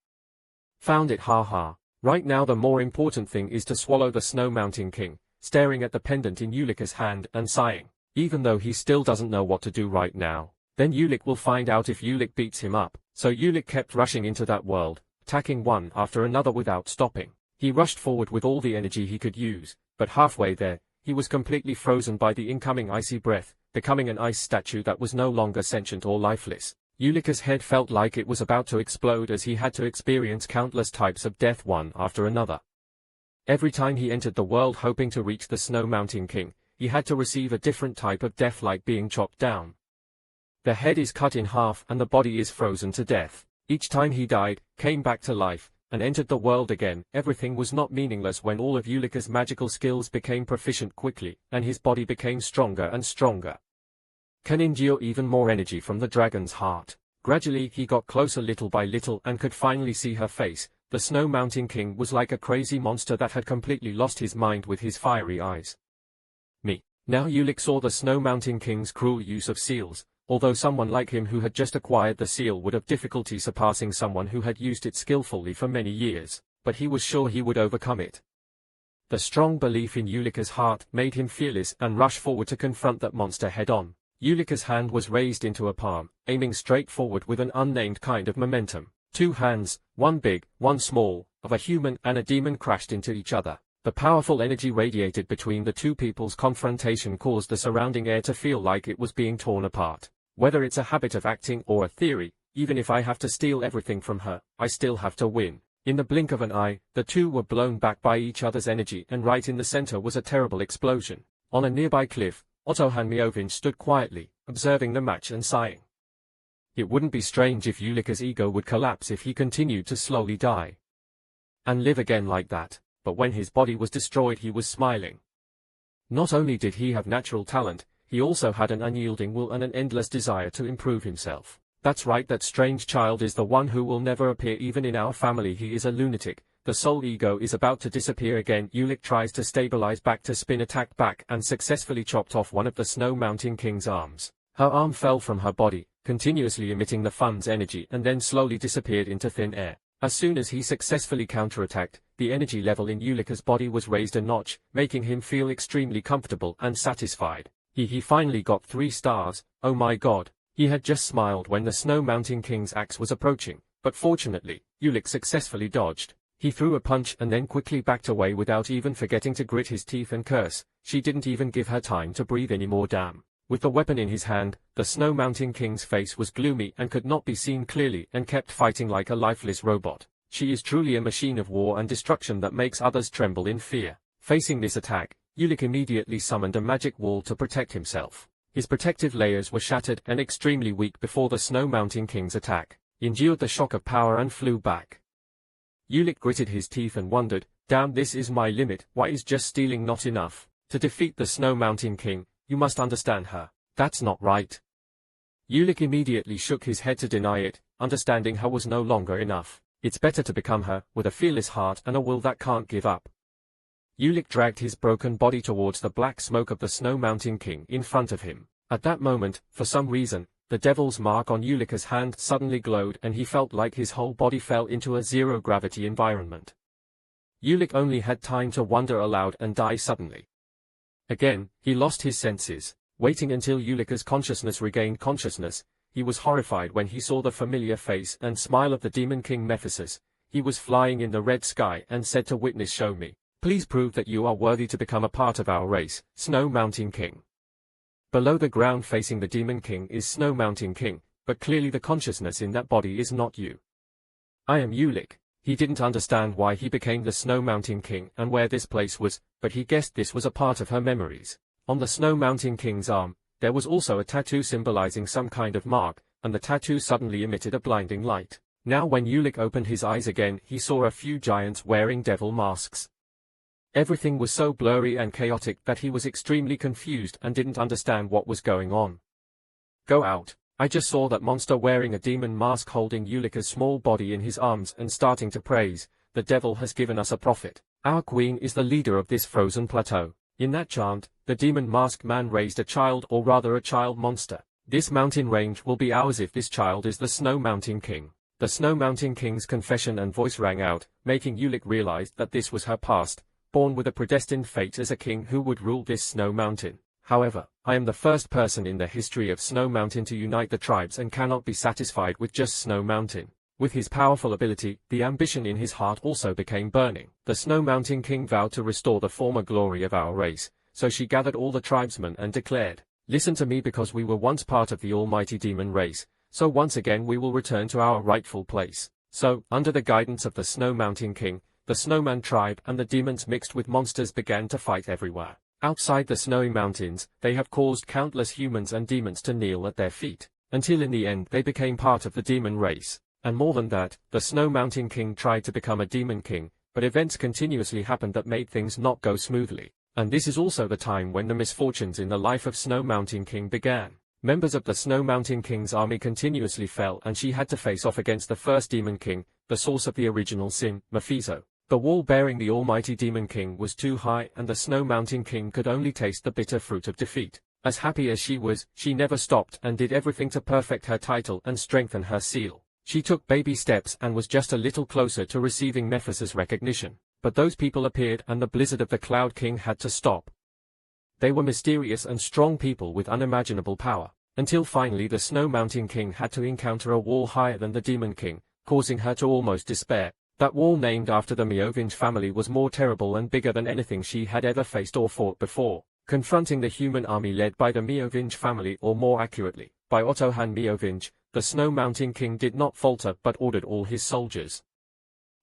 Found it, haha. Right now the more important thing is to swallow the Snow Mountain King, staring at the pendant in Ulika's hand and sighing. Even though he still doesn't know what to do right now. Then Ulik will find out if Ulik beats him up. So Ulik kept rushing into that world, attacking one after another without stopping. He rushed forward with all the energy he could use, but halfway there, he was completely frozen by the incoming icy breath, becoming an ice statue that was no longer sentient or lifeless. Ulika's head felt like it was about to explode as he had to experience countless types of death one after another. Every time he entered the world hoping to reach the Snow Mountain King, he had to receive a different type of death, like being chopped down. The head is cut in half and the body is frozen to death. Each time he died, came back to life, and entered the world again. Everything was not meaningless when all of Ulika's magical skills became proficient quickly, and his body became stronger and stronger. Can endure even more energy from the dragon's heart. Gradually he got closer little by little and could finally see her face. The Snow Mountain King was like a crazy monster that had completely lost his mind with his fiery eyes. Now Ulik saw the Snow Mountain King's cruel use of seals. Although someone like him who had just acquired the seal would have difficulty surpassing someone who had used it skillfully for many years, but he was sure he would overcome it. The strong belief in Ulika's heart made him fearless and rush forward to confront that monster head-on. Ulika's hand was raised into a palm, aiming straight forward with an unnamed kind of momentum. Two hands, one big, one small, of a human and a demon crashed into each other. The powerful energy radiated between the two people's confrontation caused the surrounding air to feel like it was being torn apart. Whether it's a habit of acting or a theory, even if I have to steal everything from her, I still have to win. In the blink of an eye, the two were blown back by each other's energy, and right in the center was a terrible explosion. On a nearby cliff, Otto Hanmiovin stood quietly, observing the match and sighing. It wouldn't be strange if Ulika's ego would collapse if he continued to slowly die and live again like that. But when his body was destroyed he was smiling. Not only did he have natural talent, he also had an unyielding will and an endless desire to improve himself. That's right, that strange child is the one who will never appear even in our family. He is a lunatic. The soul ego is about to disappear again. Ulik tries to stabilize back to spin, attacked back and successfully chopped off one of the Snow Mountain King's arms. Her arm fell from her body, continuously emitting the fun's energy, and then slowly disappeared into thin air. As soon as he successfully counterattacked, the energy level in Ulika's body was raised a notch, making him feel extremely comfortable and satisfied. He finally got 3 stars. Oh my god. He had just smiled when the Snow Mountain King's axe was approaching, but fortunately, Ulik successfully dodged. He threw a punch and then quickly backed away without even forgetting to grit his teeth and curse. She didn't even give her time to breathe anymore, damn. With the weapon in his hand, the Snow Mountain King's face was gloomy and could not be seen clearly and kept fighting like a lifeless robot. She is truly a machine of war and destruction that makes others tremble in fear. Facing this attack, Ulik immediately summoned a magic wall to protect himself. His protective layers were shattered and extremely weak before the Snow Mountain King's attack. endured the shock of power and flew back. Ulik gritted his teeth and wondered, damn, this is my limit. Why is just stealing not enough? To defeat the Snow Mountain King, you must understand her. That's not right. Ulik immediately shook his head to deny it, understanding her was no longer enough. It's better to become her, with a fearless heart and a will that can't give up. Ulik dragged his broken body towards the black smoke of the Snow Mountain King in front of him. At that moment, for some reason, the devil's mark on Ulik's hand suddenly glowed and he felt like his whole body fell into a zero-gravity environment. Ulik only had time to wonder aloud and die suddenly. Again, he lost his senses. Waiting until Ulik's consciousness regained consciousness, he was horrified when he saw the familiar face and smile of the Demon King Mephisus. He was flying in the red sky and said to witness, show me. Please prove that you are worthy to become a part of our race, Snow Mountain King. Below the ground facing the Demon King is Snow Mountain King, but clearly the consciousness in that body is not you. I am Ulik. He didn't understand why he became the Snow Mountain King and where this place was, but he guessed this was a part of her memories. On the Snow Mountain King's arm, there was also a tattoo symbolizing some kind of mark, and the tattoo suddenly emitted a blinding light. Now when Ulik opened his eyes again, he saw a few giants wearing devil masks. Everything was so blurry and chaotic that he was extremely confused and didn't understand what was going on. Go out. I just saw that monster wearing a demon mask holding Ulik's small body in his arms and starting to praise, the devil has given us a prophet. Our queen is the leader of this frozen plateau. In that chant, the demon masked man raised a child, or rather a child monster. This mountain range will be ours if this child is the Snow Mountain King. The Snow Mountain King's confession and voice rang out, making Ulik realize that this was her past, born with a predestined fate as a king who would rule this snow mountain. However, I am the first person in the history of Snow Mountain to unite the tribes and cannot be satisfied with just Snow Mountain. With his powerful ability, the ambition in his heart also became burning. The Snow Mountain King vowed to restore the former glory of our race, so she gathered all the tribesmen and declared, listen to me, because we were once part of the almighty demon race, so once again we will return to our rightful place. So, under the guidance of the Snow Mountain King, the Snowman tribe and the demons mixed with monsters began to fight everywhere. Outside the snowy mountains, they have caused countless humans and demons to kneel at their feet, until in the end they became part of the demon race. And more than that, the Snow Mountain King tried to become a demon king, but events continuously happened that made things not go smoothly. And this is also the time when the misfortunes in the life of Snow Mountain King began. Members of the Snow Mountain King's army continuously fell and she had to face off against the first demon king, the source of the original sin, Mephisto. The wall bearing the almighty demon king was too high and the Snow Mountain King could only taste the bitter fruit of defeat. As happy as she was, she never stopped and did everything to perfect her title and strengthen her seal. She took baby steps and was just a little closer to receiving Mephisto's recognition. But those people appeared and the blizzard of the Cloud King had to stop. They were mysterious and strong people with unimaginable power, until finally the Snow Mountain King had to encounter a wall higher than the Demon King, causing her to almost despair. That wall, named after the Meoving family, was more terrible and bigger than anything she had ever faced or fought before. Confronting the human army led by the Meoving family, or more accurately, by Ottohan Meoving, the Snow Mountain King did not falter but ordered all his soldiers.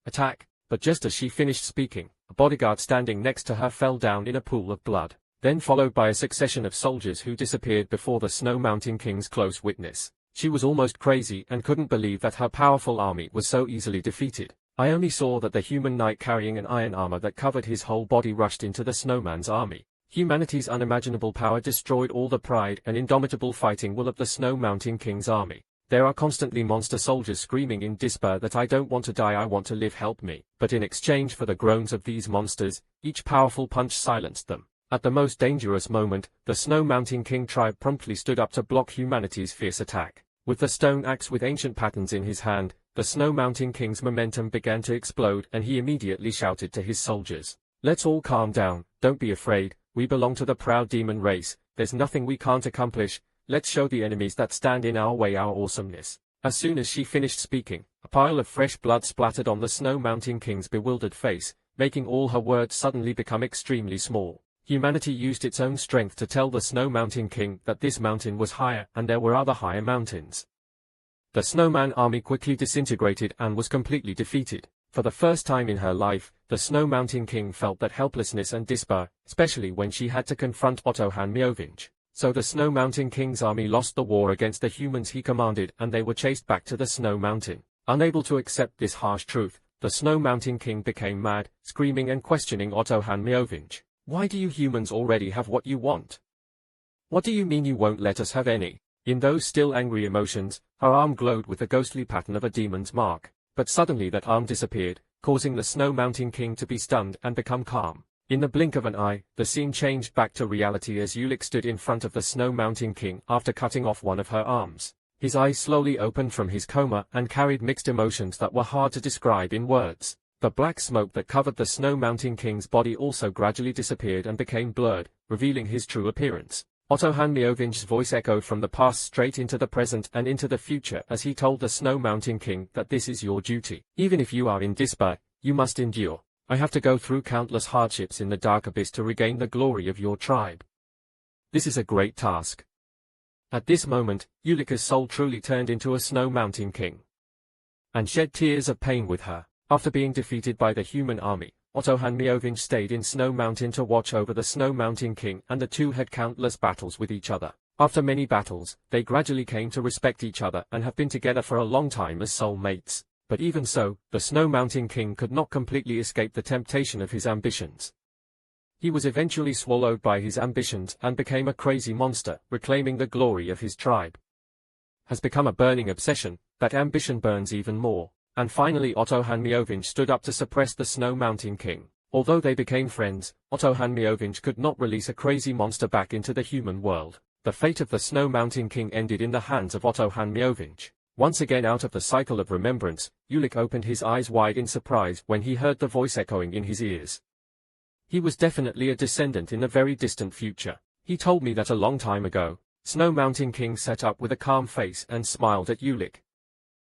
Attack! But just as she finished speaking, a bodyguard standing next to her fell down in a pool of blood, then followed by a succession of soldiers who disappeared before the Snow Mountain King's close witness. She was almost crazy and couldn't believe that her powerful army was so easily defeated. I only saw that the human knight carrying an iron armor that covered his whole body rushed into the snowman's army. Humanity's unimaginable power destroyed all the pride and indomitable fighting will of the Snow Mountain King's army. There are constantly monster soldiers screaming in despair that I don't want to die, I want to live, help me. But in exchange for the groans of these monsters, each powerful punch silenced them. At the most dangerous moment, the Snow Mountain King tribe promptly stood up to block humanity's fierce attack. With the stone axe with ancient patterns in his hand, the Snow Mountain King's momentum began to explode and he immediately shouted to his soldiers, "Let's all calm down, don't be afraid, we belong to the proud demon race, there's nothing we can't accomplish. Let's show the enemies that stand in our way our awesomeness." As soon as she finished speaking, a pile of fresh blood splattered on the Snow Mountain King's bewildered face, making all her words suddenly become extremely small. Humanity used its own strength to tell the Snow Mountain King that this mountain was higher and there were other higher mountains. The Snowman army quickly disintegrated and was completely defeated. For the first time in her life, the Snow Mountain King felt that helplessness and despair, especially when she had to confront Ottohan Meoving. So the Snow Mountain King's army lost the war against the humans he commanded, and they were chased back to the Snow Mountain. Unable to accept this harsh truth, the Snow Mountain King became mad, screaming and questioning Otto Hanmiovich. Why do you humans already have what you want? What do you mean you won't let us have any? In those still angry emotions, her arm glowed with the ghostly pattern of a demon's mark. But suddenly that arm disappeared, causing the Snow Mountain King to be stunned and become calm. In the blink of an eye, the scene changed back to reality as Ulik stood in front of the Snow Mountain King after cutting off one of her arms. His eyes slowly opened from his coma and carried mixed emotions that were hard to describe in words. The black smoke that covered the Snow Mountain King's body also gradually disappeared and became blurred, revealing his true appearance. Otto Hanmiovich's voice echoed from the past straight into the present and into the future as he told the Snow Mountain King that this is your duty. Even if you are in despair, you must endure. I have to go through countless hardships in the dark abyss to regain the glory of your tribe. This is a great task. At this moment, Ulika's soul truly turned into a Snow Mountain King and shed tears of pain with her. After being defeated by the human army, Otto Hanmiovich stayed in Snow Mountain to watch over the Snow Mountain King, and the two had countless battles with each other. After many battles, they gradually came to respect each other and have been together for a long time as soul mates. But even so, the Snow Mountain King could not completely escape the temptation of his ambitions. He was eventually swallowed by his ambitions and became a crazy monster, reclaiming the glory of his tribe. Has become a burning obsession, that ambition burns even more. And finally Otto Hanmiovich stood up to suppress the Snow Mountain King. Although they became friends, Otto Hanmiovich could not release a crazy monster back into the human world. The fate of the Snow Mountain King ended in the hands of Otto Hanmiovich. Once again out of the cycle of remembrance, Ulik opened his eyes wide in surprise when he heard the voice echoing in his ears. He was definitely a descendant in the very distant future. He told me that a long time ago. Snow Mountain King sat up with a calm face and smiled at Ulik.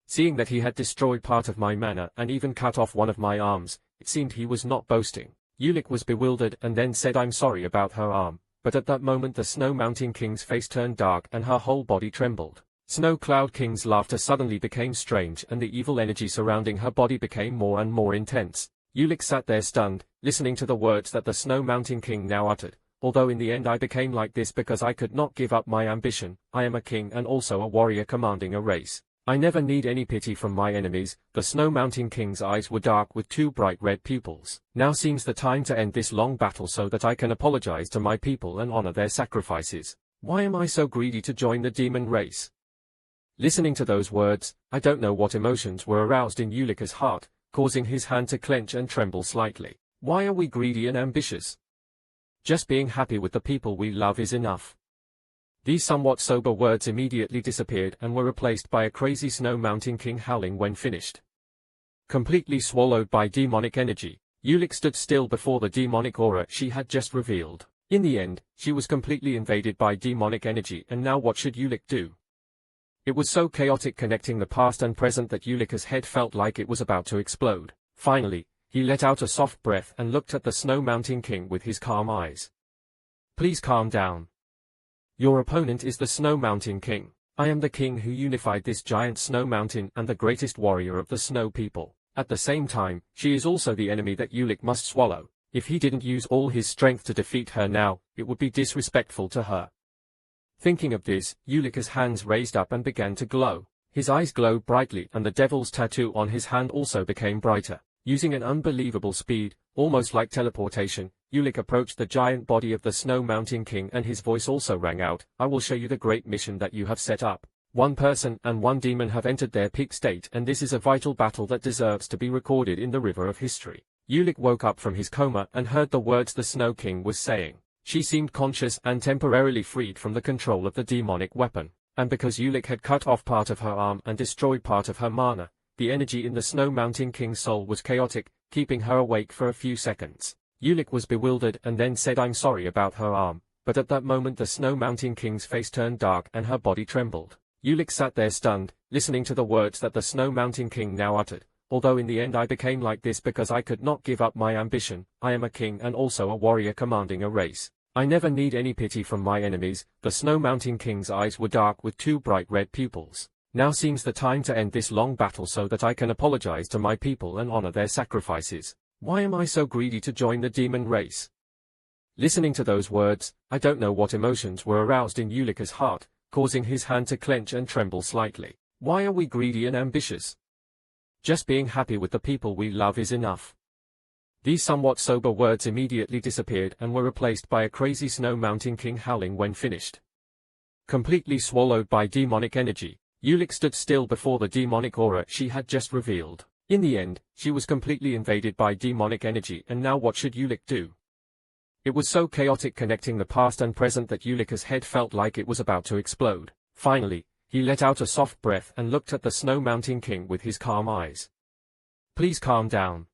Seeing that he had destroyed part of my mana and even cut off one of my arms, it seemed he was not boasting. Ulik was bewildered and then said I'm sorry about her arm, but at that moment the Snow Mountain King's face turned dark and her whole body trembled. Snow Cloud King's laughter suddenly became strange and the evil energy surrounding her body became more and more intense. Ulik sat there stunned, listening to the words that the Snow Mountain King now uttered. Although in the end I became like this because I could not give up my ambition, I am a king and also a warrior commanding a race. I never need any pity from my enemies. The Snow Mountain King's eyes were dark with two bright red pupils. Now seems the time to end this long battle so that I can apologize to my people and honor their sacrifices. Why am I so greedy to join the demon race? Listening to those words, I don't know what emotions were aroused in Ulika's heart, causing his hand to clench and tremble slightly. Why are we greedy and ambitious? Just being happy with the people we love is enough. These somewhat sober words immediately disappeared and were replaced by a crazy Snow Mountain King howling when finished. Completely swallowed by demonic energy, Ulik stood still before the demonic aura she had just revealed. In the end, she was completely invaded by demonic energy, and now what should Ulik do? It was so chaotic connecting the past and present that Ulika's head felt like it was about to explode. Finally, he let out a soft breath and looked at the Snow Mountain King with his calm eyes. Please calm down. Your opponent is the Snow Mountain King. I am the king who unified this giant snow mountain and the greatest warrior of the snow people. At the same time, she is also the enemy that Ulik must swallow. If he didn't use all his strength to defeat her now, it would be disrespectful to her. Thinking of this, Ulika's hands raised up and began to glow. His eyes glowed brightly and the devil's tattoo on his hand also became brighter. Using an unbelievable speed, almost like teleportation, Ulik approached the giant body of the Snow Mountain King and his voice also rang out, I will show you the great mission that you have set up. One person and one demon have entered their peak state, and this is a vital battle that deserves to be recorded in the river of history. Ulik woke up from his coma and heard the words the Snow King was saying. She seemed conscious and temporarily freed from the control of the demonic weapon. And because Ulik had cut off part of her arm and destroyed part of her mana, the energy in the Snow Mountain King's soul was chaotic, keeping her awake for a few seconds. Ulik was bewildered and then said I'm sorry about her arm, but at that moment the Snow Mountain King's face turned dark and her body trembled. Ulik sat there stunned, listening to the words that the Snow Mountain King now uttered. Although in the end I became like this because I could not give up my ambition, I am a king and also a warrior commanding a race. I never need any pity from my enemies. The Snow Mountain King's eyes were dark with two bright red pupils. Now seems the time to end this long battle so that I can apologize to my people and honor their sacrifices. Why am I so greedy to join the demon race? Listening to those words, I don't know what emotions were aroused in Ulika's heart, causing his hand to clench and tremble slightly. Why are we greedy and ambitious? Just being happy with the people we love is enough. These somewhat sober words immediately disappeared and were replaced by a crazy Snow Mountain King howling when finished. Completely swallowed by demonic energy, Ulika stood still before the demonic aura she had just revealed. In the end, she was completely invaded by demonic energy, and now what should Ulika do? It was so chaotic, connecting the past and present, that Ulika's head felt like it was about to explode. Finally, he let out a soft breath and looked at the Snow Mountain King with his calm eyes. Please calm down.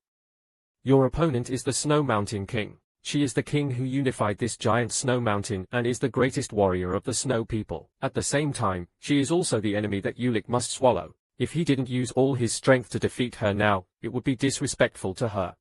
Your opponent is the Snow Mountain King. She is the king who unified this giant snow mountain and is the greatest warrior of the snow people. At the same time, she is also the enemy that Ulika must swallow. If he didn't use all his strength to defeat her now, it would be disrespectful to her.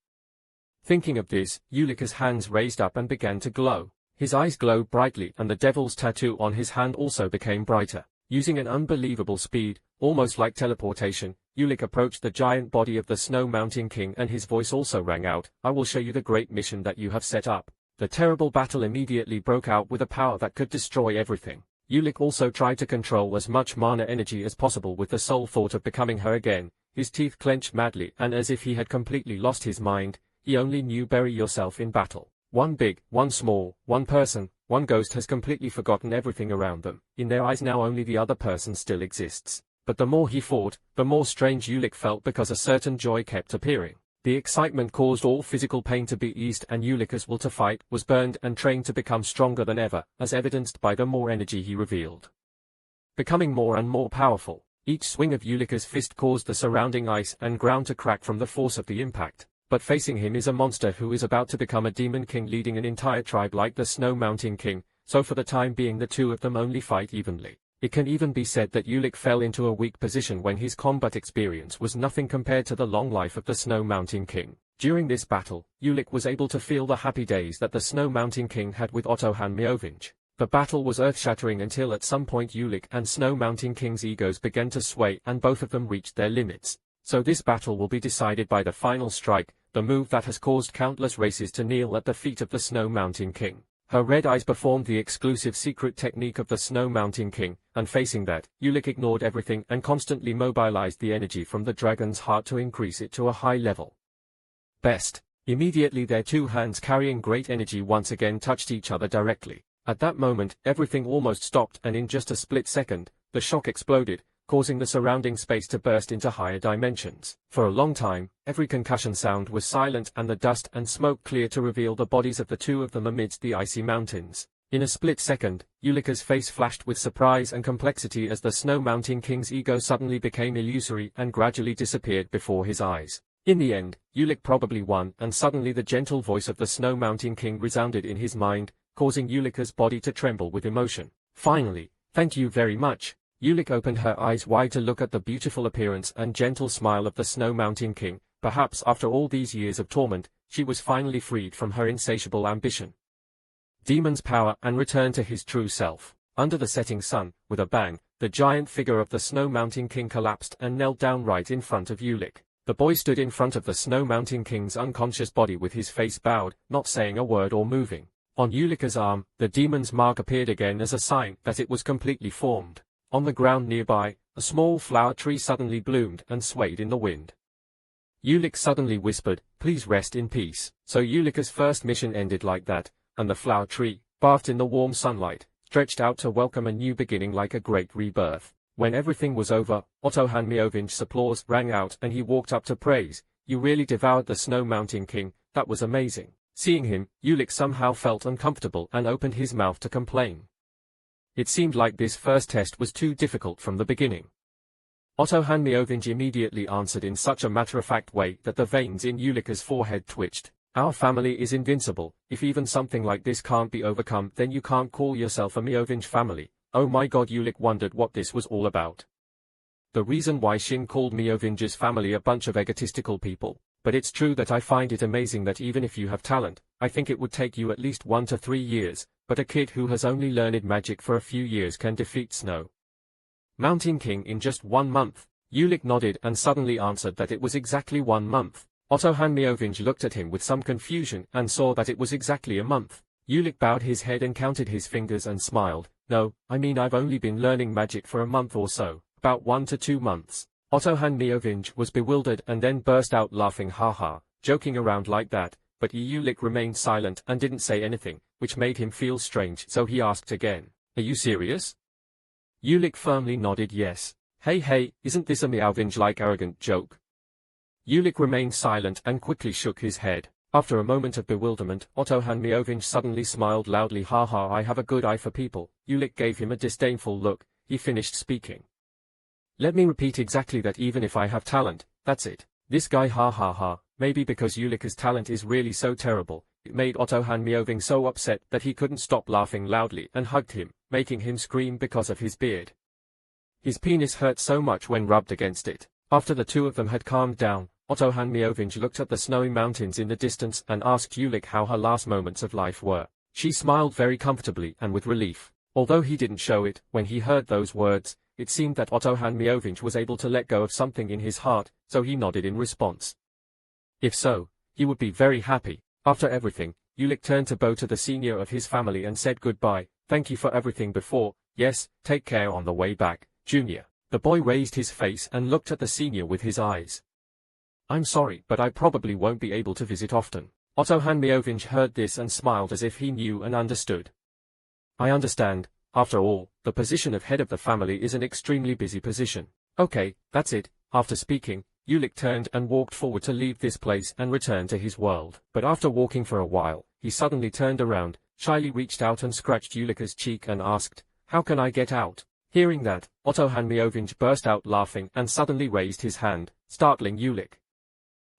Thinking of this, Ulika's hands raised up and began to glow. His eyes glowed brightly, and the devil's tattoo on his hand also became brighter. Using an unbelievable speed, almost like teleportation, Ulika approached the giant body of the Snow Mountain King, and his voice also rang out, I will show you the great mission that you have set up. The terrible battle immediately broke out with a power that could destroy everything. Ulika also tried to control as much mana energy as possible with the sole thought of becoming her again. His teeth clenched madly, and as if he had completely lost his mind, he only knew bury yourself in battle. One big, one small, one person, one ghost has completely forgotten everything around them. In their eyes now only the other person still exists. But the more he fought, the more strange Ulika felt, because a certain joy kept appearing. The excitement caused all physical pain to be eased, and Ulika's will to fight was burned and trained to become stronger than ever, as evidenced by the more energy he revealed. Becoming more and more powerful, each swing of Ulika's fist caused the surrounding ice and ground to crack from the force of the impact. But facing him is a monster who is about to become a demon king, leading an entire tribe like the Snow Mountain King, so for the time being the two of them only fight evenly. It can even be said that Ulika fell into a weak position when his combat experience was nothing compared to the long life of the Snow Mountain King. During this battle, Ulika was able to feel the happy days that the Snow Mountain King had with Ottohan Mioving. The battle was earth-shattering until at some point Ulika and Snow Mountain King's egos began to sway and both of them reached their limits. So this battle will be decided by the final strike, the move that has caused countless races to kneel at the feet of the Snow Mountain King. Her red eyes performed the exclusive secret technique of the Snow Mountain King, and facing that, Ulika ignored everything and constantly mobilized the energy from the dragon's heart to increase it to a high level. Best. Immediately their two hands carrying great energy once again touched each other directly. At that moment, everything almost stopped, and in just a split second, the shock exploded, causing the surrounding space to burst into higher dimensions. For a long time, every concussion sound was silent and the dust and smoke cleared to reveal the bodies of the two of them amidst the icy mountains. In a split second, Ulika's face flashed with surprise and complexity as the Snow Mountain King's ego suddenly became illusory and gradually disappeared before his eyes. In the end, Ulika probably won, and suddenly the gentle voice of the Snow Mountain King resounded in his mind, causing Ulika's body to tremble with emotion. Finally, thank you very much. Ulika opened her eyes wide to look at the beautiful appearance and gentle smile of the Snow Mountain King. Perhaps after all these years of torment, she was finally freed from her insatiable ambition, demon's power, and returned to his true self. Under the setting sun, with a bang, the giant figure of the Snow Mountain King collapsed and knelt down right in front of Ulika. The boy stood in front of the Snow Mountain King's unconscious body with his face bowed, not saying a word or moving. On Ulika's arm, the demon's mark appeared again as a sign that it was completely formed. On the ground nearby, a small flower tree suddenly bloomed and swayed in the wind. Ulika suddenly whispered, please rest in peace. So Ulika's first mission ended like that, and the flower tree, bathed in the warm sunlight, stretched out to welcome a new beginning like a great rebirth. When everything was over, Ottohan Mioving's applause rang out and he walked up to praise, you really devoured the Snow Mountain King, that was amazing. Seeing him, Ulika somehow felt uncomfortable and opened his mouth to complain. It seemed like this first test was too difficult from the beginning. Ottohan Mioving immediately answered in such a matter-of-fact way that the veins in Ulika's forehead twitched. Our family is invincible. If even something like this can't be overcome, then you can't call yourself a Mioving family. Oh my god, Ulika wondered what this was all about. The reason why Shin called Mioving's family a bunch of egotistical people. But it's true that I find it amazing that even if you have talent, I think it would take you at least 1 to 3 years, but a kid who has only learned magic for a few years can defeat Snow Mountain King in just 1 month. Ulika nodded and suddenly answered that it was exactly 1 month. Ottohan Mioving looked at him with some confusion and saw that it was exactly a month. Ulik bowed his head and counted his fingers and smiled. No, I mean I've only been learning magic for a month or so, about 1 to 2 months. Ottohan Mioving was bewildered and then burst out laughing haha, joking around like that, but Ulik remained silent and didn't say anything, which made him feel strange, so he asked again, are you serious? Ulik firmly nodded yes. Hey, isn't this a Mioving-like arrogant joke? Ulik remained silent and quickly shook his head. After a moment of bewilderment, Ottohan Mioving suddenly smiled loudly haha, I have a good eye for people. Ulik gave him a disdainful look. He finished speaking. Let me repeat exactly that, even if I have talent, that's it. This guy ha. Maybe because Ulik's talent is really so terrible, it made Ottohan Mioving so upset that he couldn't stop laughing loudly and hugged him, making him scream because of his beard. His penis hurt so much when rubbed against it. After the two of them had calmed down, Ottohan Mioving looked at the snowy mountains in the distance and asked Ulik how her last moments of life were. She smiled very comfortably and with relief. Although he didn't show it, when he heard those words, it seemed that Ottohan Mioving was able to let go of something in his heart, so he nodded in response. If so, he would be very happy. After everything, Ulik turned to bow to the senior of his family and said goodbye. Thank you for everything before. Yes, take care on the way back, Junior. The boy raised his face and looked at the senior with his eyes. I'm sorry, but I probably won't be able to visit often. Ottohan Mioving heard this and smiled as if he knew and understood. I understand. After all, the position of head of the family is an extremely busy position. Okay, that's it. After speaking, Ulik turned and walked forward to leave this place and return to his world. But after walking for a while, he suddenly turned around, shyly reached out and scratched Ulik's cheek and asked, how can I get out? Hearing that, Ottohan Mioving burst out laughing and suddenly raised his hand, startling Ulik.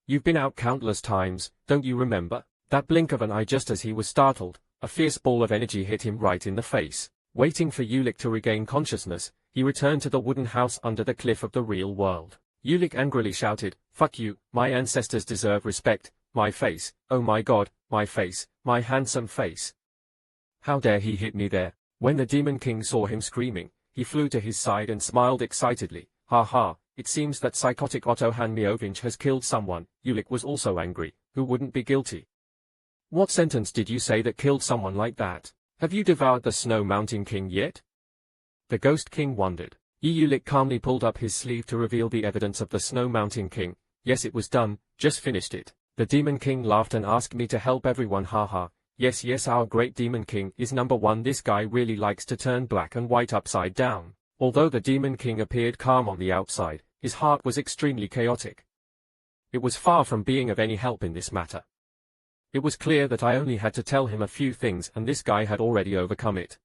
You've been out countless times, don't you remember? That blink of an eye just as he was startled, a fierce ball of energy hit him right in the face. Waiting for Ulik to regain consciousness, he returned to the wooden house under the cliff of the real world. Ulik angrily shouted, fuck you, my ancestors deserve respect, my face, oh my god, my face, my handsome face. How dare he hit me there? When the Demon King saw him screaming, he flew to his side and smiled excitedly. Ha, it seems that psychotic Ottohan Mioving has killed someone. Ulik was also angry. Who wouldn't be guilty? What sentence did you say that killed someone like that? Have you devoured the Snow Mountain King yet? The Ghost King wondered. Ulik calmly pulled up his sleeve to reveal the evidence of the Snow Mountain King. Yes, it was done, just finished it. The Demon King laughed and asked me to help everyone haha. Yes, our great Demon King is number one. This guy really likes to turn black and white upside down. Although the Demon King appeared calm on the outside, his heart was extremely chaotic. It was far from being of any help in this matter. It was clear that I only had to tell him a few things and this guy had already overcome it.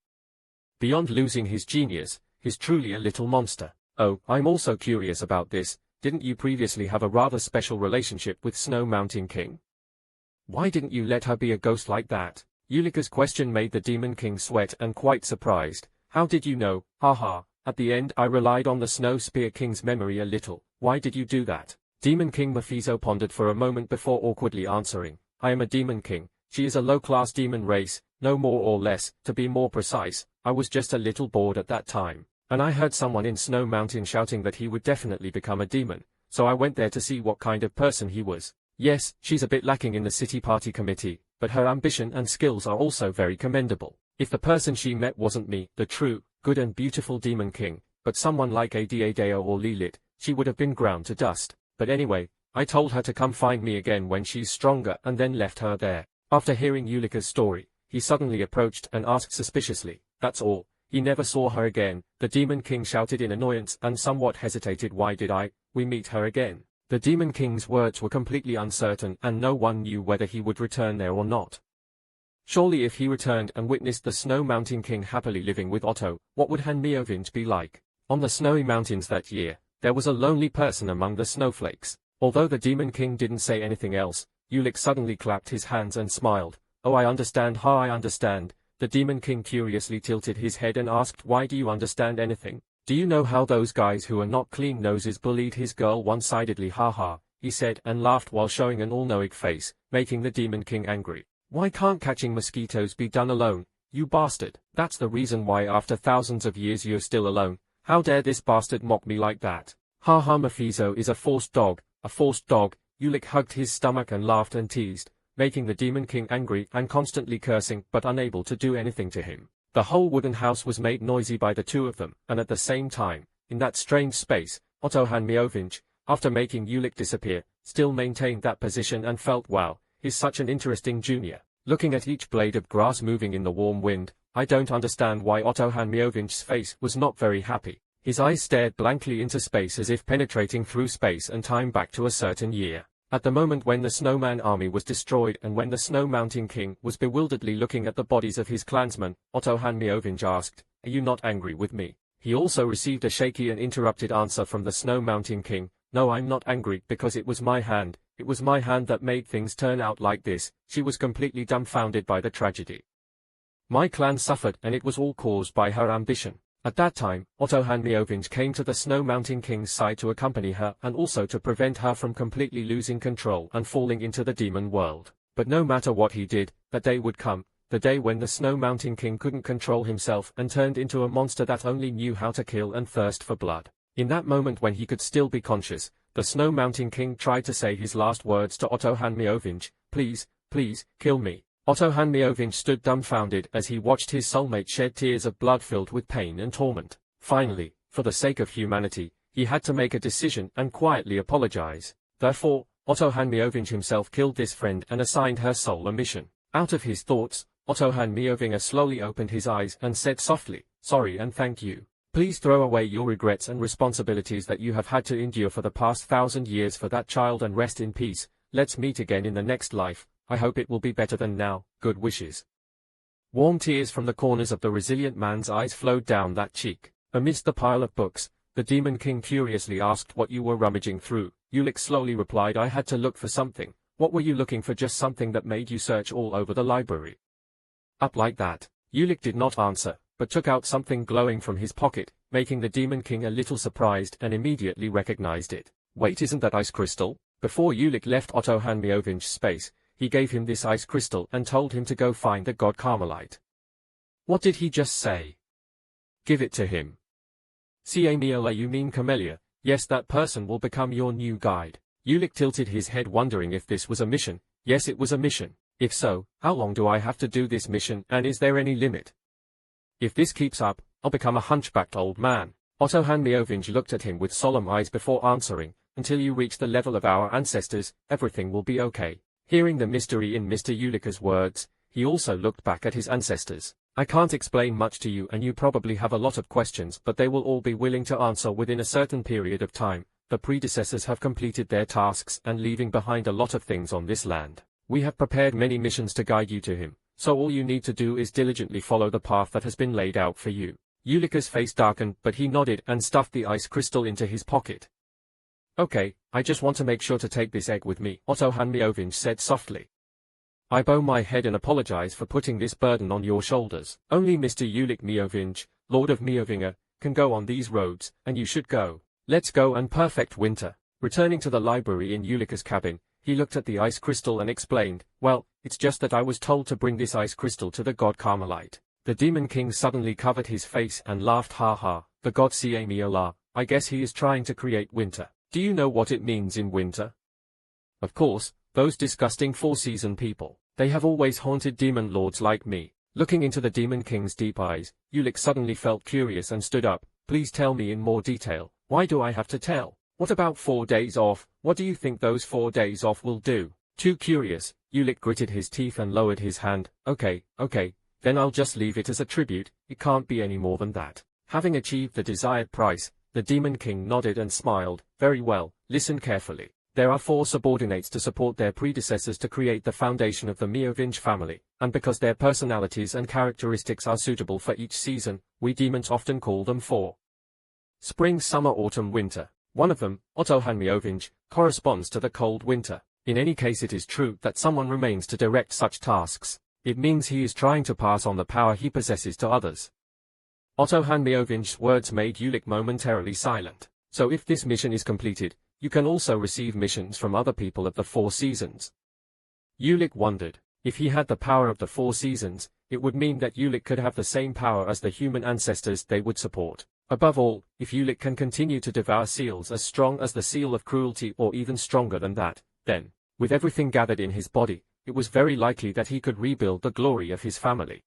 Beyond losing his genius, he's truly a little monster. Oh, I'm also curious about this. Didn't you previously have a rather special relationship with Snow Mountain King? Why didn't you let her be a ghost like that? Ulik's question made the Demon King sweat and quite surprised. How did you know? Haha. At the end I relied on the Snow Spear King's memory a little. Why did you do that? Demon King Mephisto pondered for a moment before awkwardly answering. I am a Demon King. She is a low-class demon race, no more or less. To be more precise, I was just a little bored at that time. And I heard someone in Snow Mountain shouting that he would definitely become a demon. So I went there to see what kind of person he was. Yes, she's a bit lacking in the city party committee, but her ambition and skills are also very commendable. If the person she met wasn't me, the true, good and beautiful Demon King, but someone like Adao or Lilith, she would have been ground to dust. But anyway, I told her to come find me again when she's stronger and then left her there. After hearing Ulik's story, he suddenly approached and asked suspiciously, that's all? He never saw her again. The Demon King shouted in annoyance and somewhat hesitated. Why did we meet her again? The Demon King's words were completely uncertain and no one knew whether he would return there or not. Surely if he returned and witnessed the Snow Mountain King happily living with Otto, what would Han Mioving be like? On the snowy mountains that year, there was a lonely person among the snowflakes. Although the Demon King didn't say anything else, Ulik suddenly clapped his hands and smiled. Oh, I understand. I understand. The Demon King curiously tilted his head and asked, why do you understand anything? Do you know how those guys who are not clean noses bullied his girl one-sidedly? Haha, he said and laughed while showing an all-knowing face, making the Demon King angry. Why can't catching mosquitoes be done alone, you bastard? That's the reason why after thousands of years you're still alone. How dare this bastard mock me like that? Haha, Mephisto is a forced dog, a forced dog. Ulik hugged his stomach and laughed and teased. making the Demon King angry and constantly cursing but unable to do anything to him. The whole wooden house was made noisy by the two of them, and at the same time, in that strange space, Otto Hanmiovich, after making Ulik disappear, still maintained that position and felt, wow, he's such an interesting junior. Looking at each blade of grass moving in the warm wind, I don't understand why Otto Hanmiovich's face was not very happy. His eyes stared blankly into space as if penetrating through space and time back to a certain year. At the moment when the Snowman army was destroyed and when the Snow Mountain King was bewilderedly looking at the bodies of his clansmen, Otto Hanmiovich asked, "Are you not angry with me?" He also received a shaky and interrupted answer from the Snow Mountain King. "No, I'm not angry because it was my hand. It was my hand that made things turn out like this." She was completely dumbfounded by the tragedy. "My clan suffered and it was all caused by her ambition." At that time, Otto Hanmiovich came to the Snow Mountain King's side to accompany her and also to prevent her from completely losing control and falling into the demon world. But no matter what he did, that day would come, the day when the Snow Mountain King couldn't control himself and turned into a monster that only knew how to kill and thirst for blood. In that moment when he could still be conscious, the Snow Mountain King tried to say his last words to Otto Hanmiovich, "Please, please, kill me." Otto Hanmiovich stood dumbfounded as he watched his soulmate shed tears of blood filled with pain and torment. Finally, for the sake of humanity, he had to make a decision and quietly apologize. Therefore, Otto Hanmiovich himself killed this friend and assigned her soul a mission. Out of his thoughts, Otto Hanmiovich slowly opened his eyes and said softly, "Sorry and thank you. Please throw away your regrets and responsibilities that you have had to endure for the past 1,000 years for that child and rest in peace. Let's meet again in the next life. I hope it will be better than now. Good wishes." Warm tears from the corners of the resilient man's eyes flowed down that cheek. Amidst the pile of books, the Demon King curiously asked what you were rummaging through. Ulik slowly replied, "I had to look for something." "What were you looking for? Just something that made you search all over the library?" "Up like that." Ulik did not answer, but took out something glowing from his pocket, making the Demon King a little surprised and immediately recognized it. "Wait, isn't that ice crystal?" Before Ulik left Otto Hanmiovich's space, he gave him this ice crystal and told him to go find the god Carmelite. "What did he just say?" "Give it to him." "Camila, you mean Camellia? Yes, that person will become your new guide." Ulik tilted his head wondering if this was a mission. Yes, it was a mission. If so, how long do I have to do this mission and is there any limit? If this keeps up, I'll become a hunchbacked old man. Otto Hanmiovich looked at him with solemn eyes before answering, "Until you reach the level of our ancestors, everything will be okay." Hearing the mystery in Mr. Ulica's words, he also looked back at his ancestors. "I can't explain much to you and you probably have a lot of questions, but they will all be willing to answer within a certain period of time. The predecessors have completed their tasks and leaving behind a lot of things on this land. We have prepared many missions to guide you to him, so all you need to do is diligently follow the path that has been laid out for you." Ulica's face darkened, but he nodded and stuffed the ice crystal into his pocket. "Okay, I just want to make sure to take this egg with me," Otto Hanmiovich said softly. "I bow my head and apologize for putting this burden on your shoulders. Only Mr. Ulik Miovich, Lord of Miovinga, can go on these roads, and you should go. Let's go and perfect winter." Returning to the library in Ulica's cabin, he looked at the ice crystal and explained, "Well, it's just that I was told to bring this ice crystal to the god Carmelite." The Demon King suddenly covered his face and laughed, "Ha ha, the god Camila, I guess he is trying to create winter. Do you know what it means in winter?" "Of course, those disgusting four-season people. They have always haunted demon lords like me." Looking into the Demon King's deep eyes, Ulik suddenly felt curious and stood up. "Please tell me in more detail. Why do I have to tell? What about 4 days off? What do you think those 4 days off will do?" Too curious, Ulik gritted his teeth and lowered his hand. Okay, then I'll just leave it as a tribute. It can't be any more than that." Having achieved the desired price, the Demon King nodded and smiled. "Very well, listen carefully. There are 4 subordinates to support their predecessors to create the foundation of the Miovich family, and because their personalities and characteristics are suitable for each season, we demons often call them 4. Spring, summer, autumn, winter. One of them, Otto Hanmiovich, corresponds to the cold winter. In any case, it is true that someone remains to direct such tasks. It means he is trying to pass on the power he possesses to others. Otto Hanmiovich's words made Ulik momentarily silent. "So if this mission is completed, you can also receive missions from other people of the 4 seasons." Ulik wondered. If he had the power of the 4 seasons, it would mean that Ulik could have the same power as the human ancestors they would support. Above all, if Ulik can continue to devour seals as strong as the seal of cruelty or even stronger than that, then, with everything gathered in his body, it was very likely that he could rebuild the glory of his family.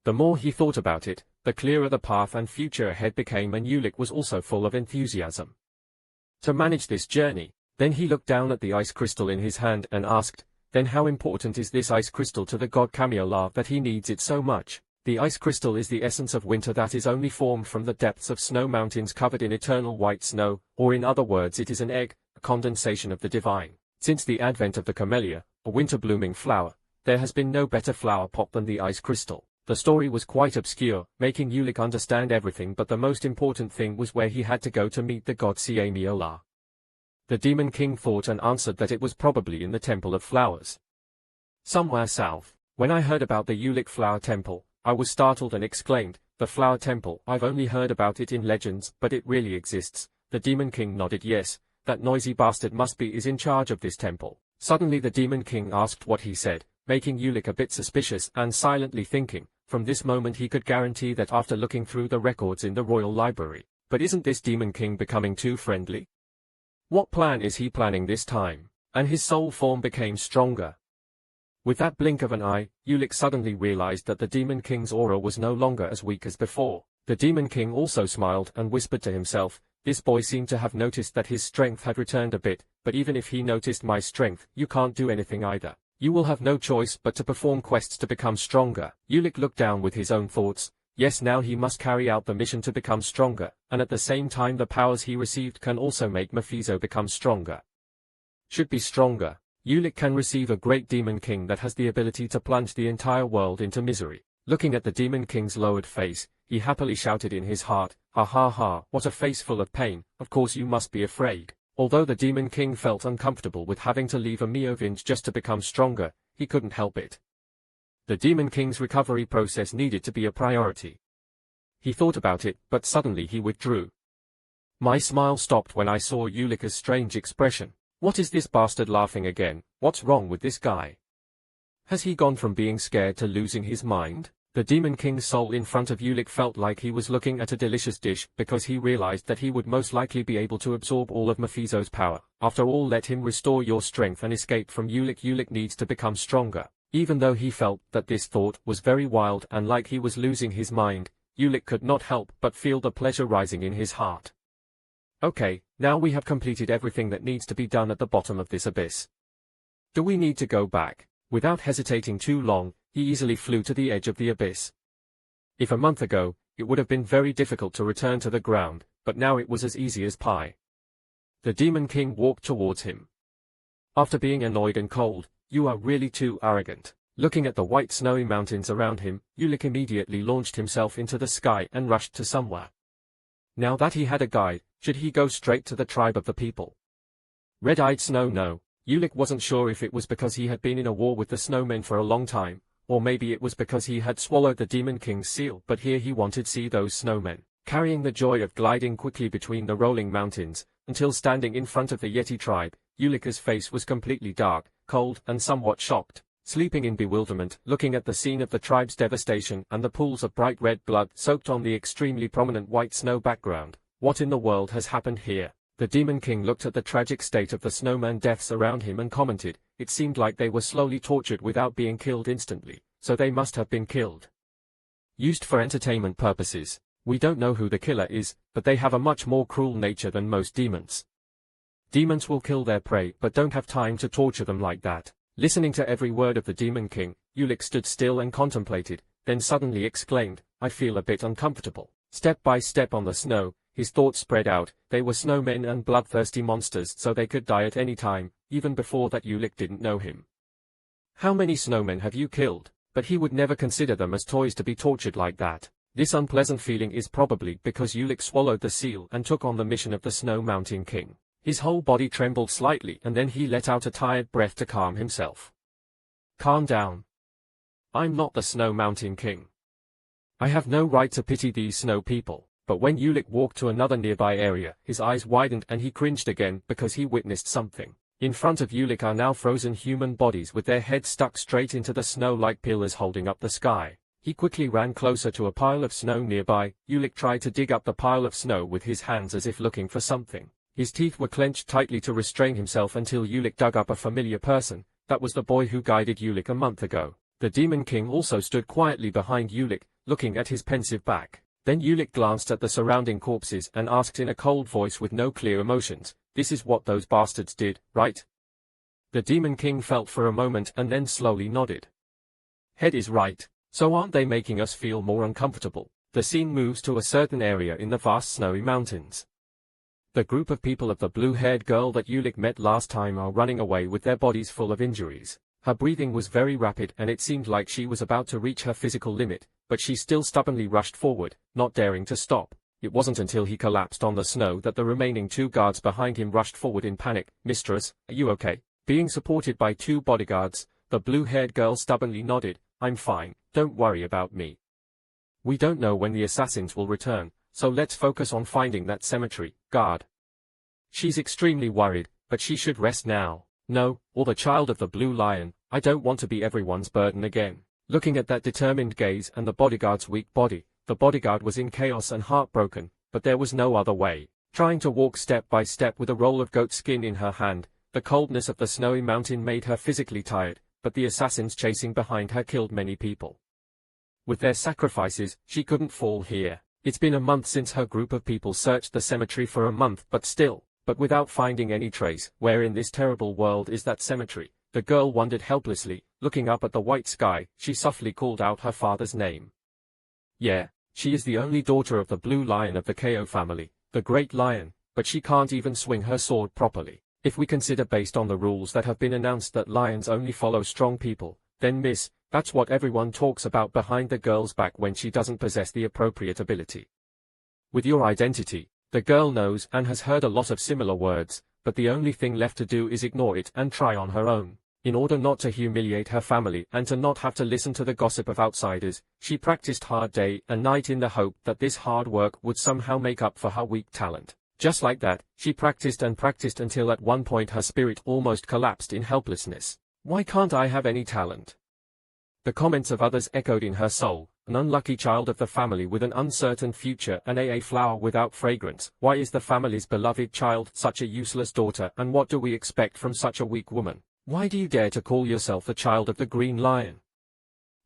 The more he thought about it, the clearer the path and future ahead became, and Ulik was also full of enthusiasm. To manage this journey, then he looked down at the ice crystal in his hand and asked, then how important is this ice crystal to the god Kamiola that he needs it so much? The ice crystal is the essence of winter that is only formed from the depths of snow mountains covered in eternal white snow, or in other words it is an egg, a condensation of the divine. Since the advent of the camellia, a winter-blooming flower, there has been no better flower pot than the ice crystal. The story was quite obscure, making Ulik understand everything, but the most important thing was where he had to go to meet the god Kamiola. The Demon King thought and answered that it was probably in the Temple of Flowers, somewhere south. When I heard about the Ulik Flower Temple, I was startled and exclaimed, "The Flower Temple, I've only heard about it in legends, but it really exists." The Demon King nodded yes, that noisy bastard must be in charge of this temple. Suddenly the Demon King asked what he said, making Ulik a bit suspicious and silently thinking, from this moment he could guarantee that after looking through the records in the royal library. But isn't this Demon King becoming too friendly? What plan is he planning this time? And his soul form became stronger. With that blink of an eye, Ulik suddenly realized that the Demon King's aura was no longer as weak as before. The Demon King also smiled and whispered to himself, this boy seemed to have noticed that his strength had returned a bit, but even if he noticed my strength, you can't do anything either. You will have no choice but to perform quests to become stronger. Ulik looked down with his own thoughts. Yes, now he must carry out the mission to become stronger, and at the same time the powers he received can also make Mephisto become stronger. Should be stronger. Ulik can receive a great Demon King that has the ability to plunge the entire world into misery. Looking at the Demon King's lowered face, he happily shouted in his heart, "Ha ha ha, what a face full of pain, of course you must be afraid." Although the Demon King felt uncomfortable with having to leave a Meovinge just to become stronger, he couldn't help it. The Demon King's recovery process needed to be a priority. He thought about it, but suddenly he withdrew. My smile stopped when I saw Ulik's strange expression. What is this bastard laughing again? What's wrong with this guy? Has he gone from being scared to losing his mind? The Demon King's soul in front of Ulik felt like he was looking at a delicious dish because he realized that he would most likely be able to absorb all of Mephisto's power. After all, let him restore your strength and escape from Ulik. Ulik needs to become stronger. Even though he felt that this thought was very wild and like he was losing his mind, Ulik could not help but feel the pleasure rising in his heart. Okay, now we have completed everything that needs to be done at the bottom of this abyss. Do we need to go back? Without hesitating too long, he easily flew to the edge of the abyss. If a month ago, it would have been very difficult to return to the ground, but now it was as easy as pie. The Demon King walked towards him. After being annoyed and cold, "You are really too arrogant." Looking at the white snowy mountains around him, Ulik immediately launched himself into the sky and rushed to somewhere. Now that he had a guide, should he go straight to the tribe of the people? Red-eyed Snow? No. Ulik wasn't sure if it was because he had been in a war with the snowmen for a long time, or maybe it was because he had swallowed the Demon King's seal, but here he wanted to see those snowmen. Carrying the joy of gliding quickly between the rolling mountains, until standing in front of the Yeti tribe, Ulik's face was completely dark, cold, and somewhat shocked. Sleeping in bewilderment, looking at the scene of the tribe's devastation and the pools of bright red blood soaked on the extremely prominent white snow background. What in the world has happened here? The Demon King looked at the tragic state of the snowman deaths around him and commented, it seemed like they were slowly tortured without being killed instantly, so they must have been killed. Used for entertainment purposes. We don't know who the killer is, but they have a much more cruel nature than most demons. Demons will kill their prey but don't have time to torture them like that. Listening to every word of the Demon King, Ulik stood still and contemplated, then suddenly exclaimed, I feel a bit uncomfortable. Step by step on the snow, his thoughts spread out. They were snowmen and bloodthirsty monsters, so they could die at any time. Even before that, Ulik didn't know him. How many snowmen have you killed? But he would never consider them as toys to be tortured like that. This unpleasant feeling is probably because Ulik swallowed the seal and took on the mission of the Snow Mountain King. His whole body trembled slightly and then he let out a tired breath to calm himself. Calm down. I'm not the Snow Mountain King. I have no right to pity these snow people. But when Ulik walked to another nearby area, his eyes widened and he cringed again because he witnessed something. In front of Ulik are now frozen human bodies with their heads stuck straight into the snow like pillars holding up the sky. He quickly ran closer to a pile of snow nearby. Ulik tried to dig up the pile of snow with his hands as if looking for something. His teeth were clenched tightly to restrain himself until Ulik dug up a familiar person. That was the boy who guided Ulick a month ago. The Demon King also stood quietly behind Ulick, looking at his pensive back. Then Ulick glanced at the surrounding corpses and asked in a cold voice with no clear emotions, "This is what those bastards did, right?" The Demon King felt for a moment and then slowly nodded. Head is right. So aren't they making us feel more uncomfortable? The scene moves to a certain area in the vast snowy mountains. The group of people of the blue-haired girl that Ulick met last time are running away with their bodies full of injuries. Her breathing was very rapid and it seemed like she was about to reach her physical limit, but she still stubbornly rushed forward, not daring to stop. It wasn't until he collapsed on the snow that the remaining 2 guards behind him rushed forward in panic. "Mistress, are you okay?" Being supported by 2 bodyguards, the blue-haired girl stubbornly nodded. "I'm fine, don't worry about me. We don't know when the assassins will return, so let's focus on finding that cemetery guard." She's extremely worried, but she should rest now. "No, or the child of the Blue Lion, I don't want to be everyone's burden again." Looking at that determined gaze and the bodyguard's weak body, the bodyguard was in chaos and heartbroken, but there was no other way. Trying to walk step by step with a roll of goat skin in her hand, the coldness of the snowy mountain made her physically tired, but the assassins chasing behind her killed many people. With their sacrifices, she couldn't fall here. It's been a month since her group of people searched the cemetery for a month, but without finding any trace. Where in this terrible world is that cemetery? The girl wondered helplessly. Looking up at the white sky, she softly called out her father's name. Yeah, she is the only daughter of the Blue Lion of the KO family, the Great Lion, but she can't even swing her sword properly. If we consider based on the rules that have been announced that lions only follow strong people, then that's what everyone talks about behind the girl's back when she doesn't possess the appropriate ability. With your identity, the girl knows and has heard a lot of similar words, but the only thing left to do is ignore it and try on her own. In order not to humiliate her family and to not have to listen to the gossip of outsiders, she practiced hard day and night in the hope that this hard work would somehow make up for her weak talent. Just like that, she practiced and practiced until at one point her spirit almost collapsed in helplessness. Why can't I have any talent? The comments of others echoed in her soul. An unlucky child of the family with an uncertain future and a flower without fragrance. Why is the family's beloved child such a useless daughter, and what do we expect from such a weak woman? Why do you dare to call yourself the child of the Green Lion?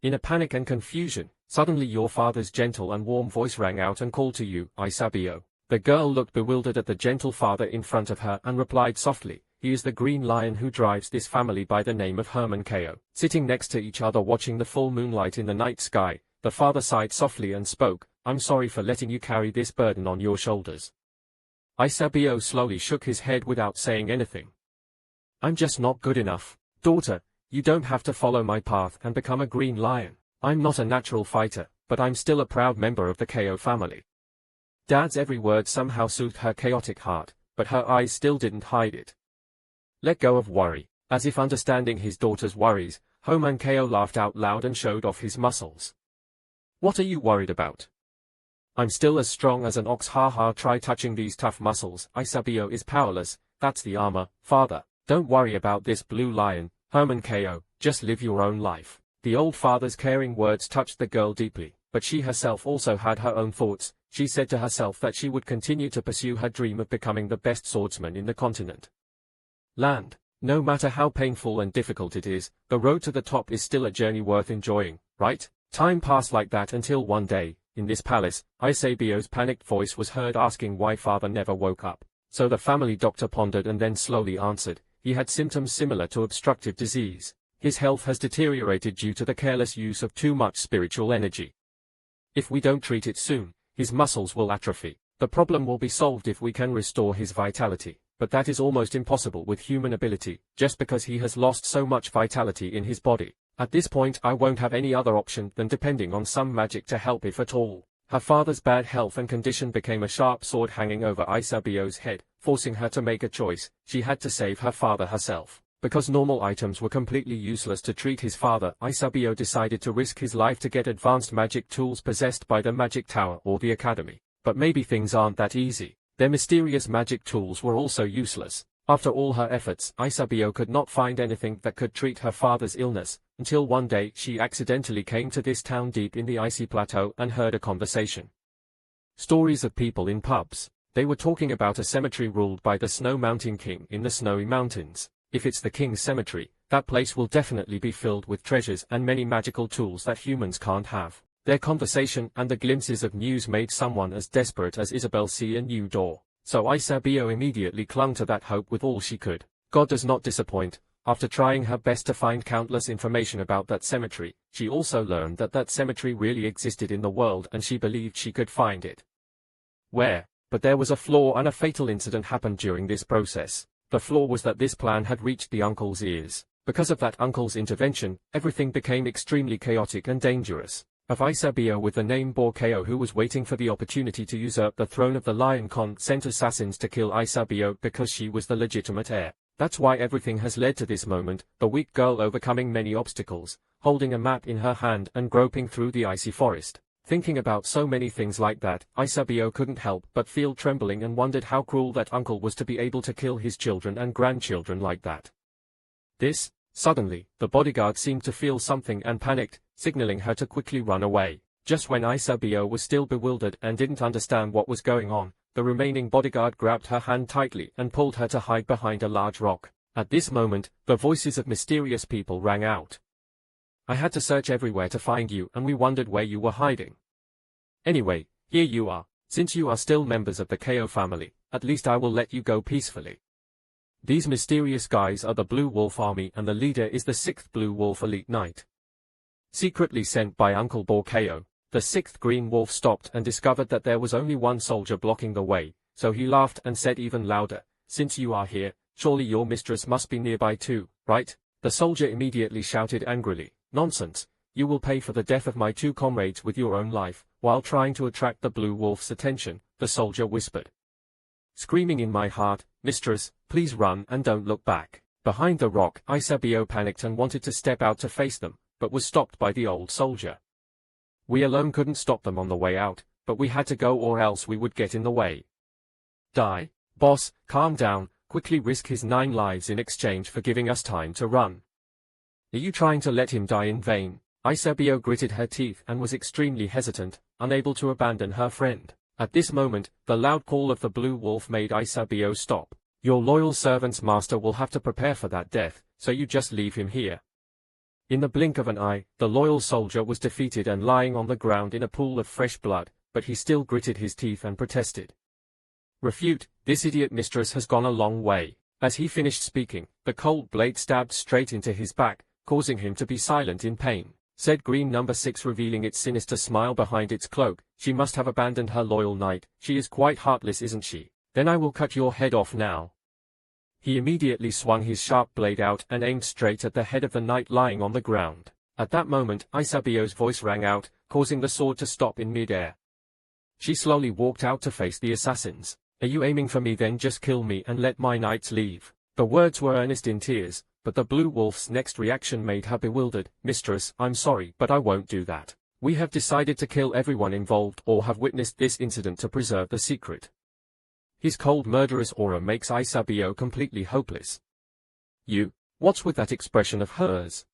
In a panic and confusion, suddenly your father's gentle and warm voice rang out and called to you, Isabio. The girl looked bewildered at the gentle father in front of her and replied softly, "He is the Green Lion who drives this family by the name of Herman Ko." Sitting next to each other watching the full moonlight in the night sky, the father sighed softly and spoke, "I'm sorry for letting you carry this burden on your shoulders." Isabio slowly shook his head without saying anything. "I'm just not good enough. Daughter, you don't have to follow my path and become a Green Lion. I'm not a natural fighter, but I'm still a proud member of the Ko family." Dad's every word somehow soothed her chaotic heart, but her eyes still didn't hide it. "Let go of worry." As if understanding his daughter's worries, Herman Ko laughed out loud and showed off his muscles. "What are you worried about? I'm still as strong as an ox. Haha, try touching these tough muscles. Isabio is powerless, that's the armor, father. Don't worry about this Blue Lion, Herman Ko, just live your own life." The old father's caring words touched the girl deeply, but she herself also had her own thoughts. She said to herself that she would continue to pursue her dream of becoming the best swordsman in the continent. Land. No matter how painful and difficult it is, the road to the top is still a journey worth enjoying, right? Time passed like that until one day, in this palace, Isabio's panicked voice was heard asking why father never woke up. So the family doctor pondered and then slowly answered, he had symptoms similar to obstructive disease. His health has deteriorated due to the careless use of too much spiritual energy. If we don't treat it soon, his muscles will atrophy. The problem will be solved if we can restore his vitality, but that is almost impossible with human ability, just because he has lost so much vitality in his body. At this point I won't have any other option than depending on some magic to help if at all. Her father's bad health and condition became a sharp sword hanging over Isabio's head, forcing her to make a choice. She had to save her father herself. Because normal items were completely useless to treat his father, Isabio decided to risk his life to get advanced magic tools possessed by the Magic Tower or the Academy. But maybe things aren't that easy. Their mysterious magic tools were also useless. After all her efforts, Isabio could not find anything that could treat her father's illness, until one day she accidentally came to this town deep in the icy plateau and heard a conversation. Stories of people in pubs. They were talking about a cemetery ruled by the Snow Mountain King in the snowy mountains. If it's the king's cemetery, That place will definitely be filled with treasures and many magical tools that humans can't have. Their conversation and the glimpses of news made someone as desperate as Isabel see a new door. So Isabio immediately clung to that hope with all she could. God does not disappoint. After trying her best to find countless information about that cemetery, she also learned that that cemetery really existed in the world and she believed she could find it. Where? But there was a flaw and a fatal incident happened during this process. The flaw was that this plan had reached the uncle's ears. Because of that uncle's intervention, everything became extremely chaotic and dangerous. Of Isabio with the name Borkeo, who was waiting for the opportunity to usurp the throne of the Lion Con, sent assassins to kill Isabio because she was the legitimate heir. That's why everything has led to this moment, the weak girl overcoming many obstacles, holding a map in her hand and groping through the icy forest. Thinking about so many things like that, Isabio couldn't help but feel trembling and wondered how cruel that uncle was to be able to kill his children and grandchildren like that. Suddenly, the bodyguard seemed to feel something and panicked, signaling her to quickly run away. Just when Isabio was still bewildered and didn't understand what was going on, the remaining bodyguard grabbed her hand tightly and pulled her to hide behind a large rock. At this moment, the voices of mysterious people rang out. I had to search everywhere to find you and we wondered where you were hiding. Anyway, here you are. Since you are still members of the KO family, at least I will let you go peacefully. These mysterious guys are the Blue Wolf Army and the leader is the 6th Blue Wolf Elite Knight. Secretly sent by Uncle Borkeo, the 6th Green Wolf stopped and discovered that there was only one soldier blocking the way, so he laughed and said even louder, since you are here, surely your mistress must be nearby too, right? The soldier immediately shouted angrily, nonsense, you will pay for the death of my 2 comrades with your own life. While trying to attract the Blue Wolf's attention, the soldier whispered. Screaming in my heart, mistress, please run and don't look back. Behind the rock, Isabio panicked and wanted to step out to face them, but was stopped by the old soldier. We alone couldn't stop them on the way out, but we had to go or else we would get in the way. Die? Boss, calm down, quickly risk his 9 lives in exchange for giving us time to run. Are you trying to let him die in vain? Isabio gritted her teeth and was extremely hesitant, unable to abandon her friend. At this moment, the loud call of the Blue Wolf made Isabio stop. Your loyal servant's master will have to prepare for that death, so you just leave him here. In the blink of an eye, the loyal soldier was defeated and lying on the ground in a pool of fresh blood, but he still gritted his teeth and protested. Refute, this idiot mistress has gone a long way. As he finished speaking, the cold blade stabbed straight into his back, causing him to be silent in pain. Said Green number 6 revealing its sinister smile behind its cloak, she must have abandoned her loyal knight, she is quite heartless isn't she? Then I will cut your head off now. He immediately swung his sharp blade out and aimed straight at the head of the knight lying on the ground. At that moment, Isabio's voice rang out, causing the sword to stop in mid-air. She slowly walked out to face the assassins. Are you aiming for me then just kill me and let my knights leave? The words were earnest in tears. But the Blue Wolf's next reaction made her bewildered. Mistress, I'm sorry, but I won't do that. We have decided to kill everyone involved or have witnessed this incident to preserve the secret. His cold murderous aura makes Isabio completely hopeless. What's with that expression of hers?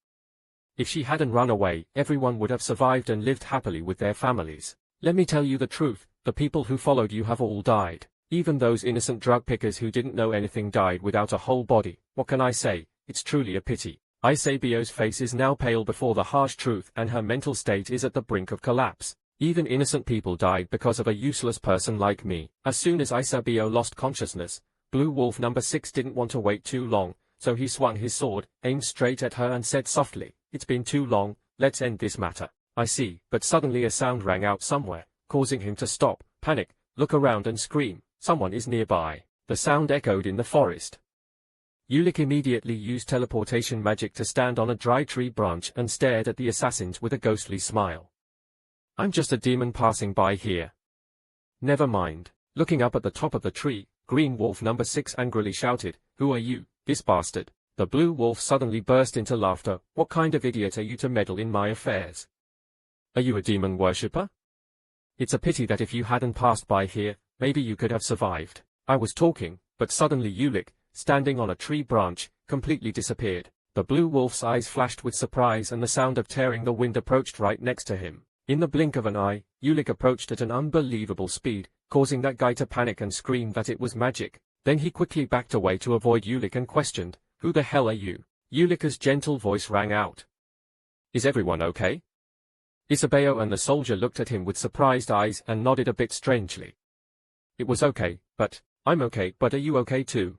If she hadn't run away, everyone would have survived and lived happily with their families. Let me tell you the truth, the people who followed you have all died. Even those innocent drug pickers who didn't know anything died without a whole body. What can I say? It's truly a pity. Isabio's face is now pale before the harsh truth and her mental state is at the brink of collapse. Even innocent people died because of a useless person like me. As soon as Isabio lost consciousness, Blue Wolf number 6 didn't want to wait too long, so he swung his sword, aimed straight at her and said softly, it's been too long, let's end this matter. I see, but suddenly a sound rang out somewhere, causing him to stop, panic, look around and scream, someone is nearby. The sound echoed in the forest. Ulik immediately used teleportation magic to stand on a dry tree branch and stared at the assassins with a ghostly smile. I'm just a demon passing by here. Never mind. Looking up at the top of the tree, Green Wolf number 6 angrily shouted, who are you, this bastard? The Blue Wolf suddenly burst into laughter. What kind of idiot are you to meddle in my affairs? Are you a demon worshipper? It's a pity that if you hadn't passed by here, maybe you could have survived. I was talking, but suddenly Ulik, standing on a tree branch, completely disappeared. The Blue Wolf's eyes flashed with surprise and the sound of tearing the wind approached right next to him. In the blink of an eye, Ulik approached at an unbelievable speed, causing that guy to panic and scream that it was magic. Then he quickly backed away to avoid Ulik and questioned, who the hell are you? Ulika's gentle voice rang out. Is everyone okay? Isabeo and the soldier looked at him with surprised eyes and nodded a bit strangely. It was okay, but, I'm okay, but are you okay too?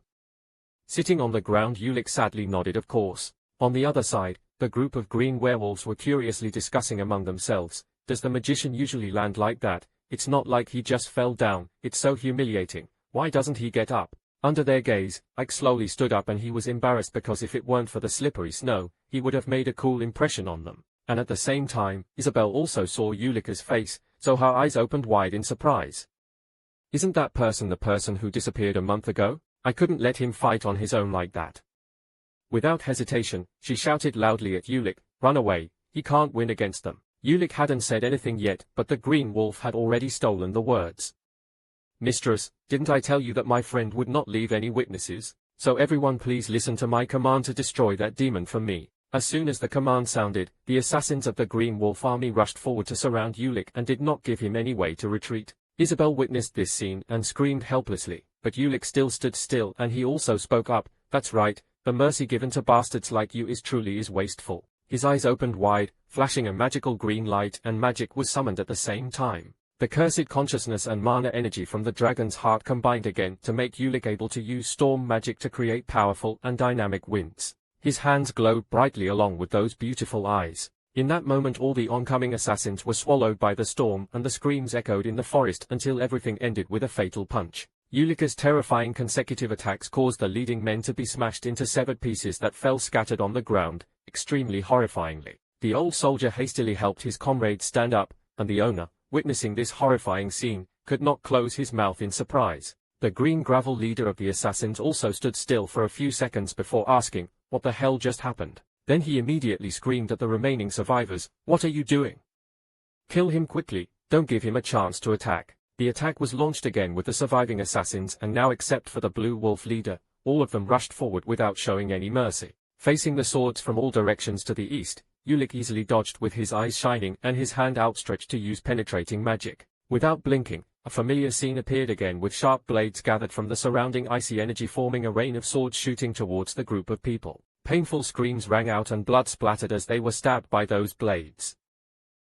Sitting on the ground, Ulik sadly nodded of course. On the other side, the group of green werewolves were curiously discussing among themselves, does the magician usually land like that? It's not like he just fell down, it's so humiliating, why doesn't he get up? Under their gaze, Ike slowly stood up and he was embarrassed because if it weren't for the slippery snow, he would have made a cool impression on them. And at the same time, Isabel also saw Ulika's face, so her eyes opened wide in surprise. Isn't that person the person who disappeared a month ago? I couldn't let him fight on his own like that. Without hesitation, she shouted loudly at Ulik, run away, he can't win against them. Ulik hadn't said anything yet, but the green wolf had already stolen the words. Mistress, didn't I tell you that my friend would not leave any witnesses? So everyone please listen to my command to destroy that demon for me. As soon as the command sounded, the assassins of the green wolf army rushed forward to surround Ulik and did not give him any way to retreat. Isabel witnessed this scene and screamed helplessly, but Ulik still stood still and he also spoke up, that's right, the mercy given to bastards like you is truly wasteful. His eyes opened wide, flashing a magical green light, and magic was summoned at the same time. The cursed consciousness and mana energy from the dragon's heart combined again to make Ulik able to use storm magic to create powerful and dynamic winds. His hands glowed brightly along with those beautiful eyes. In that moment all the oncoming assassins were swallowed by the storm and the screams echoed in the forest until everything ended with a fatal punch. Ulika's terrifying consecutive attacks caused the leading men to be smashed into severed pieces that fell scattered on the ground, extremely horrifyingly. The old soldier hastily helped his comrades stand up, and the owner, witnessing this horrifying scene, could not close his mouth in surprise. The green gravel leader of the assassins also stood still for a few seconds before asking, what the hell just happened? Then he immediately screamed at the remaining survivors, what are you doing? Kill him quickly, don't give him a chance to attack. The attack was launched again with the surviving assassins and now except for the blue wolf leader, all of them rushed forward without showing any mercy. Facing the swords from all directions to the east, Ulik easily dodged with his eyes shining and his hand outstretched to use penetrating magic. Without blinking, a familiar scene appeared again with sharp blades gathered from the surrounding icy energy forming a rain of swords shooting towards the group of people. Painful screams rang out and blood splattered as they were stabbed by those blades.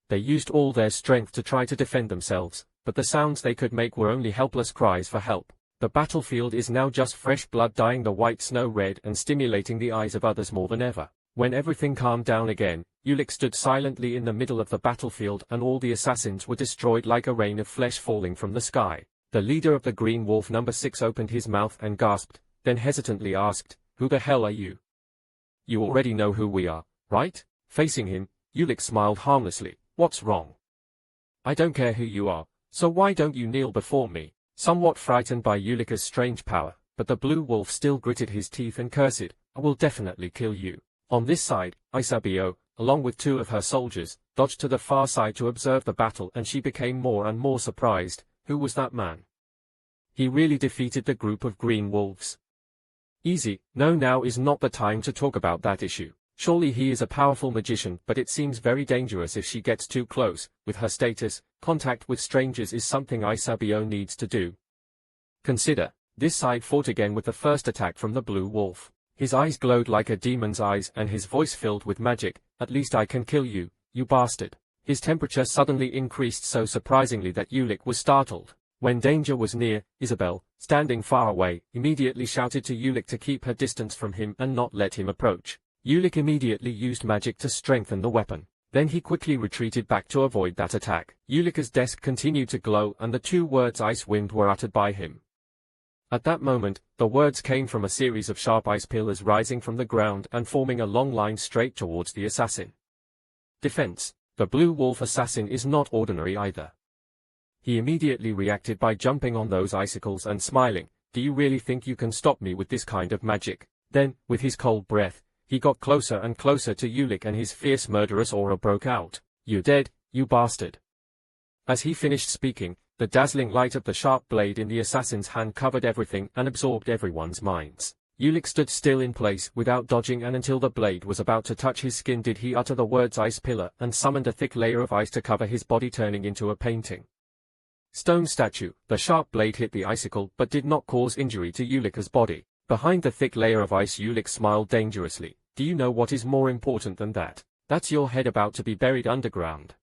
They used all their strength to try to defend themselves, but the sounds they could make were only helpless cries for help. The battlefield is now just fresh blood dyeing the white snow red and stimulating the eyes of others more than ever. When everything calmed down again, Ulik stood silently in the middle of the battlefield and all the assassins were destroyed like a rain of flesh falling from the sky. The leader of the Green Wolf number 6 opened his mouth and gasped, then hesitantly asked, who the hell are you? You already know who we are, right? Facing him, Ulik smiled harmlessly, what's wrong? I don't care who you are, so why don't you kneel before me? Somewhat frightened by Ulika's strange power, but the blue wolf still gritted his teeth and cursed, I will definitely kill you. On this side, Isabio, along with 2 of her soldiers, dodged to the far side to observe the battle and she became more and more surprised. Who was that man? He really defeated the group of green wolves. Easy, no, now is not the time to talk about that issue. Surely he is a powerful magician, but it seems very dangerous if she gets too close. With her status, contact with strangers is something Isabio needs to do. Consider, this side fought again with the first attack from the blue wolf. His eyes glowed like a demon's eyes and his voice filled with magic, at least I can kill you, you bastard. His temperature suddenly increased so surprisingly that Ulik was startled. When danger was near, Isabel, standing far away, immediately shouted to Ulik to keep her distance from him and not let him approach. Ulik immediately used magic to strengthen the weapon. Then he quickly retreated back to avoid that attack. Ulika's desk continued to glow and the 2 words ice wind were uttered by him. At that moment, the words came from a series of sharp ice pillars rising from the ground and forming a long line straight towards the assassin. Defense. The blue wolf assassin is not ordinary either. He immediately reacted by jumping on those icicles and smiling, do you really think you can stop me with this kind of magic? Then, with his cold breath, he got closer and closer to Ulik and his fierce murderous aura broke out. You're dead, you bastard. As he finished speaking, the dazzling light of the sharp blade in the assassin's hand covered everything and absorbed everyone's minds. Ulik stood still in place without dodging and until the blade was about to touch his skin did he utter the words ice pillar and summoned a thick layer of ice to cover his body turning into a painting. Stone statue. The sharp blade hit the icicle but did not cause injury to Ulika's body. Behind the thick layer of ice Ulik smiled dangerously. Do you know what is more important than that? That's your head about to be buried underground.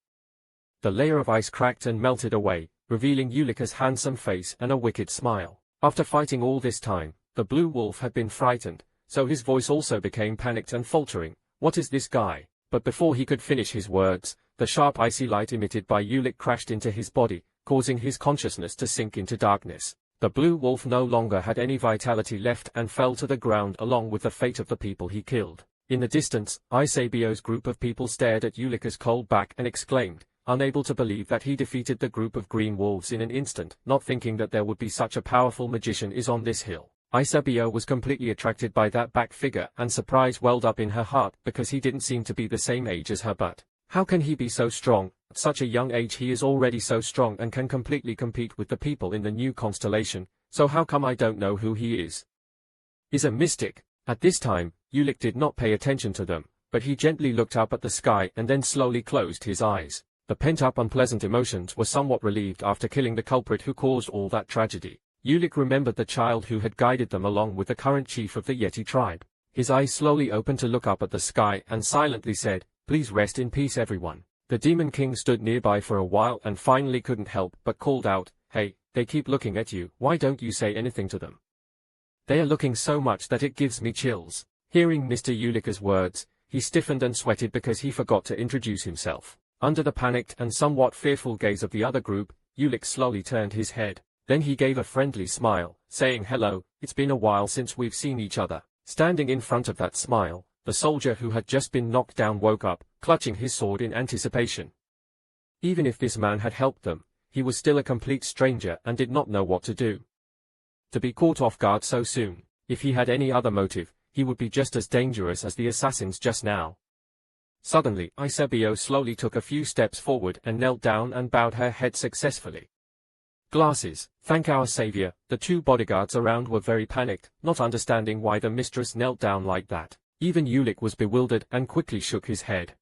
The layer of ice cracked and melted away, revealing Ulika's handsome face and a wicked smile. After fighting all this time, the blue wolf had been frightened, so his voice also became panicked and faltering. What is this guy? But before he could finish his words, the sharp icy light emitted by Ulik crashed into his body, causing his consciousness to sink into darkness. The blue wolf no longer had any vitality left and fell to the ground along with the fate of the people he killed. In the distance, Isabio's group of people stared at Ulika's cold back and exclaimed, unable to believe that he defeated the group of green wolves in an instant, not thinking that there would be such a powerful magician is on this hill. Isabio was completely attracted by that back figure and surprise welled up in her heart because he didn't seem to be the same age as her but. How can he be so strong? At such a young age he is already so strong and can completely compete with the people in the new constellation, so how come I don't know who he is? Is a mystic. At this time, Ulik did not pay attention to them, but he gently looked up at the sky and then slowly closed his eyes. The pent-up unpleasant emotions were somewhat relieved after killing the culprit who caused all that tragedy. Ulik remembered the child who had guided them along with the current chief of the Yeti tribe. His eyes slowly opened to look up at the sky and silently said, "Please rest in peace everyone." The Demon King stood nearby for a while and finally couldn't help but called out, "Hey, they keep looking at you, why don't you say anything to them? They are looking so much that it gives me chills." Hearing Mr. Ulika's words, he stiffened and sweated because he forgot to introduce himself. Under the panicked and somewhat fearful gaze of the other group, Ulik slowly turned his head. Then he gave a friendly smile, saying, "Hello, it's been a while since we've seen each other." Standing in front of that smile, the soldier who had just been knocked down woke up, clutching his sword in anticipation. Even if this man had helped them, he was still a complete stranger and did not know what to do. To be caught off guard so soon, if he had any other motive, he would be just as dangerous as the assassins just now. Suddenly, Isabio slowly took a few steps forward and knelt down and bowed her head successfully. Glasses, thank our savior. The two bodyguards around were very panicked, not understanding why the mistress knelt down like that. Even Ulik was bewildered and quickly shook his head.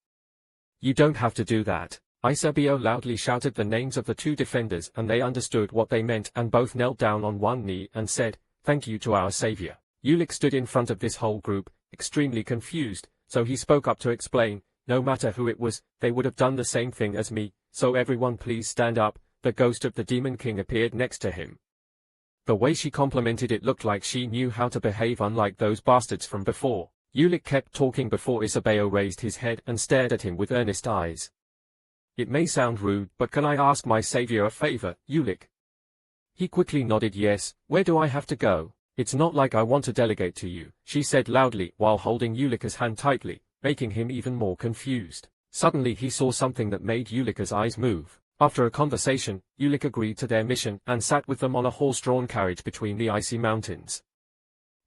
"You don't have to do that." Isabio loudly shouted the names of the two defenders and they understood what they meant and both knelt down on one knee and said, "Thank you to our savior." Ulik stood in front of this whole group, extremely confused, so he spoke up to explain, "No matter who it was, they would have done the same thing as me, so everyone please stand up." The ghost of the Demon King appeared next to him. The way she complimented it looked like she knew how to behave unlike those bastards from before. Ulik kept talking before Isabeo raised his head and stared at him with earnest eyes. "It may sound rude, but can I ask my savior a favor, Ulik?" He quickly nodded yes. "Where do I have to go?" "It's not like I want to delegate to you," she said loudly while holding Ulika's hand tightly, making him even more confused. Suddenly he saw something that made Ulika's eyes move. After a conversation, Ulik agreed to their mission and sat with them on a horse-drawn carriage between the icy mountains.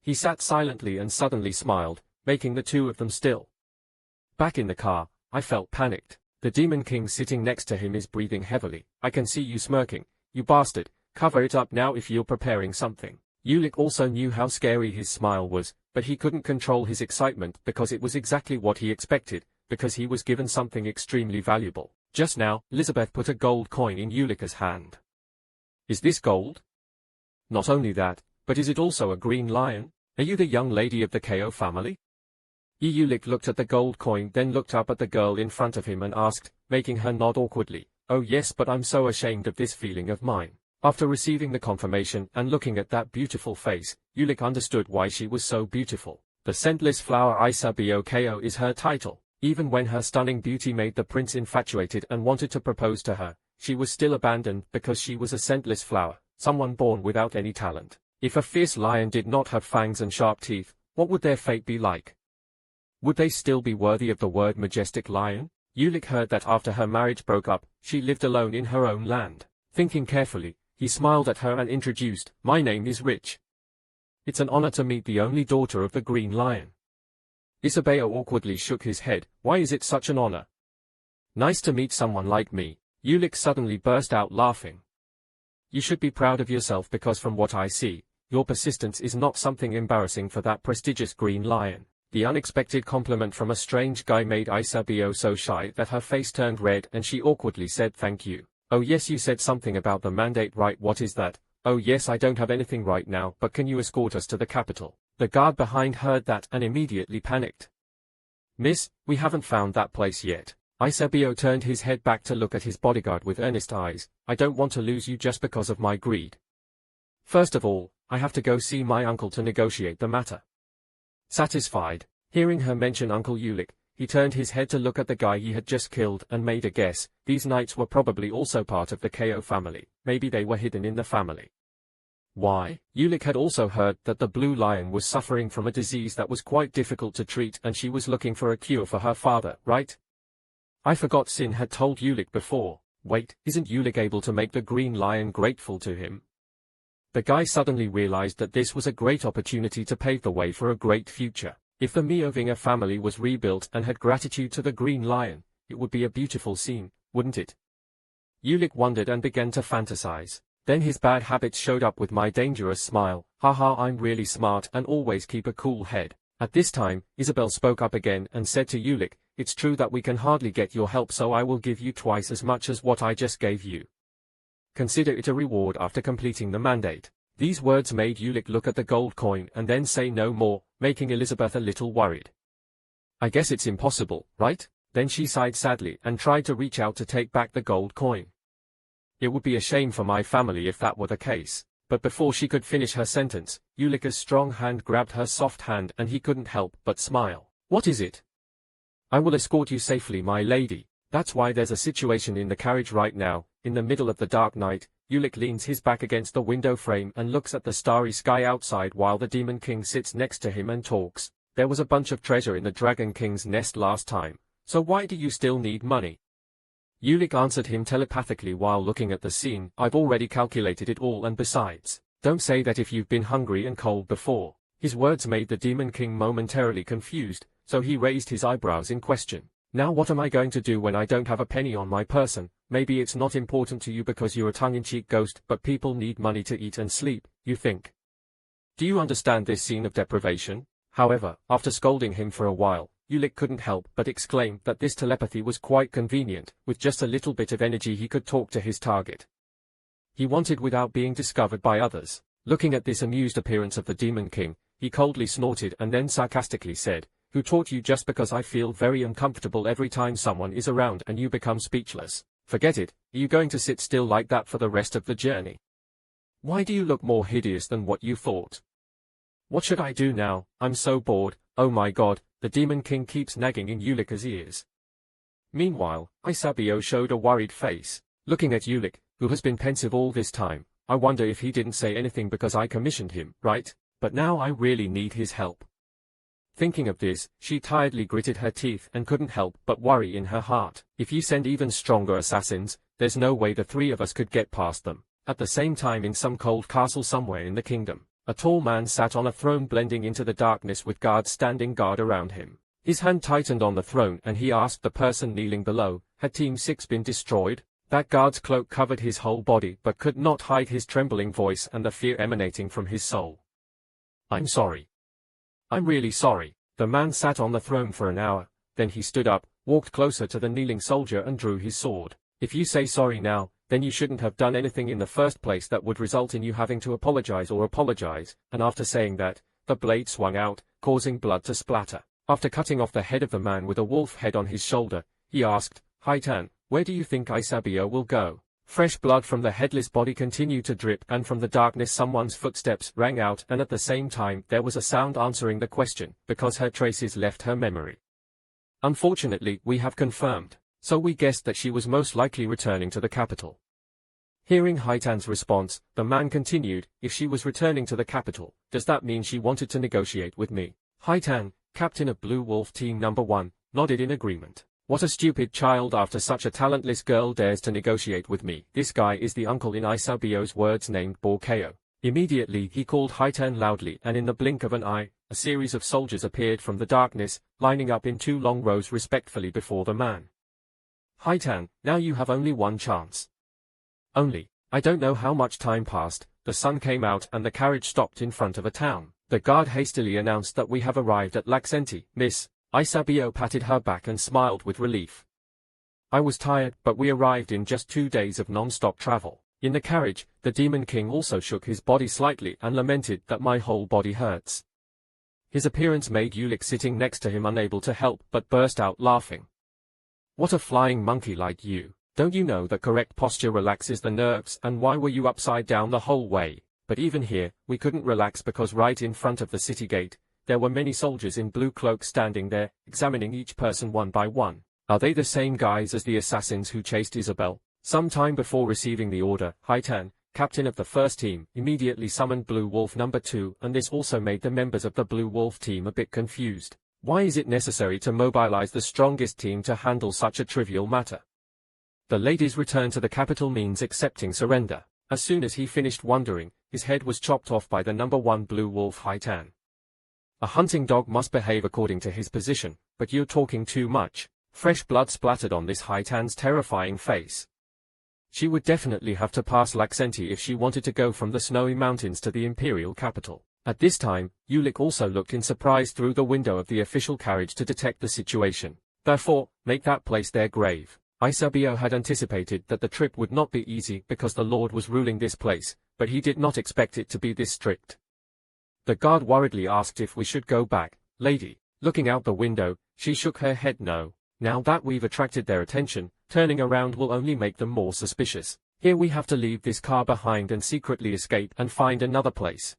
He sat silently and suddenly smiled, making the two of them still. Back in the car, I felt panicked. The Demon King sitting next to him is breathing heavily. "I can see you smirking. You bastard, cover it up now if you're preparing something." Ulik also knew how scary his smile was, but he couldn't control his excitement because it was exactly what he expected, because he was given something extremely valuable. Just now, Elizabeth put a gold coin in Ulika's hand. "Is this gold?" "Not only that, but is it also a green lion? Are you the young lady of the KO family?" Ulik looked at the gold coin, then looked up at the girl in front of him and asked, making her nod awkwardly, "Oh yes, but I'm so ashamed of this feeling of mine." After receiving the confirmation and looking at that beautiful face, Ulik understood why she was so beautiful. The scentless flower Isabio Ko is her title. Even when her stunning beauty made the prince infatuated and wanted to propose to her, she was still abandoned because she was a scentless flower, someone born without any talent. If a fierce lion did not have fangs and sharp teeth, what would their fate be like? Would they still be worthy of the word majestic lion? Ulik heard that after her marriage broke up, she lived alone in her own land. Thinking carefully, he smiled at her and introduced, "My name is Rich. It's an honor to meet the only daughter of the Green Lion." Isabeo awkwardly shook his head. "Why is it such an honor?" "Nice to meet someone like me." Ulik suddenly burst out laughing. "You should be proud of yourself because from what I see, your persistence is not something embarrassing for that prestigious Green Lion." The unexpected compliment from a strange guy made Isabeo so shy that her face turned red and she awkwardly said thank you. "Oh yes, you said something about the mandate, right? What is that?" "Oh yes, I don't have anything right now, but can you escort us to the capital?" The guard behind heard that and immediately panicked. Miss, we haven't found that place yet. Eusebio turned his head back to look at his bodyguard with earnest eyes. I don't want to lose you just because of my greed. First of all, I have to go see my uncle to negotiate the matter. Satisfied, hearing her mention Uncle Ulick, he turned his head to look at the guy he had just killed and made a guess. These knights were probably also part of the KO family. Maybe they were hidden in the family. Why? Ulick had also heard that the Blue Lion was suffering from a disease that was quite difficult to treat and she was looking for a cure for her father, right? I forgot Sin had told Ulick before. Wait, isn't Ulick able to make the Green Lion grateful to him? The guy suddenly realized that this was a great opportunity to pave the way for a great future. If the Meovinger family was rebuilt and had gratitude to the Green Lion, it would be a beautiful scene, wouldn't it? Ulick wondered and began to fantasize. Then his bad habits showed up with my dangerous smile. Haha, I'm really smart and always keep a cool head. At this time, Isabel spoke up again and said to Ulick, it's true that we can hardly get your help, so I will give you twice as much as what I just gave you. Consider it a reward after completing the mandate. These words made Ulick look at the gold coin and then say no more, making Elizabeth a little worried. I guess it's impossible, right? Then she sighed sadly and tried to reach out to take back the gold coin. It would be a shame for my family if that were the case. But before she could finish her sentence, Ulick's strong hand grabbed her soft hand and he couldn't help but smile. What is it? I will escort you safely, my lady. That's why there's a situation in the carriage right now. In the middle of the dark night, Ulick leans his back against the window frame and looks at the starry sky outside while the Demon King sits next to him and talks. There was a bunch of treasure in the Dragon King's nest last time, so why do you still need money? Ulick answered him telepathically while looking at the scene. I've already calculated it all, and besides, don't say that if you've been hungry and cold before. His words made the Demon King momentarily confused, so he raised his eyebrows in question. Now what am I going to do when I don't have a penny on my person? Maybe it's not important to you because you're a tongue-in-cheek ghost, but people need money to eat and sleep, you think. Do you understand this scene of deprivation? However, after scolding him for a while, Ulick couldn't help but exclaim that this telepathy was quite convenient. With just a little bit of energy he could talk to his target. He wanted without being discovered by others. Looking at this amused appearance of the Demon King, he coldly snorted and then sarcastically said, who taught you? Just because I feel very uncomfortable every time someone is around and you become speechless. Forget it. Are you going to sit still like that for the rest of the journey? Why do you look more hideous than what you thought? What should I do now? I'm so bored. Oh my god, the Demon King keeps nagging in Ulick's ears. Meanwhile, Eusebio showed a worried face. Looking at Ulick, who has been pensive all this time, I wonder if he didn't say anything because I commissioned him, right? But now I really need his help. Thinking of this, she tiredly gritted her teeth and couldn't help but worry in her heart. If you send even stronger assassins, there's no way the three of us could get past them. At the same time, in some cold castle somewhere in the kingdom, a tall man sat on a throne blending into the darkness with guards standing guard around him. His hand tightened on the throne and he asked the person kneeling below, had Team 6 been destroyed? That guard's cloak covered his whole body but could not hide his trembling voice and the fear emanating from his soul. I'm sorry. I'm really sorry. The man sat on the throne for an hour, then he stood up, walked closer to the kneeling soldier and drew his sword. If you say sorry now, then you shouldn't have done anything in the first place that would result in you having to apologize, and after saying that, the blade swung out, causing blood to splatter. After cutting off the head of the man with a wolf head on his shoulder, he asked, Hitan, where do you think Eusebio will go? Fresh blood from the headless body continued to drip, and from the darkness someone's footsteps rang out, and at the same time there was a sound answering the question, because her traces left her memory. Unfortunately, we have confirmed, so we guessed that she was most likely returning to the capital. Hearing Hitan's response, the man continued, if she was returning to the capital, does that mean she wanted to negotiate with me? Hitan, captain of Blue Wolf Team Number 1, nodded in agreement. What a stupid child! After such a talentless girl dares to negotiate with me. This guy is the uncle in Eusebio's words named Borkeo. Immediately he called Hitan loudly, and in the blink of an eye, a series of soldiers appeared from the darkness, lining up in 2 long rows respectfully before the man. Hitan, now you have only one chance. Only. I don't know how much time passed, the sun came out and the carriage stopped in front of a town. The guard hastily announced that we have arrived at Laxenti, miss. Eusebio patted her back and smiled with relief. I was tired, but we arrived in just 2 days of non-stop travel. In the carriage, the Demon King also shook his body slightly and lamented that my whole body hurts. His appearance made Ulik sitting next to him unable to help but burst out laughing. What a flying monkey like you. Don't you know that correct posture relaxes the nerves, and why were you upside down the whole way? But even here, we couldn't relax because right in front of the city gate, there were many soldiers in blue cloaks standing there, examining each person one by one. Are they the same guys as the assassins who chased Isabel? Some time before receiving the order, Haitan, captain of the first team, immediately summoned Blue Wolf number 2, and this also made the members of the Blue Wolf team a bit confused. Why is it necessary to mobilize the strongest team to handle such a trivial matter? The ladies returned to the capital means accepting surrender. As soon as he finished wondering, his head was chopped off by the number 1 Blue Wolf Haitan. A hunting dog must behave according to his position, but you're talking too much. Fresh blood splattered on this Haitan's terrifying face. She would definitely have to pass Laxenti if she wanted to go from the snowy mountains to the imperial capital. At this time, Ulik also looked in surprise through the window of the official carriage to detect the situation. Therefore, make that place their grave. Isabio had anticipated that the trip would not be easy because the Lord was ruling this place, but he did not expect it to be this strict. The guard worriedly asked if we should go back. Lady, looking out the window, she shook her head no. Now that we've attracted their attention, turning around will only make them more suspicious. Here we have to leave this car behind and secretly escape and find another place.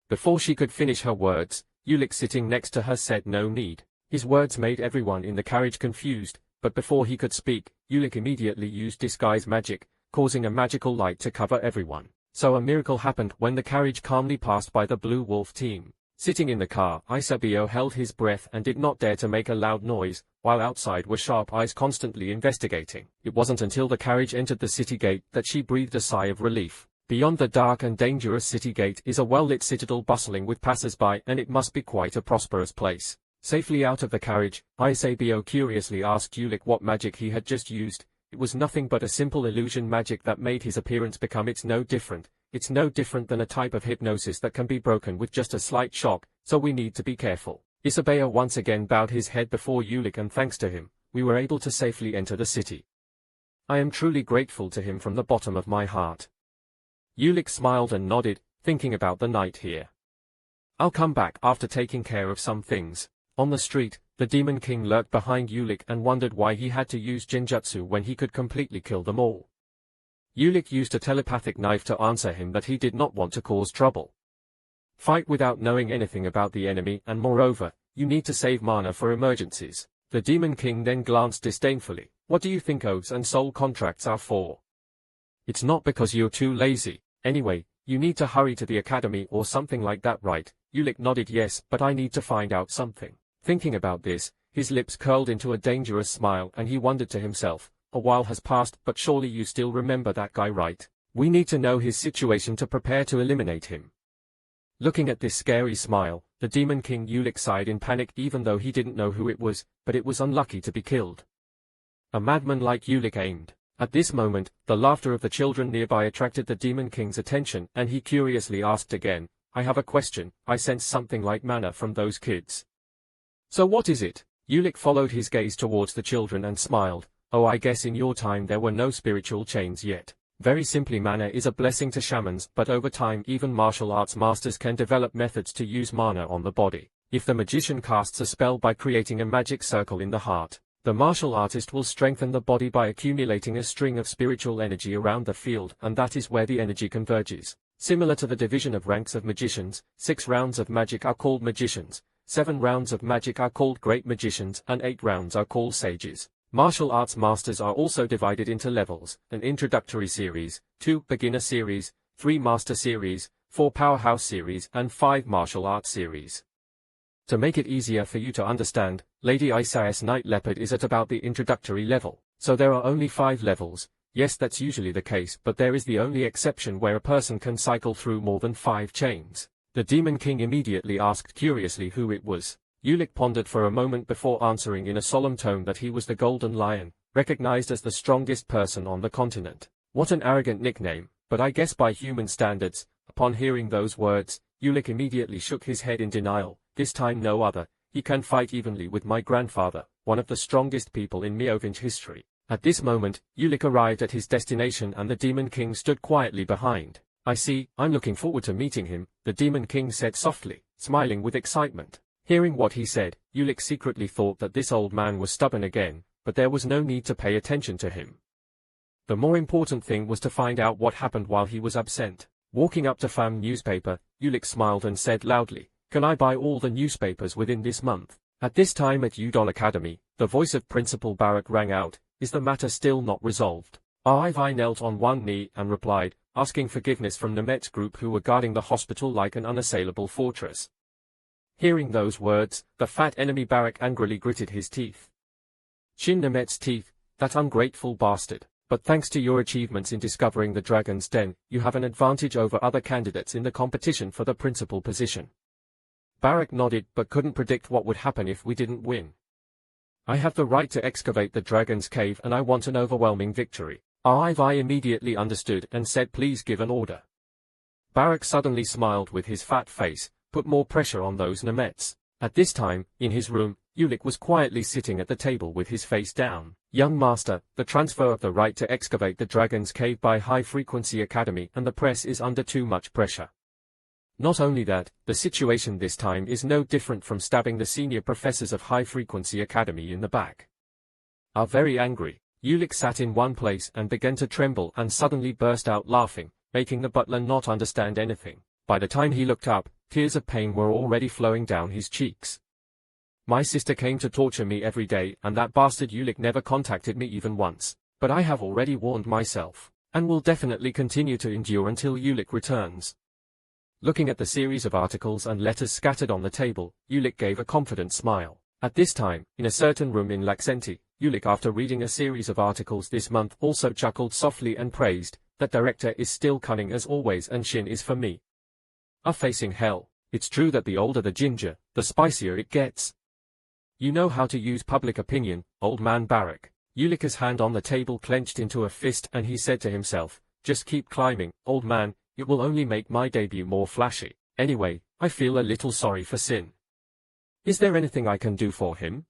Before she could finish her words, Ulik sitting next to her said no need. His words made everyone in the carriage confused, but before he could speak, Ulik immediately used disguise magic, causing a magical light to cover everyone. So a miracle happened when the carriage calmly passed by the Blue Wolf team. Sitting in the car, Isabio held his breath and did not dare to make a loud noise, while outside were sharp eyes constantly investigating. It wasn't until the carriage entered the city gate that she breathed a sigh of relief. Beyond the dark and dangerous city gate is a well-lit citadel bustling with passers-by, and it must be quite a prosperous place. Safely out of the carriage, Isabio curiously asked Ulik what magic he had just used. It was nothing but a simple illusion magic that made his appearance become It's no different than a type of hypnosis that can be broken with just a slight shock, so we need to be careful. Isabeo once again bowed his head before Ulik, and thanks to him, we were able to safely enter the city. I am truly grateful to him from the bottom of my heart. Ulik smiled and nodded, thinking about the night here. I'll come back after taking care of some things. On the street, the Demon King lurked behind Ulik and wondered why he had to use Genjutsu when he could completely kill them all. Ulik used a telepathic knife to answer him that he did not want to cause trouble. Fight without knowing anything about the enemy, and moreover, you need to save mana for emergencies. The Demon King then glanced disdainfully. What do you think oaths and soul contracts are for? It's not because you're too lazy. Anyway, you need to hurry to the academy or something like that, right? Ulik nodded yes, but I need to find out something. Thinking about this, his lips curled into a dangerous smile and he wondered to himself, a while has passed, but surely you still remember that guy, right? We need to know his situation to prepare to eliminate him. Looking at this scary smile, the Demon King Ulik sighed in panic even though he didn't know who it was, but it was unlucky to be killed. A madman like Ulik aimed. At this moment, the laughter of the children nearby attracted the Demon King's attention and he curiously asked again, I have a question. I sense something like mana from those kids. So what is it? Ulik followed his gaze towards the children and smiled. Oh, I guess in your time there were no spiritual chains yet. Very simply, mana is a blessing to shamans, but over time even martial arts masters can develop methods to use mana on the body. If the magician casts a spell by creating a magic circle in the heart, the martial artist will strengthen the body by accumulating a string of spiritual energy around the field, and that is where the energy converges. Similar to the division of ranks of magicians, 6 rounds of magic are called magicians, 7 rounds of magic are called great magicians, and 8 rounds are called sages. Martial arts masters are also divided into levels: an introductory series, 2 beginner series, 3 master series, 4 powerhouse series, and 5 martial arts series. To make it easier for you to understand, Lady Isaias Night Leopard is at about the introductory level, so there are only 5 levels. Yes, that's usually the case, but there is the only exception where a person can cycle through more than 5 chains. The Demon King immediately asked curiously who it was. Ulik pondered for a moment before answering in a solemn tone that he was the Golden Lion, recognized as the strongest person on the continent. What an arrogant nickname, but I guess by human standards. Upon hearing those words, Ulik immediately shook his head in denial. This time no other. He can fight evenly with my grandfather, one of the strongest people in Meovinj history. At this moment, Ulik arrived at his destination and the Demon King stood quietly behind. I see, I'm looking forward to meeting him, the Demon King said softly. smiling with excitement. Hearing what he said, Ulick secretly thought that this old man was stubborn again, but there was no need to pay attention to him. The more important thing was to find out what happened while he was absent. Walking up to Fam newspaper, Ulick smiled and said loudly, "Can I buy all the newspapers within this month?" At this time at Udall Academy, the voice of Principal Barak rang out, "Is the matter still not resolved?" I knelt on one knee and replied, asking forgiveness from Nemet's group who were guarding the hospital like an unassailable fortress. Hearing those words, the fat enemy Barak angrily gritted his teeth. Shin Nemet's teeth, that ungrateful bastard. But thanks to your achievements in discovering the dragon's den, you have an advantage over other candidates in the competition for the principal position. Barak nodded but couldn't predict what would happen if we didn't win. I have the right to excavate the dragon's cave and I want an overwhelming victory. I immediately understood and said, "Please give an order." Barak suddenly smiled with his fat face, put more pressure on those Nemets. At this time, in his room, Ulick was quietly sitting at the table with his face down. "Young master, the transfer of the right to excavate the dragon's cave by High Frequency Academy and the press is under too much pressure. Not only that, the situation this time is no different from stabbing the senior professors of High Frequency Academy in the back. Are very angry." Ulick sat in one place and began to tremble and suddenly burst out laughing, making the butler not understand anything. By the time he looked up, tears of pain were already flowing down his cheeks. "My sister came to torture me every day and that bastard Ulick never contacted me even once. But I have already warned myself, and will definitely continue to endure until Ulick returns." Looking at the series of articles and letters scattered on the table, Ulick gave a confident smile. At this time, in a certain room in Laxenti, Ulick, after reading a series of articles this month, also chuckled softly and praised, "That director is still cunning as always and Shin is for me. Are facing hell. It's true that the older the ginger, the spicier it gets. You know how to use public opinion, old man Barak." Ulick's hand on the table clenched into a fist and he said to himself, "Just keep climbing, old man, it will only make my debut more flashy. Anyway, I feel a little sorry for Sin. Is there anything I can do for him?"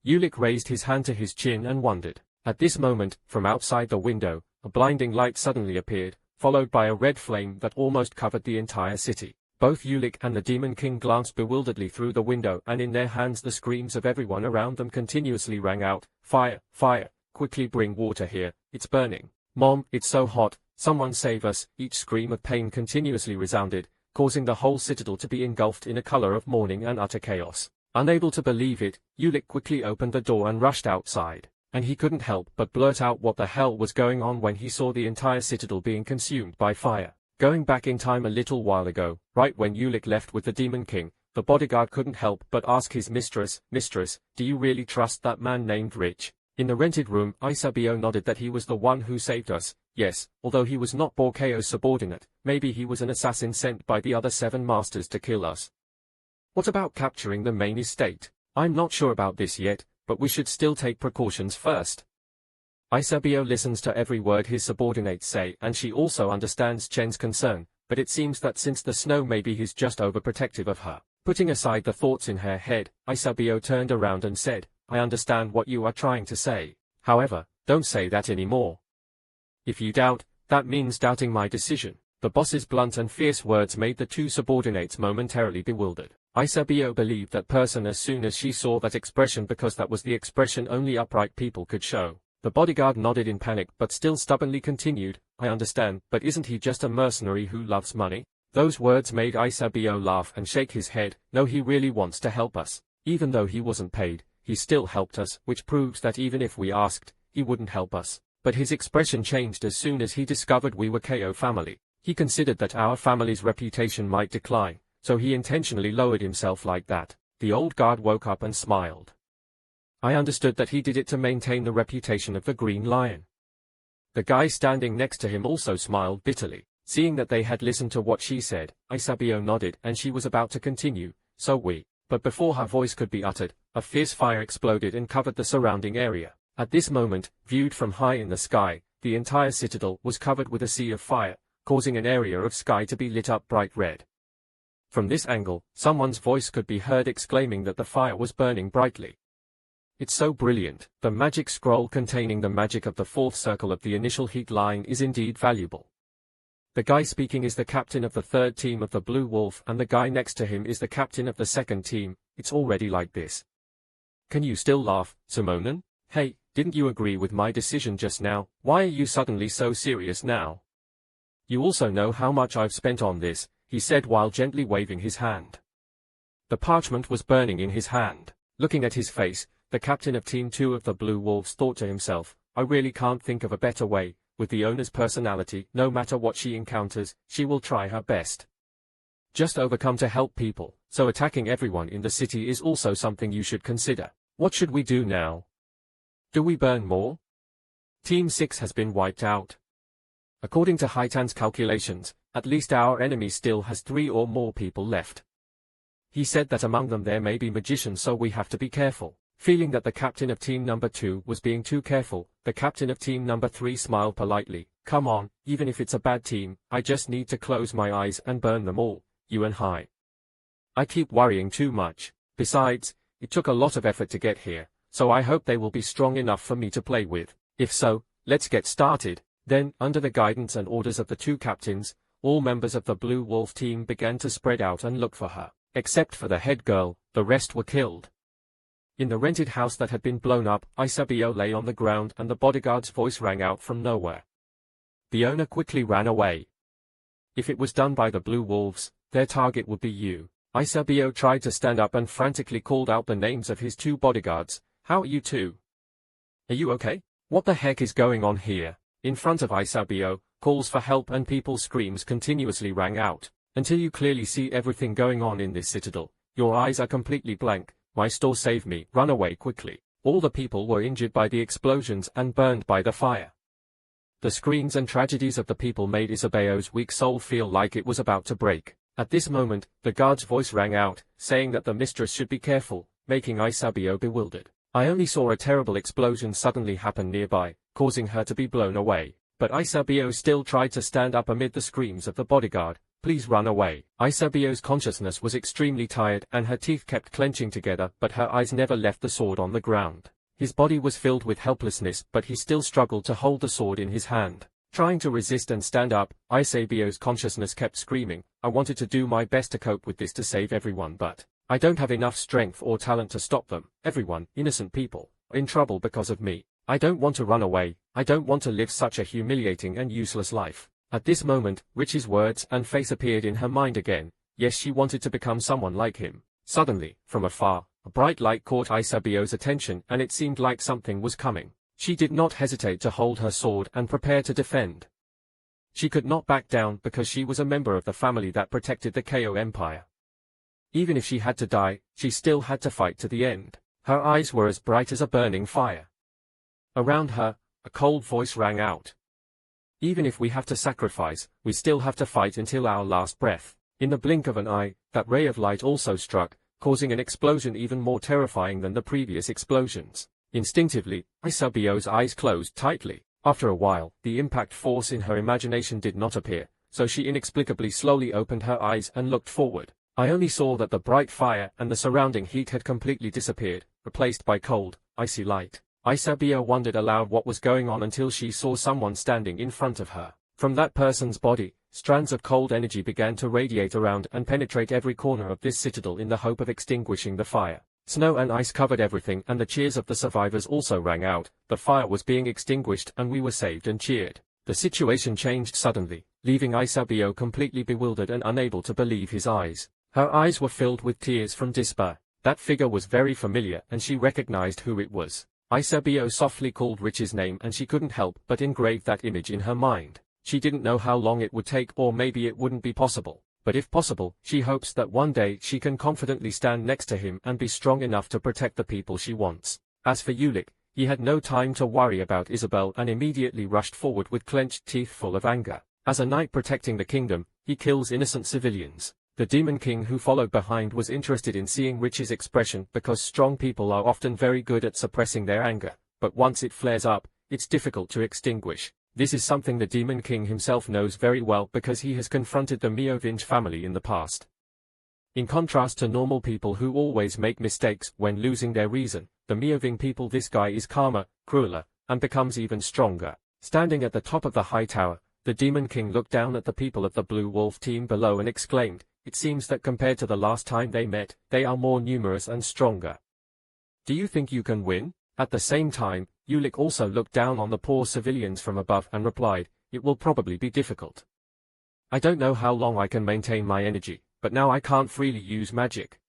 Ulick raised his hand to his chin and wondered. At this moment, from outside the window, a blinding light suddenly appeared, followed by a red flame that almost covered the entire city. Both Ulick and the Demon King glanced bewilderedly through the window and in their hands the screams of everyone around them continuously rang out, "Fire! Fire! Quickly bring water here, it's burning. Mom, it's so hot, someone save us!" Each scream of pain continuously resounded, causing the whole citadel to be engulfed in a color of mourning and utter chaos. Unable to believe it, Ulick quickly opened the door and rushed outside, and he couldn't help but blurt out what the hell was going on when he saw the entire citadel being consumed by fire. Going back in time a little while ago, right when Ulick left with the Demon King, the bodyguard couldn't help but ask his mistress, "Do you really trust that man named Rich?" In the rented room, Isabio nodded that he was the one who saved us. Yes, although he was not Borkeo's subordinate, maybe he was an assassin sent by the other 7 masters to kill us. What about capturing the main estate? I'm not sure about this yet, but we should still take precautions first. Isabio listens to every word his subordinates say and she also understands Chen's concern, but it seems that since the snow maybe he's just overprotective of her. Putting aside the thoughts in her head, Isabio turned around and said, "I understand what you are trying to say. However, don't say that anymore. If you doubt, that means doubting my decision." The boss's blunt and fierce words made the 2 subordinates momentarily bewildered. Isabio believed that person as soon as she saw that expression because that was the expression only upright people could show. The bodyguard nodded in panic but still stubbornly continued, "I understand, but isn't he just a mercenary who loves money?" Those words made Isabio laugh and shake his head. "No, he really wants to help us. Even though he wasn't paid, he still helped us, which proves that even if we asked, he wouldn't help us." But his expression changed as soon as he discovered we were KO family. He considered that our family's reputation might decline, so he intentionally lowered himself like that. The old guard woke up and smiled. I understood that he did it to maintain the reputation of the Green Lion. The guy standing next to him also smiled bitterly. Seeing that they had listened to what she said, Isabio nodded and she was about to continue, "So we." But before her voice could be uttered, a fierce fire exploded and covered the surrounding area. At this moment, viewed from high in the sky, the entire citadel was covered with a sea of fire, causing an area of sky to be lit up bright red. From this angle, someone's voice could be heard exclaiming that the fire was burning brightly. "It's so brilliant. The magic scroll containing the magic of the 4th circle of the initial heat line is indeed valuable. The guy speaking is the captain of the third team of the Blue Wolf and the guy next to him is the captain of the second team. It's already like this. Can you still laugh, Simonon? Hey, didn't you agree with my decision just now? Why are you suddenly so serious now? You also know how much I've spent on this, he said while gently waving his hand. The parchment was burning in his hand. Looking at his face, the captain of Team 2 of the Blue Wolves thought to himself, I really can't think of a better way. With the owner's personality, no matter what she encounters, she will try her best. Just overcome to help people, so attacking everyone in the city is also something you should consider. What should we do now? Do we burn more? Team 6 has been wiped out. According to Haitan's calculations, at least our enemy still has 3 or more people left. He said that among them there may be magicians, so we have to be careful. Feeling that the captain of team number 2 was being too careful, the captain of team number 3 smiled politely. Come on, even if it's a bad team, I just need to close my eyes and burn them all, you and Hai. I keep worrying too much. Besides, it took a lot of effort to get here, so I hope they will be strong enough for me to play with. If so, let's get started. Then, under the guidance and orders of the 2 captains, all members of the Blue Wolf team began to spread out and look for her. Except for the head girl, the rest were killed. In the rented house that had been blown up, Isabio lay on the ground and the bodyguard's voice rang out from nowhere. The owner quickly ran away. If it was done by the Blue Wolves, their target would be you. Isabio tried to stand up and frantically called out the names of his 2 bodyguards. How are you 2? Are you okay? What the heck is going on here? In front of Isabio, calls for help and people's screams continuously rang out. Until you clearly see everything going on in this citadel, your eyes are completely blank. My store save me, run away quickly. All the people were injured by the explosions and burned by the fire. The screams and tragedies of the people made Isabio's weak soul feel like it was about to break. At this moment, the guard's voice rang out, saying that the mistress should be careful, making Isabio bewildered. I only saw a terrible explosion suddenly happen nearby, causing her to be blown away. But Isabio still tried to stand up amid the screams of the bodyguard. Please run away. Isabio's consciousness was extremely tired and her teeth kept clenching together, but her eyes never left the sword on the ground. His body was filled with helplessness, but he still struggled to hold the sword in his hand. Trying to resist and stand up, Isabio's consciousness kept screaming, I wanted to do my best to cope with this to save everyone, but I don't have enough strength or talent to stop them. Everyone, innocent people, are in trouble because of me. I don't want to run away. I don't want to live such a humiliating and useless life. At this moment, Richie's words and face appeared in her mind again. Yes, she wanted to become someone like him. Suddenly, from afar, a bright light caught Isabio's attention and it seemed like something was coming. She did not hesitate to hold her sword and prepare to defend. She could not back down because she was a member of the family that protected the KO Empire. Even if she had to die, she still had to fight to the end. Her eyes were as bright as a burning fire. Around her, a cold voice rang out. Even if we have to sacrifice, we still have to fight until our last breath. In the blink of an eye, that ray of light also struck, causing an explosion even more terrifying than the previous explosions. Instinctively, Isabio's eyes closed tightly. After a while, the impact force in her imagination did not appear, so she inexplicably slowly opened her eyes and looked forward. I only saw that the bright fire and the surrounding heat had completely disappeared, replaced by cold, icy light. Isabio wondered aloud what was going on until she saw someone standing in front of her. From that person's body, strands of cold energy began to radiate around and penetrate every corner of this citadel in the hope of extinguishing the fire. Snow and ice covered everything and the cheers of the survivors also rang out. The fire was being extinguished and we were saved and cheered. The situation changed suddenly, leaving Isabio completely bewildered and unable to believe his eyes. Her eyes were filled with tears from despair. That figure was very familiar and she recognized who it was. Isabio softly called Rich's name and she couldn't help but engrave that image in her mind. She didn't know how long it would take or maybe it wouldn't be possible. But if possible, she hopes that one day she can confidently stand next to him and be strong enough to protect the people she wants. As for Ulick, he had no time to worry about Isabel and immediately rushed forward with clenched teeth full of anger. As a knight protecting the kingdom, he kills innocent civilians. The Demon King who followed behind was interested in seeing Rich's expression because strong people are often very good at suppressing their anger, but once it flares up, it's difficult to extinguish. This is something the Demon King himself knows very well because he has confronted the Meoving family in the past. In contrast to normal people who always make mistakes when losing their reason, the Meoving people, this guy is calmer, crueler, and becomes even stronger. Standing at the top of the high tower, The Demon King looked down at the people of the Blue Wolf team below and exclaimed, "It seems that compared to the last time they met, they are more numerous and stronger. Do you think you can win?" At the same time, Ulik also looked down on the poor civilians from above and replied, "It will probably be difficult. I don't know how long I can maintain my energy, but now I can't freely use magic.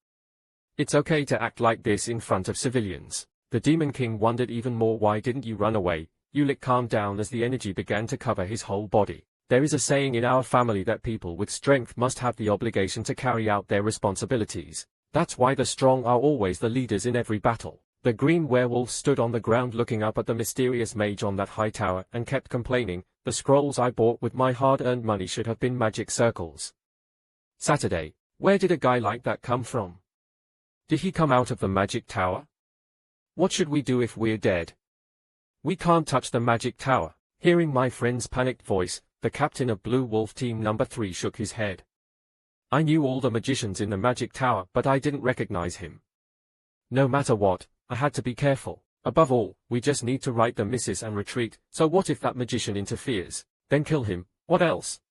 It's okay to act like this in front of civilians." The Demon King wondered even more. "Why didn't you run away?" Ulik calmed down as the energy began to cover his whole body. "There is a saying in our family that people with strength must have the obligation to carry out their responsibilities. That's why the strong are always the leaders in every battle." The green werewolf stood on the ground looking up at the mysterious mage on that high tower and kept complaining, "The scrolls I bought with my hard-earned money should have been magic circles. Saturday, where did a guy like that come from? Did he come out of the magic tower? What should we do if we're dead? We can't touch the magic tower." Hearing my friend's panicked voice, the captain of Blue Wolf Team Number 3 shook his head. "I knew all the magicians in the magic tower, but I didn't recognize him. No matter what, I had to be careful. Above all, we just need to right the misses and retreat, so what if that magician interferes? Then kill him, what else?"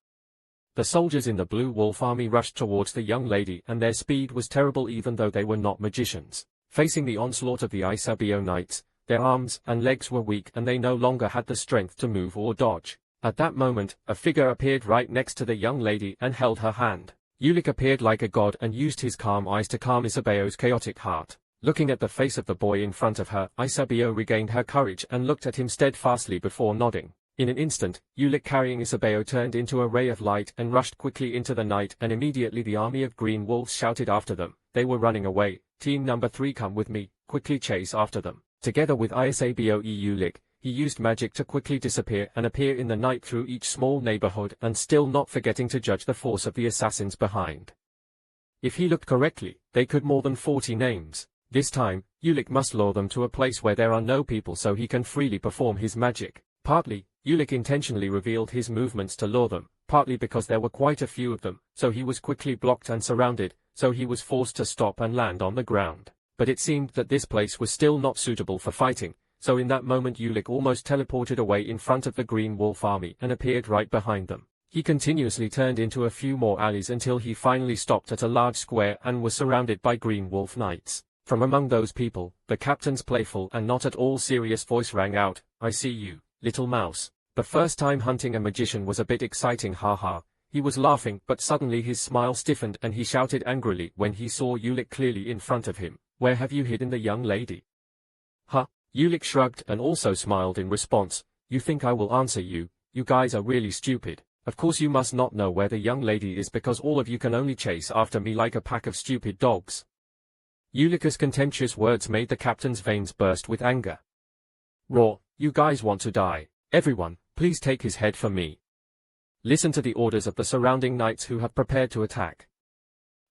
The soldiers in the Blue Wolf army rushed towards the young lady and their speed was terrible even though they were not magicians. Facing the onslaught of the Isabio knights, their arms and legs were weak and they no longer had the strength to move or dodge. At that moment, a figure appeared right next to the young lady and held her hand. Ulik appeared like a god and used his calm eyes to calm Isabio's chaotic heart. Looking at the face of the boy in front of her, Isabio regained her courage and looked at him steadfastly before nodding. In an instant, Ulik carrying Isabio turned into a ray of light and rushed quickly into the night, and immediately the army of green wolves shouted after them. They were running away. "Team number 3, come with me, quickly chase after them." Together with Isabio Ulik, he used magic to quickly disappear and appear in the night through each small neighborhood, and still not forgetting to judge the force of the assassins behind. If he looked correctly, they could more than 40 names. This time, Ulik must lure them to a place where there are no people so he can freely perform his magic. Partly, Ulik intentionally revealed his movements to lure them, partly because there were quite a few of them, so he was quickly blocked and surrounded, so he was forced to stop and land on the ground. But it seemed that this place was still not suitable for fighting, so in that moment Ulik almost teleported away in front of the Green Wolf army and appeared right behind them. He continuously turned into a few more alleys until he finally stopped at a large square and was surrounded by Green Wolf knights. From among those people, the captain's playful and not at all serious voice rang out, "I see you, little mouse." The first time hunting a magician was a bit exciting, haha. He was laughing, but suddenly his smile stiffened and he shouted angrily when he saw Ulik clearly in front of him, "Where have you hidden the young lady?" "Huh?" Ulik shrugged and also smiled in response, "You think I will answer you? You guys are really stupid. Of course you must not know where the young lady is because all of you can only chase after me like a pack of stupid dogs." Ulik's contemptuous words made the captain's veins burst with anger. "Roar, you guys want to die. Everyone, please take his head for me. Listen to the orders of the surrounding knights who have prepared to attack.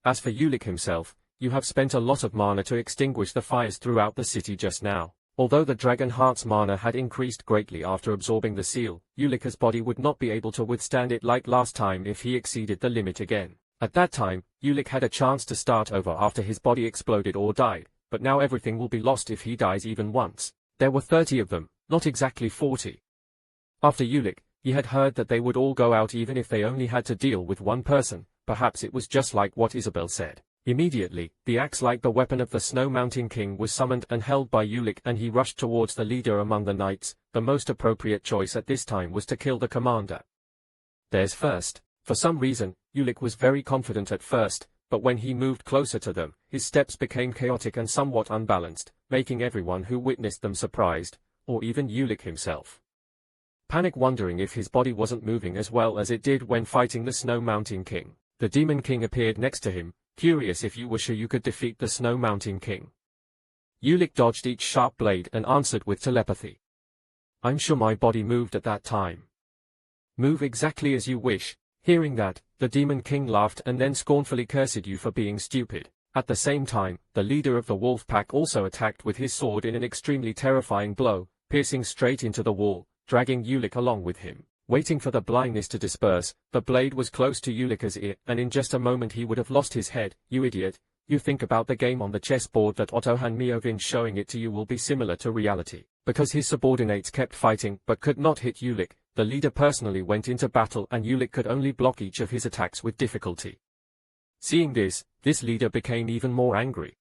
As for Ulik himself, you have spent a lot of mana to extinguish the fires throughout the city just now." Although the Dragon Heart's mana had increased greatly after absorbing the seal, Ulik's body would not be able to withstand it like last time if he exceeded the limit again. At that time, Ulik had a chance to start over after his body exploded or died, but now everything will be lost if he dies even once. There were 30 of them, not exactly 40. After Ulik, he had heard that they would all go out even if they only had to deal with one person. Perhaps it was just like what Isabel said. Immediately, the axe like the weapon of the Snow Mountain King was summoned and held by Ulik, and he rushed towards the leader among the knights. The most appropriate choice at this time was to kill the commander. Theirs first. For some reason, Ulik was very confident at first, but when he moved closer to them, his steps became chaotic and somewhat unbalanced, making everyone who witnessed them surprised, or even Ulik himself. Panic, wondering if his body wasn't moving as well as it did when fighting the Snow Mountain King. The Demon King appeared next to him, curious if you were sure you could defeat the Snow Mountain King. Ulik dodged each sharp blade and answered with telepathy. "I'm sure my body moved at that time." "Move exactly as you wish." Hearing that, the Demon King laughed and then scornfully cursed you for being stupid. At the same time, the leader of the wolf pack also attacked with his sword in an extremely terrifying blow, piercing straight into the wall, dragging Ulik along with him. Waiting for the blindness to disperse, the blade was close to Ulik's ear, and in just a moment he would have lost his head. "You idiot. You think about the game on the chessboard that Otto Hanmiovin showing it to you will be similar to reality." Because his subordinates kept fighting but could not hit Ulik, The leader personally went into battle and Ulick could only block each of his attacks with difficulty. Seeing this leader became even more angry.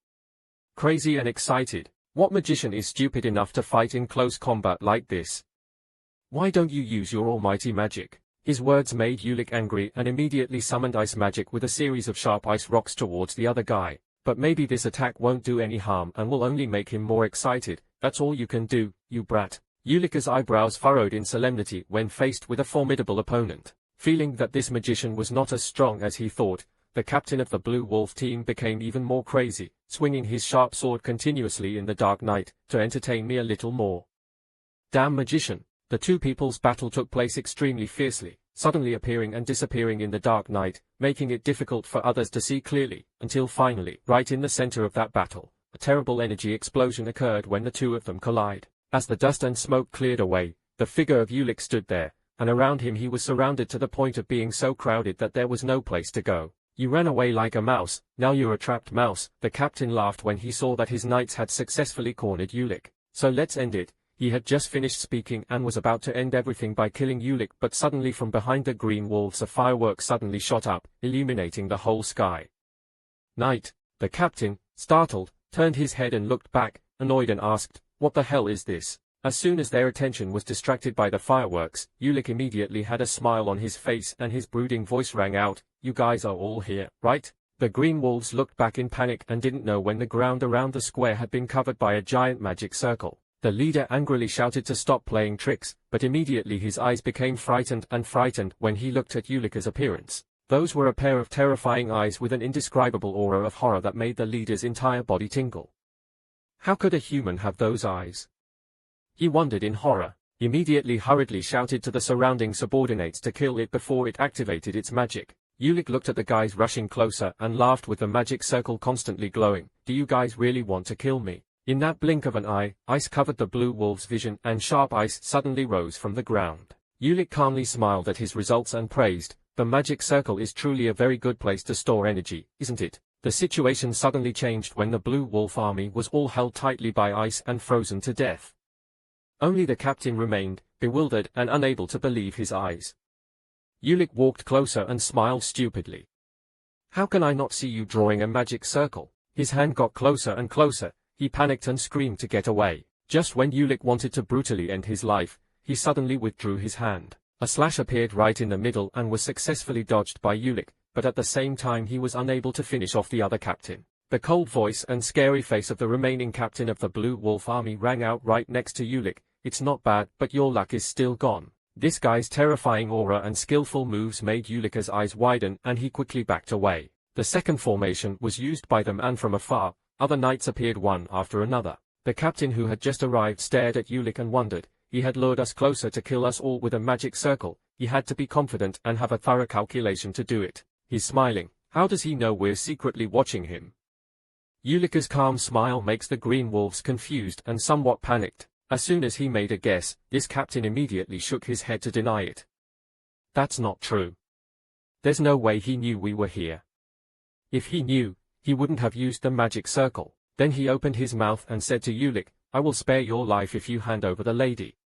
Crazy and excited. What magician is stupid enough to fight in close combat like this? Why don't you use your almighty magic? His words made Ulick angry and immediately summoned ice magic with a series of sharp ice rocks towards the other guy. But maybe this attack won't do any harm and will only make him more excited. That's all you can do, you brat. Ulick's eyebrows furrowed in solemnity when faced with a formidable opponent. Feeling that this magician was not as strong as he thought, the captain of the Blue Wolf team became even more crazy, swinging his sharp sword continuously in the dark night, to entertain me a little more. Damn magician! The two people's battle took place extremely fiercely, suddenly appearing and disappearing in the dark night, making it difficult for others to see clearly, until finally, right in the center of that battle, a terrible energy explosion occurred when the two of them collide. As the dust and smoke cleared away, the figure of Ulick stood there, and around him he was surrounded to the point of being so crowded that there was no place to go. You ran away like a mouse, now you're a trapped mouse. The captain laughed when he saw that his knights had successfully cornered Ulick. So let's end it. He had just finished speaking and was about to end everything by killing Ulick, but suddenly from behind the green wolves a firework suddenly shot up, illuminating the whole sky. Knight, the captain, startled, turned his head and looked back, annoyed and asked, "What the hell is this?" As soon as their attention was distracted by the fireworks, Ulick immediately had a smile on his face and his brooding voice rang out, "You guys are all here, right?" The green wolves looked back in panic and didn't know when the ground around the square had been covered by a giant magic circle. The leader angrily shouted to stop playing tricks, but immediately his eyes became frightened when he looked at Ulick's appearance. Those were a pair of terrifying eyes with an indescribable aura of horror that made the leader's entire body tingle. How could a human have those eyes? He wondered in horror, immediately hurriedly shouted to the surrounding subordinates to kill it before it activated its magic. Ulick looked at the guys rushing closer and laughed with the magic circle constantly glowing. "Do you guys really want to kill me?" In that blink of an eye, ice covered the blue wolf's vision and sharp ice suddenly rose from the ground. Ulick calmly smiled at his results and praised, "The magic circle is truly a very good place to store energy, isn't it?" The situation suddenly changed when the blue wolf army was all held tightly by ice and frozen to death. Only the captain remained, bewildered and unable to believe his eyes. Ulick walked closer and smiled stupidly. "How can I not see you drawing a magic circle?" His hand got closer and closer, he panicked and screamed to get away. Just when Ulick wanted to brutally end his life, he suddenly withdrew his hand. A slash appeared right in the middle and was successfully dodged by Ulick, but at the same time he was unable to finish off the other captain. The cold voice and scary face of the remaining captain of the Blue Wolf army rang out right next to Ulick. "It's not bad, but your luck is still gone." This guy's terrifying aura and skillful moves made Ulick's eyes widen and he quickly backed away. The second formation was used by them and from afar, other knights appeared one after another. The captain who had just arrived stared at Ulick and wondered, he had lured us closer to kill us all with a magic circle, he had to be confident and have a thorough calculation to do it. He's smiling, how does he know we're secretly watching him? Ulick's calm smile makes the green wolves confused and somewhat panicked. As soon as he made a guess, this captain immediately shook his head to deny it. "That's not true. There's no way he knew we were here. If he knew, he wouldn't have used the magic circle." Then he opened his mouth and said to Ulick, "I will spare your life if you hand over the lady."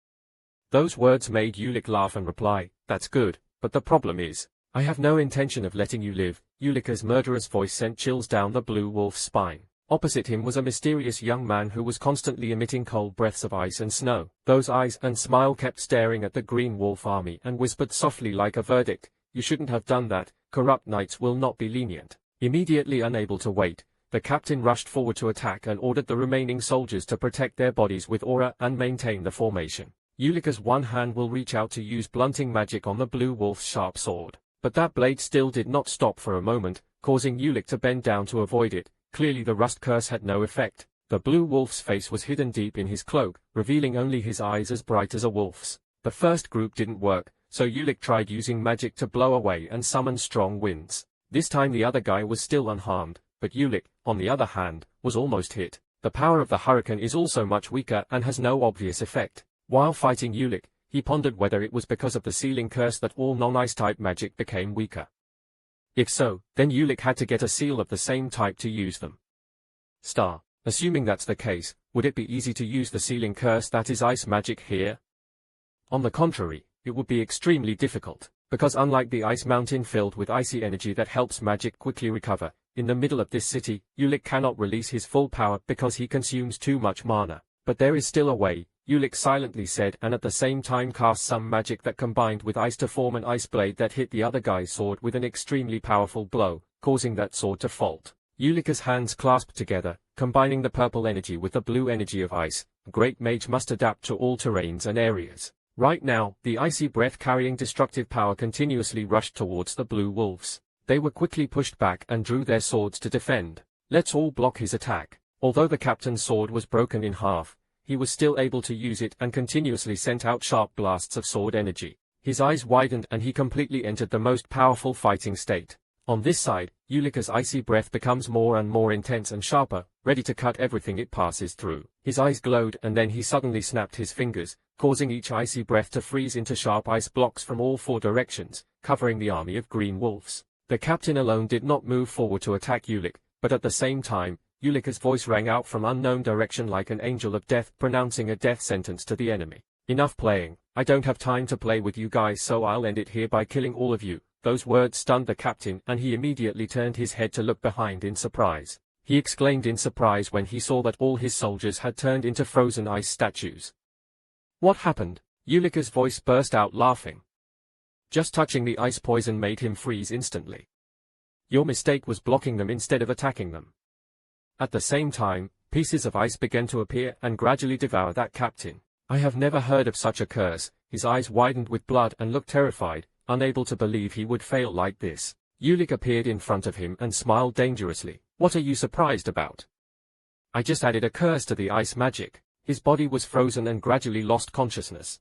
Those words made Ulick laugh and reply, "That's good, but the problem is, I have no intention of letting you live." Ulick's murderous voice sent chills down the blue wolf's spine. Opposite him was a mysterious young man who was constantly emitting cold breaths of ice and snow. Those eyes and smile kept staring at the green wolf army and whispered softly like a verdict, "You shouldn't have done that, corrupt knights will not be lenient." Immediately unable to wait, the captain rushed forward to attack and ordered the remaining soldiers to protect their bodies with aura and maintain the formation. Ulick's one hand will reach out to use blunting magic on the blue wolf's sharp sword. But that blade still did not stop for a moment, causing Ulick to bend down to avoid it. Clearly the rust curse had no effect. The blue wolf's face was hidden deep in his cloak, revealing only his eyes as bright as a wolf's. The first group didn't work, so Ulick tried using magic to blow away and summon strong winds. This time the other guy was still unharmed, but Ulick, on the other hand, was almost hit. The power of the hurricane is also much weaker and has no obvious effect. While fighting Ulick, he pondered whether it was because of the sealing curse that all non-ice type magic became weaker. If so, then Ulick had to get a seal of the same type to use them. Assuming that's the case, would it be easy to use the sealing curse that is ice magic here? On the contrary, it would be extremely difficult, because unlike the ice mountain filled with icy energy that helps magic quickly recover, in the middle of this city, Ulik cannot release his full power because he consumes too much mana. But there is still a way, Ulik silently said, and at the same time cast some magic that combined with ice to form an ice blade that hit the other guy's sword with an extremely powerful blow, causing that sword to fault. Ulik's hands clasped together, combining the purple energy with the blue energy of ice. A great mage must adapt to all terrains and areas. Right now, the icy breath carrying destructive power continuously rushed towards the blue wolves. They were quickly pushed back and drew their swords to defend. Let's all block his attack. Although the captain's sword was broken in half, he was still able to use it and continuously sent out sharp blasts of sword energy. His eyes widened and he completely entered the most powerful fighting state. On this side, Ulik's icy breath becomes more and more intense and sharper, ready to cut everything it passes through. His eyes glowed and then he suddenly snapped his fingers, causing each icy breath to freeze into sharp ice blocks from all four directions, covering the army of green wolves. The captain alone did not move forward to attack Ulik, but at the same time, Ulik's voice rang out from unknown direction like an angel of death pronouncing a death sentence to the enemy. Enough playing, I don't have time to play with you guys, so I'll end it here by killing all of you. Those words stunned the captain and he immediately turned his head to look behind in surprise. He exclaimed in surprise when he saw that all his soldiers had turned into frozen ice statues. What happened? Ulik's voice burst out laughing. Just touching the ice poison made him freeze instantly. Your mistake was blocking them instead of attacking them. At the same time, pieces of ice began to appear and gradually devour that captain. I have never heard of such a curse. His eyes widened with blood and looked terrified, unable to believe he would fail like this. Ulik appeared in front of him and smiled dangerously. What are you surprised about? I just added a curse to the ice magic. His body was frozen and gradually lost consciousness.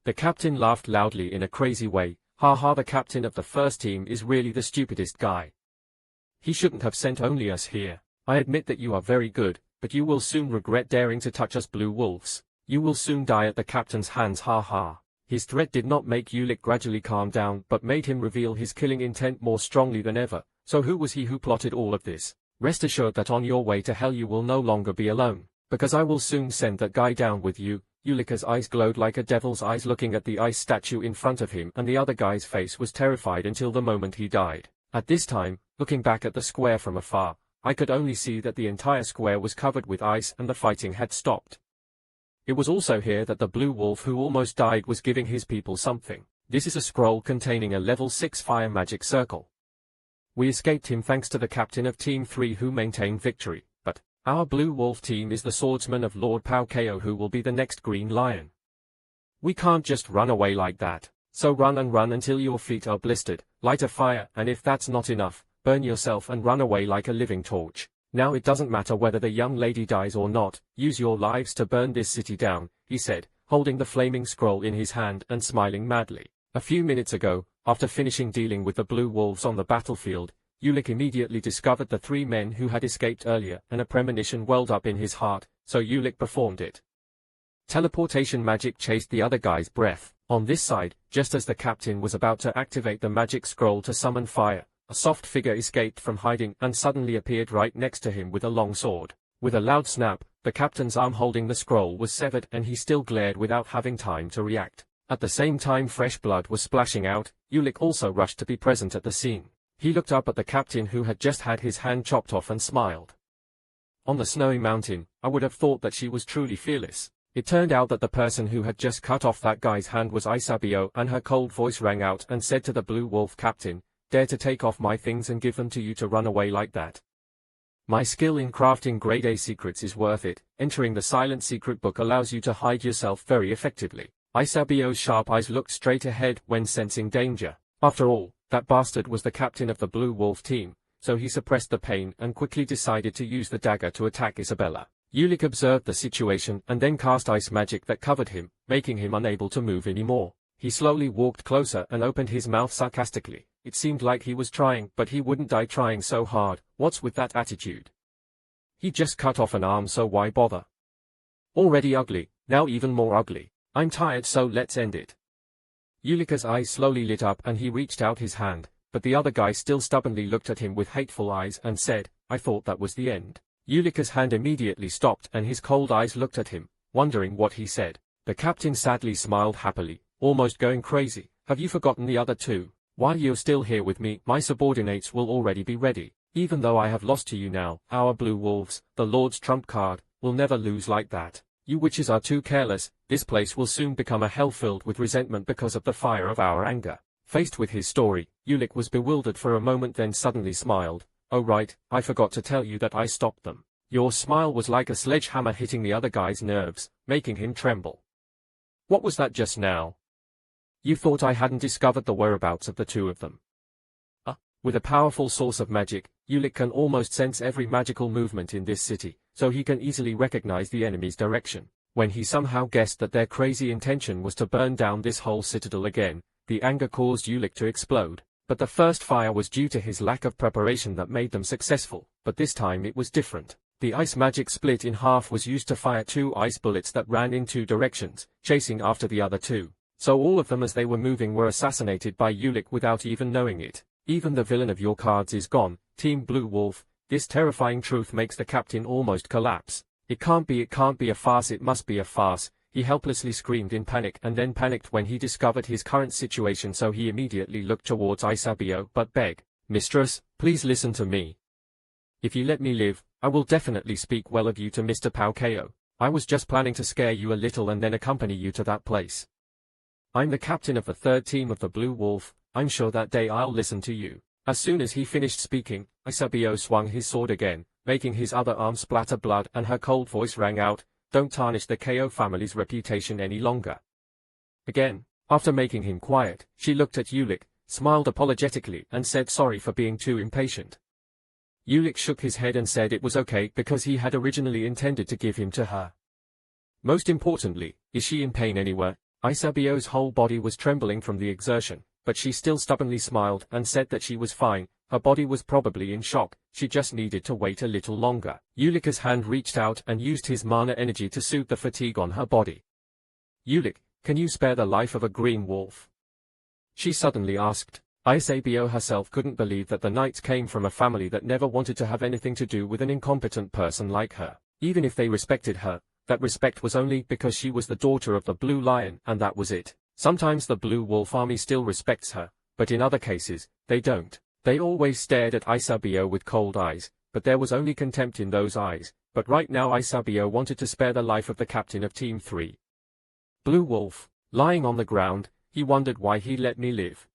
The captain laughed loudly in a crazy way. Haha, the captain of the first team is really the stupidest guy. He shouldn't have sent only us here. I admit that you are very good, but you will soon regret daring to touch us blue wolves. You will soon die at the captain's hands, haha. His threat did not make Ulik gradually calm down but made him reveal his killing intent more strongly than ever. So who was he who plotted all of this? Rest assured that on your way to hell you will no longer be alone, because I will soon send that guy down with you. Ulik's eyes glowed like a devil's eyes looking at the ice statue in front of him, and the other guy's face was terrified until the moment he died. At this time, looking back at the square from afar, I could only see that the entire square was covered with ice and the fighting had stopped. It was also here that the blue wolf who almost died was giving his people something. This is a scroll containing a level 6 fire magic circle. We escaped him thanks to the captain of Team 3 who maintained victory, but our blue wolf team is the swordsman of Lord Pao Kao who will be the next green lion. We can't just run away like that, so run and run until your feet are blistered, light a fire, and if that's not enough, burn yourself and run away like a living torch. Now it doesn't matter whether the young lady dies or not, use your lives to burn this city down, he said, holding the flaming scroll in his hand and smiling madly. A few minutes ago, after finishing dealing with the blue wolves on the battlefield, Ulik immediately discovered the 3 men who had escaped earlier, and a premonition welled up in his heart, so Ulik performed it. Teleportation magic chased the other guy's breath. On this side, just as the captain was about to activate the magic scroll to summon fire, a soft figure escaped from hiding and suddenly appeared right next to him with a long sword. With a loud snap, the captain's arm holding the scroll was severed and he still glared without having time to react. At the same time fresh blood was splashing out, Ulik also rushed to be present at the scene. He looked up at the captain who had just had his hand chopped off and smiled. On the snowy mountain, I would have thought that she was truly fearless. It turned out that the person who had just cut off that guy's hand was Isabio, and her cold voice rang out and said to the blue wolf captain, "Dare to take off my things and give them to you to run away like that? My skill in crafting grade A secrets is worth it. Entering the silent secret book allows you to hide yourself very effectively." Isabio's sharp eyes looked straight ahead when sensing danger. After all, that bastard was the captain of the blue wolf team, so he suppressed the pain and quickly decided to use the dagger to attack Isabella. Ulik observed the situation and then cast ice magic that covered him, making him unable to move anymore. He slowly walked closer and opened his mouth sarcastically. It seemed like he was trying, but he wouldn't die trying so hard. What's with that attitude? He just cut off an arm, so why bother? Already ugly, now even more ugly. I'm tired, so let's end it. Ulik's eyes slowly lit up and he reached out his hand, but the other guy still stubbornly looked at him with hateful eyes and said, "I thought that was the end." Ulik's hand immediately stopped and his cold eyes looked at him, wondering what he said. The captain sadly smiled happily. almost going crazy. Have you forgotten the other two? While you're still here with me, my subordinates will already be ready. Even though I have lost to you now, our blue wolves, the Lord's trump card, will never lose like that. You witches are too careless. This place will soon become a hell filled with resentment because of the fire of our anger. Faced with his story, Ulick was bewildered for a moment, then suddenly smiled. Oh right, I forgot to tell you that I stopped them. Your smile was like a sledgehammer hitting the other guy's nerves, making him tremble. What was that just now? You thought I hadn't discovered the whereabouts of the two of them. With a powerful source of magic, Ulick can almost sense every magical movement in this city, so he can easily recognize the enemy's direction. When he somehow guessed that their crazy intention was to burn down this whole citadel again, the anger caused Ulick to explode. But the first fire was due to his lack of preparation that made them successful, but this time it was different. The ice magic split in half was used to fire 2 ice bullets that ran in 2 directions, chasing after the other 2. So all of them as they were moving were assassinated by Ulick without even knowing it. Even the villain of your cards is gone, Team Blue Wolf. This terrifying truth makes the captain almost collapse. It can't be a farce, it must be a farce. He helplessly screamed in panic and then panicked when he discovered his current situation, so he immediately looked towards Isabio but begged, Mistress, please listen to me. If you let me live, I will definitely speak well of you to Mr. Paukeo. I was just planning to scare you a little and then accompany you to that place. I'm the captain of the 3rd team of the Blue Wolf. I'm sure that day I'll listen to you. As soon as he finished speaking, Isabio swung his sword again, making his other arm splatter blood, and her cold voice rang out, Don't tarnish the Ko family's reputation any longer. Again, after making him quiet, she looked at Ulick, smiled apologetically, and said sorry for being too impatient. Ulick shook his head and said it was okay because he had originally intended to give him to her. Most importantly, is she in pain anywhere? Isabio's whole body was trembling from the exertion, but she still stubbornly smiled and said that she was fine. Her body was probably in shock, she just needed to wait a little longer. Ulick's hand reached out and used his mana energy to soothe the fatigue on her body. Ulick, can you spare the life of a green wolf? She suddenly asked. Isabio herself couldn't believe that the knights came from a family that never wanted to have anything to do with an incompetent person like her. Even if they respected her, that respect was only because she was the daughter of the Blue Lion, and that was it. Sometimes the Blue Wolf army still respects her, but in other cases, they don't. They always stared at Isabio with cold eyes, but there was only contempt in those eyes. But right now Isabio wanted to spare the life of the captain of Team 3. Blue Wolf, lying on the ground, he wondered why he let me live.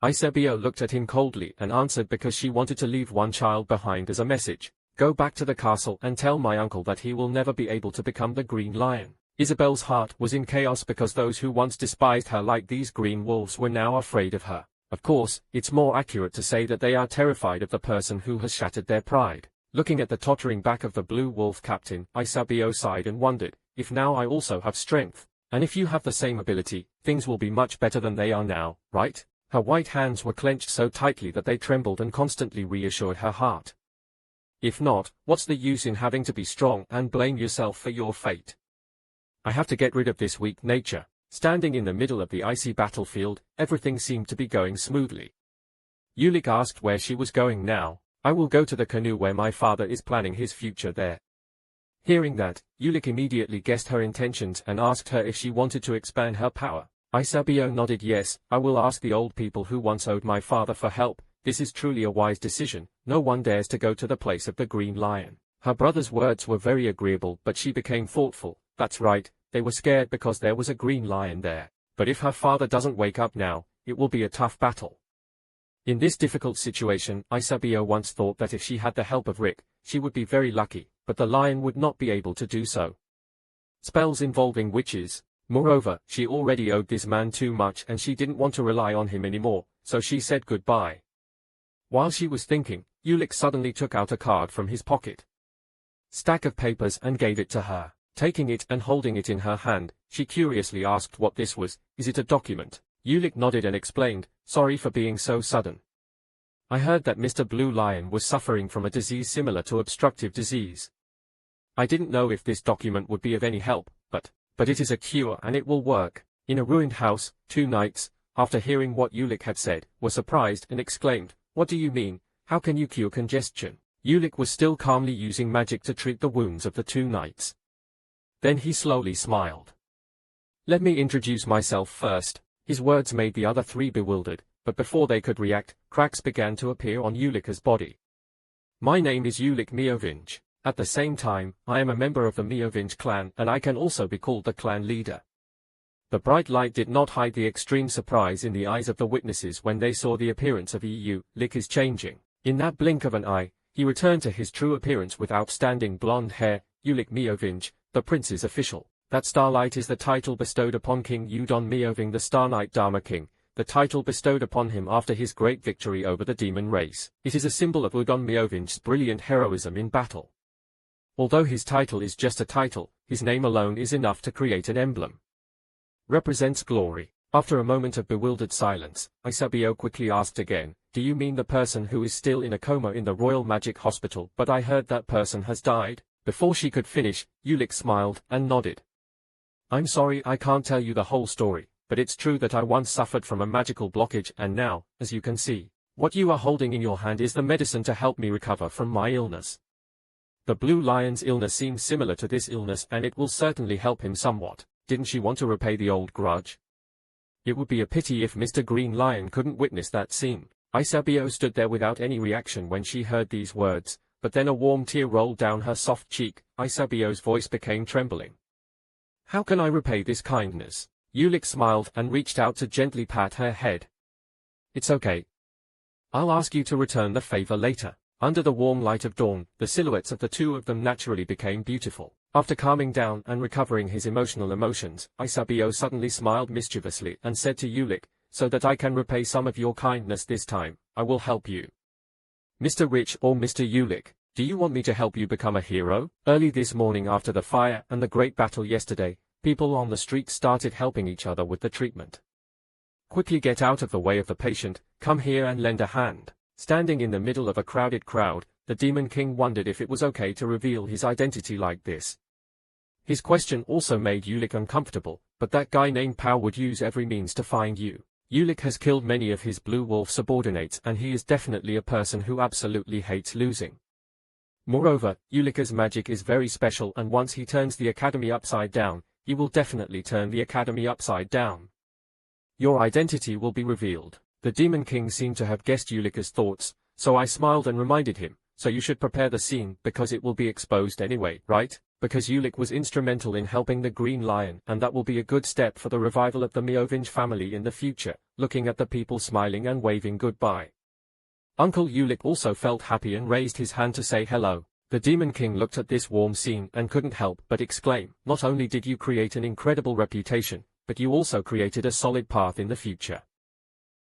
Isabio looked at him coldly and answered because she wanted to leave one child behind as a message. Go back to the castle and tell my uncle that he will never be able to become the Green Lion. Isabel's heart was in chaos because those who once despised her like these green wolves were now afraid of her. Of course, it's more accurate to say that they are terrified of the person who has shattered their pride. Looking at the tottering back of the Blue Wolf captain, Isabio sighed and wondered, if now I also have strength, and if you have the same ability, things will be much better than they are now, right? Her white hands were clenched so tightly that they trembled and constantly reassured her heart. If not, what's the use in having to be strong and blame yourself for your fate? I have to get rid of this weak nature. Standing in the middle of the icy battlefield, everything seemed to be going smoothly. Ulick asked where she was going now. I will go to the canoe where my father is planning his future there. Hearing that, Ulick immediately guessed her intentions and asked her if she wanted to expand her power. Isabio nodded yes. I will ask the old people who once owed my father for help. This is truly a wise decision. No one dares to go to the place of the Green Lion. Her brother's words were very agreeable, but she became thoughtful. That's right, they were scared because there was a Green Lion there. But if her father doesn't wake up now, it will be a tough battle. In this difficult situation, Isabio once thought that if she had the help of Rick, she would be very lucky, but the lion would not be able to do so. Spells involving witches. Moreover, she already owed this man too much and she didn't want to rely on him anymore, so she said goodbye. While she was thinking, Ulick suddenly took out a card from his pocket. Stack of papers and gave it to her. Taking it and holding it in her hand, she curiously asked what this was. Is it a document? Ulick nodded and explained, sorry for being so sudden. I heard that Mr. Blue Lion was suffering from a disease similar to obstructive disease. I didn't know if this document would be of any help, but it is a cure and it will work. In a ruined house, 2 knights, after hearing what Ulick had said, were surprised and exclaimed, what do you mean? How can you cure congestion? Ulick was still calmly using magic to treat the wounds of the 2 knights. Then he slowly smiled. Let me introduce myself first. His words made the other three bewildered, but before they could react, cracks began to appear on Ulika's body. My name is Ulik Mioving. At the same time, I am a member of the Mioving clan and I can also be called the clan leader. The bright light did not hide the extreme surprise in the eyes of the witnesses when they saw the appearance of Ulik is changing. In that blink of an eye, he returned to his true appearance with outstanding blonde hair. Ulik Mioving, the prince's official. That starlight is the title bestowed upon King Udon Mioving, the Star Knight Dharma King, the title bestowed upon him after his great victory over the demon race. It is a symbol of Udon Mioving's brilliant heroism in battle. Although his title is just a title, his name alone is enough to create an emblem. Represents glory. After a moment of bewildered silence, Isabio quickly asked again, do you mean the person who is still in a coma in the Royal Magic Hospital? But I heard that person has died. Before she could finish, Ulik smiled and nodded. I'm sorry I can't tell you the whole story, but it's true that I once suffered from a magical blockage and now, as you can see, what you are holding in your hand is the medicine to help me recover from my illness. The Blue Lion's illness seems similar to this illness and it will certainly help him somewhat. Didn't she want to repay the old grudge? It would be a pity if Mr. Green Lion couldn't witness that scene. Isabio stood there without any reaction when she heard these words, but then a warm tear rolled down her soft cheek. Isabio's voice became trembling. How can I repay this kindness? Ulik smiled and reached out to gently pat her head. It's okay. I'll ask you to return the favor later. Under the warm light of dawn, the silhouettes of the two of them naturally became beautiful. After calming down and recovering his emotions, Isabio suddenly smiled mischievously and said to Ulik, so that I can repay some of your kindness this time, I will help you. Mr. Rich or Mr. Ulik, do you want me to help you become a hero? Early this morning after the fire and the great battle yesterday, people on the street started helping each other with the treatment. Quickly get out of the way of the patient, come here and lend a hand. Standing in the middle of a crowded crowd, the Demon King wondered if it was okay to reveal his identity like this. His question also made Ulik uncomfortable, but that guy named Pao would use every means to find you. Ulik has killed many of his Blue Wolf subordinates and he is definitely a person who absolutely hates losing. Moreover, Ulika's magic is very special and once he turns the academy upside down, he will definitely turn the academy upside down. Your identity will be revealed. The Demon King seemed to have guessed Ulika's thoughts, so I smiled and reminded him, so you should prepare the scene because it will be exposed anyway, right? Because Ulik was instrumental in helping the Green Lion and that will be a good step for the revival of the Mioving family in the future, looking at the people smiling and waving goodbye. Uncle Ulik also felt happy and raised his hand to say hello. The Demon King looked at this warm scene and couldn't help but exclaim, not only did you create an incredible reputation, but you also created a solid path in the future.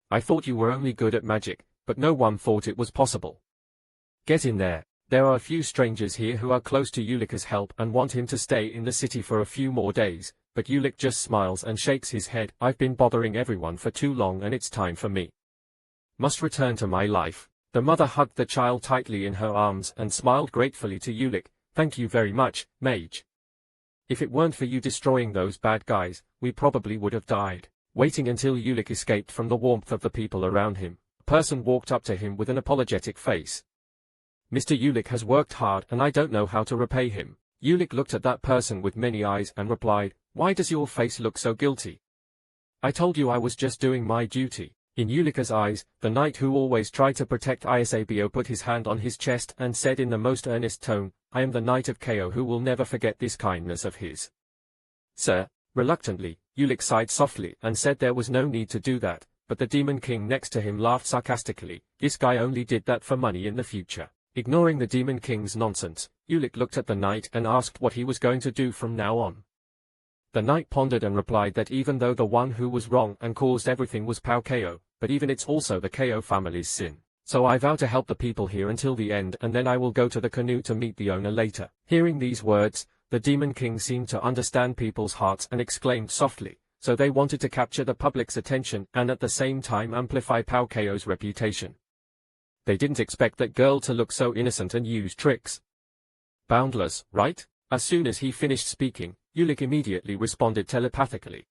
I thought you were only good at magic, but no one thought it was possible. Get in there. There are a few strangers here who are close to Ulika's help and want him to stay in the city for a few more days, but Ulik just smiles and shakes his head. I've been bothering everyone for too long and it's time for me. Must return to my life. The mother hugged the child tightly in her arms and smiled gratefully to Ulik. Thank you very much, Mage. If it weren't for you destroying those bad guys, we probably would have died. Waiting until Ulik escaped from the warmth of the people around him, a person walked up to him with an apologetic face. Mr. Ulik has worked hard and I don't know how to repay him. Ulik looked at that person with many eyes and replied, why does your face look so guilty? I told you I was just doing my duty. In Ulika's eyes, the knight who always tried to protect Isabio put his hand on his chest and said in the most earnest tone, I am the Knight of Ko who will never forget this kindness of his. Sir. Reluctantly, Ulik sighed softly and said there was no need to do that, but the Demon King next to him laughed sarcastically. This guy only did that for money in the future. Ignoring the Demon King's nonsense, Ulik looked at the knight and asked what he was going to do from now on. The knight pondered and replied that even though the one who was wrong and caused everything was Pao Ko, but even it's also the Ko family's sin. So I vow to help the people here until the end and then I will go to the canoe to meet the owner later. Hearing these words, the Demon King seemed to understand people's hearts and exclaimed softly, so they wanted to capture the public's attention and at the same time amplify Pao Ko's reputation. They didn't expect that girl to look so innocent and use tricks. Boundless, right? As soon as he finished speaking, Ulik immediately responded telepathically.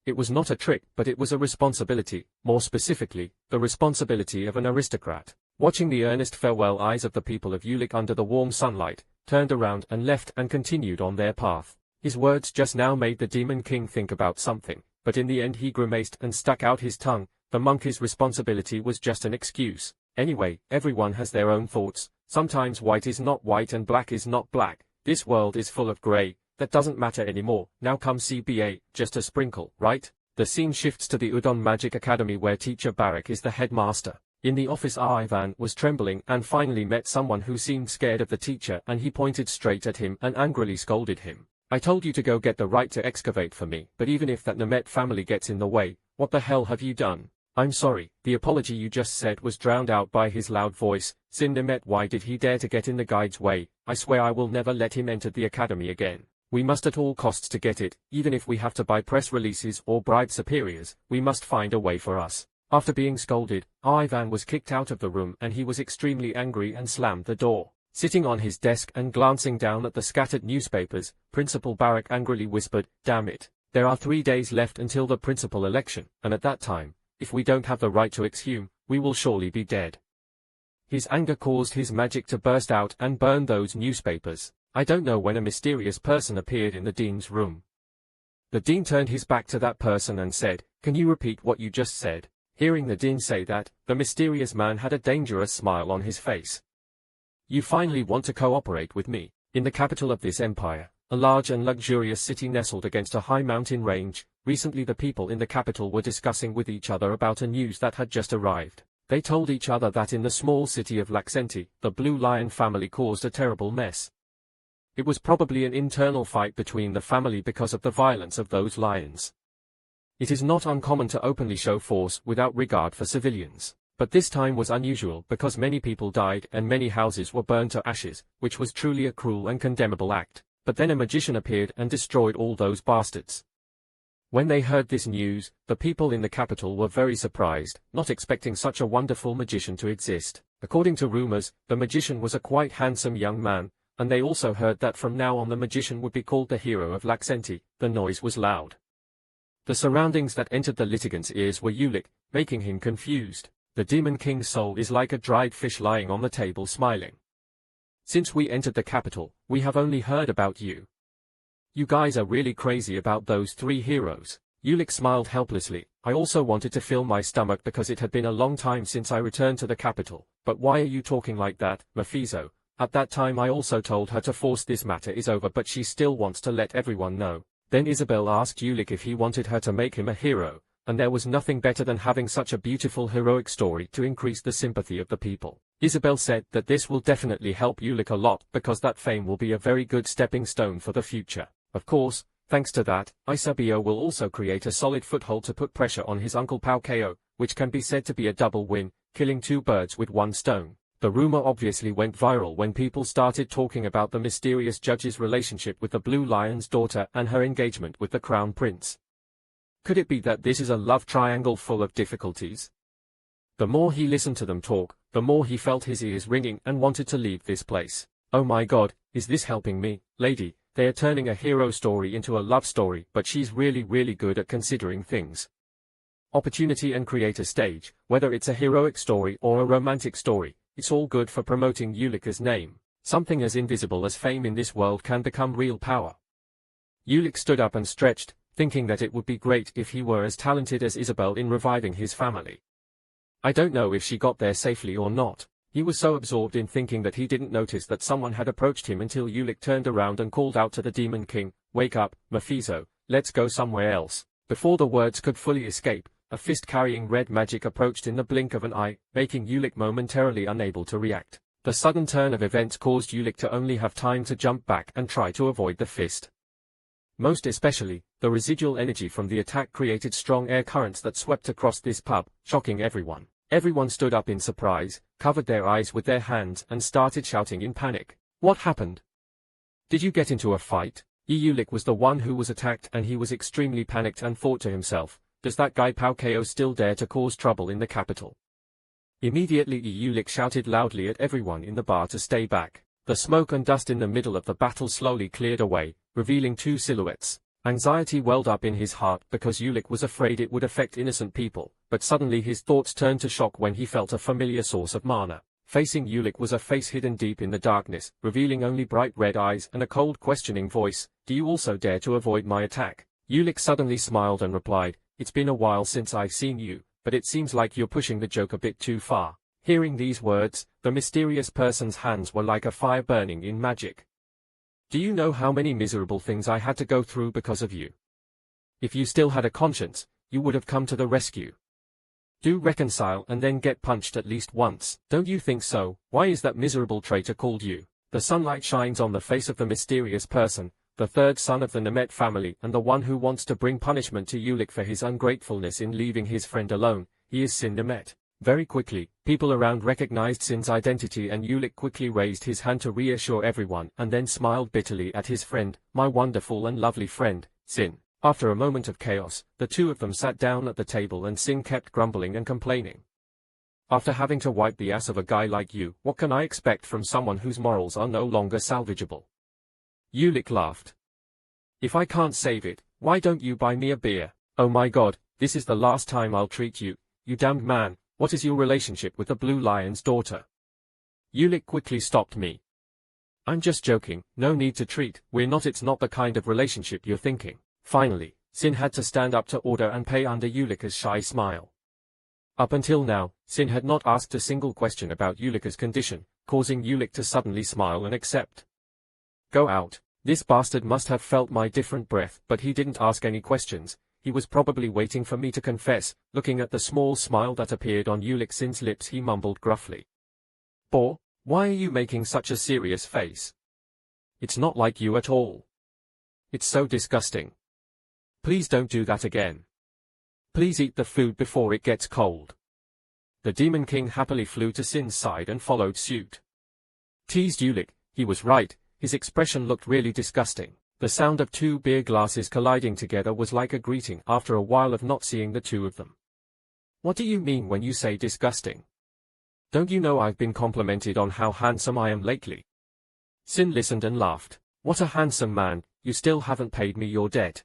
It was not a trick, but it was a responsibility, more specifically, the responsibility of an aristocrat. Watching the earnest farewell eyes of the people of Ulik under the warm sunlight, turned around and left and continued on their path. His words just now made the Demon King think about something, but in the end he grimaced and stuck out his tongue. The monkey's responsibility was just an excuse. Anyway, everyone has their own thoughts. Sometimes white is not white and black is not black. This world is full of grey. That doesn't matter anymore. Now come CBA, just a sprinkle, right? The scene shifts to the Udon Magic Academy where teacher Barak is the headmaster. In the office Ivan was trembling and finally met someone who seemed scared of the teacher, and he pointed straight at him and angrily scolded him. I told you to go get the right to excavate for me, but even if that Nemet family gets in the way, what the hell have you done? I'm sorry, the apology you just said was drowned out by his loud voice. Sin Nemet, why did he dare to get in the guide's way? I swear I will never let him enter the academy again. We must at all costs to get it, even if we have to buy press releases or bribe superiors, we must find a way for us. After being scolded, Ivan was kicked out of the room and he was extremely angry and slammed the door. Sitting on his desk and glancing down at the scattered newspapers, Principal Barak angrily whispered, "Damn it. There are 3 days left until the principal election, and at that time, if we don't have the right to exhume, we will surely be dead." His anger caused his magic to burst out and burn those newspapers. I don't know when a mysterious person appeared in the dean's room. The dean turned his back to that person and said, "Can you repeat what you just said?" Hearing the dean say that, the mysterious man had a dangerous smile on his face. "You finally want to cooperate with me." In the capital of this empire, a large and luxurious city nestled against a high mountain range, recently the people in the capital were discussing with each other about a news that had just arrived. They told each other that in the small city of Laxenti, the Blue Lion family caused a terrible mess. It was probably an internal fight between the family because of the violence of those lions. It is not uncommon to openly show force without regard for civilians. But this time was unusual because many people died and many houses were burned to ashes, which was truly a cruel and condemnable act. But then a magician appeared and destroyed all those bastards. When they heard this news, the people in the capital were very surprised, not expecting such a wonderful magician to exist. According to rumors, the magician was a quite handsome young man, and they also heard that from now on the magician would be called the hero of Laxenti. The noise was loud. The surroundings that entered the litigant's ears were Ulick, making him confused. The Demon King's soul is like a dried fish lying on the table smiling. Since we entered the capital, we have only heard about you. You guys are really crazy about those 3 heroes. Ulick smiled helplessly. I also wanted to fill my stomach because it had been a long time since I returned to the capital. But why are you talking like that, Mephisto? At that time I also told her to force this matter is over, but she still wants to let everyone know. Then Isabel asked Ulick if he wanted her to make him a hero. And there was nothing better than having such a beautiful heroic story to increase the sympathy of the people. Isabel said that this will definitely help Ulick a lot because that fame will be a very good stepping stone for the future. Of course, thanks to that, Isabio will also create a solid foothold to put pressure on his uncle Paukeo, which can be said to be a double win, killing 2 birds with 1 stone. The rumor obviously went viral when people started talking about the mysterious judge's relationship with the Blue Lion's daughter and her engagement with the Crown Prince. Could it be that this is a love triangle full of difficulties? The more he listened to them talk, the more he felt his ears ringing and wanted to leave this place. Oh my god, is this helping me, lady? They are turning a hero story into a love story, but she's really good at considering things. Opportunity and create a stage, whether it's a heroic story or a romantic story, it's all good for promoting Ulick's name. Something as invisible as fame in this world can become real power. Ulick stood up and stretched, thinking that it would be great if he were as talented as Isabel in reviving his family. I don't know if she got there safely or not. He was so absorbed in thinking that he didn't notice that someone had approached him until Ulick turned around and called out to the Demon King, "Wake up, Mephisto, let's go somewhere else." Before the words could fully escape, a fist carrying red magic approached in the blink of an eye, making Ulick momentarily unable to react. The sudden turn of events caused Ulick to only have time to jump back and try to avoid the fist. Most especially, the residual energy from the attack created strong air currents that swept across this pub, shocking everyone. Everyone stood up in surprise, covered their eyes with their hands and started shouting in panic. What happened? Did you get into a fight? Ulick was the one who was attacked and he was extremely panicked and thought to himself, does that guy Paukeo still dare to cause trouble in the capital? Immediately Ulick shouted loudly at everyone in the bar to stay back. The smoke and dust in the middle of the battle slowly cleared away, revealing 2 silhouettes. Anxiety welled up in his heart because Ulick was afraid it would affect innocent people, but suddenly his thoughts turned to shock when he felt a familiar source of mana. Facing Ulick was a face hidden deep in the darkness, revealing only bright red eyes and a cold questioning voice. do you also dare to avoid my attack? Yulik suddenly smiled and replied, it's been a while since I've seen you, but it seems like you're pushing the joke a bit too far. Hearing these words, the mysterious person's hands were like a fire burning in magic. Do you know how many miserable things I had to go through because of you? If you still had a conscience, you would have come to the rescue. Do reconcile and then get punched at least once, don't you think so? Why is that miserable traitor called you? The sunlight shines on the face of the mysterious person, the third son of the Nemet family and the one who wants to bring punishment to Yulik for his ungratefulness in leaving his friend alone. He is Sin Nemet. Very quickly, people around recognized Sin's identity and Yulik quickly raised his hand to reassure everyone and then smiled bitterly at his friend, my wonderful and lovely friend, Sin. After a moment of chaos, the two of them sat down at the table and Sin kept grumbling and complaining. After having to wipe the ass of a guy like you, what can I expect from someone whose morals are no longer salvageable? Yulik laughed. If I can't save it, why don't you buy me a beer? Oh my god, this is the last time I'll treat you, you damned man. What is your relationship with the Blue Lion's daughter? Yulik quickly stopped me. I'm just joking, no need to treat, it's not the kind of relationship you're thinking. Finally, Sin had to stand up to order and pay under Yulika's shy smile. Up until now, Sin had not asked a single question about Yulika's condition, causing Yulik to suddenly smile and accept. Go out. This bastard must have felt my different breath, but he didn't ask any questions. He was probably waiting for me to confess. Looking at the small smile that appeared on Yulik Sin's lips, he mumbled gruffly. Boar, why are you making such a serious face? It's not like you at all. It's so disgusting. Please don't do that again. Please eat the food before it gets cold. The Demon King happily flew to Sin's side and followed suit. Teased Yulik, he was right, his expression looked really disgusting. The sound of two beer glasses colliding together was like a greeting after a while of not seeing the two of them. What do you mean when you say disgusting? Don't you know I've been complimented on how handsome I am lately? Sin listened and laughed. What a handsome man, you still haven't paid me your debt.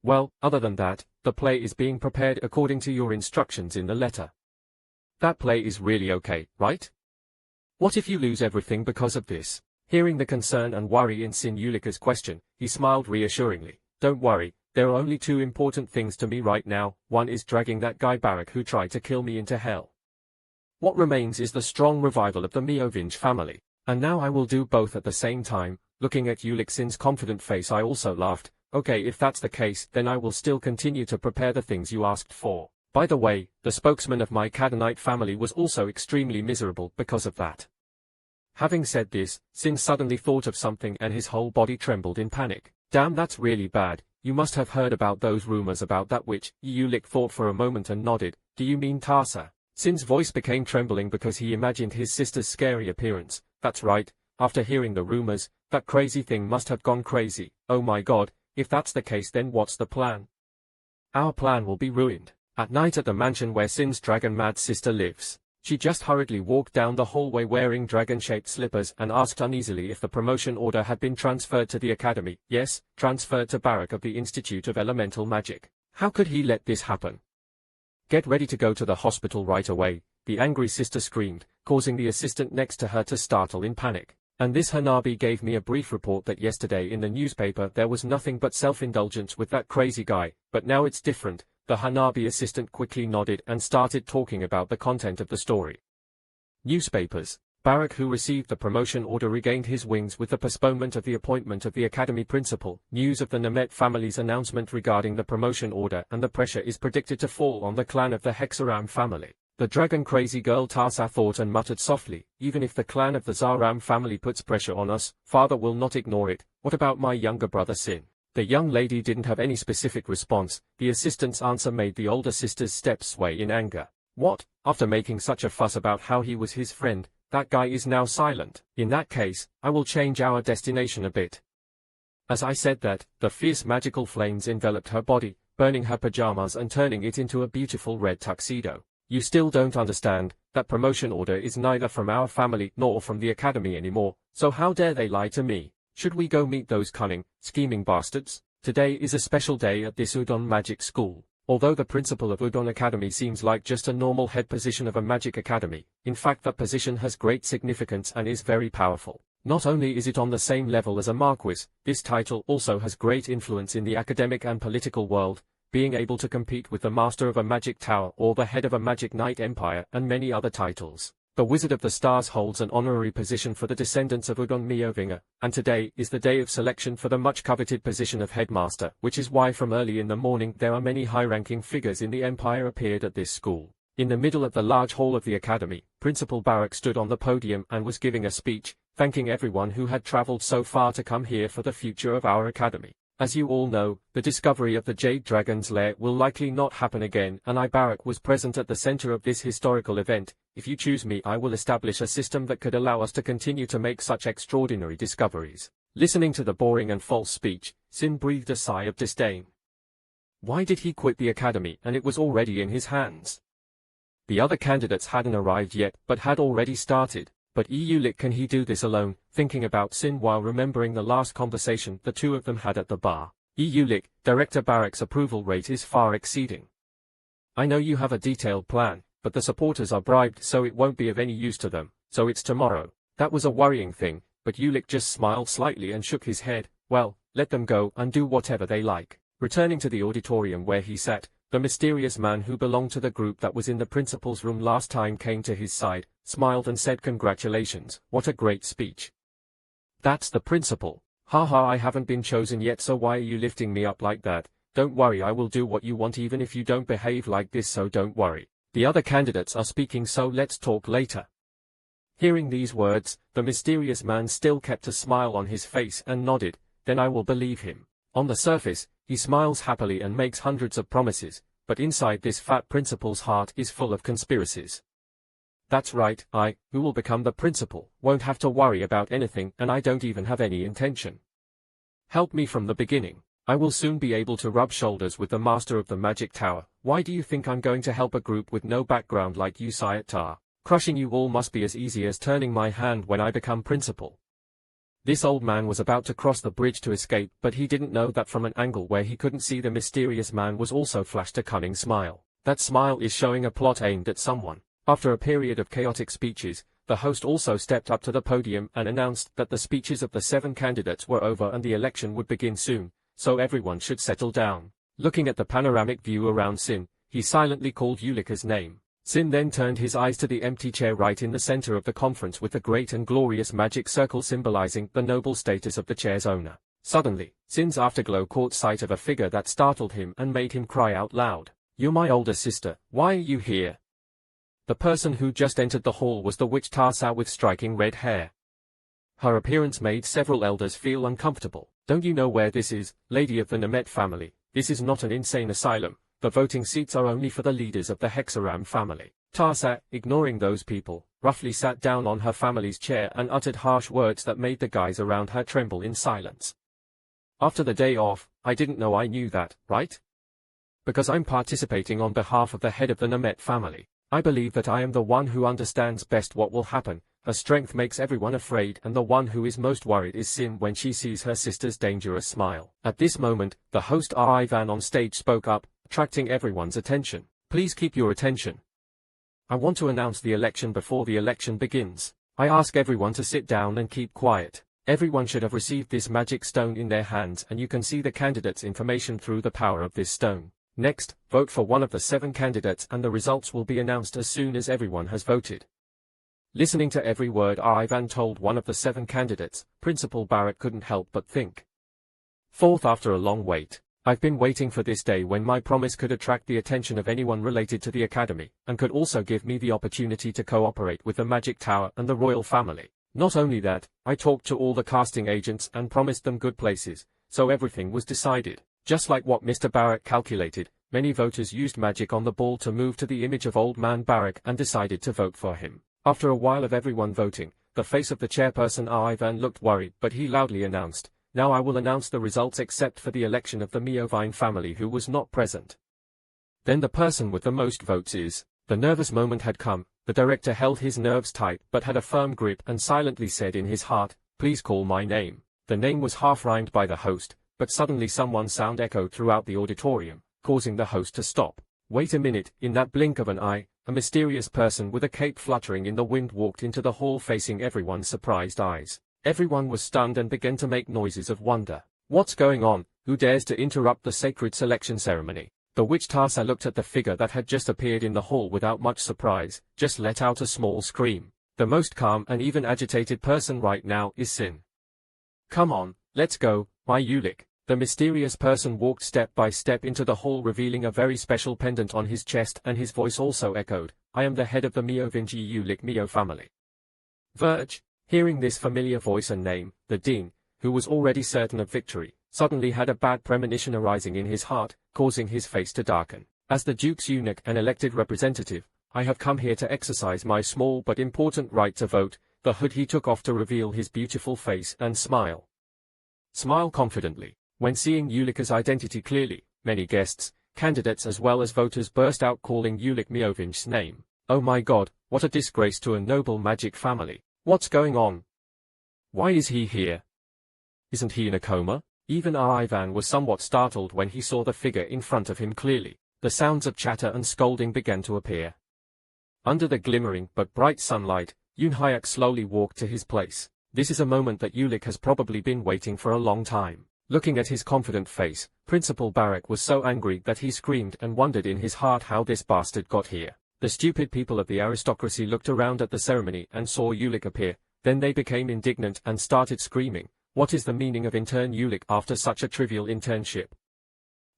Well, other than that, the play is being prepared according to your instructions in the letter. That play is really okay, right? What if you lose everything because of this? Hearing the concern and worry in Sin Yulika's question, he smiled reassuringly. Don't worry, there are only two important things to me right now. One is dragging that guy Barak who tried to kill me into hell. What remains is the strong revival of the Meovinge family. And now I will do both at the same time. Looking at Yulik Sin's confident face, I also laughed. Okay, if that's the case, then I will still continue to prepare the things you asked for. By the way, the spokesman of my Canaanite family was also extremely miserable because of that. Having said this, Sin suddenly thought of something and his whole body trembled in panic. Damn, that's really bad. You must have heard about those rumors about that witch. Yulik thought for a moment and nodded. Do you mean Tarsa? Sin's voice became trembling because he imagined his sister's scary appearance. That's right. After hearing the rumors, that crazy thing must have gone crazy. Oh my god, if that's the case, then what's the plan? Our plan will be ruined. At night at the mansion where Sin's dragon-mad sister lives, she just hurriedly walked down the hallway wearing dragon-shaped slippers and asked uneasily if the promotion order had been transferred to the academy. Yes, transferred to Barak of the Institute of Elemental Magic. How could he let this happen? Get ready to go to the hospital right away, the angry sister screamed, causing the assistant next to her to startle in panic. And this Hanabi gave me a brief report that yesterday in the newspaper there was nothing but self-indulgence with that crazy guy, but now it's different. The Hanabi assistant quickly nodded and started talking about the content of the story. Newspapers. Barak, who received the promotion order, regained his wings with the postponement of the appointment of the academy principal. News of the Nemet family's announcement regarding the promotion order and the pressure is predicted to fall on the clan of the Hexaram family. The dragon-crazy girl Tarsa thought and muttered softly, even if the clan of the Zaram family puts pressure on us, father will not ignore it. What about my younger brother Sin? The young lady didn't have any specific response. The assistant's answer made the older sister's steps sway in anger. What? After making such a fuss about how he was his friend, that guy is now silent. In that case, I will change our destination a bit. As I said that, the fierce magical flames enveloped her body, burning her pajamas and turning it into a beautiful red tuxedo. You still don't understand, that promotion order is neither from our family nor from the academy anymore, so how dare they lie to me? Should we go meet those cunning, scheming bastards? Today is a special day at this Udon Magic School. Although the principal of Udon Academy seems like just a normal head position of a magic academy, in fact that position has great significance and is very powerful. Not only is it on the same level as a marquis, this title also has great influence in the academic and political world, being able to compete with the Master of a Magic Tower or the Head of a Magic Knight Empire and many other titles. The Wizard of the Stars holds an honorary position for the descendants of Ugon Meovinger, and today is the day of selection for the much-coveted position of headmaster, which is why from early in the morning there are many high-ranking figures in the empire appeared at this school. In the middle of the large hall of the academy, Principal Barak stood on the podium and was giving a speech, thanking everyone who had traveled so far to come here for the future of our academy. As you all know, the discovery of the Jade Dragon's lair will likely not happen again, and I, Barak, was present at the center of this historical event. If you choose me, I will establish a system that could allow us to continue to make such extraordinary discoveries. Listening to the boring and false speech, Sin breathed a sigh of disdain. Why did he quit the academy, and it was already in his hands? The other candidates hadn't arrived yet, but had already started. But Eulik, can he do this alone? Thinking about Sin while remembering the last conversation the two of them had at the bar. Eulik, Director Barak's approval rate is far exceeding. I know you have a detailed plan, but the supporters are bribed so it won't be of any use to them, so it's tomorrow. That was a worrying thing, but Eulik just smiled slightly and shook his head. Well, let them go and do whatever they like. Returning to the auditorium where he sat, the mysterious man who belonged to the group that was in the principal's room last time came to his side, smiled and said, "Congratulations, what a great speech." "That's the principal. Haha, I haven't been chosen yet, so why are you lifting me up like that? Don't worry, I will do what you want even if you don't behave like this, so don't worry. The other candidates are speaking, so let's talk later." Hearing these words, the mysterious man still kept a smile on his face and nodded. Then I will believe him. On the surface, he smiles happily and makes hundreds of promises, but inside this fat principal's heart is full of conspiracies. That's right, I, who will become the principal, won't have to worry about anything, and I don't even have any intention. Help me from the beginning. I will soon be able to rub shoulders with the Master of the Magic Tower. Why do you think I'm going to help a group with no background like you, Sayat? Crushing you all must be as easy as turning my hand when I become principal. This old man was about to cross the bridge to escape, but he didn't know that from an angle where he couldn't see the mysterious man was also flashed a cunning smile. That smile is showing a plot aimed at someone. After a period of chaotic speeches, the host also stepped up to the podium and announced that the speeches of the 7 candidates were over and the election would begin soon, so everyone should settle down. Looking at the panoramic view around Sin, he silently called Eulika's name. Sin then turned his eyes to the empty chair right in the center of the conference with the great and glorious magic circle symbolizing the noble status of the chair's owner. Suddenly, Sin's afterglow caught sight of a figure that startled him and made him cry out loud. "You're my older sister, why are you here?" The person who just entered the hall was the witch Tarsa with striking red hair. Her appearance made several elders feel uncomfortable. "Don't you know where this is, lady of the Nemet family? This is not an insane asylum. The voting seats are only for the leaders of the Hexaram family." Tarsa, ignoring those people, roughly sat down on her family's chair and uttered harsh words that made the guys around her tremble in silence. "After the day off, I didn't know I knew that, right? Because I'm participating on behalf of the head of the Nemet family. I believe that I am the one who understands best what will happen. Her strength makes everyone afraid, and the one who is most worried is Sin when she sees her sister's dangerous smile." At this moment, the host Ivan on stage spoke up, attracting everyone's attention. "Please keep your attention. I want to announce the election before the election begins. I ask everyone to sit down and keep quiet. Everyone should have received this magic stone in their hands, and you can see the candidate's information through the power of this stone. Next, vote for one of the 7 candidates and the results will be announced as soon as everyone has voted." Listening to every word Ivan told one of the 7 candidates, Principal Barak couldn't help but think. "Fourth, after a long wait. I've been waiting for this day when my promise could attract the attention of anyone related to the academy, and could also give me the opportunity to cooperate with the Magic Tower and the royal family. Not only that, I talked to all the casting agents and promised them good places, so everything was decided. Just like what Mr. Barak calculated, many voters used magic on the ball to move to the image of Old Man Barak and decided to vote for him. After a while of everyone voting, the face of the chairperson Ivan looked worried, but he loudly announced, "Now I will announce the results except for the election of the Meovine family who was not present. Then the person with the most votes is." The nervous moment had come. The director held his nerves tight but had a firm grip and silently said in his heart, "Please call my name." The name was half rhymed by the host, but suddenly someone's sound echoed throughout the auditorium, causing the host to stop. Wait a minute. In that blink of an eye, a mysterious person with a cape fluttering in the wind walked into the hall facing everyone's surprised eyes. Everyone was stunned and began to make noises of wonder. What's going on? Who dares to interrupt the sacred selection ceremony? The witch Tarsa looked at the figure that had just appeared in the hall without much surprise, just let out a small scream. The most calm and even agitated person right now is Sin. Come on, let's go, my Ulik. The mysterious person walked step by step into the hall, revealing a very special pendant on his chest, and his voice also echoed, I am the head of the Meovingi Ulik Meo family. Verge, hearing this familiar voice and name, the dean, who was already certain of victory, suddenly had a bad premonition arising in his heart, causing his face to darken. As the Duke's eunuch and elected representative, I have come here to exercise my small but important right to vote. The hood he took off to reveal his beautiful face and smile. Smile confidently. When seeing Ulika's identity clearly, many guests, candidates as well as voters burst out calling Ulik Meovingi's name. Oh my god, what a disgrace to a noble magic family. What's going on? Why is he here? Isn't he in a coma? Even Ivan was somewhat startled when he saw the figure in front of him clearly. The sounds of chatter and scolding began to appear. Under the glimmering but bright sunlight, Yunhyak slowly walked to his place. This is a moment that Ulik has probably been waiting for a long time. Looking at his confident face, Principal Barak was so angry that he screamed and wondered in his heart how this bastard got here. The stupid people of the aristocracy looked around at the ceremony and saw Ulik appear, then they became indignant and started screaming. What is the meaning of intern Ulik after such a trivial internship?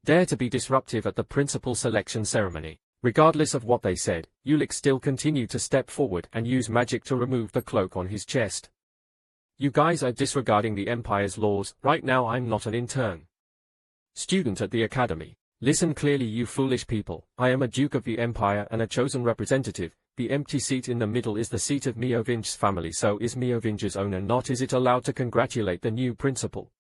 Dare to be disruptive at the principal selection ceremony. Regardless of what they said, Ulik still continued to step forward and use magic to remove the cloak on his chest. You guys are disregarding the Empire's laws. Right now I'm not an intern. Student at the academy. Listen clearly, you foolish people. I am a Duke of the Empire and a chosen representative. The empty seat in the middle is the seat of Meovingi's family, so is Meovingi's owner not? Is it allowed to congratulate the new principal?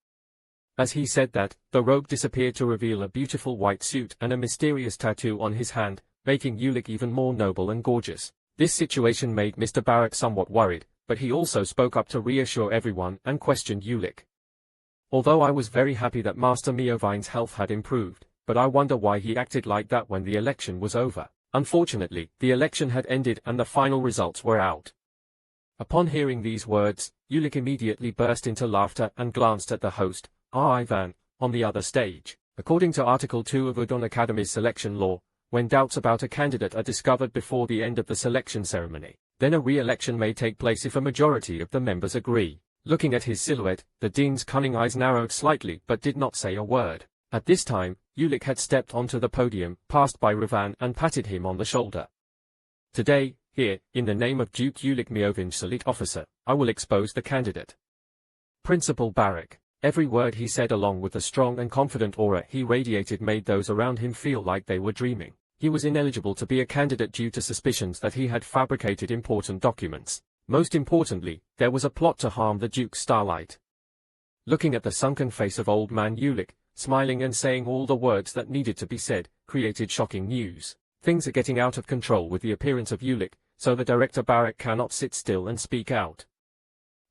As he said that, the robe disappeared to reveal a beautiful white suit and a mysterious tattoo on his hand, making Ulik even more noble and gorgeous. This situation made Mr. Barak somewhat worried, but he also spoke up to reassure everyone and questioned Ulik. Although I was very happy that Master Meovingi's health had improved, but I wonder why he acted like that when the election was over. Unfortunately, the election had ended and the final results were out. Upon hearing these words, Ulik immediately burst into laughter and glanced at the host, Ivan, on the other stage. According to Article 2 of Udon Academy's selection law, when doubts about a candidate are discovered before the end of the selection ceremony, then a re-election may take place if a majority of the members agree. Looking at his silhouette, the dean's cunning eyes narrowed slightly but did not say a word. At this time, Ulik had stepped onto the podium, passed by Ravan and patted him on the shoulder. Today, here, in the name of Duke Ulik Meovingi's elite officer, I will expose the candidate. Principal Barak. Every word he said along with the strong and confident aura he radiated made those around him feel like they were dreaming. He was ineligible to be a candidate due to suspicions that he had fabricated important documents. Most importantly, there was a plot to harm the Duke's starlight. Looking at the sunken face of old man Ulik, smiling and saying all the words that needed to be said, created shocking news. Things are getting out of control with the appearance of Ulik, so the Director Barak cannot sit still and speak out.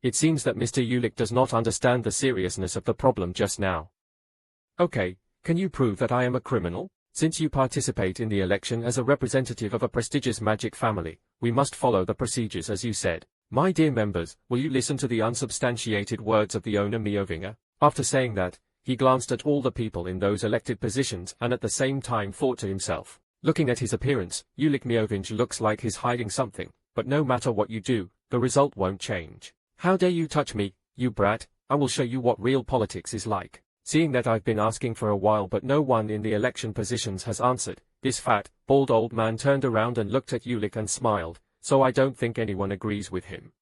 It seems that Mr. Ulik does not understand the seriousness of the problem just now. Okay, can you prove that I am a criminal? Since you participate in the election as a representative of a prestigious magic family, we must follow the procedures as you said. My dear members, will you listen to the unsubstantiated words of the owner Meovinga? After saying that, he glanced at all the people in those elected positions and at the same time thought to himself. Looking at his appearance, Ulik Meovingi looks like he's hiding something, but no matter what you do, the result won't change. How dare you touch me, you brat? I will show you what real politics is like. Seeing that I've been asking for a while but no one in the election positions has answered, this fat, bald old man turned around and looked at Ulik and smiled, so I don't think anyone agrees with him.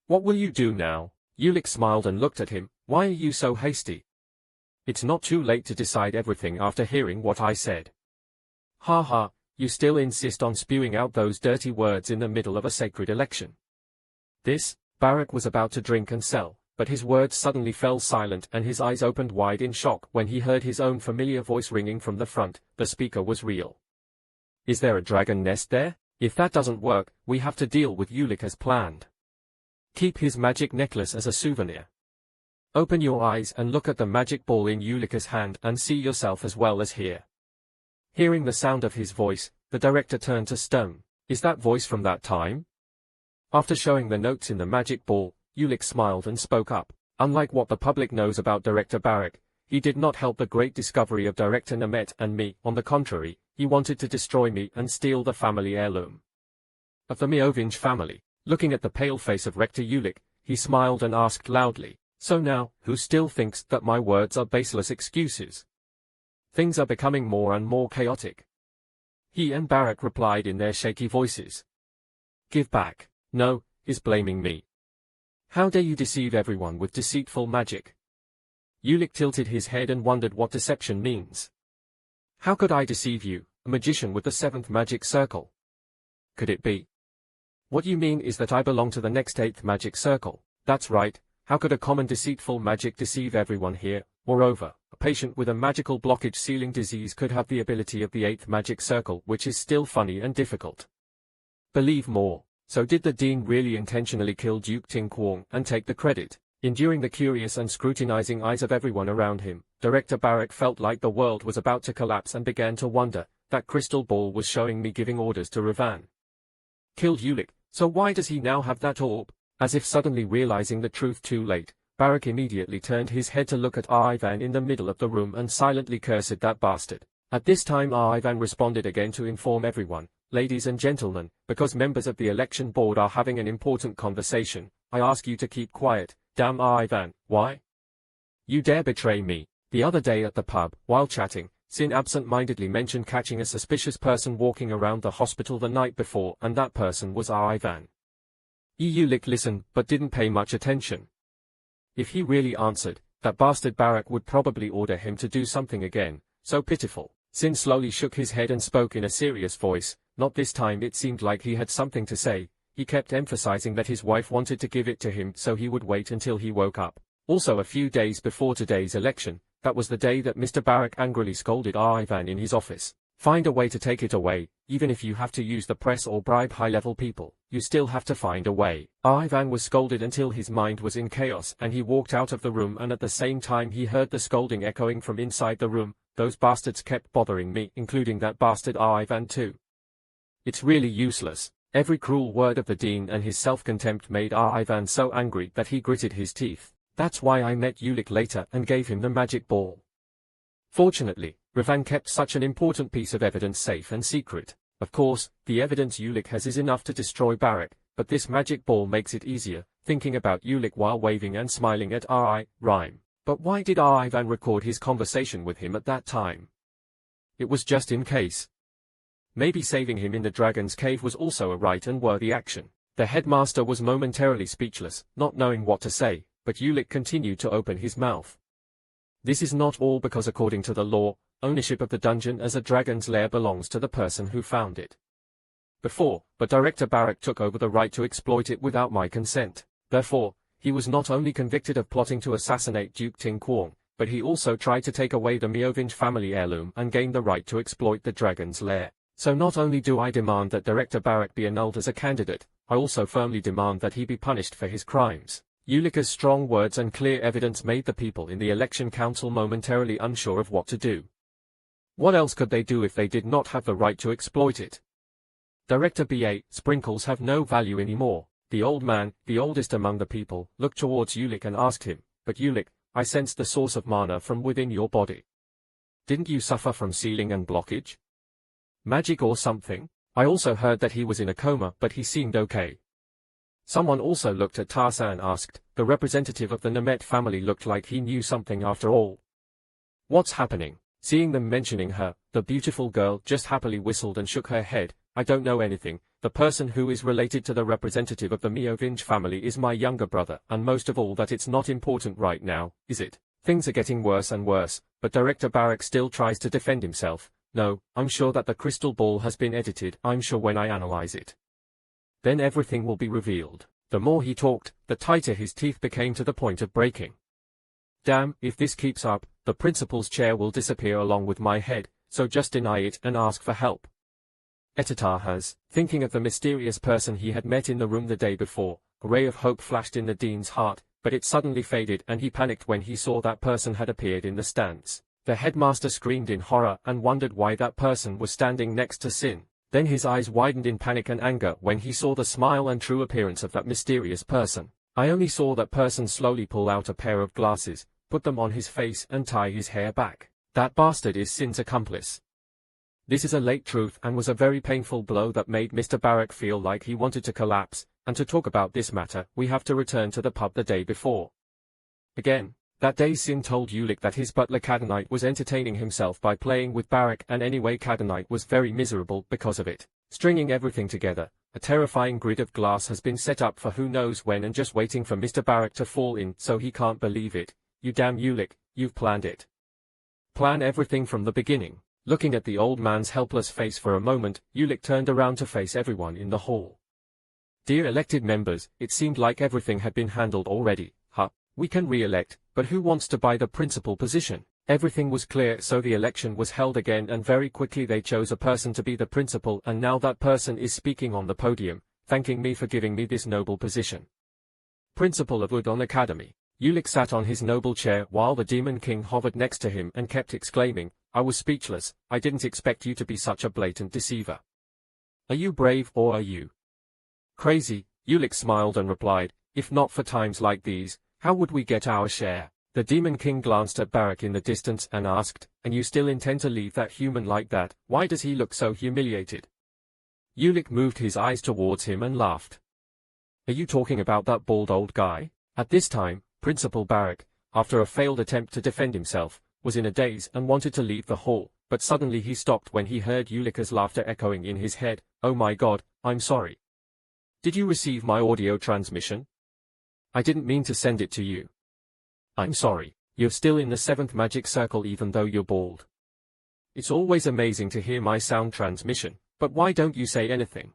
What will you do now? Ulik smiled and looked at him. Why are you so hasty? It's not too late to decide everything after hearing what I said. Ha ha, you still insist on spewing out those dirty words in the middle of a sacred election. This, Barak was about to drink and sell, but his words suddenly fell silent and his eyes opened wide in shock when he heard his own familiar voice ringing from the front. The speaker was real. Is there a dragon nest there? If that doesn't work, we have to deal with Ulik as planned. Keep his magic necklace as a souvenir. Open your eyes and look at the magic ball in Ulika's hand and see yourself as well as hear. Hearing the sound of his voice, the director turned to stone. Is that voice from that time? After showing the notes in the magic ball, Ulik smiled and spoke up. Unlike what the public knows about Director Barak, he did not help the great discovery of Director Nemeth and me. On the contrary, he wanted to destroy me and steal the family heirloom of the Meovinge family. Looking at the pale face of Rector Ulik, he smiled and asked loudly, "So now, who still thinks that my words are baseless excuses?" Things are becoming more and more chaotic. He and Barak replied in their shaky voices. "Give back." "No," is blaming me. "How dare you deceive everyone with deceitful magic?" Ulik tilted his head and wondered what deception means. "How could I deceive you, a magician with the 7th magic circle? Could it be? What you mean is that I belong to the next 8th magic circle." "That's right. How could a common deceitful magic deceive everyone here? Moreover, a patient with a magical blockage ceiling disease could have the ability of the 8th magic circle, which is still funny and difficult. Believe more. So did the Dean really intentionally kill Duke Ting Kwong and take the credit?" Enduring the curious and scrutinizing eyes of everyone around him, Director Barak felt like the world was about to collapse and began to wonder. That crystal ball was showing me giving orders to Ravan. Killed Ulik, so why does he now have that orb? As if suddenly realizing the truth too late, Barak immediately turned his head to look at Ivan in the middle of the room and silently cursed that bastard. At this time Ivan responded again to inform everyone, "Ladies and gentlemen, because members of the election board are having an important conversation, I ask you to keep quiet." "Damn Ivan, why? You dare betray me." The other day at the pub, while chatting, Sin absent-mindedly mentioned catching a suspicious person walking around the hospital the night before, and that person was Ivan. Ulik listened, but didn't pay much attention. If he really answered, that bastard Barak would probably order him to do something again. So pitiful. Sin slowly shook his head and spoke in a serious voice. Not this time. It seemed like he had something to say. He kept emphasizing that his wife wanted to give it to him, so he would wait until he woke up. Also, a few days before today's election, that was the day that Mr. Barak angrily scolded Ivan in his office. "Find a way to take it away, even if you have to use the press or bribe high-level people, you still have to find a way." Ivan was scolded until his mind was in chaos and he walked out of the room, and at the same time he heard the scolding echoing from inside the room. "Those bastards kept bothering me, including that bastard Ivan too. It's really useless." Every cruel word of the Dean and his self-contempt made Ivan so angry that he gritted his teeth. "That's why I met Ulik later and gave him the magic ball." Fortunately, Ravan kept such an important piece of evidence safe and secret. Of course, the evidence Ulik has is enough to destroy Barak, but this magic ball makes it easier, thinking about Ulik while waving and smiling at Rhyme. But why did Ivan record his conversation with him at that time? It was just in case. Maybe saving him in the Dragon's Cave was also a right and worthy action. The headmaster was momentarily speechless, not knowing what to say, but Ulik continued to open his mouth. "This is not all because according to the law, ownership of the dungeon as a dragon's lair belongs to the person who found it. But Director Barak took over the right to exploit it without my consent. Therefore, he was not only convicted of plotting to assassinate Duke Ting Kwong, but he also tried to take away the Meovinge family heirloom and gain the right to exploit the dragon's lair. So not only do I demand that Director Barak be annulled as a candidate, I also firmly demand that he be punished for his crimes." Ulik's strong words and clear evidence made the people in the election council momentarily unsure of what to do. What else could they do if they did not have the right to exploit it? Director B.A. Sprinkles have no value anymore. The old man, the oldest among the people, looked towards Ulik and asked him, "But Ulik, I sensed the source of mana from within your body. Didn't you suffer from sealing and blockage? Magic or something? I also heard that he was in a coma, but he seemed okay." Someone also looked at Tarsa and asked. The representative of the Nemeth family looked like he knew something after all. "What's happening?" Seeing them mentioning her, the beautiful girl just happily whistled and shook her head. "I don't know anything. The person who is related to the representative of the Meovinge family is my younger brother, and most of all that it's not important right now, is it? Things are getting worse and worse, but Director Barak still tries to defend himself. No, I'm sure that the crystal ball has been edited. I'm sure when I analyze it, then everything will be revealed." The more he talked, the tighter his teeth became to the point of breaking. "Damn, if this keeps up, the principal's chair will disappear along with my head, so just deny it and ask for help." Etatar has, thinking of the mysterious person he had met in the room the day before, a ray of hope flashed in the Dean's heart, but it suddenly faded and he panicked when he saw that person had appeared in the stands. The headmaster screamed in horror and wondered why that person was standing next to Sin. Then his eyes widened in panic and anger when he saw the smile and true appearance of that mysterious person. I only saw that person slowly pull out a pair of glasses, put them on his face and tie his hair back. That bastard is Sin's accomplice. This is a late truth and was a very painful blow that made Mr. Barak feel like he wanted to collapse, and to talk about this matter, we have to return to the pub the day before. Again, that day Sin told Ulick that his butler Cadonite was entertaining himself by playing with Barak, and anyway Cadonite was very miserable because of it. Stringing everything together, a terrifying grid of glass has been set up for who knows when and just waiting for Mr. Barak to fall in, so he can't believe it. You damn Ulick, you've planned it. Plan everything from the beginning. Looking at the old man's helpless face for a moment, Ulick turned around to face everyone in the hall. Dear elected members, it seemed like everything had been handled already. We can re-elect, but who wants to buy the principal position? Everything was clear, so the election was held again, and very quickly they chose a person to be the principal, and now that person is speaking on the podium, thanking me for giving me this noble position. Principal of Udon Academy. Ulick sat on his noble chair while the Demon King hovered next to him and kept exclaiming, I was speechless. I didn't expect you to be such a blatant deceiver. Are you brave or are you crazy? Ulick smiled and replied, if not for times like these, how would we get our share? The Demon King glanced at Barak in the distance and asked, and you still intend to leave that human like that? Why does he look so humiliated? Ulick moved his eyes towards him and laughed. Are you talking about that bald old guy? At this time, Principal Barak, after a failed attempt to defend himself, was in a daze and wanted to leave the hall, but suddenly he stopped when he heard Ulick's laughter echoing in his head. Oh my god, I'm sorry. Did you receive my audio transmission? I didn't mean to send it to you. I'm sorry. You're still in the 7th magic circle even though you're bald. It's always amazing to hear my sound transmission, but why don't you say anything?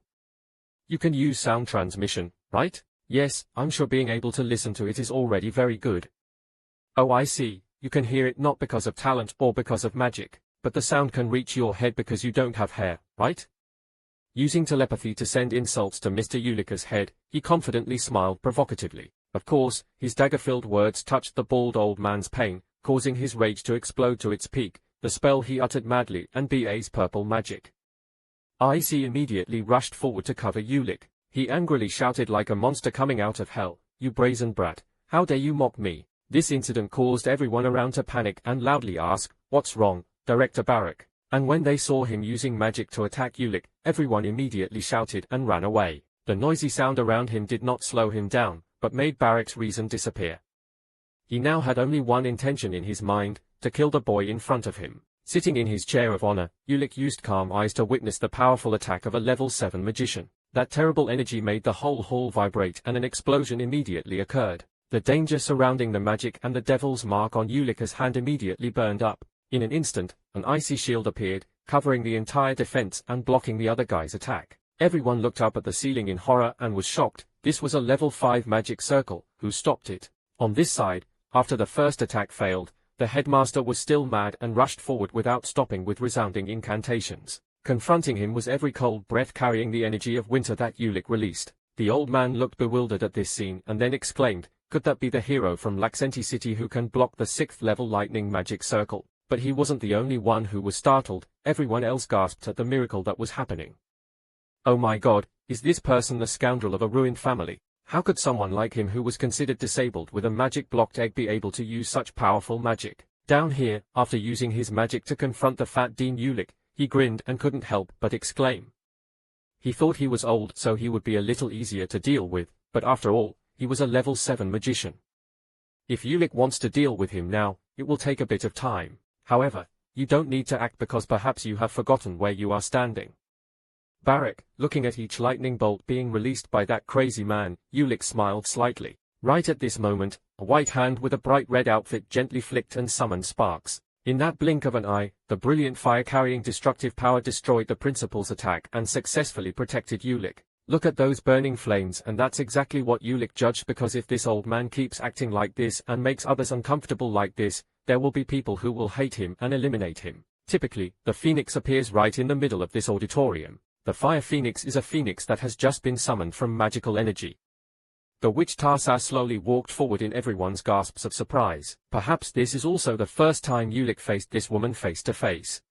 You can use sound transmission, right? Yes, I'm sure being able to listen to it is already very good. Oh, I see. You can hear it not because of talent or because of magic, but the sound can reach your head because you don't have hair, right? Using telepathy to send insults to Mr. Ulick's head, he confidently smiled provocatively. Of course, his dagger-filled words touched the bald old man's pain, causing his rage to explode to its peak. The spell he uttered madly and BA's purple magic. IC immediately rushed forward to cover Ulick. He angrily shouted like a monster coming out of hell, you brazen brat, how dare you mock me? This incident caused everyone around to panic and loudly ask, what's wrong, Director Barak? And when they saw him using magic to attack Ulick, everyone immediately shouted and ran away. The noisy sound around him did not slow him down, but made Barak's reason disappear. He now had only one intention in his mind, to kill the boy in front of him. Sitting in his chair of honor, Ulick used calm eyes to witness the powerful attack of a level 7 magician. That terrible energy made the whole hall vibrate and an explosion immediately occurred. The danger surrounding the magic and the devil's mark on Ulick's hand immediately burned up. In an instant, an icy shield appeared, covering the entire defense and blocking the other guy's attack. Everyone looked up at the ceiling in horror and was shocked. This was a level 5 magic circle. Who stopped it? On this side, after the first attack failed, the headmaster was still mad and rushed forward without stopping with resounding incantations. Confronting him was every cold breath carrying the energy of winter that Ulick released. The old man looked bewildered at this scene and then exclaimed, could that be the hero from Laxenti City who can block the 6th level lightning magic circle? But he wasn't the only one who was startled. Everyone else gasped at the miracle that was happening. Oh my god, is this person the scoundrel of a ruined family? How could someone like him who was considered disabled with a magic-blocked egg be able to use such powerful magic? Down here, after using his magic to confront the fat Dean Ulick, he grinned and couldn't help but exclaim. He thought he was old so he would be a little easier to deal with, but after all, he was a level 7 magician. If Ulick wants to deal with him now, it will take a bit of time. However, you don't need to act because perhaps you have forgotten where you are standing. Barak, looking at each lightning bolt being released by that crazy man, Ulick smiled slightly. Right at this moment, a white hand with a bright red outfit gently flicked and summoned sparks. In that blink of an eye, the brilliant fire-carrying destructive power destroyed the principal's attack and successfully protected Ulick. Look at those burning flames, and that's exactly what Ulick judged, because if this old man keeps acting like this and makes others uncomfortable like this, there will be people who will hate him and eliminate him. Typically, the phoenix appears right in the middle of this auditorium. The fire phoenix is a phoenix that has just been summoned from magical energy. The witch Tarsa slowly walked forward in everyone's gasps of surprise. Perhaps this is also the first time Ulick faced this woman face to face.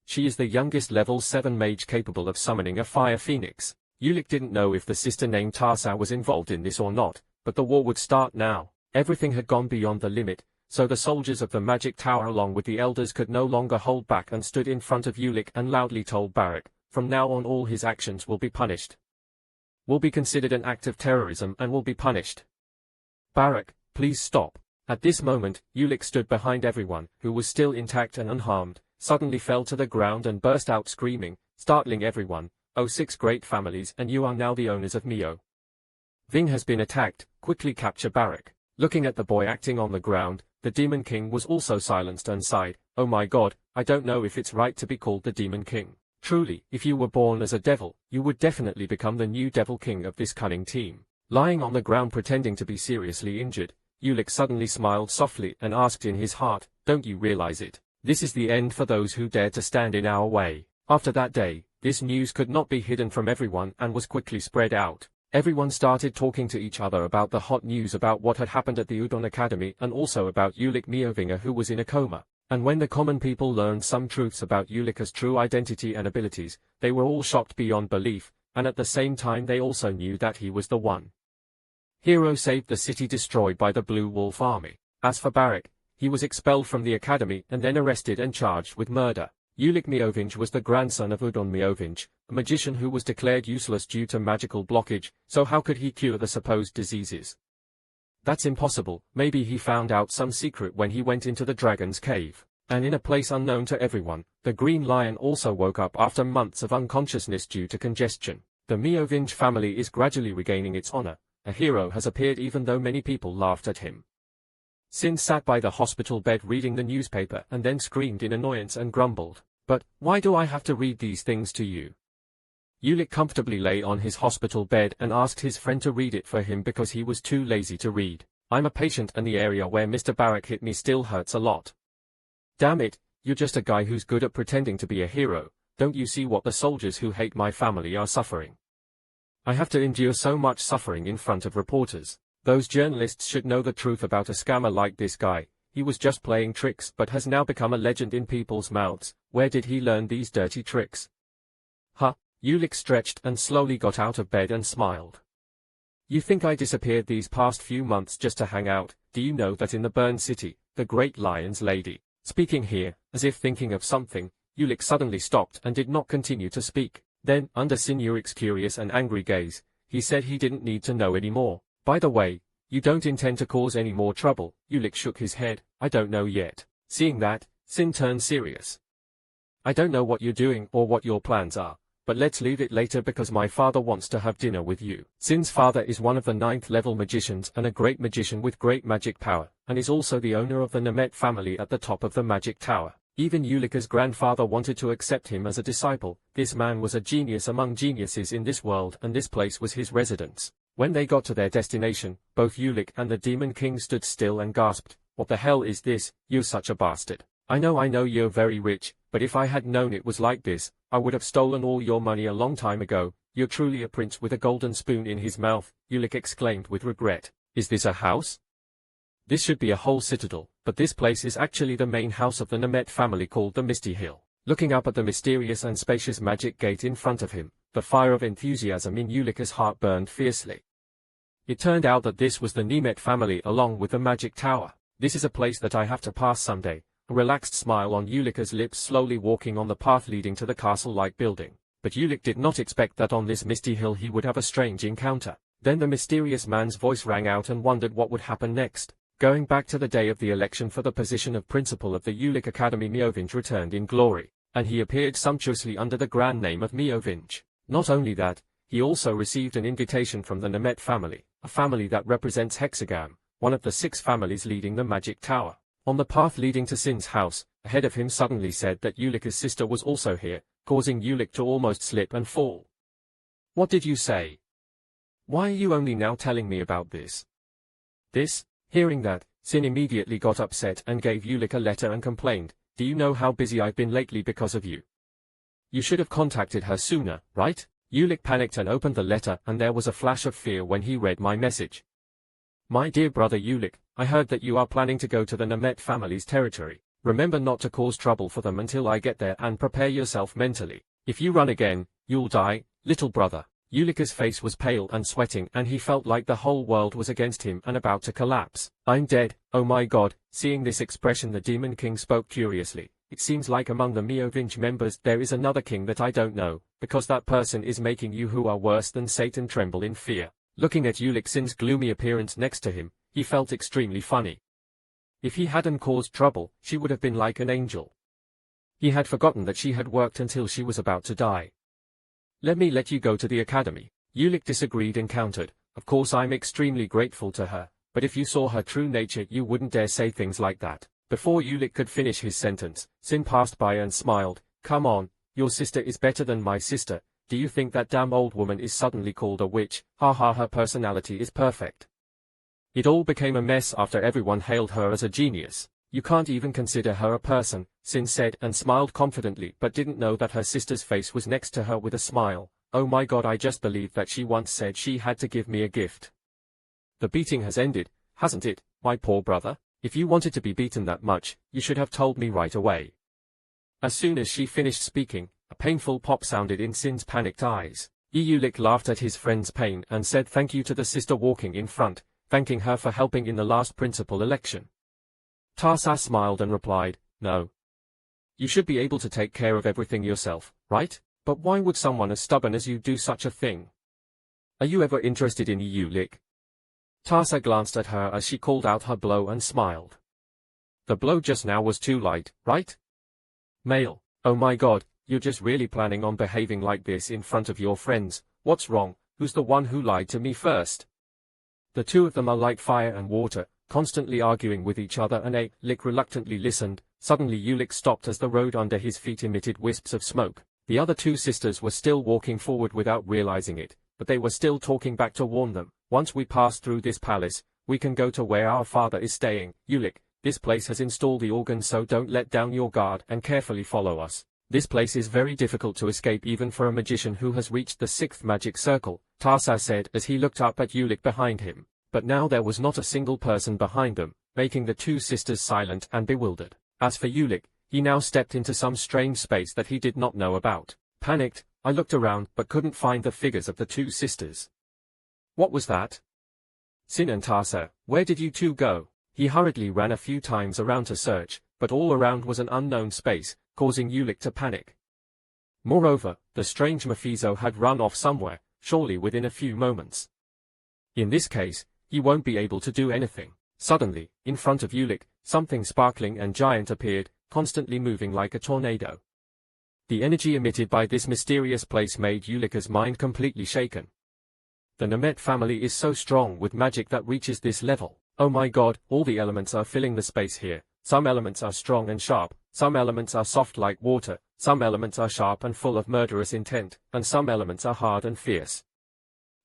She is the youngest level 7 mage capable of summoning a fire phoenix. Ulick didn't know if the sister named Tarsa was involved in this or not, but the war would start now. Everything had gone beyond the limit, so the soldiers of the magic tower along with the elders could no longer hold back and stood in front of Ulick and loudly told Barak, from now on all his actions will be punished. Will be considered an act of terrorism and will be punished. Barak, please stop. At this moment, Ulick stood behind everyone, who was still intact and unharmed, suddenly fell to the ground and burst out screaming, startling everyone, "Oh, 6 great families, and you are now the owners of Mio. Ving has been attacked, quickly capture Barak." Looking at the boy acting on the ground, the Demon King was also silenced and sighed, "Oh my God, I don't know if it's right to be called the Demon King. Truly, if you were born as a devil, you would definitely become the new Devil King of this cunning team." Lying on the ground pretending to be seriously injured, Ulick suddenly smiled softly and asked in his heart, "Don't you realize it? This is the end for those who dare to stand in our way." After that day, this news could not be hidden from everyone and was quickly spread out. Everyone started talking to each other about the hot news about what had happened at the Udon Academy and also about Ulick Miovinger who was in a coma. And when the common people learned some truths about Ulicka's true identity and abilities, they were all shocked beyond belief, and at the same time they also knew that he was the one hero saved the city destroyed by the Blue Wolf Army. As for Barak, he was expelled from the academy and then arrested and charged with murder. Ulick Miovinge was the grandson of Udon Miovinge, a magician who was declared useless due to magical blockage, so how could he cure the supposed diseases? That's impossible. Maybe he found out some secret when he went into the dragon's cave. And in a place unknown to everyone, the Green Lion also woke up after months of unconsciousness due to congestion. The Miovinge family is gradually regaining its honor. A hero has appeared even though many people laughed at him. Sin sat by the hospital bed reading the newspaper and then screamed in annoyance and grumbled, "But, why do I have to read these things to you?" Ulick comfortably lay on his hospital bed and asked his friend to read it for him because he was too lazy to read. "I'm a patient and the area where Mr. Barak hit me still hurts a lot." "Damn it, you're just a guy who's good at pretending to be a hero. Don't you see what the soldiers who hate my family are suffering? I have to endure so much suffering in front of reporters. Those journalists should know the truth about a scammer like this guy. He was just playing tricks but has now become a legend in people's mouths. Where did he learn these dirty tricks?" "Huh?" Ulick stretched and slowly got out of bed and smiled. "You think I disappeared these past few months just to hang out? Do you know that in the Burned City, the Great Lion's Lady..." Speaking here, as if thinking of something, Ulick suddenly stopped and did not continue to speak. Then, under Sinuric's curious and angry gaze, he said he didn't need to know any more. "By the way, you don't intend to cause any more trouble?" Ulick shook his head. "I don't know yet." Seeing that, Sin turned serious. "I don't know what you're doing or what your plans are, but let's leave it later because my father wants to have dinner with you." Sin's father is one of the 9th level magicians and a great magician with great magic power, and is also the owner of the Nemeth family at the top of the magic tower. Even Ulicka's grandfather wanted to accept him as a disciple. This man was a genius among geniuses in this world and this place was his residence. When they got to their destination, both Ulick and the Demon King stood still and gasped, "What the hell is this? You're such a bastard. I know you're very rich, but if I had known it was like this, I would have stolen all your money a long time ago. You're truly a prince with a golden spoon in his mouth," Ulick exclaimed with regret. "Is this a house? This should be a whole citadel, but this place is actually the main house of the Nemeth family called the Misty Hill." Looking up at the mysterious and spacious magic gate in front of him, the fire of enthusiasm in Ulicka's heart burned fiercely. It turned out that this was the Nemeth family along with the magic tower. "This is a place that I have to pass someday." A relaxed smile on Ulicka's lips, slowly walking on the path leading to the castle-like building. But Ulick did not expect that on this Misty Hill he would have a strange encounter. Then the mysterious man's voice rang out and wondered what would happen next. Going back to the day of the election for the position of principal of the Ulick Academy, Miovinge returned in glory, and he appeared sumptuously under the grand name of Miovinge. Not only that, he also received an invitation from the Nemeth family, a family that represents Hexagam, one of the 6 families leading the magic tower. On the path leading to Sin's house, ahead of him suddenly said that Ulicka's sister was also here, causing Ulick to almost slip and fall. "What did you say? Why are you only now telling me about this?" Hearing that, Sin immediately got upset and gave Ulick a letter and complained, "Do you know how busy I've been lately because of you? You should have contacted her sooner, right?" Ulick panicked and opened the letter, and there was a flash of fear when he read my message. "My dear brother Ulick, I heard that you are planning to go to the Nemeth family's territory. Remember not to cause trouble for them until I get there and prepare yourself mentally. If you run again, you'll die, little brother." Ulika's face was pale and sweating, and he felt like the whole world was against him and about to collapse. I'm dead, oh my god. Seeing this expression, the Demon King spoke curiously. It seems like among the Meovinge members there is another king that I don't know, because that person is making you who are worse than Satan tremble in fear. Looking at Ulik Sin's gloomy appearance next to him, he felt extremely funny. If he hadn't caused trouble, she would have been like an angel. He had forgotten that she had worked until she was about to die. Let me let you go to the academy. Ulik disagreed and countered. Of course I'm extremely grateful to her, but if you saw her true nature you wouldn't dare say things like that. Before Ulik could finish his sentence, Sin passed by and smiled. Come on, your sister is better than my sister. Do you think that damn old woman is suddenly called a witch? Haha, her personality is perfect. It all became a mess after everyone hailed her as a genius. You can't even consider her a person, Sin said and smiled confidently, but didn't know that her sister's face was next to her with a smile. Oh my god, I just believed that she once said she had to give me a gift. The beating has ended, hasn't it, my poor brother? If you wanted to be beaten that much, you should have told me right away. As soon as she finished speaking, a painful pop sounded in Sin's panicked eyes. Ulik laughed at his friend's pain and said thank you to the sister walking in front, thanking her for helping in the last principal election. Tarsa smiled and replied, no. You should be able to take care of everything yourself, right? But why would someone as stubborn as you do such a thing? Are you ever interested in Ulik? Tarsa glanced at her as she called out her blow and smiled. The blow just now was too light, right? Male. Oh my god, you're just really planning on behaving like this in front of your friends. What's wrong? Who's the one who lied to me first? The two of them are like fire and water, constantly arguing with each other, and Ulik reluctantly listened. Suddenly Ulik stopped as the road under his feet emitted wisps of smoke. The other two sisters were still walking forward without realizing it, but they were still talking back to warn them. Once we pass through this palace, we can go to where our father is staying. Ulik, this place has installed the organ, so don't let down your guard and carefully follow us. This place is very difficult to escape even for a magician who has reached the 6th magic circle, Tarsa said as he looked up at Ulik behind him. But now there was not a single person behind them, making the two sisters silent and bewildered. As for Ulik, he now stepped into some strange space that he did not know about. Panicked, I looked around but couldn't find the figures of the two sisters. What was that? Sin and Tarsa, where did you two go? He hurriedly ran a few times around to search, but all around was an unknown space, causing Ulik to panic. Moreover, the strange Mephisto had run off somewhere, surely within a few moments. In this case, he won't be able to do anything. Suddenly, in front of Ulik, something sparkling and giant appeared, constantly moving like a tornado. The energy emitted by this mysterious place made Ulika's mind completely shaken. The Nemet family is so strong with magic that reaches this level. Oh my god, all the elements are filling the space here. Some elements are strong and sharp, some elements are soft like water, some elements are sharp and full of murderous intent, and some elements are hard and fierce.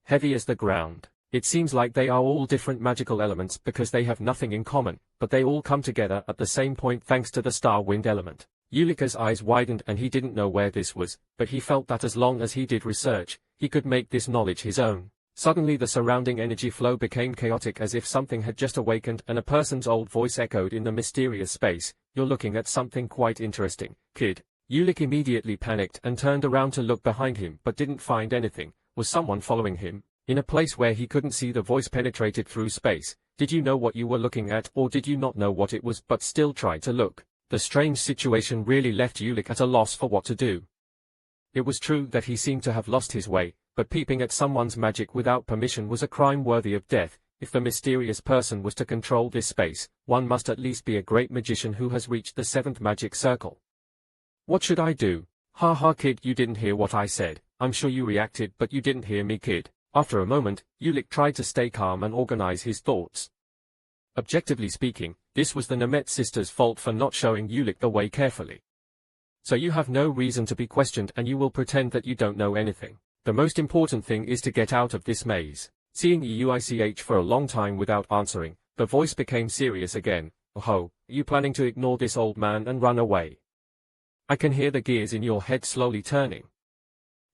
Heavy as the ground. It seems like they are all different magical elements because they have nothing in common, but they all come together at the same point thanks to the star wind element. Ulika's eyes widened and he didn't know where this was, but he felt that as long as he did research, he could make this knowledge his own. Suddenly the surrounding energy flow became chaotic as if something had just awakened and a person's old voice echoed in the mysterious space. You're looking at something quite interesting, kid. Ulik immediately panicked and turned around to look behind him but didn't find anything. Was someone following him? In a place where he couldn't see, the voice penetrated through space. Did you know what you were looking at, or did you not know what it was but still try to look? The strange situation really left Ulik at a loss for what to do. It was true that he seemed to have lost his way, but peeping at someone's magic without permission was a crime worthy of death. If the mysterious person was to control this space, one must at least be a great magician who has reached the 7th magic circle. What should I do? Ha ha kid, you didn't hear what I said. I'm sure you reacted, but you didn't hear me kid. After a moment, Ulik tried to stay calm and organize his thoughts. Objectively speaking, this was the Nemet sisters' fault for not showing Ulik the way carefully. So you have no reason to be questioned and you will pretend that you don't know anything. The most important thing is to get out of this maze. Seeing Uich for a long time without answering, the voice became serious again. Oh, are you planning to ignore this old man and run away? I can hear the gears in your head slowly turning.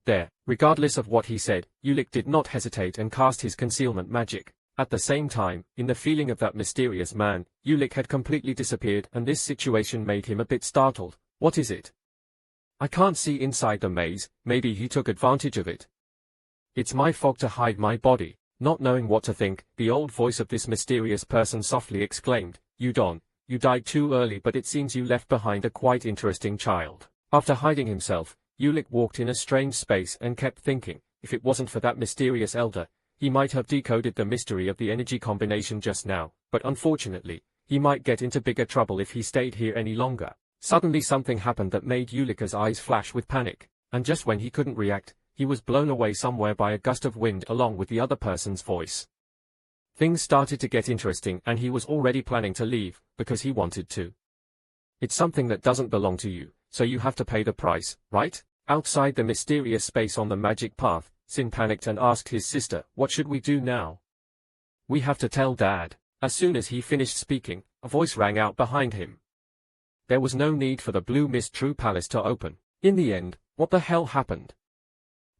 There, regardless of what he said, Ulik did not hesitate and cast his concealment magic. At the same time, in the feeling of that mysterious man, Ulik had completely disappeared and this situation made him a bit startled. What is it? I can't see inside the maze, maybe he took advantage of it. It's my fog to hide my body. Not knowing what to think, the old voice of this mysterious person softly exclaimed, Yudon, you died too early, but it seems you left behind a quite interesting child. After hiding himself, Ulick walked in a strange space and kept thinking, if it wasn't for that mysterious elder, he might have decoded the mystery of the energy combination just now, but unfortunately, he might get into bigger trouble if he stayed here any longer. Suddenly something happened that made Ulicker's eyes flash with panic, and just when he couldn't react, he was blown away somewhere by a gust of wind along with the other person's voice. Things started to get interesting and he was already planning to leave, because he wanted to. It's something that doesn't belong to you, so you have to pay the price, right? Outside the mysterious space on the magic path, Sin panicked and asked his sister, what should we do now? We have to tell Dad. As soon as he finished speaking, a voice rang out behind him. There was no need for the blue mist true palace to open. In the end, what the hell happened?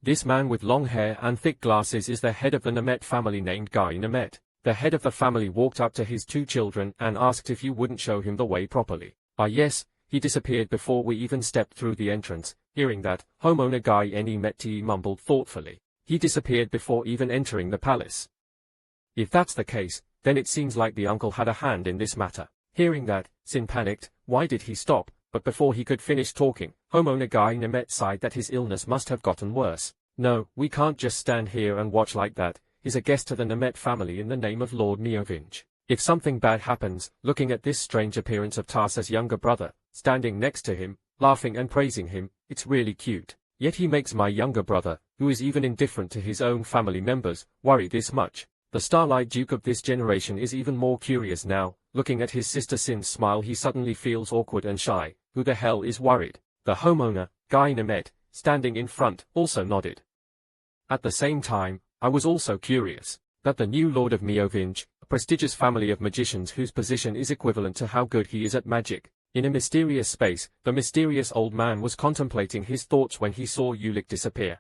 This man with long hair and thick glasses is the head of the Nemet family named Guy Nemet. The head of the family walked up to his two children and asked if you wouldn't show him the way properly. Yes, he disappeared before we even stepped through the entrance. Hearing that, homeowner Guy Nemet mumbled thoughtfully. He disappeared before even entering the palace. If that's the case, then it seems like the uncle had a hand in this matter. Hearing that, Sin panicked. Why did he stop? But before he could finish talking, homeowner Guy Nemet sighed that his illness must have gotten worse. No, we can't just stand here and watch like that. He's a guest to the Nemet family in the name of Lord Meovinge. If something bad happens, looking at this strange appearance of Tarsa's younger brother, standing next to him, laughing and praising him, it's really cute. Yet he makes my younger brother, who is even indifferent to his own family members, worry this much. The Starlight Duke of this generation is even more curious now. Looking at his sister Sin's smile, he suddenly feels awkward and shy. Who the hell is worried? The homeowner, Guy Nemet, standing in front, also nodded. At the same time, I was also curious that the new Lord of Meovinge, a prestigious family of magicians whose position is equivalent to how good he is at magic. In a mysterious space, the mysterious old man was contemplating his thoughts when he saw Ulick disappear.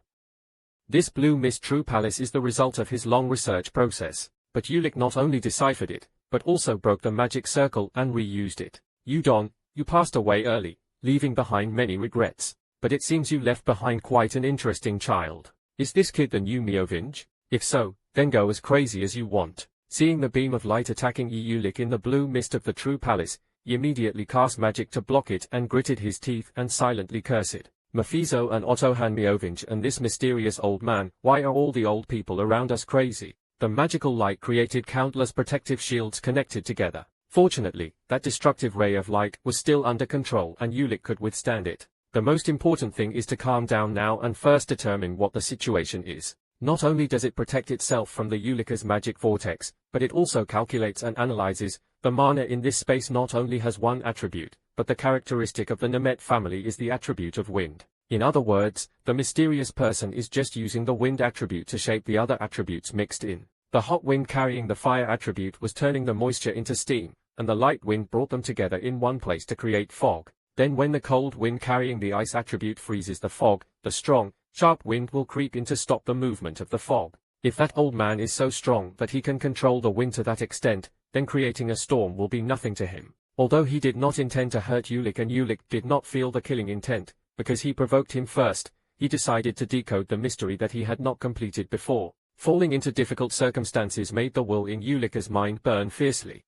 This blue mist true palace is the result of his long research process, but Ulick not only deciphered it, but also broke the magic circle and reused it. Udon, you passed away early, leaving behind many regrets, but it seems you left behind quite an interesting child. Is this kid the new Meovinge? If so, then go as crazy as you want. Seeing the beam of light attacking Ulick in the blue mist of the true palace, he immediately cast magic to block it and gritted his teeth and silently cursed. Mephizo and Ottohan Meovinge and this mysterious old man, why are all the old people around us crazy? The magical light created countless protective shields connected together. Fortunately, that destructive ray of light was still under control and Ulick could withstand it. The most important thing is to calm down now and first determine what the situation is. Not only does it protect itself from the Ulicker's magic vortex, but it also calculates and analyzes. The mana in this space not only has one attribute, but the characteristic of the Nemet family is the attribute of wind. In other words, the mysterious person is just using the wind attribute to shape the other attributes mixed in. The hot wind carrying the fire attribute was turning the moisture into steam, and the light wind brought them together in one place to create fog. Then when the cold wind carrying the ice attribute freezes the fog, the strong, sharp wind will creep in to stop the movement of the fog. If that old man is so strong that he can control the wind to that extent, then creating a storm will be nothing to him. Although he did not intend to hurt Ulick and Ulick did not feel the killing intent, because he provoked him first, he decided to decode the mystery that he had not completed before. Falling into difficult circumstances made the will in Ulicker's mind burn fiercely.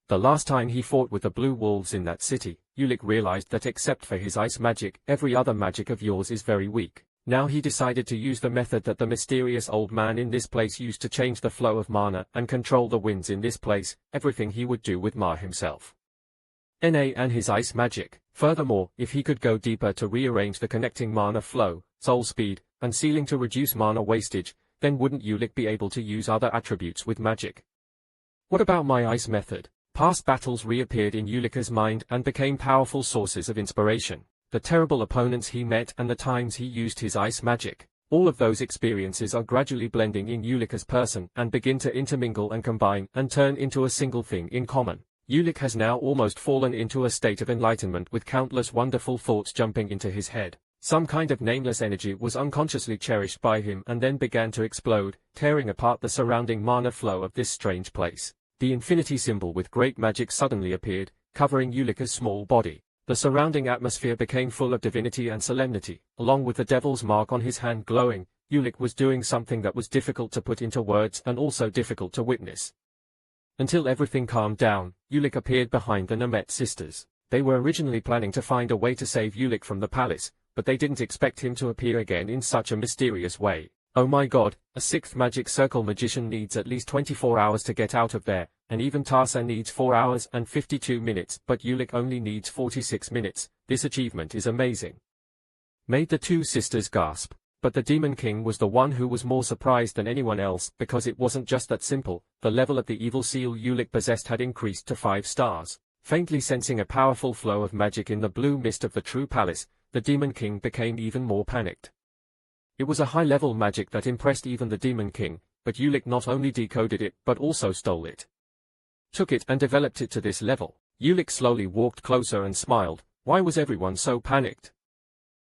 The last time he fought with the blue wolves in that city, Ulick realized that except for his ice magic, every other magic of yours is very weak. Now he decided to use the method that the mysterious old man in this place used to change the flow of mana and control the winds in this place, everything he would do with Ma himself. And his ice magic. Furthermore, if he could go deeper to rearrange the connecting mana flow, soul speed, and sealing to reduce mana wastage, then wouldn't Ulick be able to use other attributes with magic? What about my ice method? Past battles reappeared in Ulicker's mind and became powerful sources of inspiration. The terrible opponents he met and the times he used his ice magic. All of those experiences are gradually blending in Ulicker's person and begin to intermingle and combine and turn into a single thing in common. Ulick has now almost fallen into a state of enlightenment with countless wonderful thoughts jumping into his head. Some kind of nameless energy was unconsciously cherished by him and then began to explode, tearing apart the surrounding mana flow of this strange place. The infinity symbol with great magic suddenly appeared, covering Ulicker's small body. The surrounding atmosphere became full of divinity and solemnity, along with the devil's mark on his hand glowing. Ulik was doing something that was difficult to put into words and also difficult to witness. Until everything calmed down, Ulik appeared behind the Nemet sisters. They were originally planning to find a way to save Ulik from the palace, but they didn't expect him to appear again in such a mysterious way. Oh my god, a sixth magic circle magician needs at least 24 hours to get out of there, and even Tarsa needs 4 hours and 52 minutes, but Ulik only needs 46 minutes. This achievement is amazing. Made the two sisters gasp. But the Demon King was the one who was more surprised than anyone else, because it wasn't just that simple. The level of the evil seal Ulik possessed had increased to 5 stars. Faintly sensing a powerful flow of magic in the blue mist of the true palace, the Demon King became even more panicked. It was a high-level magic that impressed even the Demon King, but Ulik not only decoded it but also stole it. Took it and developed it to this level. Ulik slowly walked closer and smiled. Why was everyone so panicked?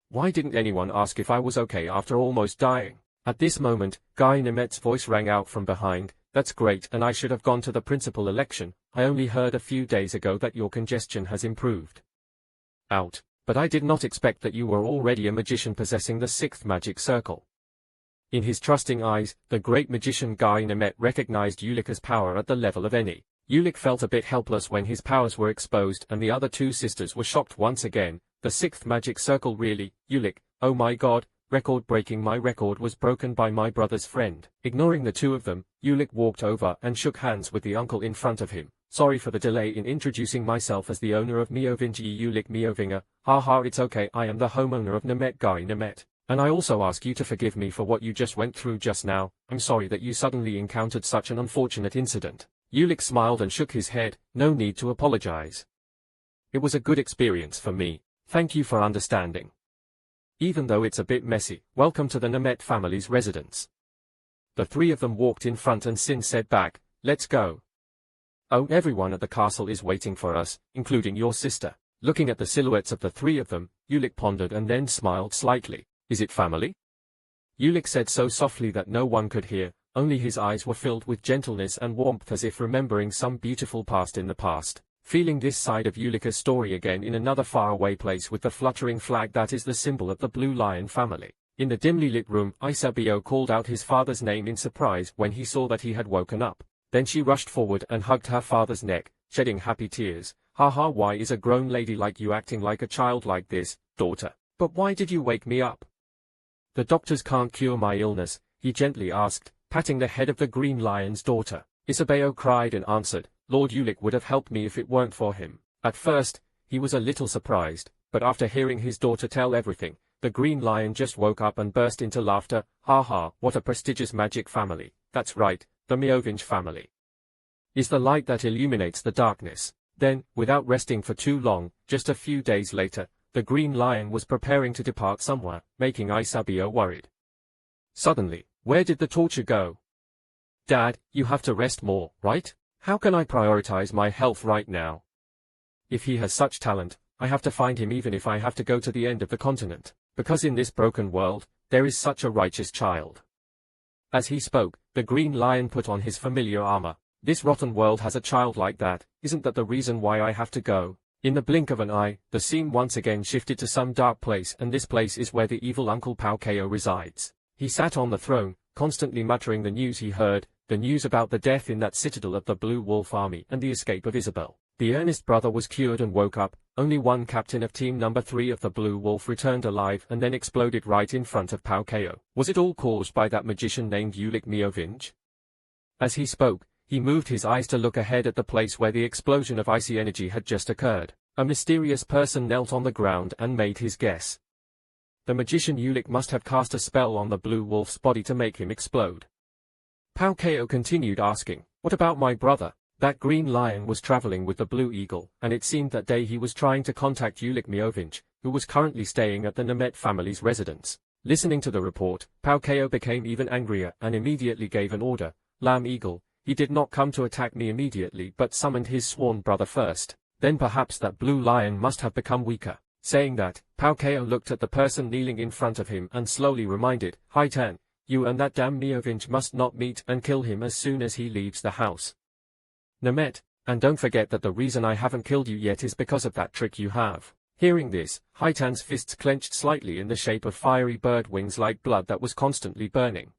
Why didn't anyone ask if I was okay after almost dying? At this moment, Guy Nemet's voice rang out from behind. That's great, and I should have gone to the principal election. I only heard a few days ago that your congestion has improved. Out. But I did not expect that you were already a magician possessing the 6th magic circle. In his trusting eyes, the great magician Guy Nemet recognized Ulik's power at the level of any. Ulik felt a bit helpless when his powers were exposed, and the other two sisters were shocked once again. The 6th magic circle really, Ulik, oh my god, record breaking, my record was broken by my brother's friend. Ignoring the two of them, Ulik walked over and shook hands with the uncle in front of him. Sorry for the delay in introducing myself as the owner of Meovingi Ulik Meovinger. Haha, it's okay, I am the homeowner of Nemet Guy Nemet. And I also ask you to forgive me for what you just went through just now. I'm sorry that you suddenly encountered such an unfortunate incident. Ulik smiled and shook his head. No need to apologize. It was a good experience for me. Thank you for understanding. Even though it's a bit messy, welcome to the Nemet family's residence. The three of them walked in front and Sin said back, let's go. Oh, everyone at the castle is waiting for us, including your sister. Looking at the silhouettes of the three of them, Ulik pondered and then smiled slightly. Is it family? Ulik said so softly that no one could hear, only his eyes were filled with gentleness and warmth as if remembering some beautiful past in the past. Feeling this side of Ulik's story again in another faraway place with the fluttering flag that is the symbol of the Blue Lion family. In the dimly lit room, Isabio called out his father's name in surprise when he saw that he had woken up. Then she rushed forward and hugged her father's neck, shedding happy tears. Haha, why is a grown lady like you acting like a child like this, daughter? But why did you wake me up? The doctors can't cure my illness, he gently asked, patting the head of the Green Lion's daughter. Isabeo cried and answered, Lord Ulik would have helped me if it weren't for him. At first, he was a little surprised, but after hearing his daughter tell everything, the Green Lion just woke up and burst into laughter. Haha, what a prestigious magic family. That's right, the Meovinge family is the light that illuminates the darkness. Then, without resting for too long, just a few days later, the Green Lion was preparing to depart somewhere, making Isabio worried. Suddenly, where did the torture go? Dad, you have to rest more, right? How can I prioritize my health right now? If he has such talent, I have to find him even if I have to go to the end of the continent, because in this broken world, there is such a righteous child. As he spoke, the Green Lion put on his familiar armor. This rotten world has a child like that, isn't that the reason why I have to go? In the blink of an eye, the scene once again shifted to some dark place, and this place is where the evil Uncle Paukeo resides. He sat on the throne, constantly muttering the news he heard, the news about the death in that citadel of the Blue Wolf Army and the escape of Isabel. The earnest brother was cured and woke up. Only one captain of team number 3 of the Blue Wolf returned alive and then exploded right in front of Paukeo. Was it all caused by that magician named Ulik Meovinge? As he spoke, he moved his eyes to look ahead at the place where the explosion of icy energy had just occurred. A mysterious person knelt on the ground and made his guess. The magician Ulik must have cast a spell on the Blue Wolf's body to make him explode. Paukeo continued asking, what about my brother? That Green Lion was traveling with the Blue Eagle, and it seemed that day he was trying to contact Ulik Meovinge, who was currently staying at the Nemet family's residence. Listening to the report, Paukeo became even angrier and immediately gave an order. Lamb Eagle, he did not come to attack me immediately but summoned his sworn brother first. Then perhaps that Blue Lion must have become weaker. Saying that, Paukeo looked at the person kneeling in front of him and slowly reminded, Hitan, you and that damn Meovinge must not meet and kill him as soon as he leaves the house. Nemet, and don't forget that the reason I haven't killed you yet is because of that trick you have. Hearing this, Haitan's fists clenched slightly in the shape of fiery bird wings like blood that was constantly burning.